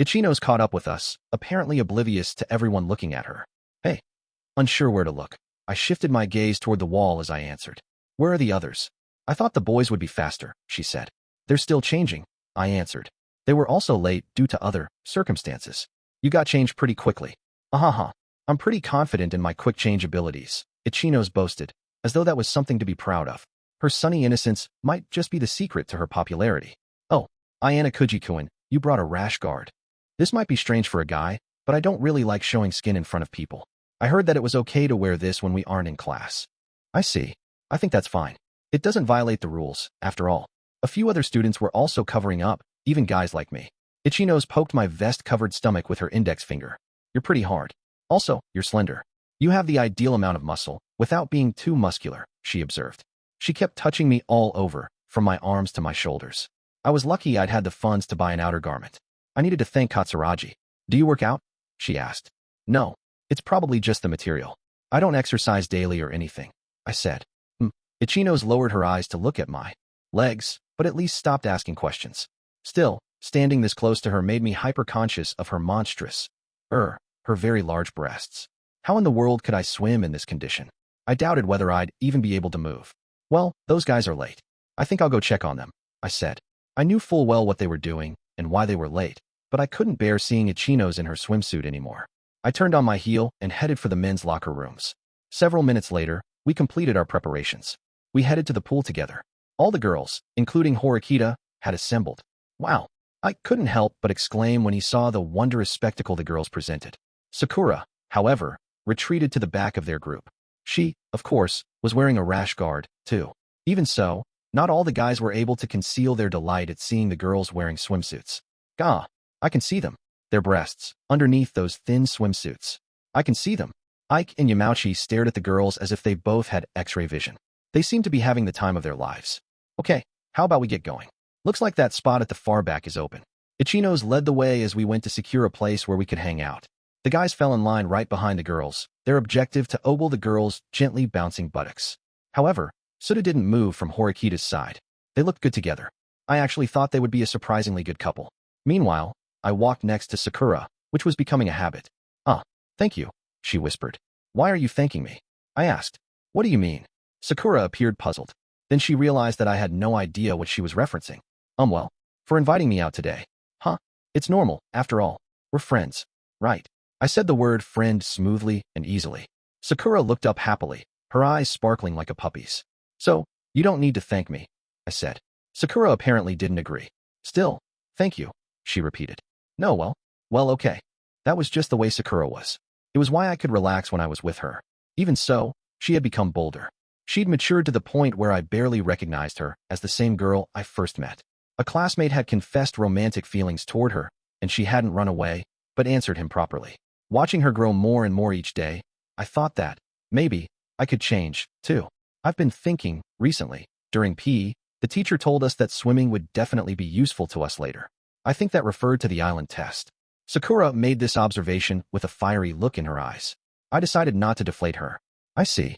[SPEAKER 1] Ichino's caught up with us, apparently oblivious to everyone looking at her. Hey. Unsure where to look, I shifted my gaze toward the wall as I answered. Where are the others? I thought the boys would be faster, she said. They're still changing, I answered. They were also late due to other circumstances. You got changed pretty quickly. I'm pretty confident in my quick change abilities, Ichino's boasted, as though that was something to be proud of. Her sunny innocence might just be the secret to her popularity. Oh, Ayanokouji-kun, you brought a rash guard. This might be strange for a guy, but I don't really like showing skin in front of people. I heard that it was okay to wear this when we aren't in class. I see. I think that's fine. It doesn't violate the rules, after all. A few other students were also covering up, even guys like me. Ichino's poked my vest-covered stomach with her index finger. You're pretty hard. Also, you're slender. You have the ideal amount of muscle, without being too muscular, she observed. She kept touching me all over, from my arms to my shoulders. I was lucky I'd had the funds to buy an outer garment. I needed to thank Katsuragi. Do you work out? She asked. No. It's probably just the material. I don't exercise daily or anything, I said. Ichino's lowered her eyes to look at my legs, but at least stopped asking questions. Still, standing this close to her made me hyper-conscious of her monstrous, her very large breasts. How in the world could I swim in this condition? I doubted whether I'd even be able to move. Well, those guys are late. I think I'll go check on them, I said. I knew full well what they were doing and why they were late, but I couldn't bear seeing Ichino's in her swimsuit anymore. I turned on my heel and headed for the men's locker rooms. Several minutes later, we completed our preparations. We headed to the pool together. All the girls, including Horikita, had assembled. Wow! I couldn't help but exclaim when he saw the wondrous spectacle the girls presented. Sakura, however, retreated to the back of their group. She, of course, was wearing a rash guard, too. Even so, not all the guys were able to conceal their delight at seeing the girls wearing swimsuits. Gah! I can see them. Their breasts, underneath those thin swimsuits. I can see them. Ike and Yamauchi stared at the girls as if they both had X-ray vision. They seemed to be having the time of their lives. Okay, how about we get going? Looks like that spot at the far back is open. Ichino's led the way as we went to secure a place where we could hang out. The guys fell in line right behind the girls, their objective to ogle the girls' gently bouncing buttocks. However, Sudou didn't move from Horikita's side. They looked good together. I actually thought they would be a surprisingly good couple. Meanwhile, I walked next to Sakura, which was becoming a habit. Thank you, she whispered. Why are you thanking me? I asked. What do you mean? Sakura appeared puzzled. Then she realized that I had no idea what she was referencing. Well, for inviting me out today. It's normal, after all. We're friends, right? I said the word friend smoothly and easily. Sakura looked up happily, her eyes sparkling like a puppy's. So, you don't need to thank me, I said. Sakura apparently didn't agree. Still, thank you, she repeated. No, well, okay. That was just the way Sakura was. It was why I could relax when I was with her. Even so, she had become bolder. She'd matured to the point where I barely recognized her as the same girl I first met. A classmate had confessed romantic feelings toward her, and she hadn't run away, but answered him properly. Watching her grow more and more each day, I thought that, maybe, I could change, too. I've been thinking, recently, during PE, the teacher told us that swimming would definitely be useful to us later. I think that referred to the island test. Sakura made this observation with a fiery look in her eyes. I decided not to deflate her. I see.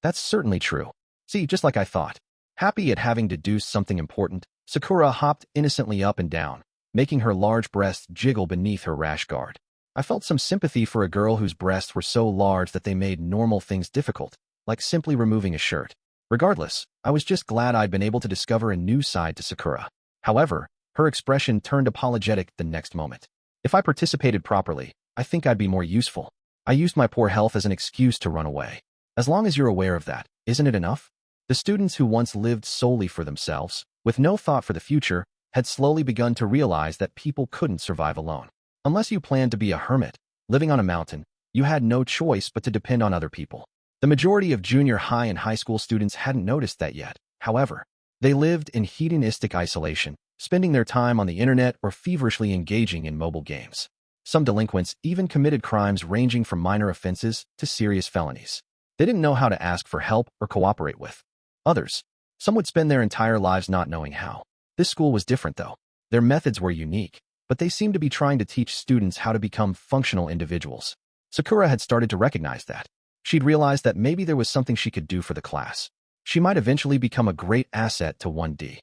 [SPEAKER 1] That's certainly true. See, just like I thought. Happy at having deduced something important, Sakura hopped innocently up and down, making her large breasts jiggle beneath her rash guard. I felt some sympathy for a girl whose breasts were so large that they made normal things difficult, like simply removing a shirt. Regardless, I was just glad I'd been able to discover a new side to Sakura. However, her expression turned apologetic the next moment. If I participated properly, I think I'd be more useful. I used my poor health as an excuse to run away. As long as you're aware of that, isn't it enough? The students who once lived solely for themselves, with no thought for the future, had slowly begun to realize that people couldn't survive alone. Unless you planned to be a hermit, living on a mountain, you had no choice but to depend on other people. The majority of junior high and high school students hadn't noticed that yet. However, they lived in hedonistic isolation, spending their time on the internet or feverishly engaging in mobile games. Some delinquents even committed crimes ranging from minor offenses to serious felonies. They didn't know how to ask for help or cooperate with others. Some would spend their entire lives not knowing how. This school was different, though. Their methods were unique, but they seemed to be trying to teach students how to become functional individuals. Sakura had started to recognize that. She'd realized that maybe there was something she could do for the class. She might eventually become a great asset to 1D.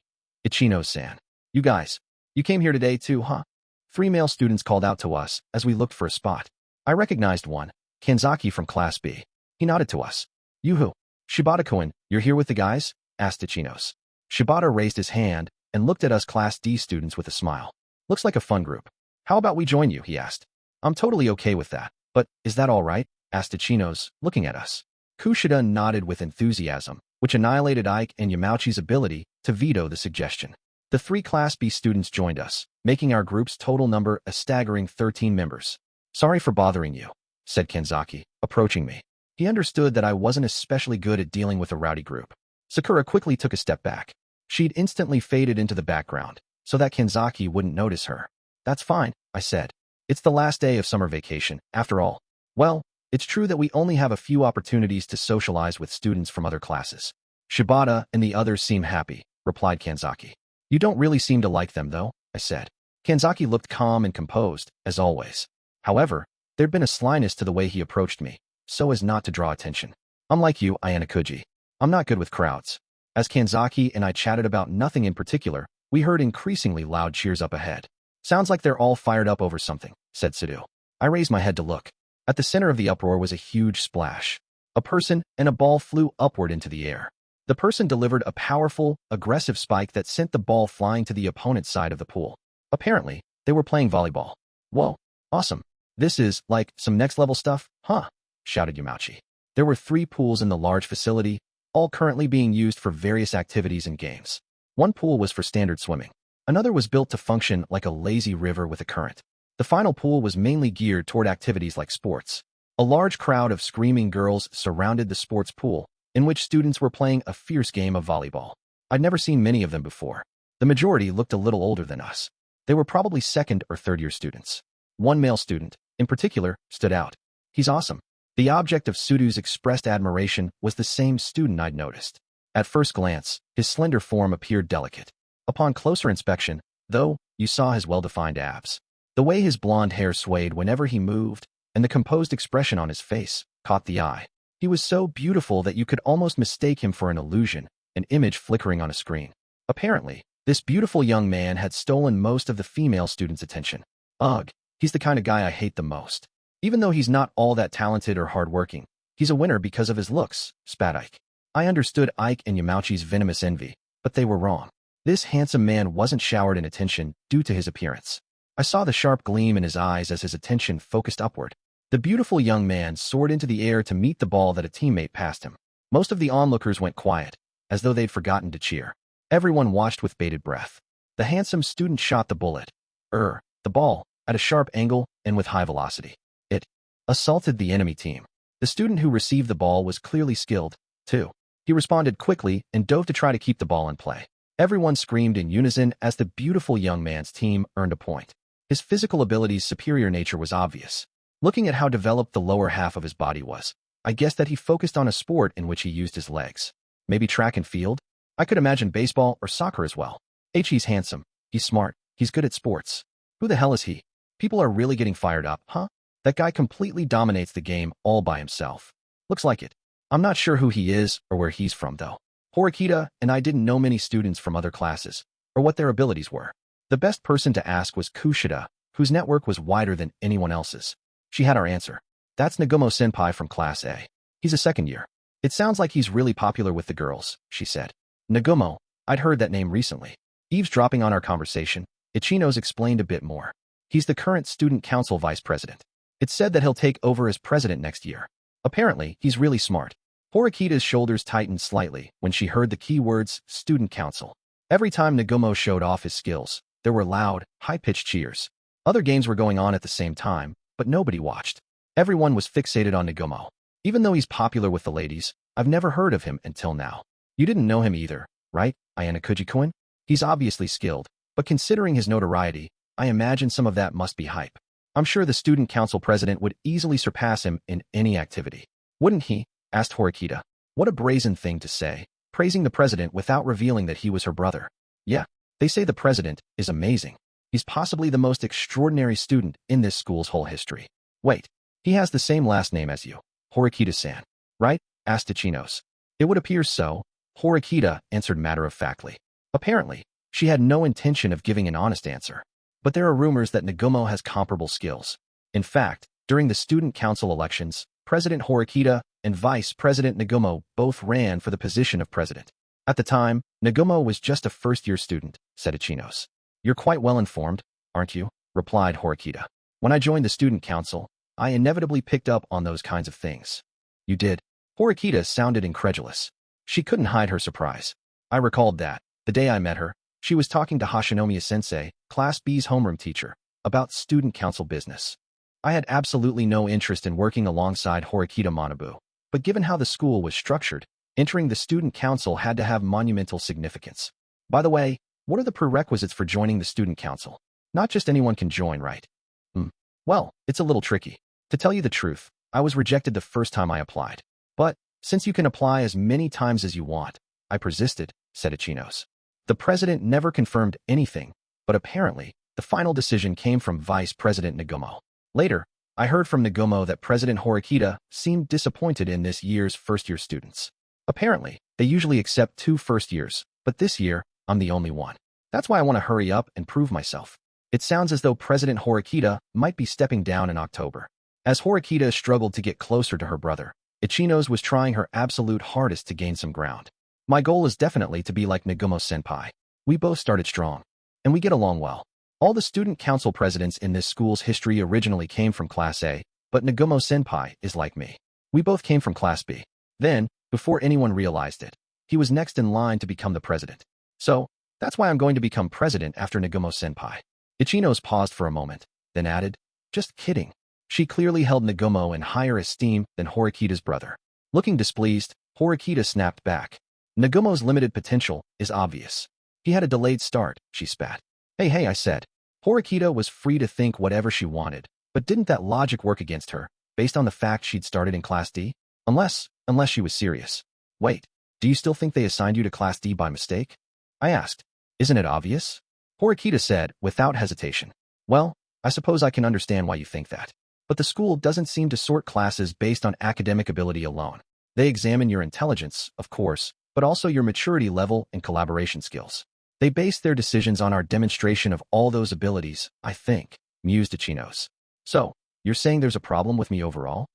[SPEAKER 1] Ichino-san. You guys, you came here today too, huh? 3 male students called out to us as we looked for a spot. I recognized one, Kanzaki from Class B. He nodded to us. Yoo-hoo. Shibata-kun, you're here with the guys? Asked Ichinos. Shibata raised his hand and looked at us Class D students with a smile. Looks like a fun group. How about we join you, he asked. I'm totally okay with that, but is that all right? Asked Ichinos, looking at us. Kushida nodded with enthusiasm, which annihilated Ike and Yamauchi's ability to veto the suggestion. The 3 Class B students joined us, making our group's total number a staggering 13 members. Sorry for bothering you, said Kanzaki, approaching me. He understood that I wasn't especially good at dealing with a rowdy group. Sakura quickly took a step back. She'd instantly faded into the background, so that Kanzaki wouldn't notice her. That's fine, I said. It's the last day of summer vacation, after all. Well, it's true that we only have a few opportunities to socialize with students from other classes. Shibata and the others seem happy, replied Kanzaki. You don't really seem to like them, though, I said. Kanzaki looked calm and composed, as always. However, there'd been a slyness to the way he approached me, so as not to draw attention. Unlike you, Ayanokouji, I'm not good with crowds. As Kanzaki and I chatted about nothing in particular, we heard increasingly loud cheers up ahead. Sounds like they're all fired up over something, said Sudou. I raised my head to look. At the center of the uproar was a huge splash. A person and a ball flew upward into the air. The person delivered a powerful, aggressive spike that sent the ball flying to the opponent's side of the pool. Apparently, they were playing volleyball. Whoa, awesome. This is, like, some next-level stuff, huh? Shouted Yamauchi. There were 3 pools in the large facility, all currently being used for various activities and games. One pool was for standard swimming. Another was built to function like a lazy river with a current. The final pool was mainly geared toward activities like sports. A large crowd of screaming girls surrounded the sports pool, in which students were playing a fierce game of volleyball. I'd never seen many of them before. The majority looked a little older than us. They were probably second or third-year students. One male student, in particular, stood out. He's awesome. The object of Sudou's expressed admiration was the same student I'd noticed. At first glance, his slender form appeared delicate. Upon closer inspection, though, you saw his well-defined abs. The way his blonde hair swayed whenever he moved, and the composed expression on his face, caught the eye. He was so beautiful that you could almost mistake him for an illusion, an image flickering on a screen. Apparently, this beautiful young man had stolen most of the female students' attention. Ugh, he's the kind of guy I hate the most. Even though he's not all that talented or hardworking, he's a winner because of his looks, spat Ike. I understood Ike and Yamauchi's venomous envy, but they were wrong. This handsome man wasn't showered in attention due to his appearance. I saw the sharp gleam in his eyes as his attention focused upward. The beautiful young man soared into the air to meet the ball that a teammate passed him. Most of the onlookers went quiet, as though they'd forgotten to cheer. Everyone watched with bated breath. The handsome student shot the bullet. The ball, at a sharp angle and with high velocity. It assaulted the enemy team. The student who received the ball was clearly skilled, too. He responded quickly and dove to try to keep the ball in play. Everyone screamed in unison as the beautiful young man's team earned a point. His physical ability's superior nature was obvious. Looking at how developed the lower half of his body was, I guessed that he focused on a sport in which he used his legs. Maybe track and field? I could imagine baseball or soccer as well. He's handsome. He's smart. He's good at sports. Who the hell is he? People are really getting fired up, huh? That guy completely dominates the game all by himself. Looks like it. I'm not sure who he is or where he's from, though. Horikita and I didn't know many students from other classes, or what their abilities were. The best person to ask was Kushida, whose network was wider than anyone else's. She had our answer. That's Nagumo-senpai from Class A. He's a second year. It sounds like he's really popular with the girls, she said. Nagumo, I'd heard that name recently. Eavesdropping on our conversation, Ichino's explained a bit more. He's the current student council vice president. It's said that he'll take over as president next year. Apparently, he's really smart. Horikita's shoulders tightened slightly when she heard the key words, student council. Every time Nagumo showed off his skills, there were loud, high-pitched cheers. Other games were going on at the same time, but nobody watched. Everyone was fixated on Nagumo. Even though he's popular with the ladies, I've never heard of him until now. You didn't know him either, right, Ayanokouji-kun? He's obviously skilled, but considering his notoriety, I imagine some of that must be hype. I'm sure the student council president would easily surpass him in any activity. Wouldn't he? Asked Horikita. What a brazen thing to say, praising the president without revealing that he was her brother. Yeah, they say the president is amazing. He's possibly the most extraordinary student in this school's whole history. Wait, he has the same last name as you, Horikita-san, right? Asked Ichinos. It would appear so, Horikita answered matter-of-factly. Apparently, she had no intention of giving an honest answer. But there are rumors that Nagumo has comparable skills. In fact, during the student council elections, President Horikita and Vice President Nagumo both ran for the position of president. At the time, Nagumo was just a first-year student, said Ichinos. You're quite well informed, aren't you? Replied Horikita. When I joined the student council, I inevitably picked up on those kinds of things. You did? Horikita sounded incredulous. She couldn't hide her surprise. I recalled that, the day I met her, she was talking to Hashinomiya-sensei, Class B's homeroom teacher, about student council business. I had absolutely no interest in working alongside Horikita Manabu, but given how the school was structured, entering the student council had to have monumental significance. By the way, what are the prerequisites for joining the student council? Not just anyone can join, right? Hmm. Well, it's a little tricky. To tell you the truth, I was rejected the first time I applied. But, since you can apply as many times as you want, I persisted, said Ichinos. The president never confirmed anything, but apparently, the final decision came from Vice President Nagumo. Later, I heard from Nagumo that President Horikita seemed disappointed in this year's first-year students. Apparently, they usually accept 2 first years, but this year, I'm the only one. That's why I want to hurry up and prove myself. It sounds as though President Horikita might be stepping down in October. As Horikita struggled to get closer to her brother, Ichinos was trying her absolute hardest to gain some ground. My goal is definitely to be like Nagumo-senpai. We both started strong, and we get along well. All the student council presidents in this school's history originally came from Class A, but Nagumo-senpai is like me. We both came from Class B. Then, before anyone realized it, he was next in line to become the president. So, that's why I'm going to become president after Nagumo-senpai. Ichinos paused for a moment, then added, just kidding. She clearly held Nagumo in higher esteem than Horikita's brother. Looking displeased, Horikita snapped back. Nagumo's limited potential is obvious. He had a delayed start, she spat. Hey, I said. Horikita was free to think whatever she wanted, but didn't that logic work against her, based on the fact she'd started in Class D? Unless she was serious. Wait, do you still think they assigned you to Class D by mistake? I asked. Isn't it obvious? Horikita said, without hesitation. Well, I suppose I can understand why you think that. But the school doesn't seem to sort classes based on academic ability alone. They examine your intelligence, of course, but also your maturity level and collaboration skills. They base their decisions on our demonstration of all those abilities, I think, mused Ichinos. So, you're saying there's a problem with me overall?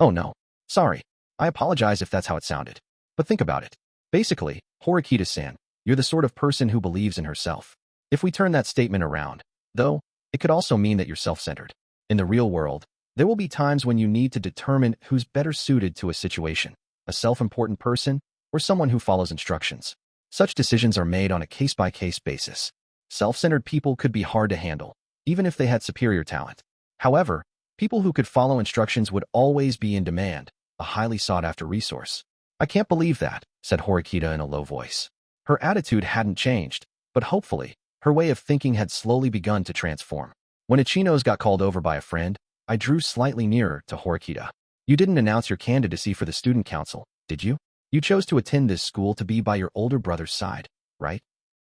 [SPEAKER 1] Oh no. Sorry. I apologize if that's how it sounded. But think about it. Basically, Horikita-san, you're the sort of person who believes in herself. If we turn that statement around, though, it could also mean that you're self-centered. In the real world, there will be times when you need to determine who's better suited to a situation, a self-important person or someone who follows instructions. Such decisions are made on a case-by-case basis. Self-centered people could be hard to handle, even if they had superior talent. However, people who could follow instructions would always be in demand, a highly sought-after resource. I can't believe that, said Horikita in a low voice. Her attitude hadn't changed, but hopefully, her way of thinking had slowly begun to transform. When Ichinos got called over by a friend, I drew slightly nearer to Horikita. You didn't announce your candidacy for the student council, did you? You chose to attend this school to be by your older brother's side, right?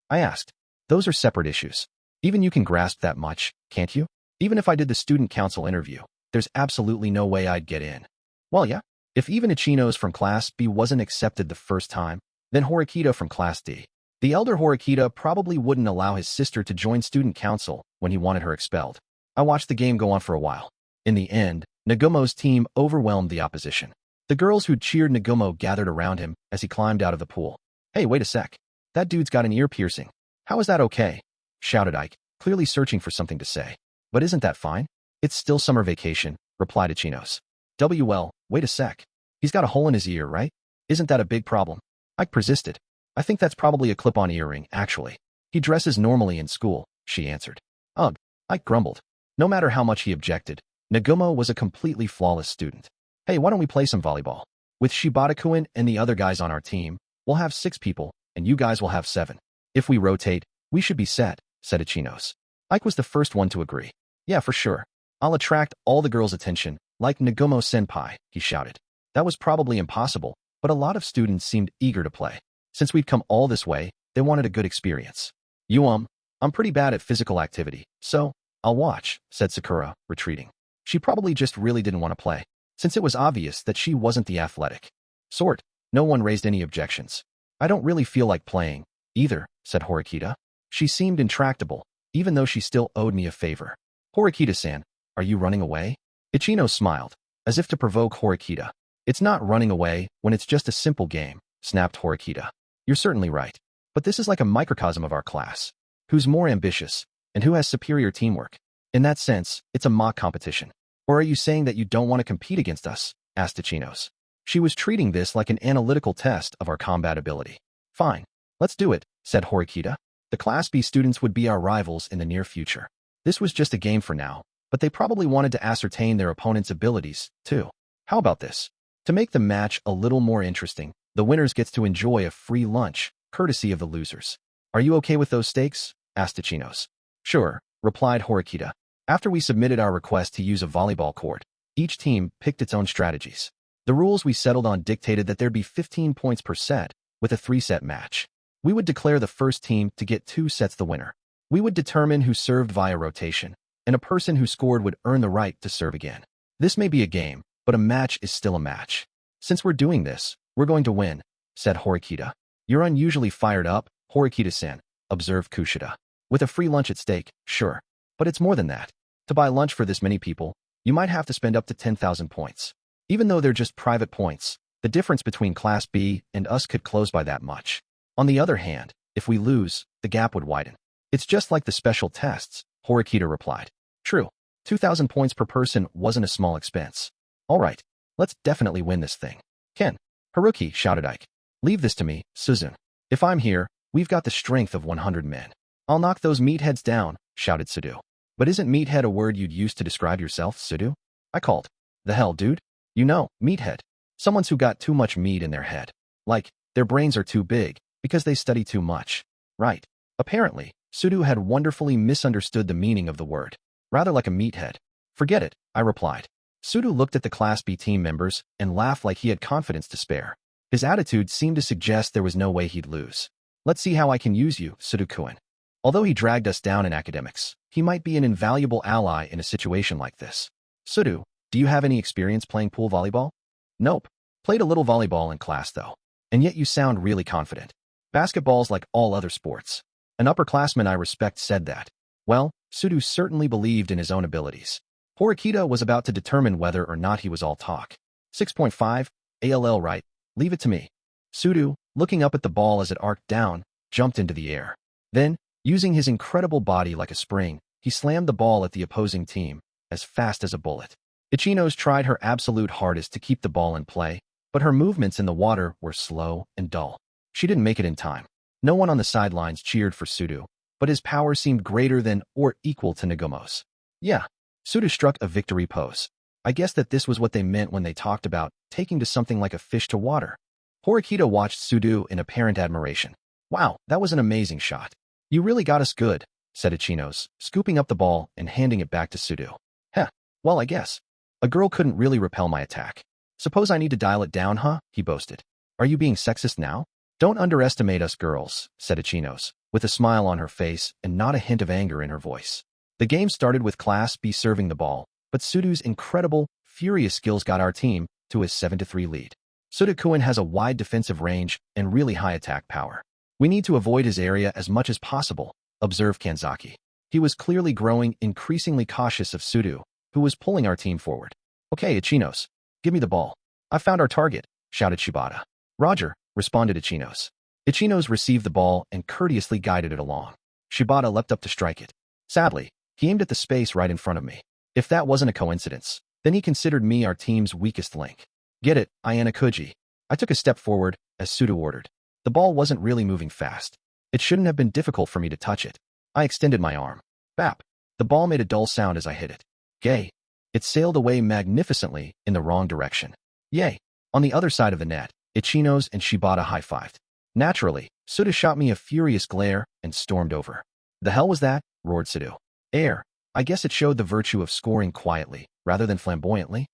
[SPEAKER 1] I asked. Those are separate issues. Even you can grasp that much, can't you? Even if I did the student council interview, there's absolutely no way I'd get in. Well, yeah. If even Ichinos from Class B wasn't accepted the first time, then Horikita from Class D. The elder Horikita probably wouldn't allow his sister to join student council when he wanted her expelled. I watched the game go on for a while. In the end, Nagumo's team overwhelmed the opposition. The girls who cheered Nagumo gathered around him as he climbed out of the pool. Hey, wait a sec. That dude's got an ear piercing. How is that okay? Shouted Ike, clearly searching for something to say. But isn't that fine? It's still summer vacation, replied Ichinos. WL, wait a sec. He's got a hole in his ear, right? Isn't that a big problem? Ike persisted. I think that's probably a clip-on earring, actually. He dresses normally in school, she answered. Ugh, Ike grumbled. No matter how much he objected, Nagumo was a completely flawless student. Hey, why don't we play some volleyball? With Shibata-kun and the other guys on our team, we'll have 6 people, and you guys will have 7. If we rotate, we should be set, said Ichinos. Ike was the first one to agree. Yeah, for sure. I'll attract all the girls' attention, like Nagumo-senpai, he shouted. That was probably impossible, but a lot of students seemed eager to play. Since we'd come all this way, they wanted a good experience. I'm pretty bad at physical activity, so I'll watch, said Sakura, retreating. She probably just really didn't want to play, since it was obvious that she wasn't the athletic sort. No one raised any objections. I don't really feel like playing, either, said Horikita. She seemed intractable, even though she still owed me a favor. Horikita-san, are you running away? Ichino smiled, as if to provoke Horikita. It's not running away when it's just a simple game, snapped Horikita. You're certainly right. But this is like a microcosm of our class. Who's more ambitious, and who has superior teamwork? In that sense, it's a mock competition. Or are you saying that you don't want to compete against us? Asked Ichinos. She was treating this like an analytical test of our combat ability. Fine. Let's do it, said Horikita. The Class B students would be our rivals in the near future. This was just a game for now, but they probably wanted to ascertain their opponent's abilities, too. How about this? To make the match a little more interesting, the winners gets to enjoy a free lunch, courtesy of the losers. Are you okay with those stakes? Asked Ichinos. Sure, replied Horikita. After we submitted our request to use a volleyball court, each team picked its own strategies. The rules we settled on dictated that there'd be 15 points per set, with a 3-set match. We would declare the first team to get 2 sets the winner. We would determine who served via rotation, and a person who scored would earn the right to serve again. This may be a game, but a match is still a match. Since we're doing this, we're going to win, said Horikita. You're unusually fired up, Horikita-san, observed Kushida. With a free lunch at stake, sure. But it's more than that. To buy lunch for this many people, you might have to spend up to 10,000 points. Even though they're just private points, the difference between Class B and us could close by that much. On the other hand, if we lose, the gap would widen. It's just like the special tests, Horikita replied. True. 2,000 points per person wasn't a small expense. All right, let's definitely win this thing. Ken. Haruki, shouted Ike. Leave this to me, Suzune. If I'm here, we've got the strength of 100 men. I'll knock those meatheads down, shouted Sudou. But isn't meathead a word you'd use to describe yourself, Sudou? I called. The hell, dude? You know, meathead. Someone's who got too much meat in their head. Like, their brains are too big, because they study too much. Right. Apparently, Sudou had wonderfully misunderstood the meaning of the word. Rather like a meathead. Forget it, I replied. Sudou looked at the Class B team members and laughed like he had confidence to spare. His attitude seemed to suggest there was no way he'd lose. Let's see how I can use you, Sudou-kun. Although he dragged us down in academics, he might be an invaluable ally in a situation like this. Sudou, do you have any experience playing pool volleyball? Nope. Played a little volleyball in class, though. And yet you sound really confident. Basketball's like all other sports. An upperclassman I respect said that. Well, Sudou certainly believed in his own abilities. Horikita was about to determine whether or not he was all talk. 6.5, ALL right, leave it to me. Sudou, looking up at the ball as it arced down, jumped into the air. Then, using his incredible body like a spring, he slammed the ball at the opposing team, as fast as a bullet. Ichinos tried her absolute hardest to keep the ball in play, but her movements in the water were slow and dull. She didn't make it in time. No one on the sidelines cheered for Sudou, but his power seemed greater than or equal to Nagumo's. Yeah, Sudou struck a victory pose. I guess that this was what they meant when they talked about taking to something like a fish to water. Horikita watched Sudou in apparent admiration. Wow, that was an amazing shot. You really got us good, said Ichinos, scooping up the ball and handing it back to Sudou. Heh, well, I guess. A girl couldn't really repel my attack. Suppose I need to dial it down, huh? He boasted. Are you being sexist now? Don't underestimate us girls, said Ichinos, with a smile on her face and not a hint of anger in her voice. The game started with Class B serving the ball, but Sudou's incredible, furious skills got our team to a 7-3 lead. Sudou-kun has a wide defensive range and really high attack power. We need to avoid his area as much as possible, observed Kanzaki. He was clearly growing increasingly cautious of Sudou, who was pulling our team forward. Okay, Ichinos, give me the ball. I found our target, shouted Shibata. Roger, responded Ichinos. Ichinos received the ball and courteously guided it along. Shibata leapt up to strike it. Sadly, he aimed at the space right in front of me. If that wasn't a coincidence, then he considered me our team's weakest link. Get it, Ayanokouji. I took a step forward, as Sudou ordered. The ball wasn't really moving fast. It shouldn't have been difficult for me to touch it. I extended my arm. Bap. The ball made a dull sound as I hit it. Gay. It sailed away magnificently in the wrong direction. Yay. On the other side of the net, Ichinos and Shibata high-fived. Naturally, Sudou shot me a furious glare and stormed over. The hell was that? Roared Sudou. Air. I guess it showed the virtue of scoring quietly, rather than flamboyantly.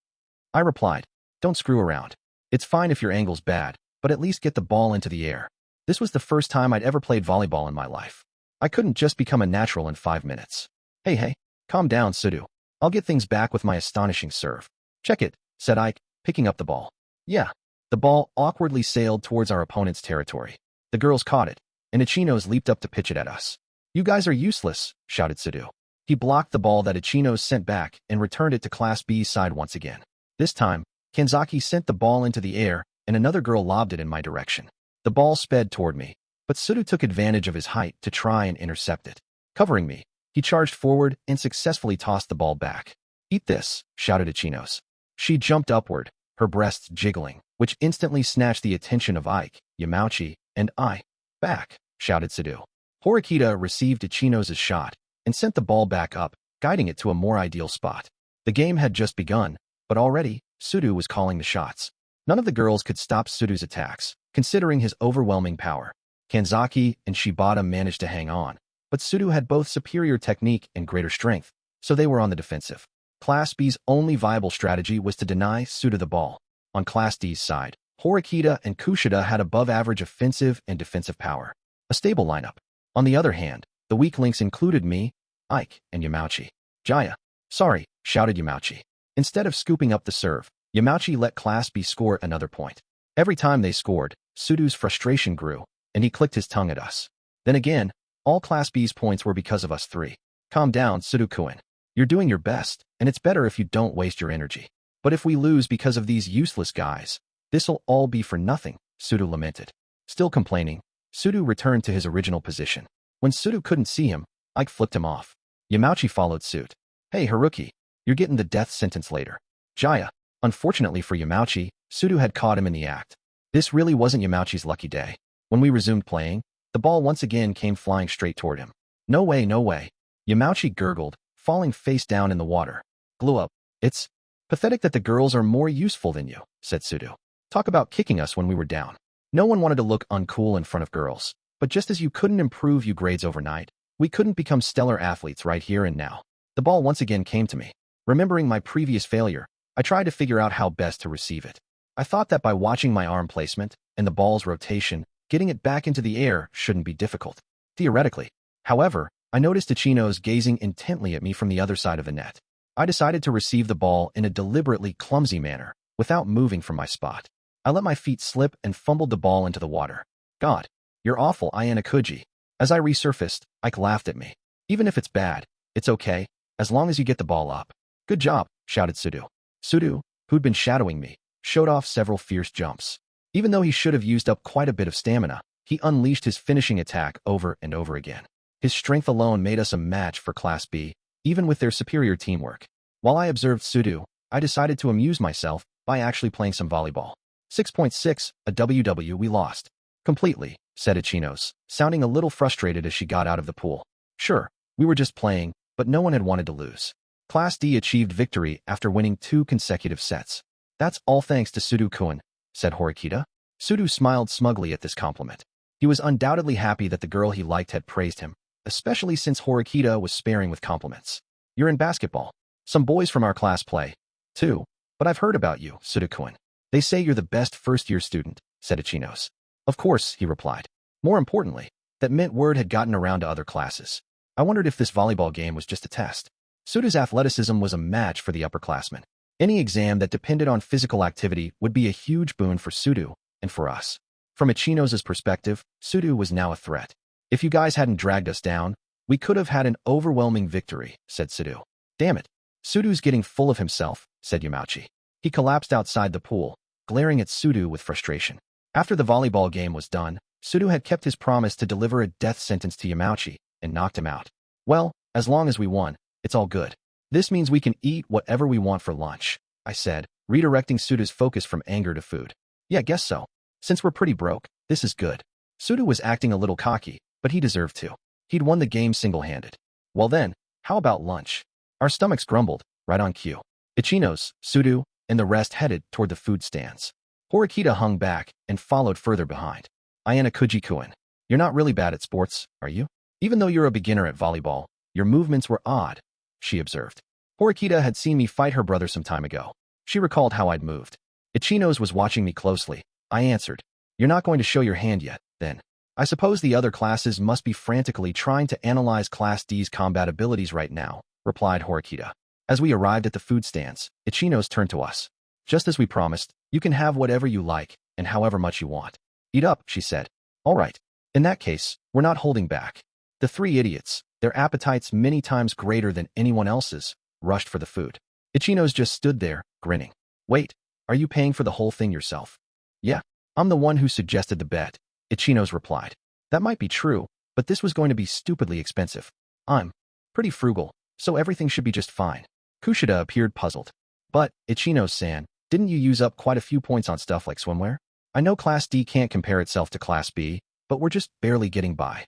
[SPEAKER 1] I replied, don't screw around. It's fine if your angle's bad, but at least get the ball into the air. This was the first time I'd ever played volleyball in my life. I couldn't just become a natural in 5 minutes. Hey, calm down, Sudou. I'll get things back with my astonishing serve. Check it, said Ike, picking up the ball. Yeah. The ball awkwardly sailed towards our opponent's territory. The girls caught it, and Ichinos leaped up to pitch it at us. You guys are useless, shouted Sudou. He blocked the ball that Ichinos sent back and returned it to Class B's side once again. This time, Kanzaki sent the ball into the air, and another girl lobbed it in my direction. The ball sped toward me, but Sudou took advantage of his height to try and intercept it. Covering me, he charged forward and successfully tossed the ball back. Eat this, shouted Ichinos. She jumped upward, her breasts jiggling, which instantly snatched the attention of Ike, Yamauchi, and I. Back, shouted Sudou. Horikita received Ichinos' shot and sent the ball back up, guiding it to a more ideal spot. The game had just begun, but already, Sudou was calling the shots. None of the girls could stop Sudou's attacks, considering his overwhelming power. Kanzaki and Shibata managed to hang on, but Sudou had both superior technique and greater strength, so they were on the defensive. Class B's only viable strategy was to deny Sudou the ball. On Class D's side, Horikita and Kushida had above-average offensive and defensive power, a stable lineup. On the other hand, the weak links included me, Ike, and Yamauchi. Jaya. Sorry, shouted Yamauchi. Instead of scooping up the serve, Yamauchi let Class B score another point. Every time they scored, Sudou's frustration grew, and he clicked his tongue at us. Then again, all Class B's points were because of us three. Calm down, Sudou-kun. You're doing your best, and it's better if you don't waste your energy. But if we lose because of these useless guys, this'll all be for nothing, Sudou lamented. Still complaining, Sudou returned to his original position. When Sudou couldn't see him, Ike flipped him off. Yamauchi followed suit. Hey, Haruki, you're getting the death sentence later. Jaya. Unfortunately for Yamauchi, Sudou had caught him in the act. This really wasn't Yamauchi's lucky day. When we resumed playing, the ball once again came flying straight toward him. No way, no way. Yamauchi gurgled, falling face down in the water. Glue up. It's pathetic that the girls are more useful than you, said Sudou. Talk about kicking us when we were down. No one wanted to look uncool in front of girls. But just as you couldn't improve your grades overnight, we couldn't become stellar athletes right here and now. The ball once again came to me. Remembering my previous failure, I tried to figure out how best to receive it. I thought that by watching my arm placement and the ball's rotation, getting it back into the air shouldn't be difficult. Theoretically. However, I noticed Ichino's gazing intently at me from the other side of the net. I decided to receive the ball in a deliberately clumsy manner, without moving from my spot. I let my feet slip and fumbled the ball into the water. God, you're awful, Ayanokouji. As I resurfaced, Ike laughed at me. Even if it's bad, it's okay, as long as you get the ball up. Good job, shouted Sudou. Sudou, who'd been shadowing me, showed off several fierce jumps. Even though he should have used up quite a bit of stamina, he unleashed his finishing attack over and over again. His strength alone made us a match for Class B, even with their superior teamwork. While I observed Sudou, I decided to amuse myself by actually playing some volleyball. 6.6, a WW we lost. Completely, said Ichino's, sounding a little frustrated as she got out of the pool. Sure, we were just playing, but no one had wanted to lose. Class D achieved victory after winning 2 consecutive sets. That's all thanks to Sudou-kun, said Horikita. Sudou smiled smugly at this compliment. He was undoubtedly happy that the girl he liked had praised him, especially since Horikita was sparing with compliments. You're in basketball. Some boys from our class play, too. But I've heard about you, Sudou-kun. They say you're the best first-year student, said Ichino's. Of course, he replied. More importantly, that meant word had gotten around to other classes. I wondered if this volleyball game was just a test. Sudou's athleticism was a match for the upperclassmen. Any exam that depended on physical activity would be a huge boon for Sudou and for us. From Ichino's perspective, Sudou was now a threat. If you guys hadn't dragged us down, we could have had an overwhelming victory, said Sudou. Damn it. Sudou's getting full of himself, said Yamauchi. He collapsed outside the pool, glaring at Sudou with frustration. After the volleyball game was done, Sudou had kept his promise to deliver a death sentence to Yamauchi and knocked him out. Well, as long as we won, it's all good. This means we can eat whatever we want for lunch, I said, redirecting Sudou's focus from anger to food. Yeah, guess so. Since we're pretty broke, this is good. Sudou was acting a little cocky, but he deserved to. He'd won the game single-handed. Well then, how about lunch? Our stomachs grumbled, right on cue. Ichino's, Sudou, and the rest headed toward the food stands. Horikita hung back and followed further behind. Ayanokouji-kun, you're not really bad at sports, are you? Even though you're a beginner at volleyball, your movements were odd, she observed. Horikita had seen me fight her brother some time ago. She recalled how I'd moved. Ichino's was watching me closely. I answered. You're not going to show your hand yet, then. I suppose the other classes must be frantically trying to analyze Class D's combat abilities right now, replied Horikita. As we arrived at the food stands, Ichino's turned to us. Just as we promised, you can have whatever you like and however much you want. Eat up, she said. All right. In that case, we're not holding back. The 3 idiots, their appetites many times greater than anyone else's, rushed for the food. Ichino's just stood there, grinning. Wait, are you paying for the whole thing yourself? Yeah, I'm the one who suggested the bet, Ichino's replied. That might be true, but this was going to be stupidly expensive. I'm pretty frugal, so everything should be just fine. Kushida appeared puzzled. But, Ichino-san, didn't you use up quite a few points on stuff like swimwear? I know Class D can't compare itself to Class B, but we're just barely getting by.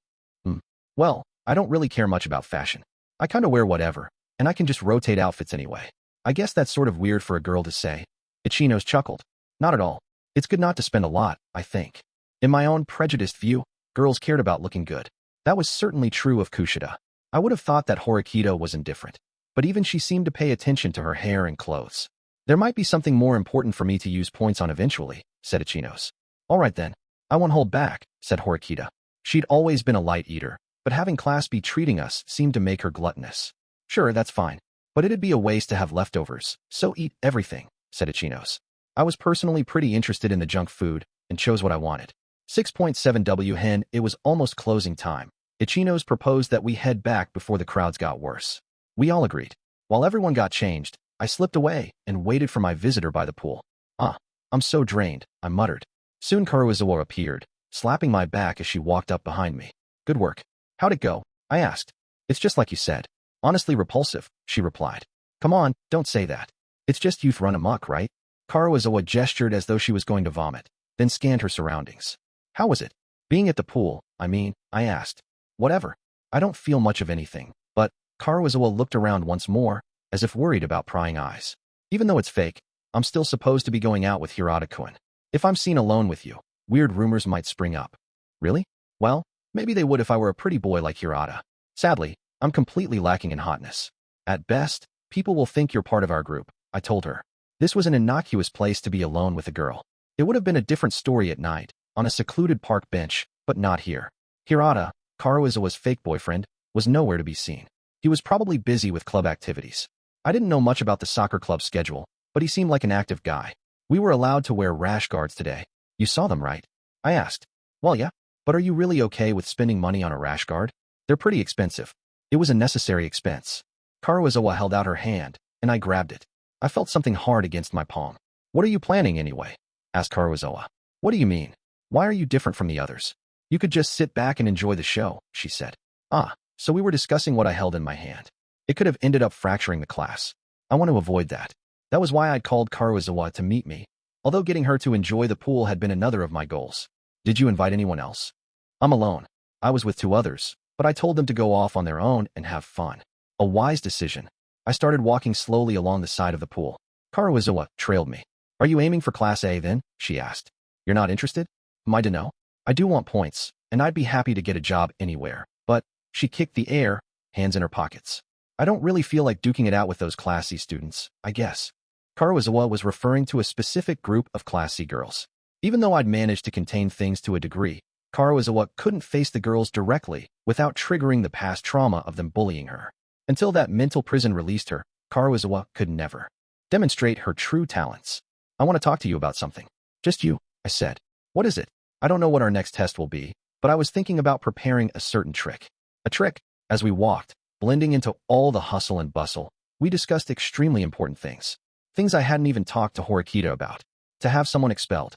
[SPEAKER 1] Well, I don't really care much about fashion. I kinda wear whatever, and I can just rotate outfits anyway. I guess that's sort of weird for a girl to say. Ichino's chuckled. Not at all. It's good not to spend a lot, I think. In my own prejudiced view, girls cared about looking good. That was certainly true of Kushida. I would have thought that Horikita was indifferent, but even she seemed to pay attention to her hair and clothes. There might be something more important for me to use points on eventually, said Ichinos. All right then, I won't hold back, said Horikita. She'd always been a light eater, but having Class B treating us seemed to make her gluttonous. Sure, that's fine, but it'd be a waste to have leftovers, so eat everything, said Ichinos. I was personally pretty interested in the junk food and chose what I wanted. 6.7 hen. It was almost closing time. Ichinos proposed that we head back before the crowds got worse. We all agreed. While everyone got changed, I slipped away and waited for my visitor by the pool. I'm so drained, I muttered. Soon Karuizawa appeared, slapping my back as she walked up behind me. Good work. How'd it go? I asked. It's just like you said. Honestly repulsive, she replied. Come on, don't say that. It's just youth run amok, right? Karuizawa gestured as though she was going to vomit, then scanned her surroundings. How was it? Being at the pool, I asked. Whatever. I don't feel much of anything, but Karuizawa looked around once more, as if worried about prying eyes. Even though it's fake, I'm still supposed to be going out with Hirata-kun. If I'm seen alone with you, weird rumors might spring up. Really? Well, maybe they would if I were a pretty boy like Hirata. Sadly, I'm completely lacking in hotness. At best, people will think you're part of our group, I told her. This was an innocuous place to be alone with a girl. It would have been a different story at night, on a secluded park bench, but not here. Hirata, Karuizawa's fake boyfriend, was nowhere to be seen. He was probably busy with club activities. I didn't know much about the soccer club schedule, but he seemed like an active guy. We were allowed to wear rash guards today. You saw them, right? I asked. Well, yeah, but are you really okay with spending money on a rash guard? They're pretty expensive. It was a necessary expense. Karuizawa held out her hand, and I grabbed it. I felt something hard against my palm. What are you planning anyway? Asked Karuizawa. What do you mean? Why are you different from the others? You could just sit back and enjoy the show, she said. So we were discussing what I held in my hand. It could have ended up fracturing the class. I want to avoid that. That was why I'd called Karuizawa to meet me, although getting her to enjoy the pool had been another of my goals. Did you invite anyone else? I'm alone. I was with 2 others, but I told them to go off on their own and have fun. A wise decision. I started walking slowly along the side of the pool. Karuizawa trailed me. Are you aiming for Class A then? She asked. You're not interested? Am I to know? I do want points, and I'd be happy to get a job anywhere, but she kicked the air, hands in her pockets. I don't really feel like duking it out with those Class C students, I guess. Karuizawa was referring to a specific group of Class C girls. Even though I'd managed to contain things to a degree, Karuizawa couldn't face the girls directly without triggering the past trauma of them bullying her. Until that mental prison released her, Karuizawa could never demonstrate her true talents. I want to talk to you about something. Just you, I said. What is it? I don't know what our next test will be, but I was thinking about preparing a certain trick. A trick? As we walked, blending into all the hustle and bustle, we discussed extremely important things. Things I hadn't even talked to Horikita about. To have someone expelled.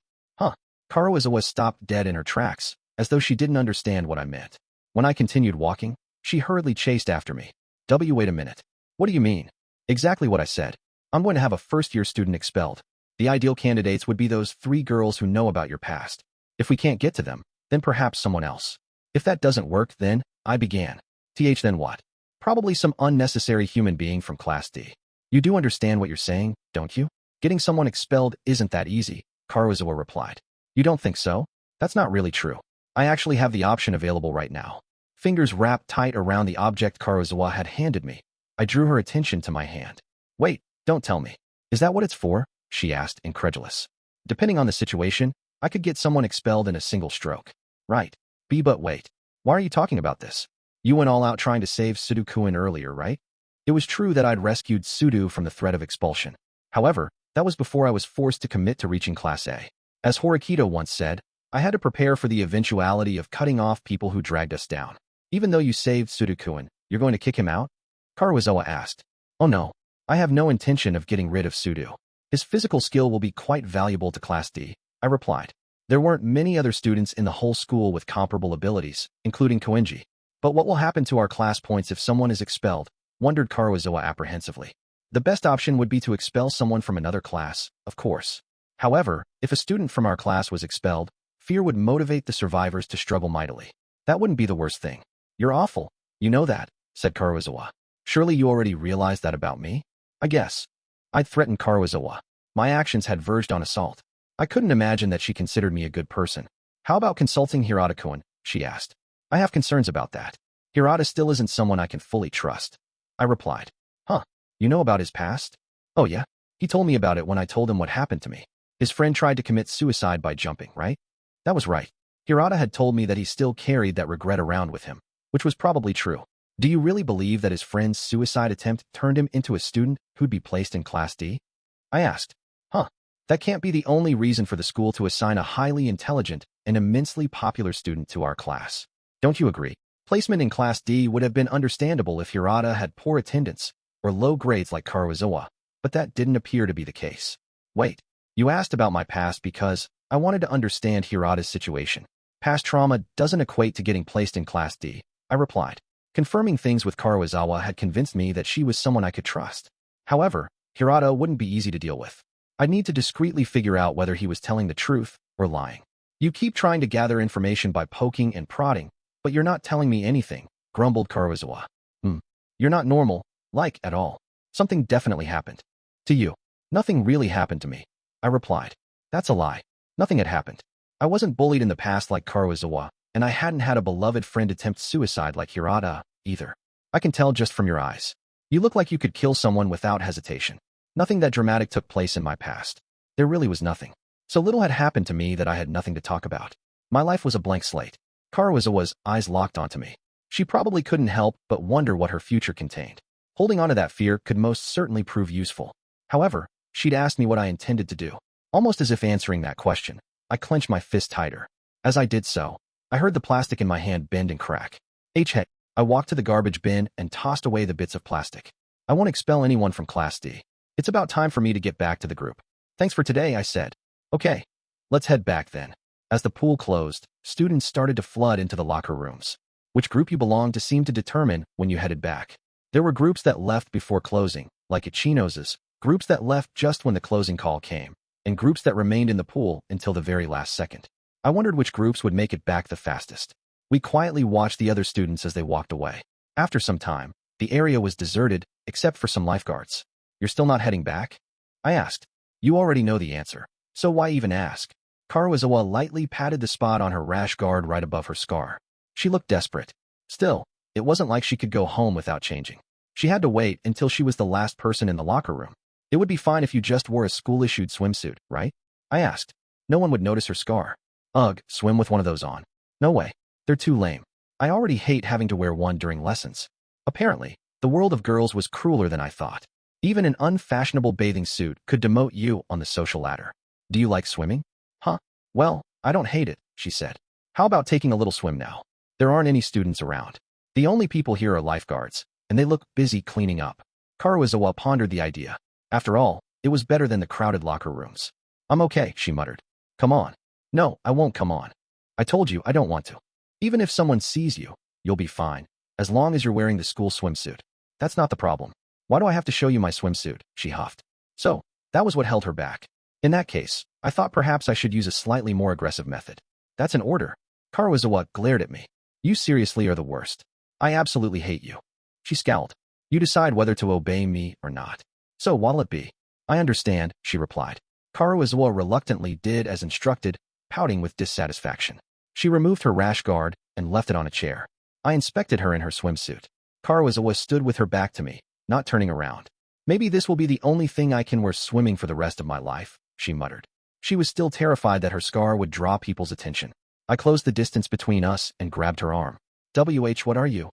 [SPEAKER 1] Karuizawa stopped dead in her tracks, as though she didn't understand what I meant. When I continued walking, she hurriedly chased after me. Wait a minute. What do you mean? Exactly what I said. I'm going to have a first-year student expelled. The ideal candidates would be those 3 girls who know about your past. If we can't get to them, then perhaps someone else. If that doesn't work, then, I began. Then what? Probably some unnecessary human being from Class D. You do understand what you're saying, don't you? Getting someone expelled isn't that easy, Karuizawa replied. You don't think so? That's not really true. I actually have the option available right now. Fingers wrapped tight around the object Karuizawa had handed me. I drew her attention to my hand. Wait, don't tell me. Is that what it's for? She asked, incredulous. Depending on the situation, I could get someone expelled in a single stroke. Right. But wait. Why are you talking about this? You went all out trying to save Sudou-kun earlier, right? It was true that I'd rescued Sudou from the threat of expulsion. However, that was before I was forced to commit to reaching Class A. As Horikita once said, I had to prepare for the eventuality of cutting off people who dragged us down. Even though you saved Sudou-kun, you're going to kick him out? Karuizawa asked. Oh no, I have no intention of getting rid of Sudou. His physical skill will be quite valuable to Class D, I replied. There weren't many other students in the whole school with comparable abilities, including Koenji. But what will happen to our class points if someone is expelled? Wondered Karuizawa apprehensively. The best option would be to expel someone from another class, of course. However, if a student from our class was expelled, fear would motivate the survivors to struggle mightily. That wouldn't be the worst thing. You're awful. You know that, said Karuizawa. Surely you already realized that about me? I guess. I'd threatened Karuizawa. My actions had verged on assault. I couldn't imagine that she considered me a good person. How about consulting Hirata-kun? She asked. I have concerns about that. Hirata still isn't someone I can fully trust. I replied. Huh, you know about his past? Oh yeah? He told me about it when I told him what happened to me. His friend tried to commit suicide by jumping, right? That was right. Hirata had told me that he still carried that regret around with him, which was probably true. Do you really believe that his friend's suicide attempt turned him into a student who'd be placed in Class D? I asked. Huh, that can't be the only reason for the school to assign a highly intelligent and immensely popular student to our class. Don't you agree? Placement in Class D would have been understandable if Hirata had poor attendance or low grades like Karuizawa, but that didn't appear to be the case. Wait, you asked about my past because I wanted to understand Hirata's situation. Past trauma doesn't equate to getting placed in Class D, I replied. Confirming things with Karuizawa had convinced me that she was someone I could trust. However, Hirata wouldn't be easy to deal with. I'd need to discreetly figure out whether he was telling the truth or lying. You keep trying to gather information by poking and prodding, but you're not telling me anything, grumbled Karuizawa. You're not normal, like, at all. Something definitely happened. To you. Nothing really happened to me, I replied. That's a lie. Nothing had happened. I wasn't bullied in the past like Karuizawa, and I hadn't had a beloved friend attempt suicide like Hirata, either. I can tell just from your eyes. You look like you could kill someone without hesitation. Nothing that dramatic took place in my past. There really was nothing. So little had happened to me that I had nothing to talk about. My life was a blank slate. Karuizawa's eyes locked onto me. She probably couldn't help but wonder what her future contained. Holding on to that fear could most certainly prove useful. However, she'd asked me what I intended to do. Almost as if answering that question, I clenched my fist tighter. As I did so, I heard the plastic in my hand bend and crack. Hey, I walked to the garbage bin and tossed away the bits of plastic. I won't expel anyone from Class D. It's about time for me to get back to the group. Thanks for today, I said. Okay, let's head back then. As the pool closed, students started to flood into the locker rooms. Which group you belonged to seemed to determine when you headed back. There were groups that left before closing, like Ichinos's, groups that left just when the closing call came, and groups that remained in the pool until the very last second. I wondered which groups would make it back the fastest. We quietly watched the other students as they walked away. After some time, the area was deserted, except for some lifeguards. You're still not heading back? I asked. You already know the answer, so why even ask? Karuizawa lightly patted the spot on her rash guard right above her scar. She looked desperate. Still, it wasn't like she could go home without changing. She had to wait until she was the last person in the locker room. It would be fine if you just wore a school-issued swimsuit, right? I asked. No one would notice her scar. Ugh, swim with one of those on. No way. They're too lame. I already hate having to wear one during lessons. Apparently, the world of girls was crueler than I thought. Even an unfashionable bathing suit could demote you on the social ladder. Do you like swimming? Huh? Well, I don't hate it, she said. How about taking a little swim now? There aren't any students around. The only people here are lifeguards, and they look busy cleaning up. Karuizawa pondered the idea. After all, it was better than the crowded locker rooms. I'm okay, she muttered. Come on. No, I won't come on. I told you I don't want to. Even if someone sees you, you'll be fine, as long as you're wearing the school swimsuit. That's not the problem. Why do I have to show you my swimsuit? She huffed. So, that was what held her back. In that case, I thought perhaps I should use a slightly more aggressive method. That's an order. Karuizawa glared at me. You seriously are the worst. I absolutely hate you. She scowled. You decide whether to obey me or not. So what'll it be? I understand, she replied. Karuizawa reluctantly did as instructed, pouting with dissatisfaction. She removed her rash guard and left it on a chair. I inspected her in her swimsuit. Karuizawa stood with her back to me, not turning around. Maybe this will be the only thing I can wear swimming for the rest of my life, she muttered. She was still terrified that her scar would draw people's attention. I closed the distance between us and grabbed her arm. What are you?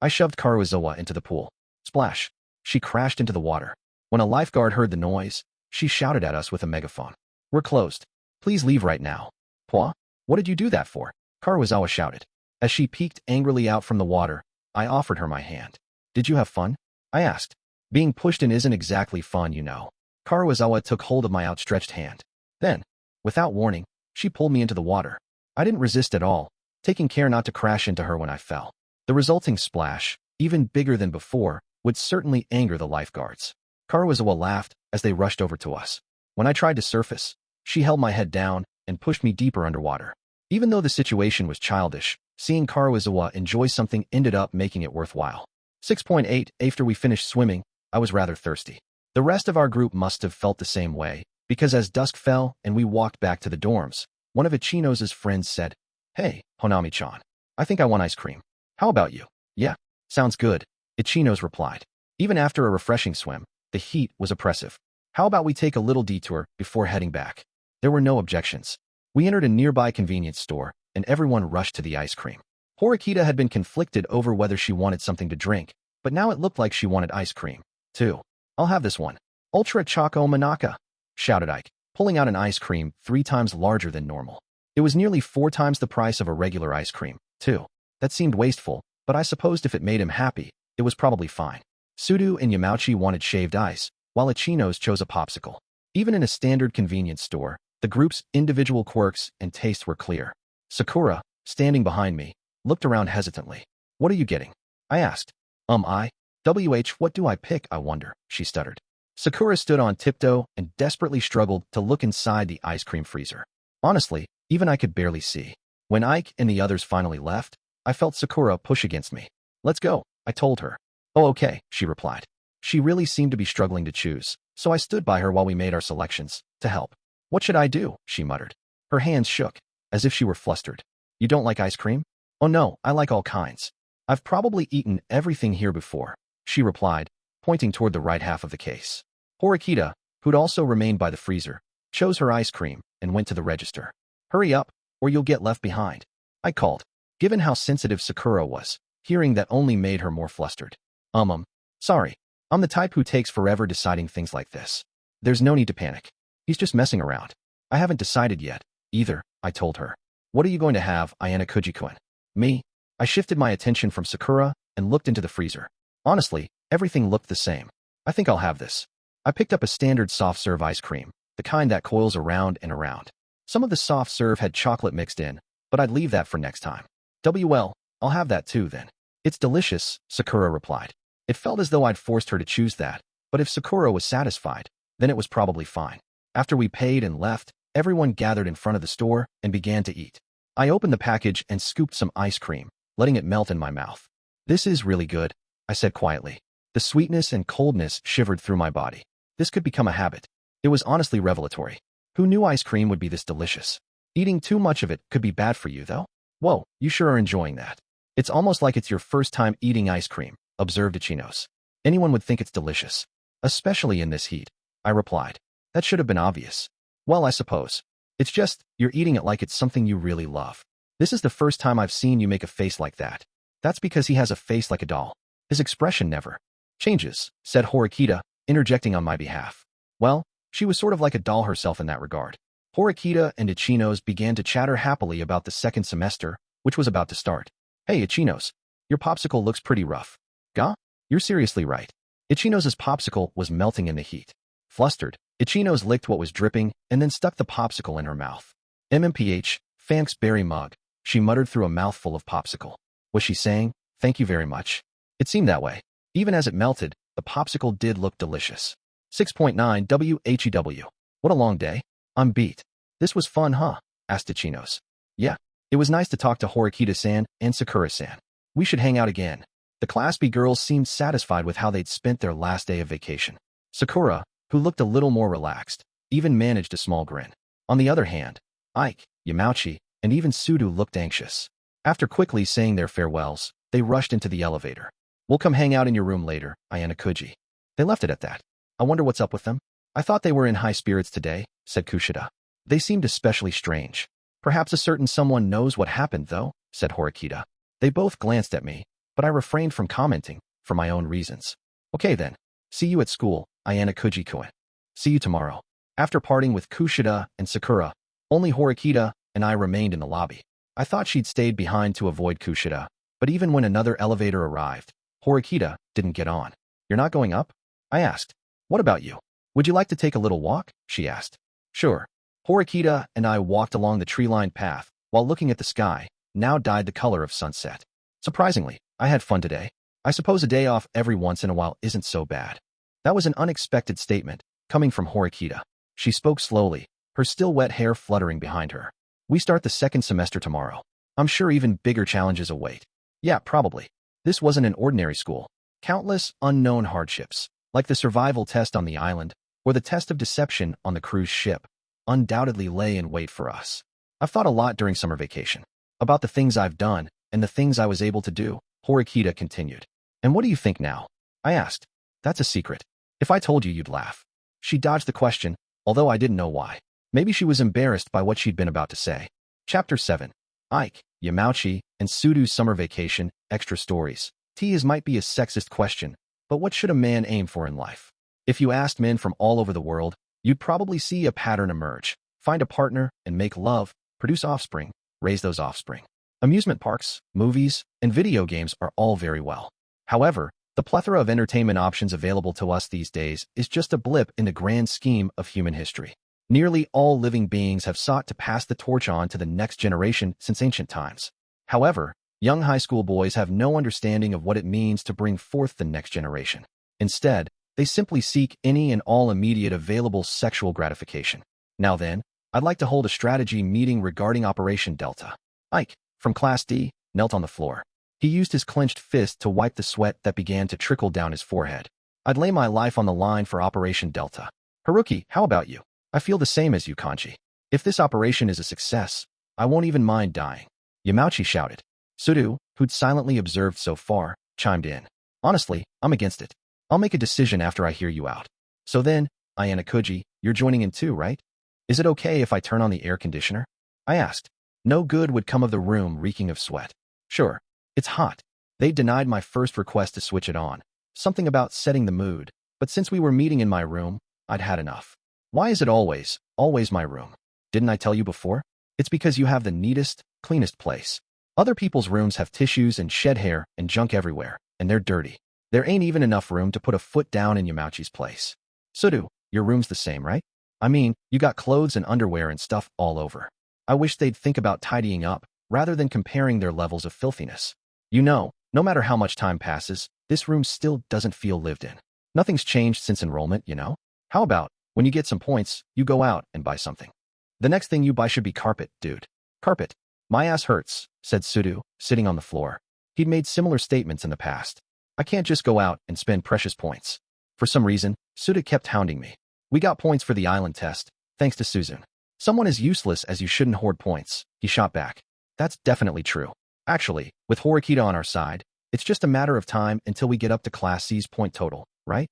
[SPEAKER 1] I shoved Karuizawa into the pool. Splash. She crashed into the water. When a lifeguard heard the noise, she shouted at us with a megaphone. We're closed. Please leave right now. What? What did you do that for? Karuizawa shouted. As she peeked angrily out from the water, I offered her my hand. Did you have fun? I asked. Being pushed in isn't exactly fun, you know. Karuizawa took hold of my outstretched hand. Then, without warning, she pulled me into the water. I didn't resist at all, taking care not to crash into her when I fell. The resulting splash, even bigger than before, would certainly anger the lifeguards. Karuizawa laughed as they rushed over to us. When I tried to surface, she held my head down and pushed me deeper underwater. Even though the situation was childish, seeing Karuizawa enjoy something ended up making it worthwhile. 6.8 After we finished swimming, I was rather thirsty. The rest of our group must have felt the same way, because as dusk fell and we walked back to the dorms, one of Ichinos's friends said, Hey, Honami-chan. I think I want ice cream. How about you? Yeah, sounds good, Ichino's replied. Even after a refreshing swim, the heat was oppressive. How about we take a little detour before heading back? There were no objections. We entered a nearby convenience store, and everyone rushed to the ice cream. Horikita had been conflicted over whether she wanted something to drink, but now it looked like she wanted ice cream, too. I'll have this one. Ultra Choco Manaka, shouted Ike, pulling out an ice cream 3 times larger than normal. It was nearly 4 times the price of a regular ice cream, too. That seemed wasteful, but I supposed if it made him happy, it was probably fine. Sudou and Yamauchi wanted shaved ice, while Ichino's chose a popsicle. Even in a standard convenience store, the group's individual quirks and tastes were clear. Sakura, standing behind me, looked around hesitantly. What are you getting? I asked. What do I pick, I wonder, she stuttered. Sakura stood on tiptoe and desperately struggled to look inside the ice cream freezer. Honestly, even I could barely see. When Ike and the others finally left, I felt Sakura push against me. Let's go, I told her. Oh, okay, she replied. She really seemed to be struggling to choose, so I stood by her while we made our selections, to help. What should I do? She muttered. Her hands shook, as if she were flustered. You don't like ice cream? Oh no, I like all kinds. I've probably eaten everything here before, she replied, pointing toward the right half of the case. Horikita, who'd also remained by the freezer, chose her ice cream and went to the register. Hurry up, or you'll get left behind, I called. Given how sensitive Sakura was, hearing that only made her more flustered. Sorry. I'm the type who takes forever deciding things like this. There's no need to panic. He's just messing around. I haven't decided yet, either, I told her. What are you going to have, Ayanokouji-kun? Me? I shifted my attention from Sakura and looked into the freezer. Honestly, everything looked the same. I think I'll have this. I picked up a standard soft-serve ice cream, the kind that coils around and around. Some of the soft-serve had chocolate mixed in, but I'd leave that for next time. I'll have that too then. It's delicious, Sakura replied. It felt as though I'd forced her to choose that, but if Sakura was satisfied, then it was probably fine. After we paid and left, everyone gathered in front of the store and began to eat. I opened the package and scooped some ice cream, letting it melt in my mouth. This is really good, I said quietly. The sweetness and coldness shivered through my body. This could become a habit. It was honestly revelatory. Who knew ice cream would be this delicious? Eating too much of it could be bad for you, though. Whoa, you sure are enjoying that. It's almost like it's your first time eating ice cream, observed Ichino's. Anyone would think it's delicious. Especially in this heat, I replied. That should have been obvious. Well, I suppose. It's just, you're eating it like it's something you really love. This is the first time I've seen you make a face like that. That's because he has a face like a doll. His expression never changes, said Horikita, interjecting on my behalf. Well, she was sort of like a doll herself in that regard. Horikita and Ichino's began to chatter happily about the second semester, which was about to start. Hey, Ichino's, your popsicle looks pretty rough. Gah? You're seriously right. Ichino's popsicle was melting in the heat. Flustered, Ichino's licked what was dripping and then stuck the popsicle in her mouth. Thanks berry mug, she muttered through a mouthful of popsicle. Was she saying, thank you very much? It seemed that way. Even as it melted, the popsicle did look delicious. 6.9 WHEW. What a long day. I'm beat. This was fun, huh? Asked Ichino's. Yeah. It was nice to talk to Horikita-san and Sakura-san. We should hang out again. The Class B girls seemed satisfied with how they'd spent their last day of vacation. Sakura, who looked a little more relaxed, even managed a small grin. On the other hand, Ike, Yamauchi, and even Sudou looked anxious. After quickly saying their farewells, they rushed into the elevator. We'll come hang out in your room later, Ayanokouji. They left it at that. I wonder what's up with them? I thought they were in high spirits today, said Kushida. They seemed especially strange. Perhaps a certain someone knows what happened, though, said Horikita. They both glanced at me, but I refrained from commenting, for my own reasons. Okay then. See you at school, Ayanokouji-kun. See you tomorrow. After parting with Kushida and Sakura, only Horikita and I remained in the lobby. I thought she'd stayed behind to avoid Kushida, but even when another elevator arrived, Horikita didn't get on. You're not going up? I asked. What about you? Would you like to take a little walk? She asked. Sure. Horikita and I walked along the tree-lined path, while looking at the sky, now dyed the color of sunset. Surprisingly, I had fun today. I suppose a day off every once in a while isn't so bad. That was an unexpected statement, coming from Horikita. She spoke slowly, her still wet hair fluttering behind her. We start the second semester tomorrow. I'm sure even bigger challenges await. Yeah, probably. This wasn't an ordinary school. Countless unknown hardships, like the survival test on the island, or the test of deception on the cruise ship, undoubtedly lay in wait for us. I've thought a lot during summer vacation. About the things I've done, and the things I was able to do, Horikita continued. And what do you think now? I asked. That's a secret. If I told you, you'd laugh. She dodged the question, although I didn't know why. Maybe she was embarrassed by what she'd been about to say. Chapter 7. Ike, Yamauchi, and Sudou's summer vacation, extra stories. Is might be a sexist question, but what should a man aim for in life? If you asked men from all over the world, you'd probably see a pattern emerge. Find a partner and make love, produce offspring, raise those offspring. Amusement parks, movies, and video games are all very well. However, the plethora of entertainment options available to us these days is just a blip in the grand scheme of human history. Nearly all living beings have sought to pass the torch on to the next generation since ancient times. However, young high school boys have no understanding of what it means to bring forth the next generation. Instead, they simply seek any and all immediate available sexual gratification. Now then, I'd like to hold a strategy meeting regarding Operation Delta. Ike, from Class D, knelt on the floor. He used his clenched fist to wipe the sweat that began to trickle down his forehead. I'd lay my life on the line for Operation Delta. Haruki, how about you? I feel the same as you, Kanji. If this operation is a success, I won't even mind dying. Yamauchi shouted. Sudou, who'd silently observed so far, chimed in. Honestly, I'm against it. I'll make a decision after I hear you out. So then, Ayanokouji, you're joining in too, right? Is it okay if I turn on the air conditioner? I asked. No good would come of the room reeking of sweat. Sure. It's hot. They denied my first request to switch it on. Something about setting the mood. But since we were meeting in my room, I'd had enough. Why is it always my room? Didn't I tell you before? It's because you have the neatest, cleanest place. Other people's rooms have tissues and shed hair and junk everywhere, and they're dirty. There ain't even enough room to put a foot down in Yamauchi's place. Sudou, your room's the same, right? I mean, you got clothes and underwear and stuff all over. I wish they'd think about tidying up, rather than comparing their levels of filthiness. You know, no matter how much time passes, this room still doesn't feel lived in. Nothing's changed since enrollment, you know? How about, when you get some points, you go out and buy something? The next thing you buy should be carpet, dude. Carpet. My ass hurts, said Sudou, sitting on the floor. He'd made similar statements in the past. I can't just go out and spend precious points. For some reason, Sudou kept hounding me. We got points for the island test, thanks to Suzune. Someone as useless as you shouldn't hoard points, he shot back. That's definitely true. Actually, with Horikita on our side, it's just a matter of time until we get up to Class C's point total, right?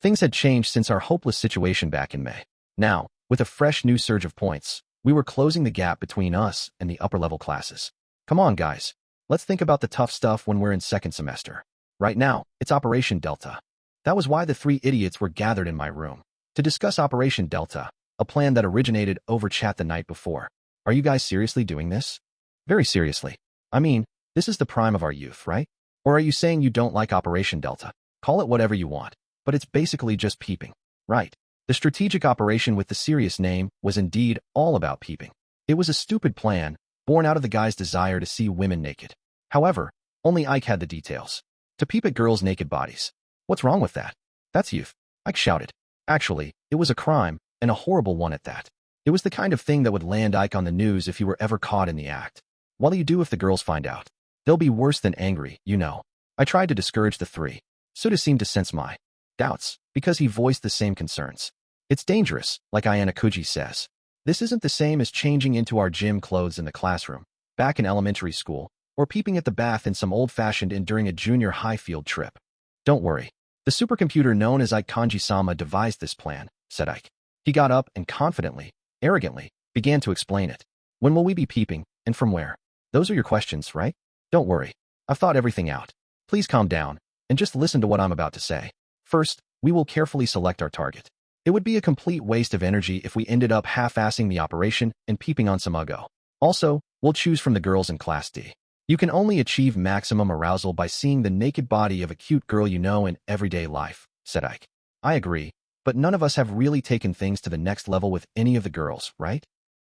[SPEAKER 1] Things had changed since our hopeless situation back in May. Now, with a fresh new surge of points, we were closing the gap between us and the upper-level classes. Come on, guys. Let's think about the tough stuff when we're in second semester. Right now, it's Operation Delta. That was why the three idiots were gathered in my room. To discuss Operation Delta, a plan that originated over chat the night before. Are you guys seriously doing this? Very seriously. I mean, this is the prime of our youth, right? Or are you saying you don't like Operation Delta? Call it whatever you want, but it's basically just peeping, right? The strategic operation with the serious name was indeed all about peeping. It was a stupid plan, born out of the guy's desire to see women naked. However, only Ike had the details. To peep at girls' naked bodies. What's wrong with that? That's youth, Ike shouted. Actually, it was a crime, and a horrible one at that. It was the kind of thing that would land Ike on the news if he were ever caught in the act. What do you do if the girls find out? They'll be worse than angry, you know. I tried to discourage the three. Sudou seemed to sense my doubts, because he voiced the same concerns. It's dangerous, like Ayanokouji says. This isn't the same as changing into our gym clothes in the classroom, back in elementary school, or peeping at the bath in some old-fashioned inn during a junior high field trip. Don't worry. The supercomputer known as Ike Kanji-sama devised this plan, said Ike. He got up and confidently, arrogantly, began to explain it. When will we be peeping, and from where? Those are your questions, right? Don't worry. I've thought everything out. Please calm down, and just listen to what I'm about to say. First, we will carefully select our target. It would be a complete waste of energy if we ended up half-assing the operation and peeping on some uggo. Also, we'll choose from the girls in Class D. You can only achieve maximum arousal by seeing the naked body of a cute girl you know in everyday life, said Ike. I agree, but none of us have really taken things to the next level with any of the girls, right?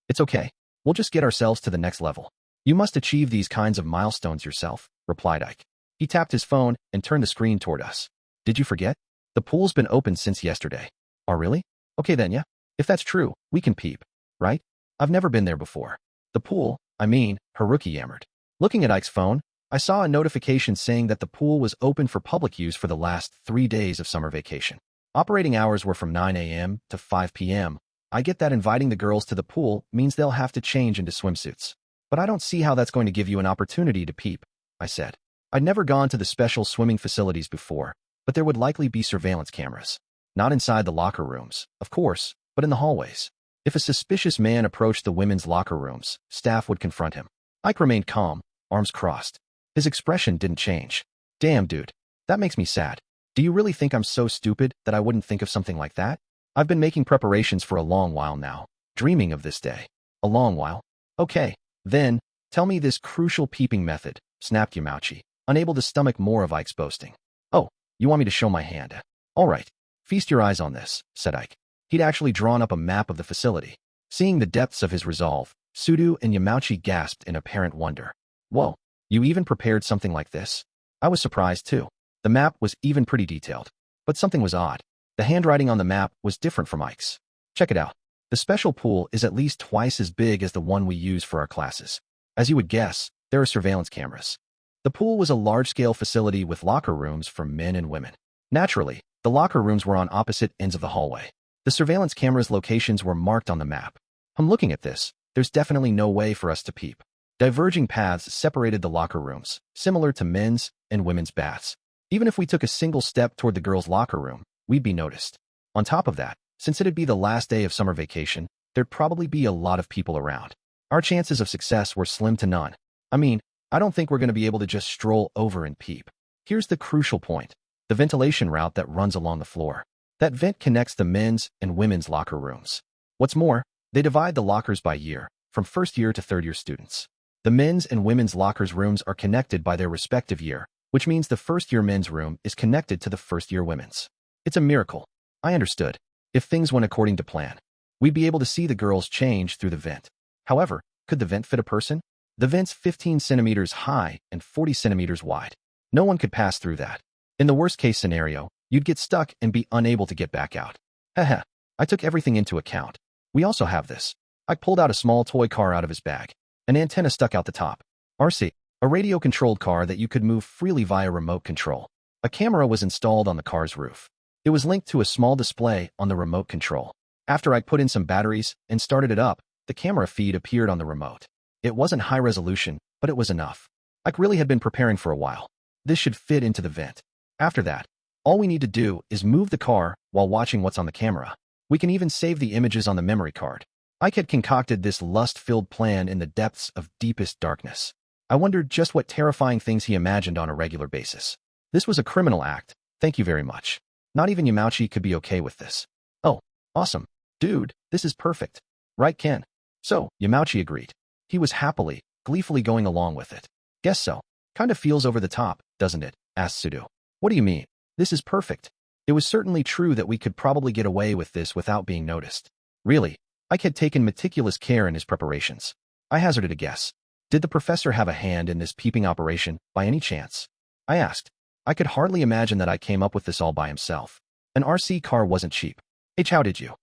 [SPEAKER 1] It's okay. We'll just get ourselves to the next level. You must achieve these kinds of milestones yourself, replied Ike. He tapped his phone and turned the screen toward us. Did you forget? The pool's been open since yesterday. Oh, really? Okay then, yeah. If that's true, we can peep, right? I've never been there before. The pool, Haruki yammered. Looking at Ike's phone, I saw a notification saying that the pool was open for public use for the last 3 days of summer vacation. Operating hours were from 9 a.m. to 5 p.m. I get that inviting the girls to the pool means they'll have to change into swimsuits. But I don't see how that's going to give you an opportunity to peep, I said. I'd never gone to the special swimming facilities before, but there would likely be surveillance cameras. Not inside the locker rooms, of course, but in the hallways. If a suspicious man approached the women's locker rooms, staff would confront him. Ike remained calm, arms crossed. His expression didn't change. Damn, dude. That makes me sad. Do you really think I'm so stupid that I wouldn't think of something like that? I've been making preparations for a long while now, dreaming of this day. A long while? Okay, then, tell me this crucial peeping method, snapped Yamauchi, unable to stomach more of Ike's boasting. Oh, you want me to show my hand? All right. Feast your eyes on this, said Ike. He'd actually drawn up a map of the facility. Seeing the depths of his resolve, Sudou and Yamauchi gasped in apparent wonder. Whoa, you even prepared something like this? I was surprised too. The map was even pretty detailed. But something was odd. The handwriting on the map was different from Ike's. Check it out. The special pool is at least twice as big as the one we use for our classes. As you would guess, there are surveillance cameras. The pool was a large-scale facility with locker rooms for men and women. Naturally, the locker rooms were on opposite ends of the hallway. The surveillance cameras' locations were marked on the map. I'm looking at this. There's definitely no way for us to peep. Diverging paths separated the locker rooms, similar to men's and women's baths. Even if we took a single step toward the girls' locker room, we'd be noticed. On top of that, since it'd be the last day of summer vacation, there'd probably be a lot of people around. Our chances of success were slim to none. I mean, I don't think we're going to be able to just stroll over and peep. Here's the crucial point. The ventilation route that runs along the floor. That vent connects the men's and women's locker rooms. What's more, they divide the lockers by year, from first year to third year students. The men's and women's lockers rooms are connected by their respective year, which means the first year men's room is connected to the first year women's. It's a miracle. I understood. If things went according to plan, we'd be able to see the girls change through the vent. However, could the vent fit a person? The vent's 15 centimeters high and 40 centimeters wide. No one could pass through that. In the worst-case scenario, you'd get stuck and be unable to get back out. Haha, I took everything into account. We also have this. I pulled out a small toy car out of his bag. An antenna stuck out the top. RC, a radio-controlled car that you could move freely via remote control. A camera was installed on the car's roof. It was linked to a small display on the remote control. After I put in some batteries and started it up, the camera feed appeared on the remote. It wasn't high resolution, but it was enough. I really had been preparing for a while. This should fit into the vent. After that, all we need to do is move the car while watching what's on the camera. We can even save the images on the memory card. Ike had concocted this lust-filled plan in the depths of deepest darkness. I wondered just what terrifying things he imagined on a regular basis. This was a criminal act. Thank you very much. Not even Yamauchi could be okay with this. Oh, awesome. Dude, this is perfect. Right, Ken? So, Yamauchi agreed. He was happily, gleefully going along with it. Guess so. Kind of feels over the top, doesn't it? Asked Sudou. What do you mean? This is perfect. It was certainly true that we could probably get away with this without being noticed. Really, Ike had taken meticulous care in his preparations. I hazarded a guess. Did the professor have a hand in this peeping operation, by any chance? I asked. I could hardly imagine that I came up with this all by himself. An RC car wasn't cheap. How did you?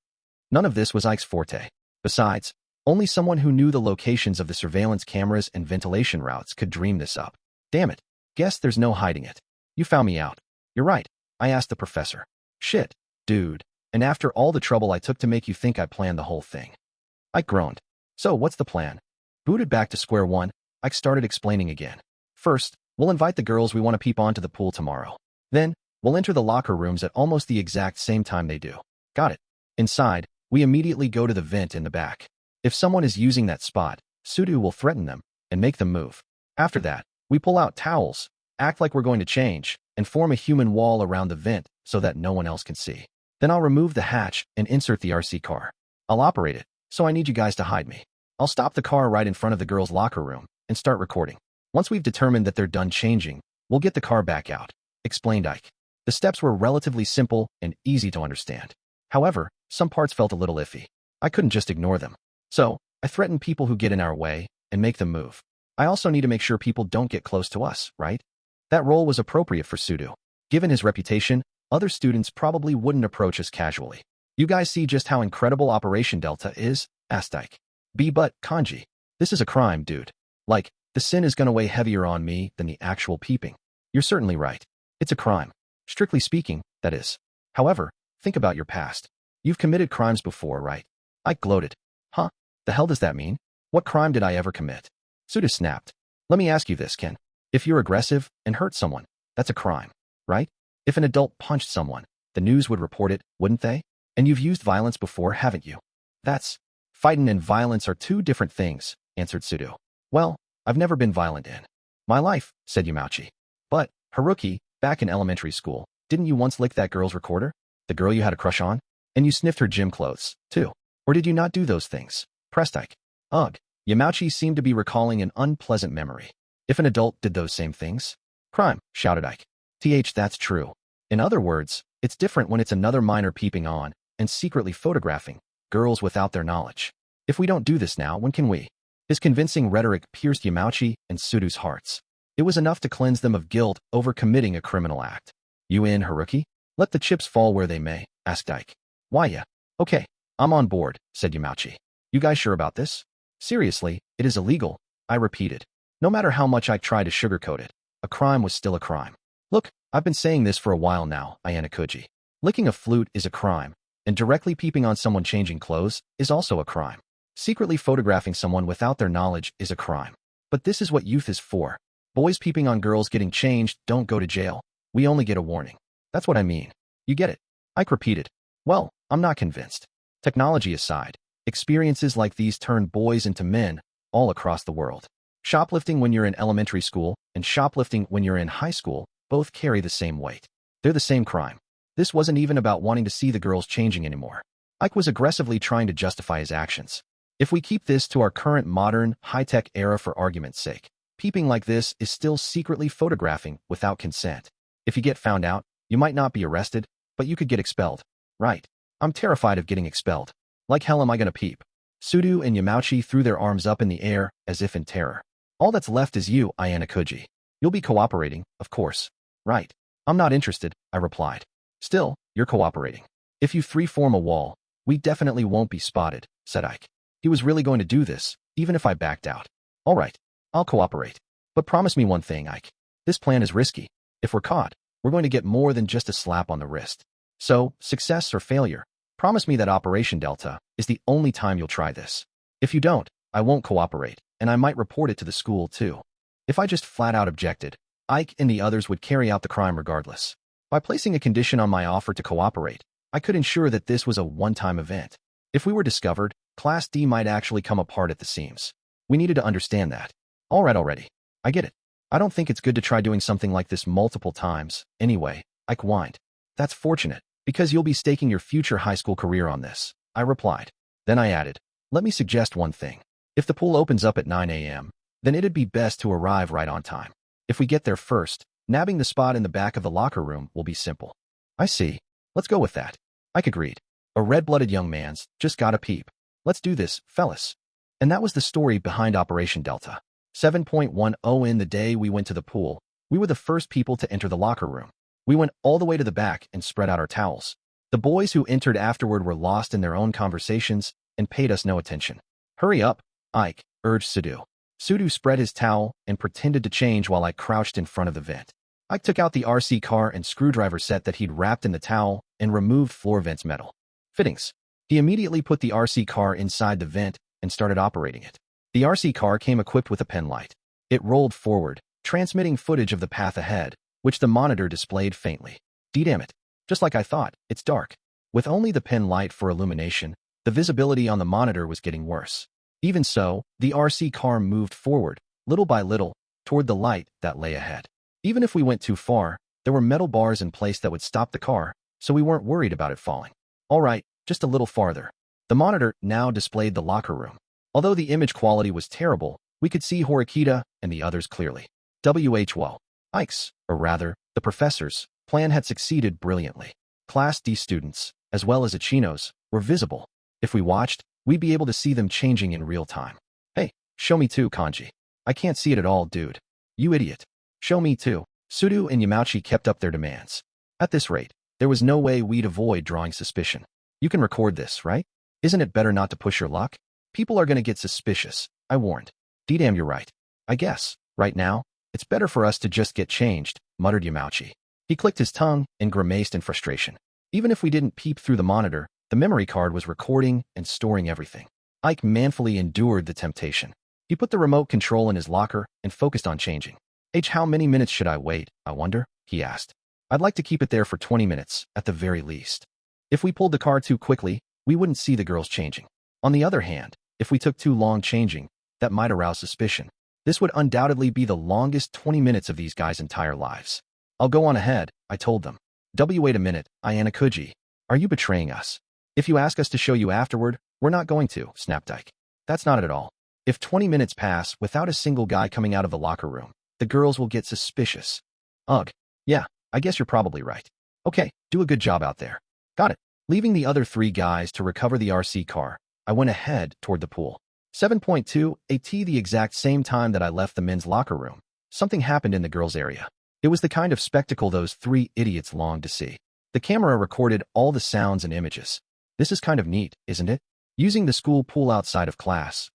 [SPEAKER 1] None of this was Ike's forte. Besides, only someone who knew the locations of the surveillance cameras and ventilation routes could dream this up. Damn it. Guess there's no hiding it. You found me out. You're right. I asked the professor. Shit, dude. And after all the trouble I took to make you think I planned the whole thing. Ike groaned. So what's the plan? Booted back to square one, Ike started explaining again. First, we'll invite the girls we want to peep onto the pool tomorrow. Then, we'll enter the locker rooms at almost the exact same time they do. Got it. Inside, we immediately go to the vent in the back. If someone is using that spot, Sudou will threaten them and make them move. After that, we pull out towels, act like we're going to change, and form a human wall around the vent so that no one else can see. Then I'll remove the hatch and insert the RC car. I'll operate it, so I need you guys to hide me. I'll stop the car right in front of the girls' locker room and start recording. Once we've determined that they're done changing, we'll get the car back out, explained Ike. The steps were relatively simple and easy to understand. However, some parts felt a little iffy. I couldn't just ignore them. So, I threatened people who get in our way and make them move. I also need to make sure people don't get close to us, right? That role was appropriate for Sudou. Given his reputation, other students probably wouldn't approach us casually. You guys see just how incredible Operation Delta is? Asked Ike. But, Kanji, this is a crime, dude. Like, the sin is gonna weigh heavier on me than the actual peeping. You're certainly right. It's a crime. Strictly speaking, that is. However, think about your past. You've committed crimes before, right? Ike gloated. Huh? The hell does that mean? What crime did I ever commit? Sudou snapped. Let me ask you this, Ken. If you're aggressive and hurt someone, that's a crime, right? If an adult punched someone, the news would report it, wouldn't they? And you've used violence before, haven't you? Fighting and violence are two different things, answered Sudou. Well, I've never been violent in my life, said Yamauchi. But, Haruki, back in elementary school, didn't you once lick that girl's recorder? The girl you had a crush on? And you sniffed her gym clothes, too. Or did you not do those things? Pressed Ike. Ugh. Yamauchi seemed to be recalling an unpleasant memory. If an adult did those same things? Crime, shouted Ike. That's true. In other words, it's different when it's another minor peeping on and secretly photographing girls without their knowledge. If we don't do this now, when can we? His convincing rhetoric pierced Yamauchi and Sudou's hearts. It was enough to cleanse them of guilt over committing a criminal act. You in, Haruki? Let the chips fall where they may, asked Ike. Why, yeah. Okay, I'm on board, said Yamauchi. You guys sure about this? Seriously, it is illegal, I repeated. No matter how much I tried to sugarcoat it, a crime was still a crime. Look, I've been saying this for a while now, Ayanokouji. Licking a flute is a crime, and directly peeping on someone changing clothes is also a crime. Secretly photographing someone without their knowledge is a crime. But this is what youth is for. Boys peeping on girls getting changed don't go to jail. We only get a warning. That's what I mean. You get it? Ike repeated. Well, I'm not convinced. Technology aside, experiences like these turn boys into men all across the world. Shoplifting when you're in elementary school and shoplifting when you're in high school both carry the same weight. They're the same crime. This wasn't even about wanting to see the girls changing anymore. Ike was aggressively trying to justify his actions. If we keep this to our current modern, high-tech era for argument's sake, peeping like this is still secretly photographing without consent. If you get found out, you might not be arrested, but you could get expelled. Right. I'm terrified of getting expelled. Like hell am I gonna peep? Sudou and Yamauchi threw their arms up in the air as if in terror. All that's left is you, Ayanokouji. You'll be cooperating, of course. Right. I'm not interested, I replied. Still, you're cooperating. If you three-form a wall, we definitely won't be spotted, said Ike. He was really going to do this, even if I backed out. All right, I'll cooperate. But promise me one thing, Ike. This plan is risky. If we're caught, we're going to get more than just a slap on the wrist. So, success or failure, promise me that Operation Delta is the only time you'll try this. If you don't, I won't cooperate, and I might report it to the school too. If I just flat out objected, Ike and the others would carry out the crime regardless. By placing a condition on my offer to cooperate, I could ensure that this was a one-time event. If we were discovered, Class D might actually come apart at the seams. We needed to understand that. All right already. I get it. I don't think it's good to try doing something like this multiple times. Anyway, Ike whined. That's fortunate, because you'll be staking your future high school career on this, I replied. Then I added, let me suggest one thing. If the pool opens up at 9 a.m., then it'd be best to arrive right on time. If we get there first, nabbing the spot in the back of the locker room will be simple. I see. Let's go with that. Ike agreed. A red-blooded young man's just gotta peep. Let's do this, fellas. And that was the story behind Operation Delta. 7.10 in the day we went to the pool, we were the first people to enter the locker room. We went all the way to the back and spread out our towels. The boys who entered afterward were lost in their own conversations and paid us no attention. Hurry up, Ike, urged Sudou. Sudou spread his towel and pretended to change while I crouched in front of the vent. Ike took out the RC car and screwdriver set that he'd wrapped in the towel and removed floor vent's metal fittings. He immediately put the RC car inside the vent and started operating it. The RC car came equipped with a pen light. It rolled forward, transmitting footage of the path ahead, which the monitor displayed faintly. Damn it. Just like I thought, it's dark. With only the pen light for illumination, the visibility on the monitor was getting worse. Even so, the RC car moved forward, little by little, toward the light that lay ahead. Even if we went too far, there were metal bars in place that would stop the car, so we weren't worried about it falling. All right, just a little farther. The monitor now displayed the locker room. Although the image quality was terrible, we could see Horikita and the others clearly. Well, Ike's, or rather, the professor's, plan had succeeded brilliantly. Class D students, as well as Ichino's, were visible. If we watched, we'd be able to see them changing in real time. Hey, show me too, Kanji. I can't see it at all, dude. You idiot. Show me too. Sudou and Yamauchi kept up their demands. At this rate, there was no way we'd avoid drawing suspicion. You can record this, right? Isn't it better not to push your luck? People are gonna get suspicious, I warned. Damn, you're right. I guess, right now, it's better for us to just get changed, muttered Yamauchi. He clicked his tongue and grimaced in frustration. Even if we didn't peep through the monitor, the memory card was recording and storing everything. Ike manfully endured the temptation. He put the remote control in his locker and focused on changing. How many minutes should I wait, I wonder? He asked. I'd like to keep it there for 20 minutes, at the very least. If we pulled the car too quickly, we wouldn't see the girls changing. On the other hand, if we took too long changing, that might arouse suspicion. This would undoubtedly be the longest 20 minutes of these guys' entire lives. I'll go on ahead, I told them. Wait a minute, Ayanokouji. Are you betraying us? If you ask us to show you afterward, we're not going to, snapped Ike. That's not it at all. If 20 minutes pass without a single guy coming out of the locker room, the girls will get suspicious. Ugh. Yeah, I guess you're probably right. Okay, do a good job out there. Got it. Leaving the other 3 guys to recover the RC car, I went ahead toward the pool. 7.2 AT the exact same time that I left the men's locker room. Something happened in the girls' area. It was the kind of spectacle those 3 idiots longed to see. The camera recorded all the sounds and images. This is kind of neat, isn't it? Using the school pool outside of class,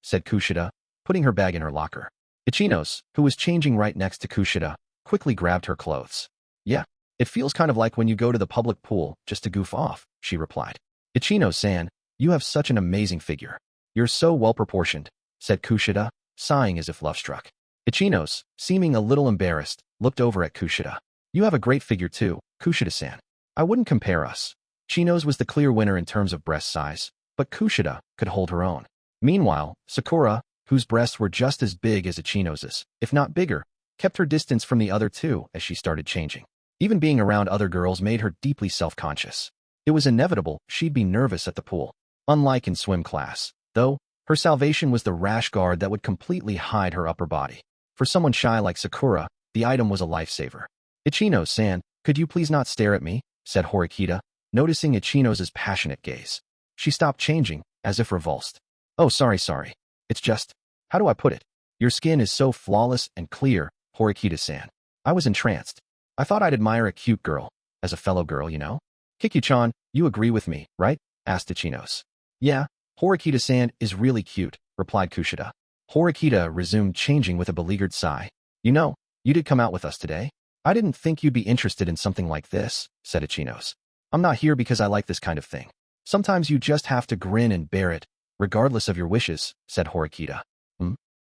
[SPEAKER 1] said Kushida, putting her bag in her locker. Ichinos, who was changing right next to Kushida, quickly grabbed her clothes. Yeah, it feels kind of like when you go to the public pool just to goof off, she replied. Ichino-san, you have such an amazing figure. You're so well-proportioned, said Kushida, sighing as if love-struck. Ichinos, seeming a little embarrassed, looked over at Kushida. You have a great figure too, Kushida-san. I wouldn't compare us. Ichinos was the clear winner in terms of breast size, but Kushida could hold her own. Meanwhile, Sakura, whose breasts were just as big as Ichinos's, if not bigger, kept her distance from the other 2 as she started changing. Even being around other girls made her deeply self-conscious. It was inevitable she'd be nervous at the pool. Unlike in swim class, though, her salvation was the rash guard that would completely hide her upper body. For someone shy like Sakura, the item was a lifesaver. Ichino-san, could you please not stare at me? Said Horikita, noticing Ichinos' passionate gaze. She stopped changing, as if revulsed. Oh, sorry. It's just, how do I put it? Your skin is so flawless and clear, Horikita-san. I was entranced. I thought I'd admire a cute girl, as a fellow girl, you know? Kikyu-chan, you agree with me, right? Asked Ichinos. Yeah, Horikita-san is really cute, replied Kushida. Horikita resumed changing with a beleaguered sigh. You know, you did come out with us today. I didn't think you'd be interested in something like this, said Ichinos. I'm not here because I like this kind of thing. Sometimes you just have to grin and bear it, regardless of your wishes, said Horikita.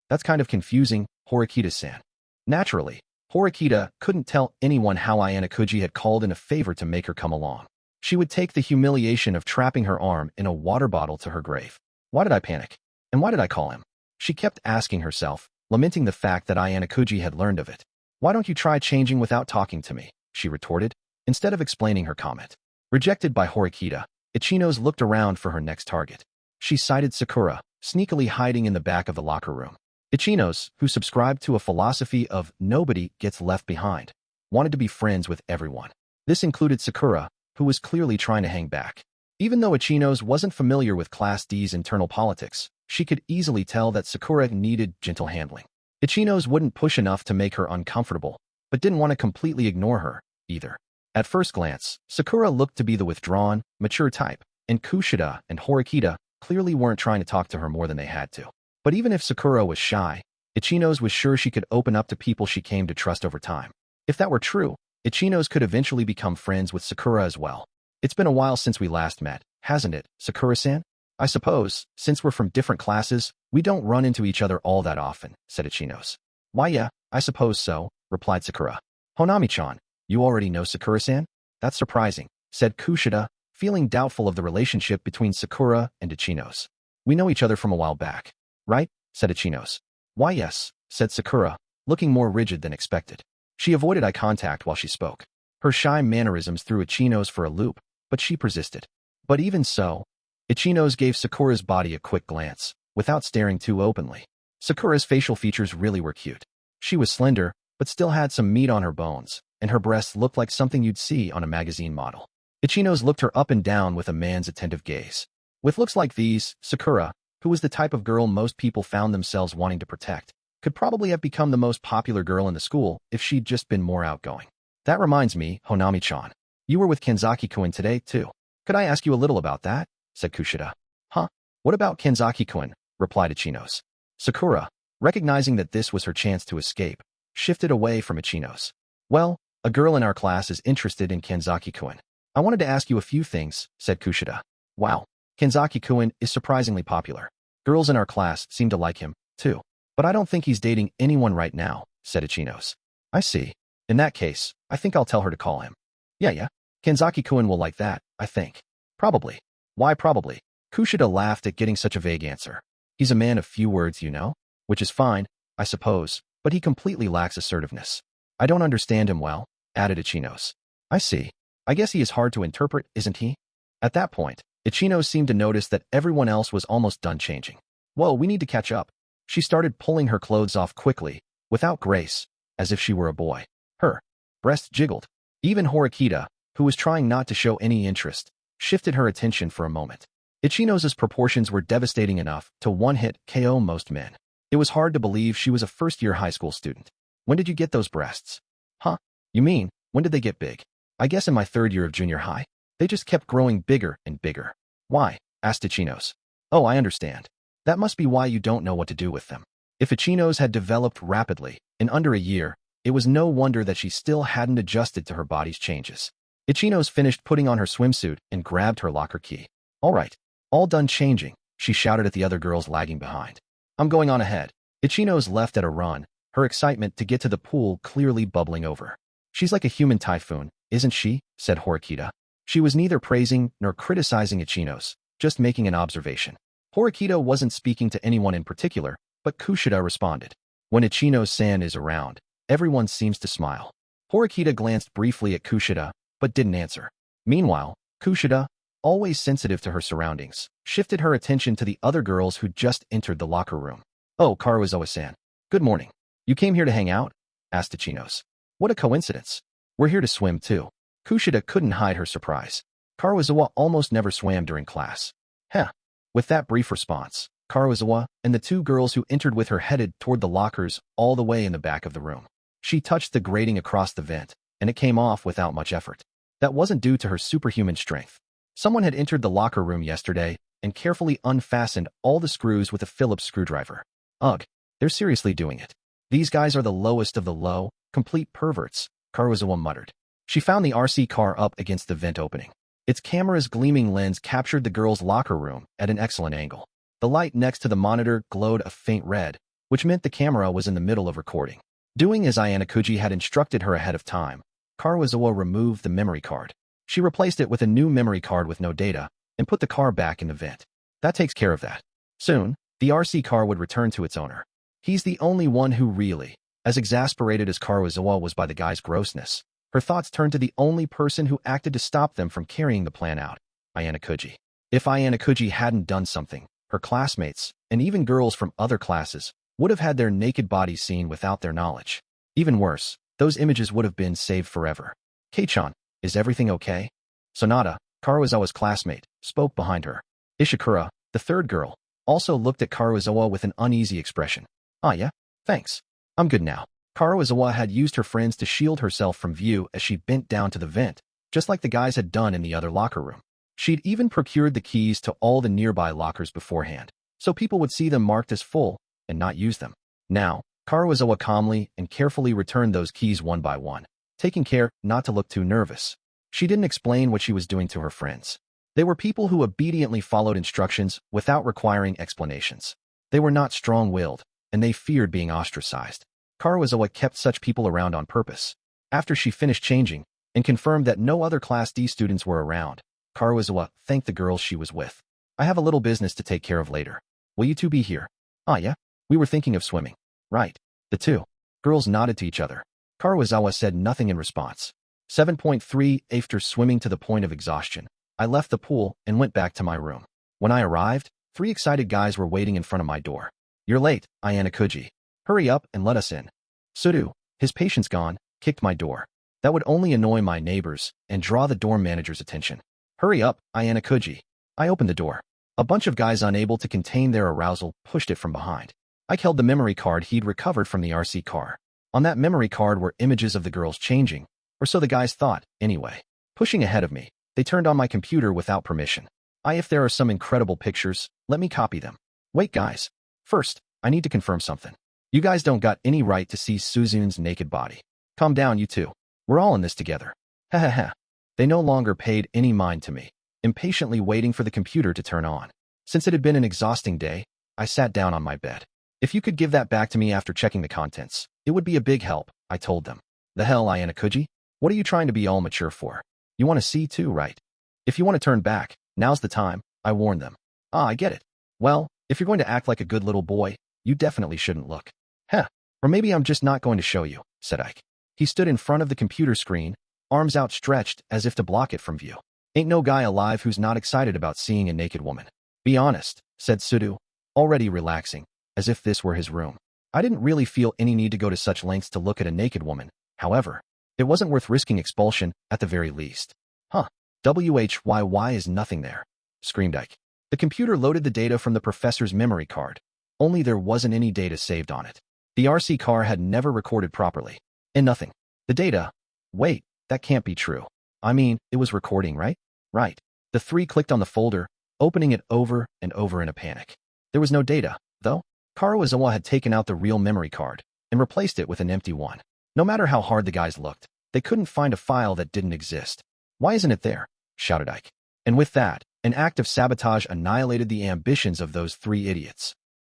[SPEAKER 1] That's kind of confusing, Horikita-san. Naturally, Horikita couldn't tell anyone how Ayanokouji had called in a favor to make her come along. She would take the humiliation of trapping her arm in a water bottle to her grave. Why did I panic? And why did I call him? She kept asking herself, lamenting the fact that Ayanokouji had learned of it. Why don't you try changing without talking to me? She retorted, instead of explaining her comment. Rejected by Horikita, Ichinos looked around for her next target. She sighted Sakura, sneakily hiding in the back of the locker room. Ichinos, who subscribed to a philosophy of nobody gets left behind, wanted to be friends with everyone. This included Sakura, who was clearly trying to hang back. Even though Ichinos wasn't familiar with Class D's internal politics, she could easily tell that Sakura needed gentle handling. Ichinos wouldn't push enough to make her uncomfortable, but didn't want to completely ignore her, either. At first glance, Sakura looked to be the withdrawn, mature type, and Kushida and Horikita clearly weren't trying to talk to her more than they had to. But even if Sakura was shy, Ichinos was sure she could open up to people she came to trust over time. If that were true, Ichinos could eventually become friends with Sakura as well. It's been a while since we last met, hasn't it, Sakura-san? I suppose, since we're from different classes, we don't run into each other all that often, said Ichinos. Why yeah, I suppose so, replied Sakura. Honami-chan, you already know Sakura-san? That's surprising, said Kushida, feeling doubtful of the relationship between Sakura and Ichinos. We know each other from a while back, right? Said Ichinos. Why yes, said Sakura, looking more rigid than expected. She avoided eye contact while she spoke. Her shy mannerisms threw Ichinos for a loop, but she persisted. But even so, Ichinos gave Sakura's body a quick glance, without staring too openly. Sakura's facial features really were cute. She was slender, but still had some meat on her bones, and her breasts looked like something you'd see on a magazine model. Ichinos looked her up and down with a man's attentive gaze. With looks like these, Sakura, who was the type of girl most people found themselves wanting to protect, could probably have become the most popular girl in the school if she'd just been more outgoing. That reminds me, Honami-chan. You were with Kenzaki-kun today, too. Could I ask you a little about that? Said Kushida. Huh? What about Kenzaki-kun? Replied Ichinos. Sakura, recognizing that this was her chance to escape, shifted away from Ichinos. Well, a girl in our class is interested in Kenzaki-kun. I wanted to ask you a few things, said Kushida. Wow, Kenzaki-kun is surprisingly popular. Girls in our class seem to like him, too. But I don't think he's dating anyone right now, said Ichinos. I see. In that case, I think I'll tell her to call him. Yeah. Kanzaki-kun will like that, I think. Probably. Why probably? Kushida laughed at getting such a vague answer. He's a man of few words, you know? Which is fine, I suppose, but he completely lacks assertiveness. I don't understand him well, added Ichinos. I see. I guess he is hard to interpret, isn't he? At that point, Ichinos seemed to notice that everyone else was almost done changing. Whoa, we need to catch up. She started pulling her clothes off quickly, without grace, as if she were a boy. Her breasts jiggled. Even Horikita, who was trying not to show any interest, shifted her attention for a moment. Ichinos' proportions were devastating enough to one-hit KO most men. It was hard to believe she was a first-year high school student. When did you get those breasts? Huh? You mean, when did they get big? I guess in my third year of junior high. They just kept growing bigger and bigger. Why? Asked Ichinos. Oh, I understand. That must be why you don't know what to do with them. If Ichinos had developed rapidly, in under a year, it was no wonder that she still hadn't adjusted to her body's changes. Ichinos finished putting on her swimsuit and grabbed her locker key. All right. All done changing, she shouted at the other girls lagging behind. I'm going on ahead. Ichinos left at a run, her excitement to get to the pool clearly bubbling over. She's like a human typhoon, isn't she? Said Horikita. She was neither praising nor criticizing Ichinos, just making an observation. Horikita wasn't speaking to anyone in particular, but Kushida responded. When Ichinos-san is around, everyone seems to smile. Horikita glanced briefly at Kushida, but didn't answer. Meanwhile, Kushida, always sensitive to her surroundings, shifted her attention to the other girls who just entered the locker room. Oh, Karuizawa-san. Good morning. You came here to hang out? Asked Ichinos. What a coincidence. We're here to swim too. Kushida couldn't hide her surprise. Karuizawa almost never swam during class. Heh. With that brief response, Karuizawa and the two girls who entered with her headed toward the lockers all the way in the back of the room. She touched the grating across the vent, and it came off without much effort. That wasn't due to her superhuman strength. Someone had entered the locker room yesterday and carefully unfastened all the screws with a Phillips screwdriver. Ugh, they're seriously doing it. These guys are the lowest of the low, complete perverts, Karuizawa muttered. She found the RC car up against the vent opening. Its camera's gleaming lens captured the girls' locker room at an excellent angle. The light next to the monitor glowed a faint red, which meant the camera was in the middle of recording. Doing as Ayanokouji had instructed her ahead of time, Karuizawa removed the memory card. She replaced it with a new memory card with no data and put the car back in the vent. That takes care of that. Soon, the RC car would return to its owner. He's the only one who really, as exasperated as Karuizawa was by the guy's grossness, her thoughts turned to the only person who acted to stop them from carrying the plan out, Ayanokouji. If Ayanokouji hadn't done something, her classmates, and even girls from other classes, would have had their naked bodies seen without their knowledge. Even worse, those images would have been saved forever. Kei-chan, is everything okay? Sonata, Karuizawa's classmate, spoke behind her. Ishikura, the third girl, also looked at Karuizawa with an uneasy expression. Ah yeah, thanks. I'm good now. Karuizawa had used her friends to shield herself from view as she bent down to the vent, just like the guys had done in the other locker room. She'd even procured the keys to all the nearby lockers beforehand, so people would see them marked as full and not use them. Now, Karuizawa calmly and carefully returned those keys one by one, taking care not to look too nervous. She didn't explain what she was doing to her friends. They were people who obediently followed instructions without requiring explanations. They were not strong-willed, and they feared being ostracized. Karuizawa kept such people around on purpose. After she finished changing and confirmed that no other Class D students were around, Karuizawa thanked the girls she was with. I have a little business to take care of later. Will you two be here? Ah yeah? We were thinking of swimming. Right. The two girls nodded to each other. Karuizawa said nothing in response. 7.3 After swimming to the point of exhaustion, I left the pool and went back to my room. When I arrived, 3 excited guys were waiting in front of my door. You're late, Ayanokouji. Hurry up and let us in. Sudou, his patience gone, kicked my door. That would only annoy my neighbors and draw the dorm manager's attention. Hurry up, Ayanokouji. I opened the door. A bunch of guys unable to contain their arousal pushed it from behind. I held the memory card he'd recovered from the RC car. On that memory card were images of the girls changing, or so the guys thought, anyway. Pushing ahead of me, they turned on my computer without permission. If there are some incredible pictures, let me copy them. Wait guys. First, I need to confirm something. You guys don't got any right to see Suzune's naked body. Calm down you two. We're all in this together. Ha ha ha. They no longer paid any mind to me, impatiently waiting for the computer to turn on. Since it had been an exhausting day, I sat down on my bed. If you could give that back to me after checking the contents, it would be a big help, I told them. The hell, Ayanokouji? What are you trying to be all mature for? You want to see too, right? If you want to turn back, now's the time, I warned them. Ah, I get it. Well, if you're going to act like a good little boy, you definitely shouldn't look. Heh, or maybe I'm just not going to show you, said Ike. He stood in front of the computer screen, arms outstretched as if to block it from view. Ain't no guy alive who's not excited about seeing a naked woman. Be honest, said Sudou, already relaxing, as if this were his room. I didn't really feel any need to go to such lengths to look at a naked woman. However, it wasn't worth risking expulsion at the very least. Huh, why is nothing there? Screamed Ike. The computer loaded the data from the professor's memory card. Only there wasn't any data saved on it. The RC car had never recorded properly. And nothing. The data. Wait, that can't be true. I mean, it was recording, right? Right. The three clicked on the folder, opening it over and over in a panic. There was no data, though. Karawazawa had taken out the real memory card and replaced it with an empty one. No matter how hard the guys looked, they couldn't find a file that didn't exist. Why isn't it there? Shouted Ike. And with that, an act of sabotage annihilated the ambitions of those three idiots.